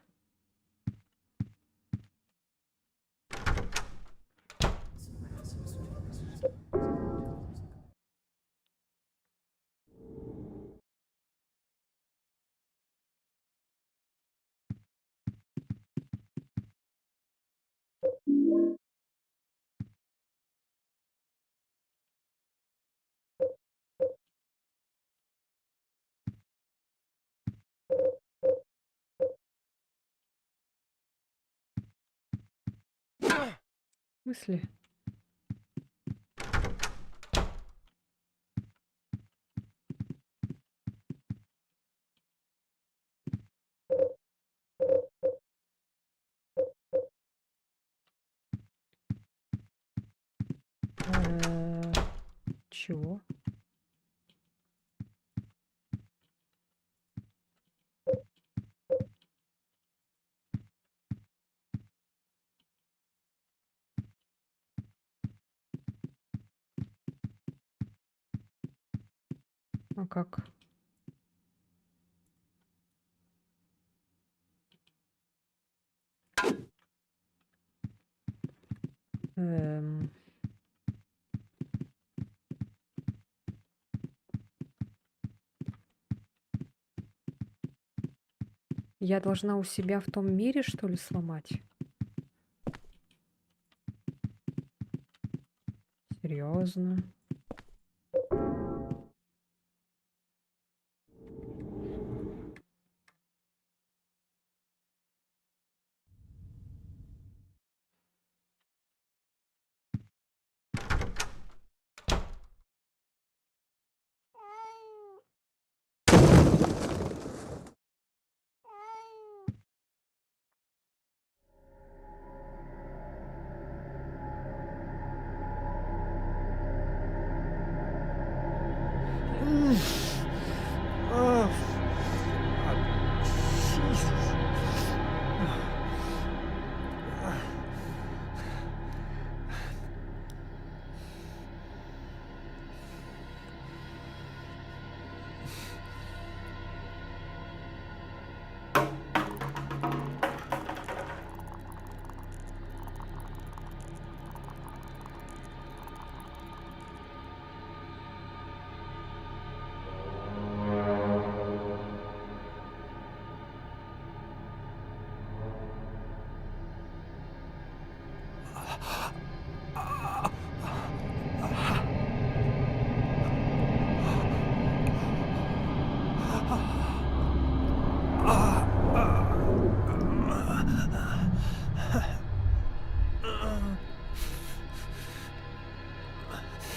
В смысле? Чего? А как? Эм, Я должна у себя в том мире, что ли, сломать? Серьезно?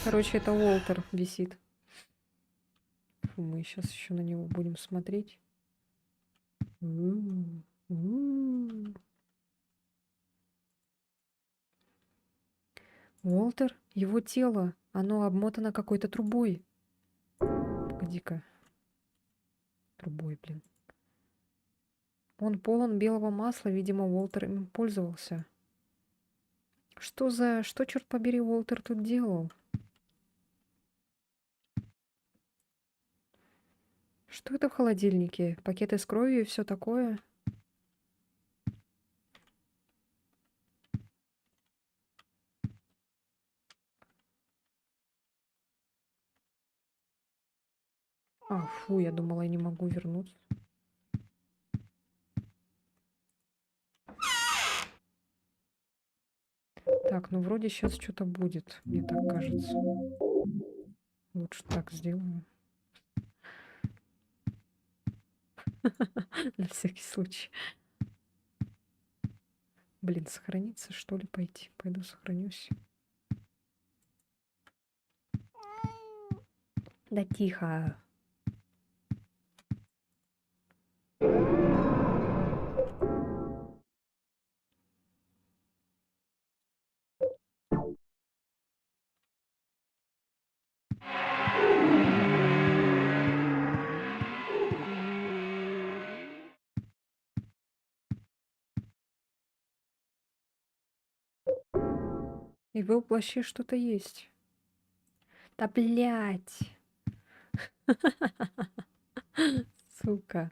Короче, это Уолтер висит. Фу, мы сейчас еще на него будем смотреть. У-у-у. Уолтер, его тело, оно обмотано какой-то трубой. Погоди-ка. Трубой, блин. Он полон белого масла, видимо, Уолтер им пользовался. Что, черт побери, Уолтер тут делал? Что это в холодильнике? Пакеты с кровью и все такое? А, фу, я думала, я не могу вернуться. Так, ну вроде сейчас что-то будет, мне так кажется. Лучше так сделаю. На всякий случай. Блин, сохраниться, что ли, пойти? Пойду сохранюсь. Да тихо. И в его плаще что-то есть. Да блять. Сука.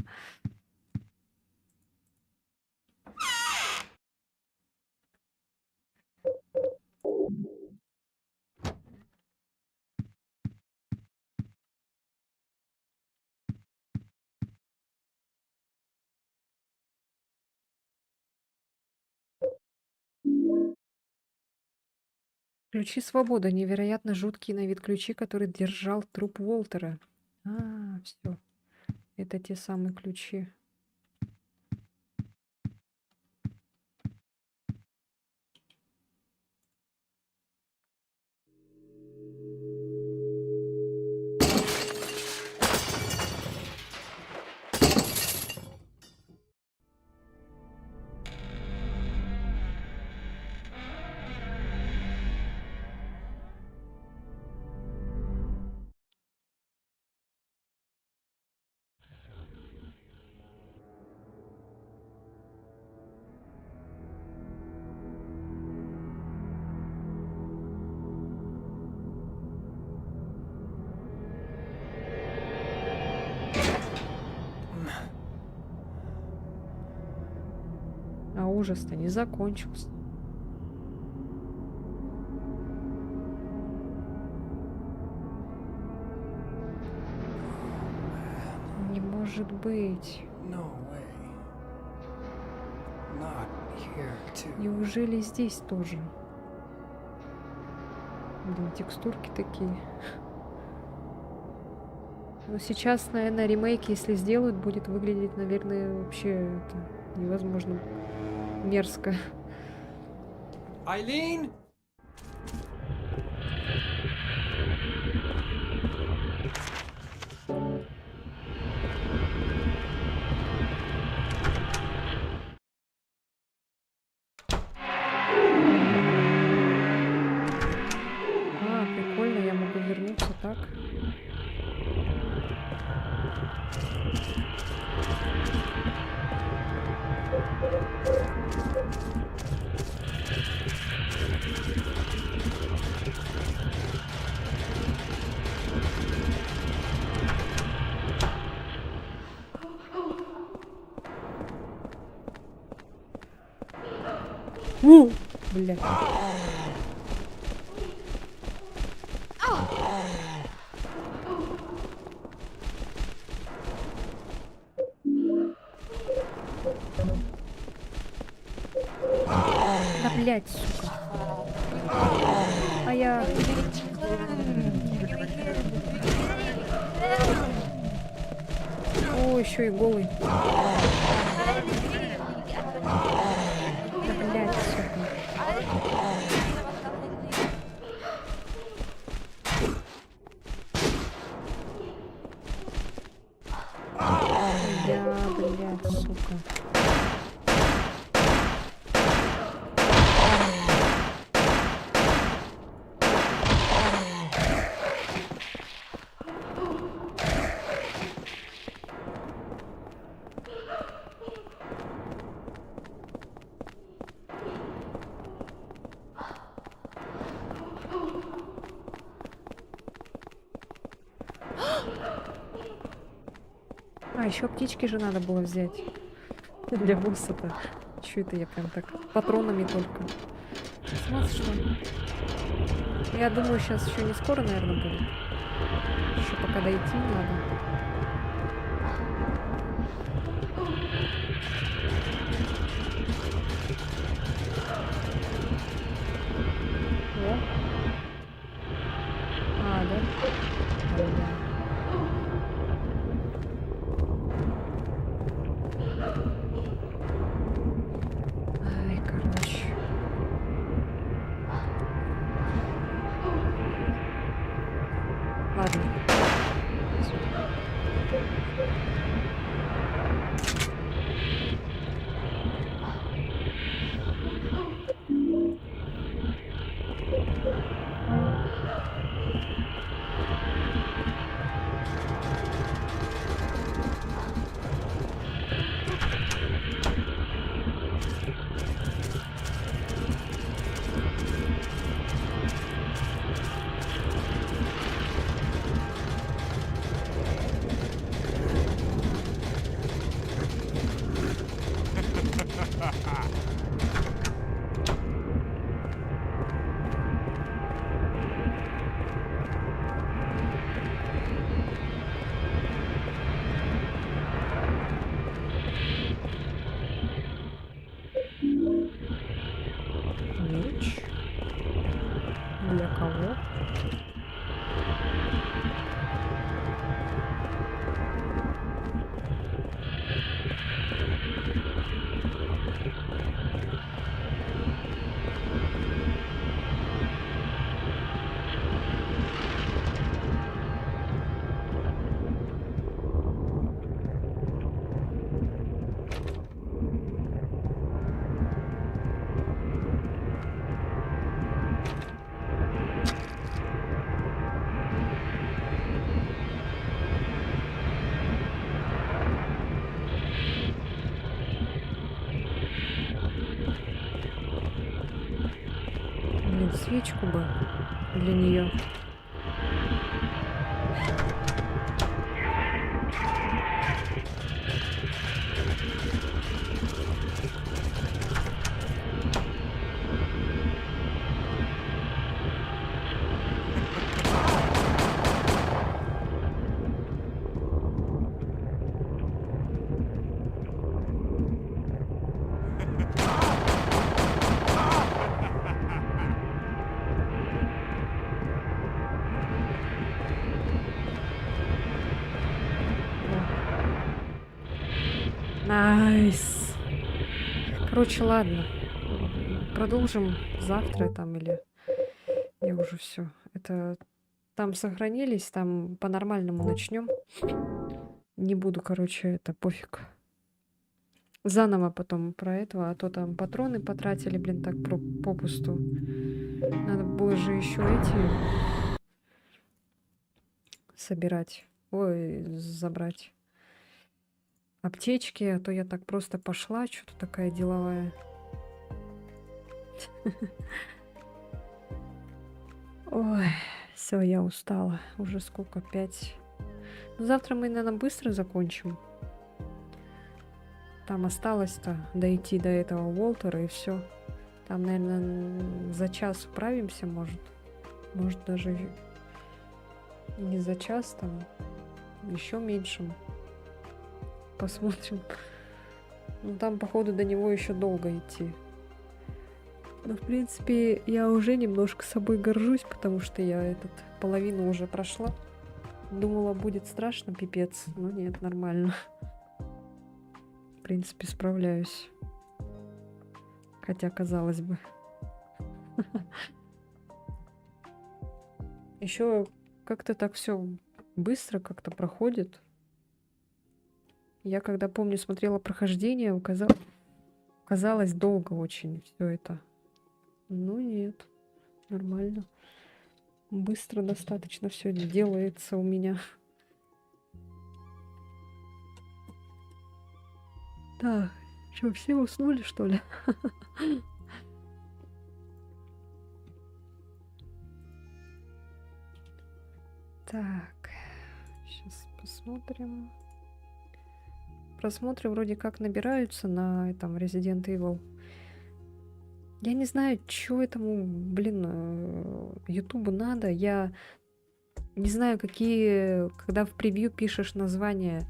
Ключи свободы. Невероятно жуткие на вид ключи, который держал труп Уолтера. А, все. Это те самые ключи. А ужас-то не закончился. Не может быть. No way. Not here, too. Неужели здесь тоже? Блин, текстурки такие. Но сейчас, наверное, ремейк, если сделают, будет выглядеть, наверное, вообще это невозможно мерзко. Eileen? А, прикольно, я могу вернуться так. Бля. Да, блядь, сука. А я... О, еще и голый. Да, блядь, сука. Да, блядь, сука. А, еще птички же надо было взять. Для босса-то. Че это я прям так патронами только? С ума сошла? Я думаю, сейчас еще не скоро, наверное, будет. Еще пока дойти надо. О. А, да? Да. Ай, короче. свечку бы для нее. Найс. Короче, ладно. Продолжим завтра там или я уже все. Это там сохранились, там по-нормальному начнем. Не буду, короче, это пофиг. Заново потом про этого, а то там патроны потратили, блин, так попусту. Надо было же еще эти собирать. Ой, забрать. Аптечки, а то я так просто пошла, что-то такая деловая. Ой, все, я устала. Уже сколько? 5. Ну, завтра мы, наверное, быстро закончим. Там осталось-то дойти до этого Уолтера и все. Там, наверное, за час управимся, может. Может, даже не за час, там еще меньше. Посмотрим. Ну, там, походу, до него еще долго идти. Но, в принципе, я уже немножко собой горжусь, потому что я половину уже прошла. Думала, будет страшно, пипец. Но нет, нормально. В принципе, справляюсь. Хотя, казалось бы. Еще как-то так все быстро как-то проходит. Я, когда, помню, смотрела прохождение, казалось долго очень все это. Ну нет, нормально. Быстро достаточно все делается у меня. Так, что, все уснули, что ли? Так, сейчас посмотрим. Просмотры вроде как набираются на этом Resident Evil. Я не знаю, что этому, блин, Ютубу надо. Я не знаю, когда в превью пишешь название,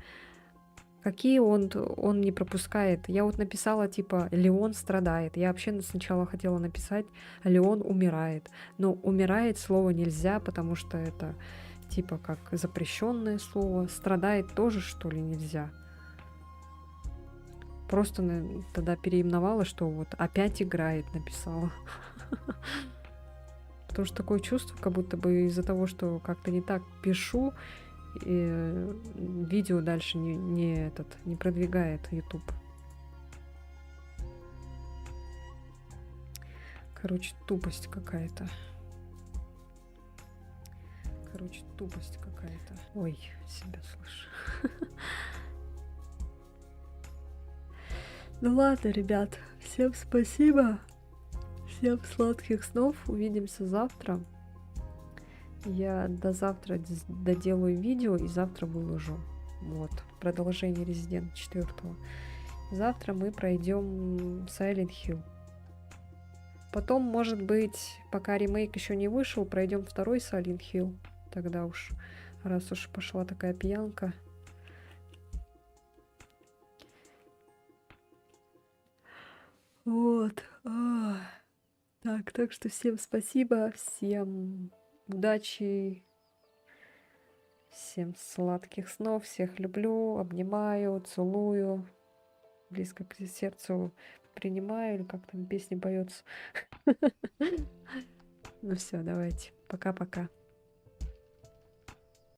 какие он не пропускает. Я вот написала, типа, Леон страдает. Я вообще сначала хотела написать, Леон умирает. Но умирает слово нельзя, потому что это, типа, как запрещенное слово. Страдает тоже, что ли, нельзя. Просто тогда переименовала, что вот опять играет, написала. Потому что такое чувство, как будто бы из-за того, что как-то не так пишу, и видео дальше не продвигает YouTube. Короче, тупость какая-то. Ой, себя слышу. Ну ладно, ребят, всем спасибо. Всем сладких снов. Увидимся завтра. Я до завтра доделаю видео и завтра выложу. Вот, продолжение Resident 4. Завтра мы пройдем Silent Hill. Потом, может быть, пока ремейк еще не вышел, пройдем второй Silent Hill. Тогда уж, раз уж пошла такая пьянка. Вот. Так что всем спасибо, всем удачи, всем сладких снов, всех люблю, обнимаю, целую, близко к сердцу принимаю, или как там песня поется. Ну все, давайте, пока-пока.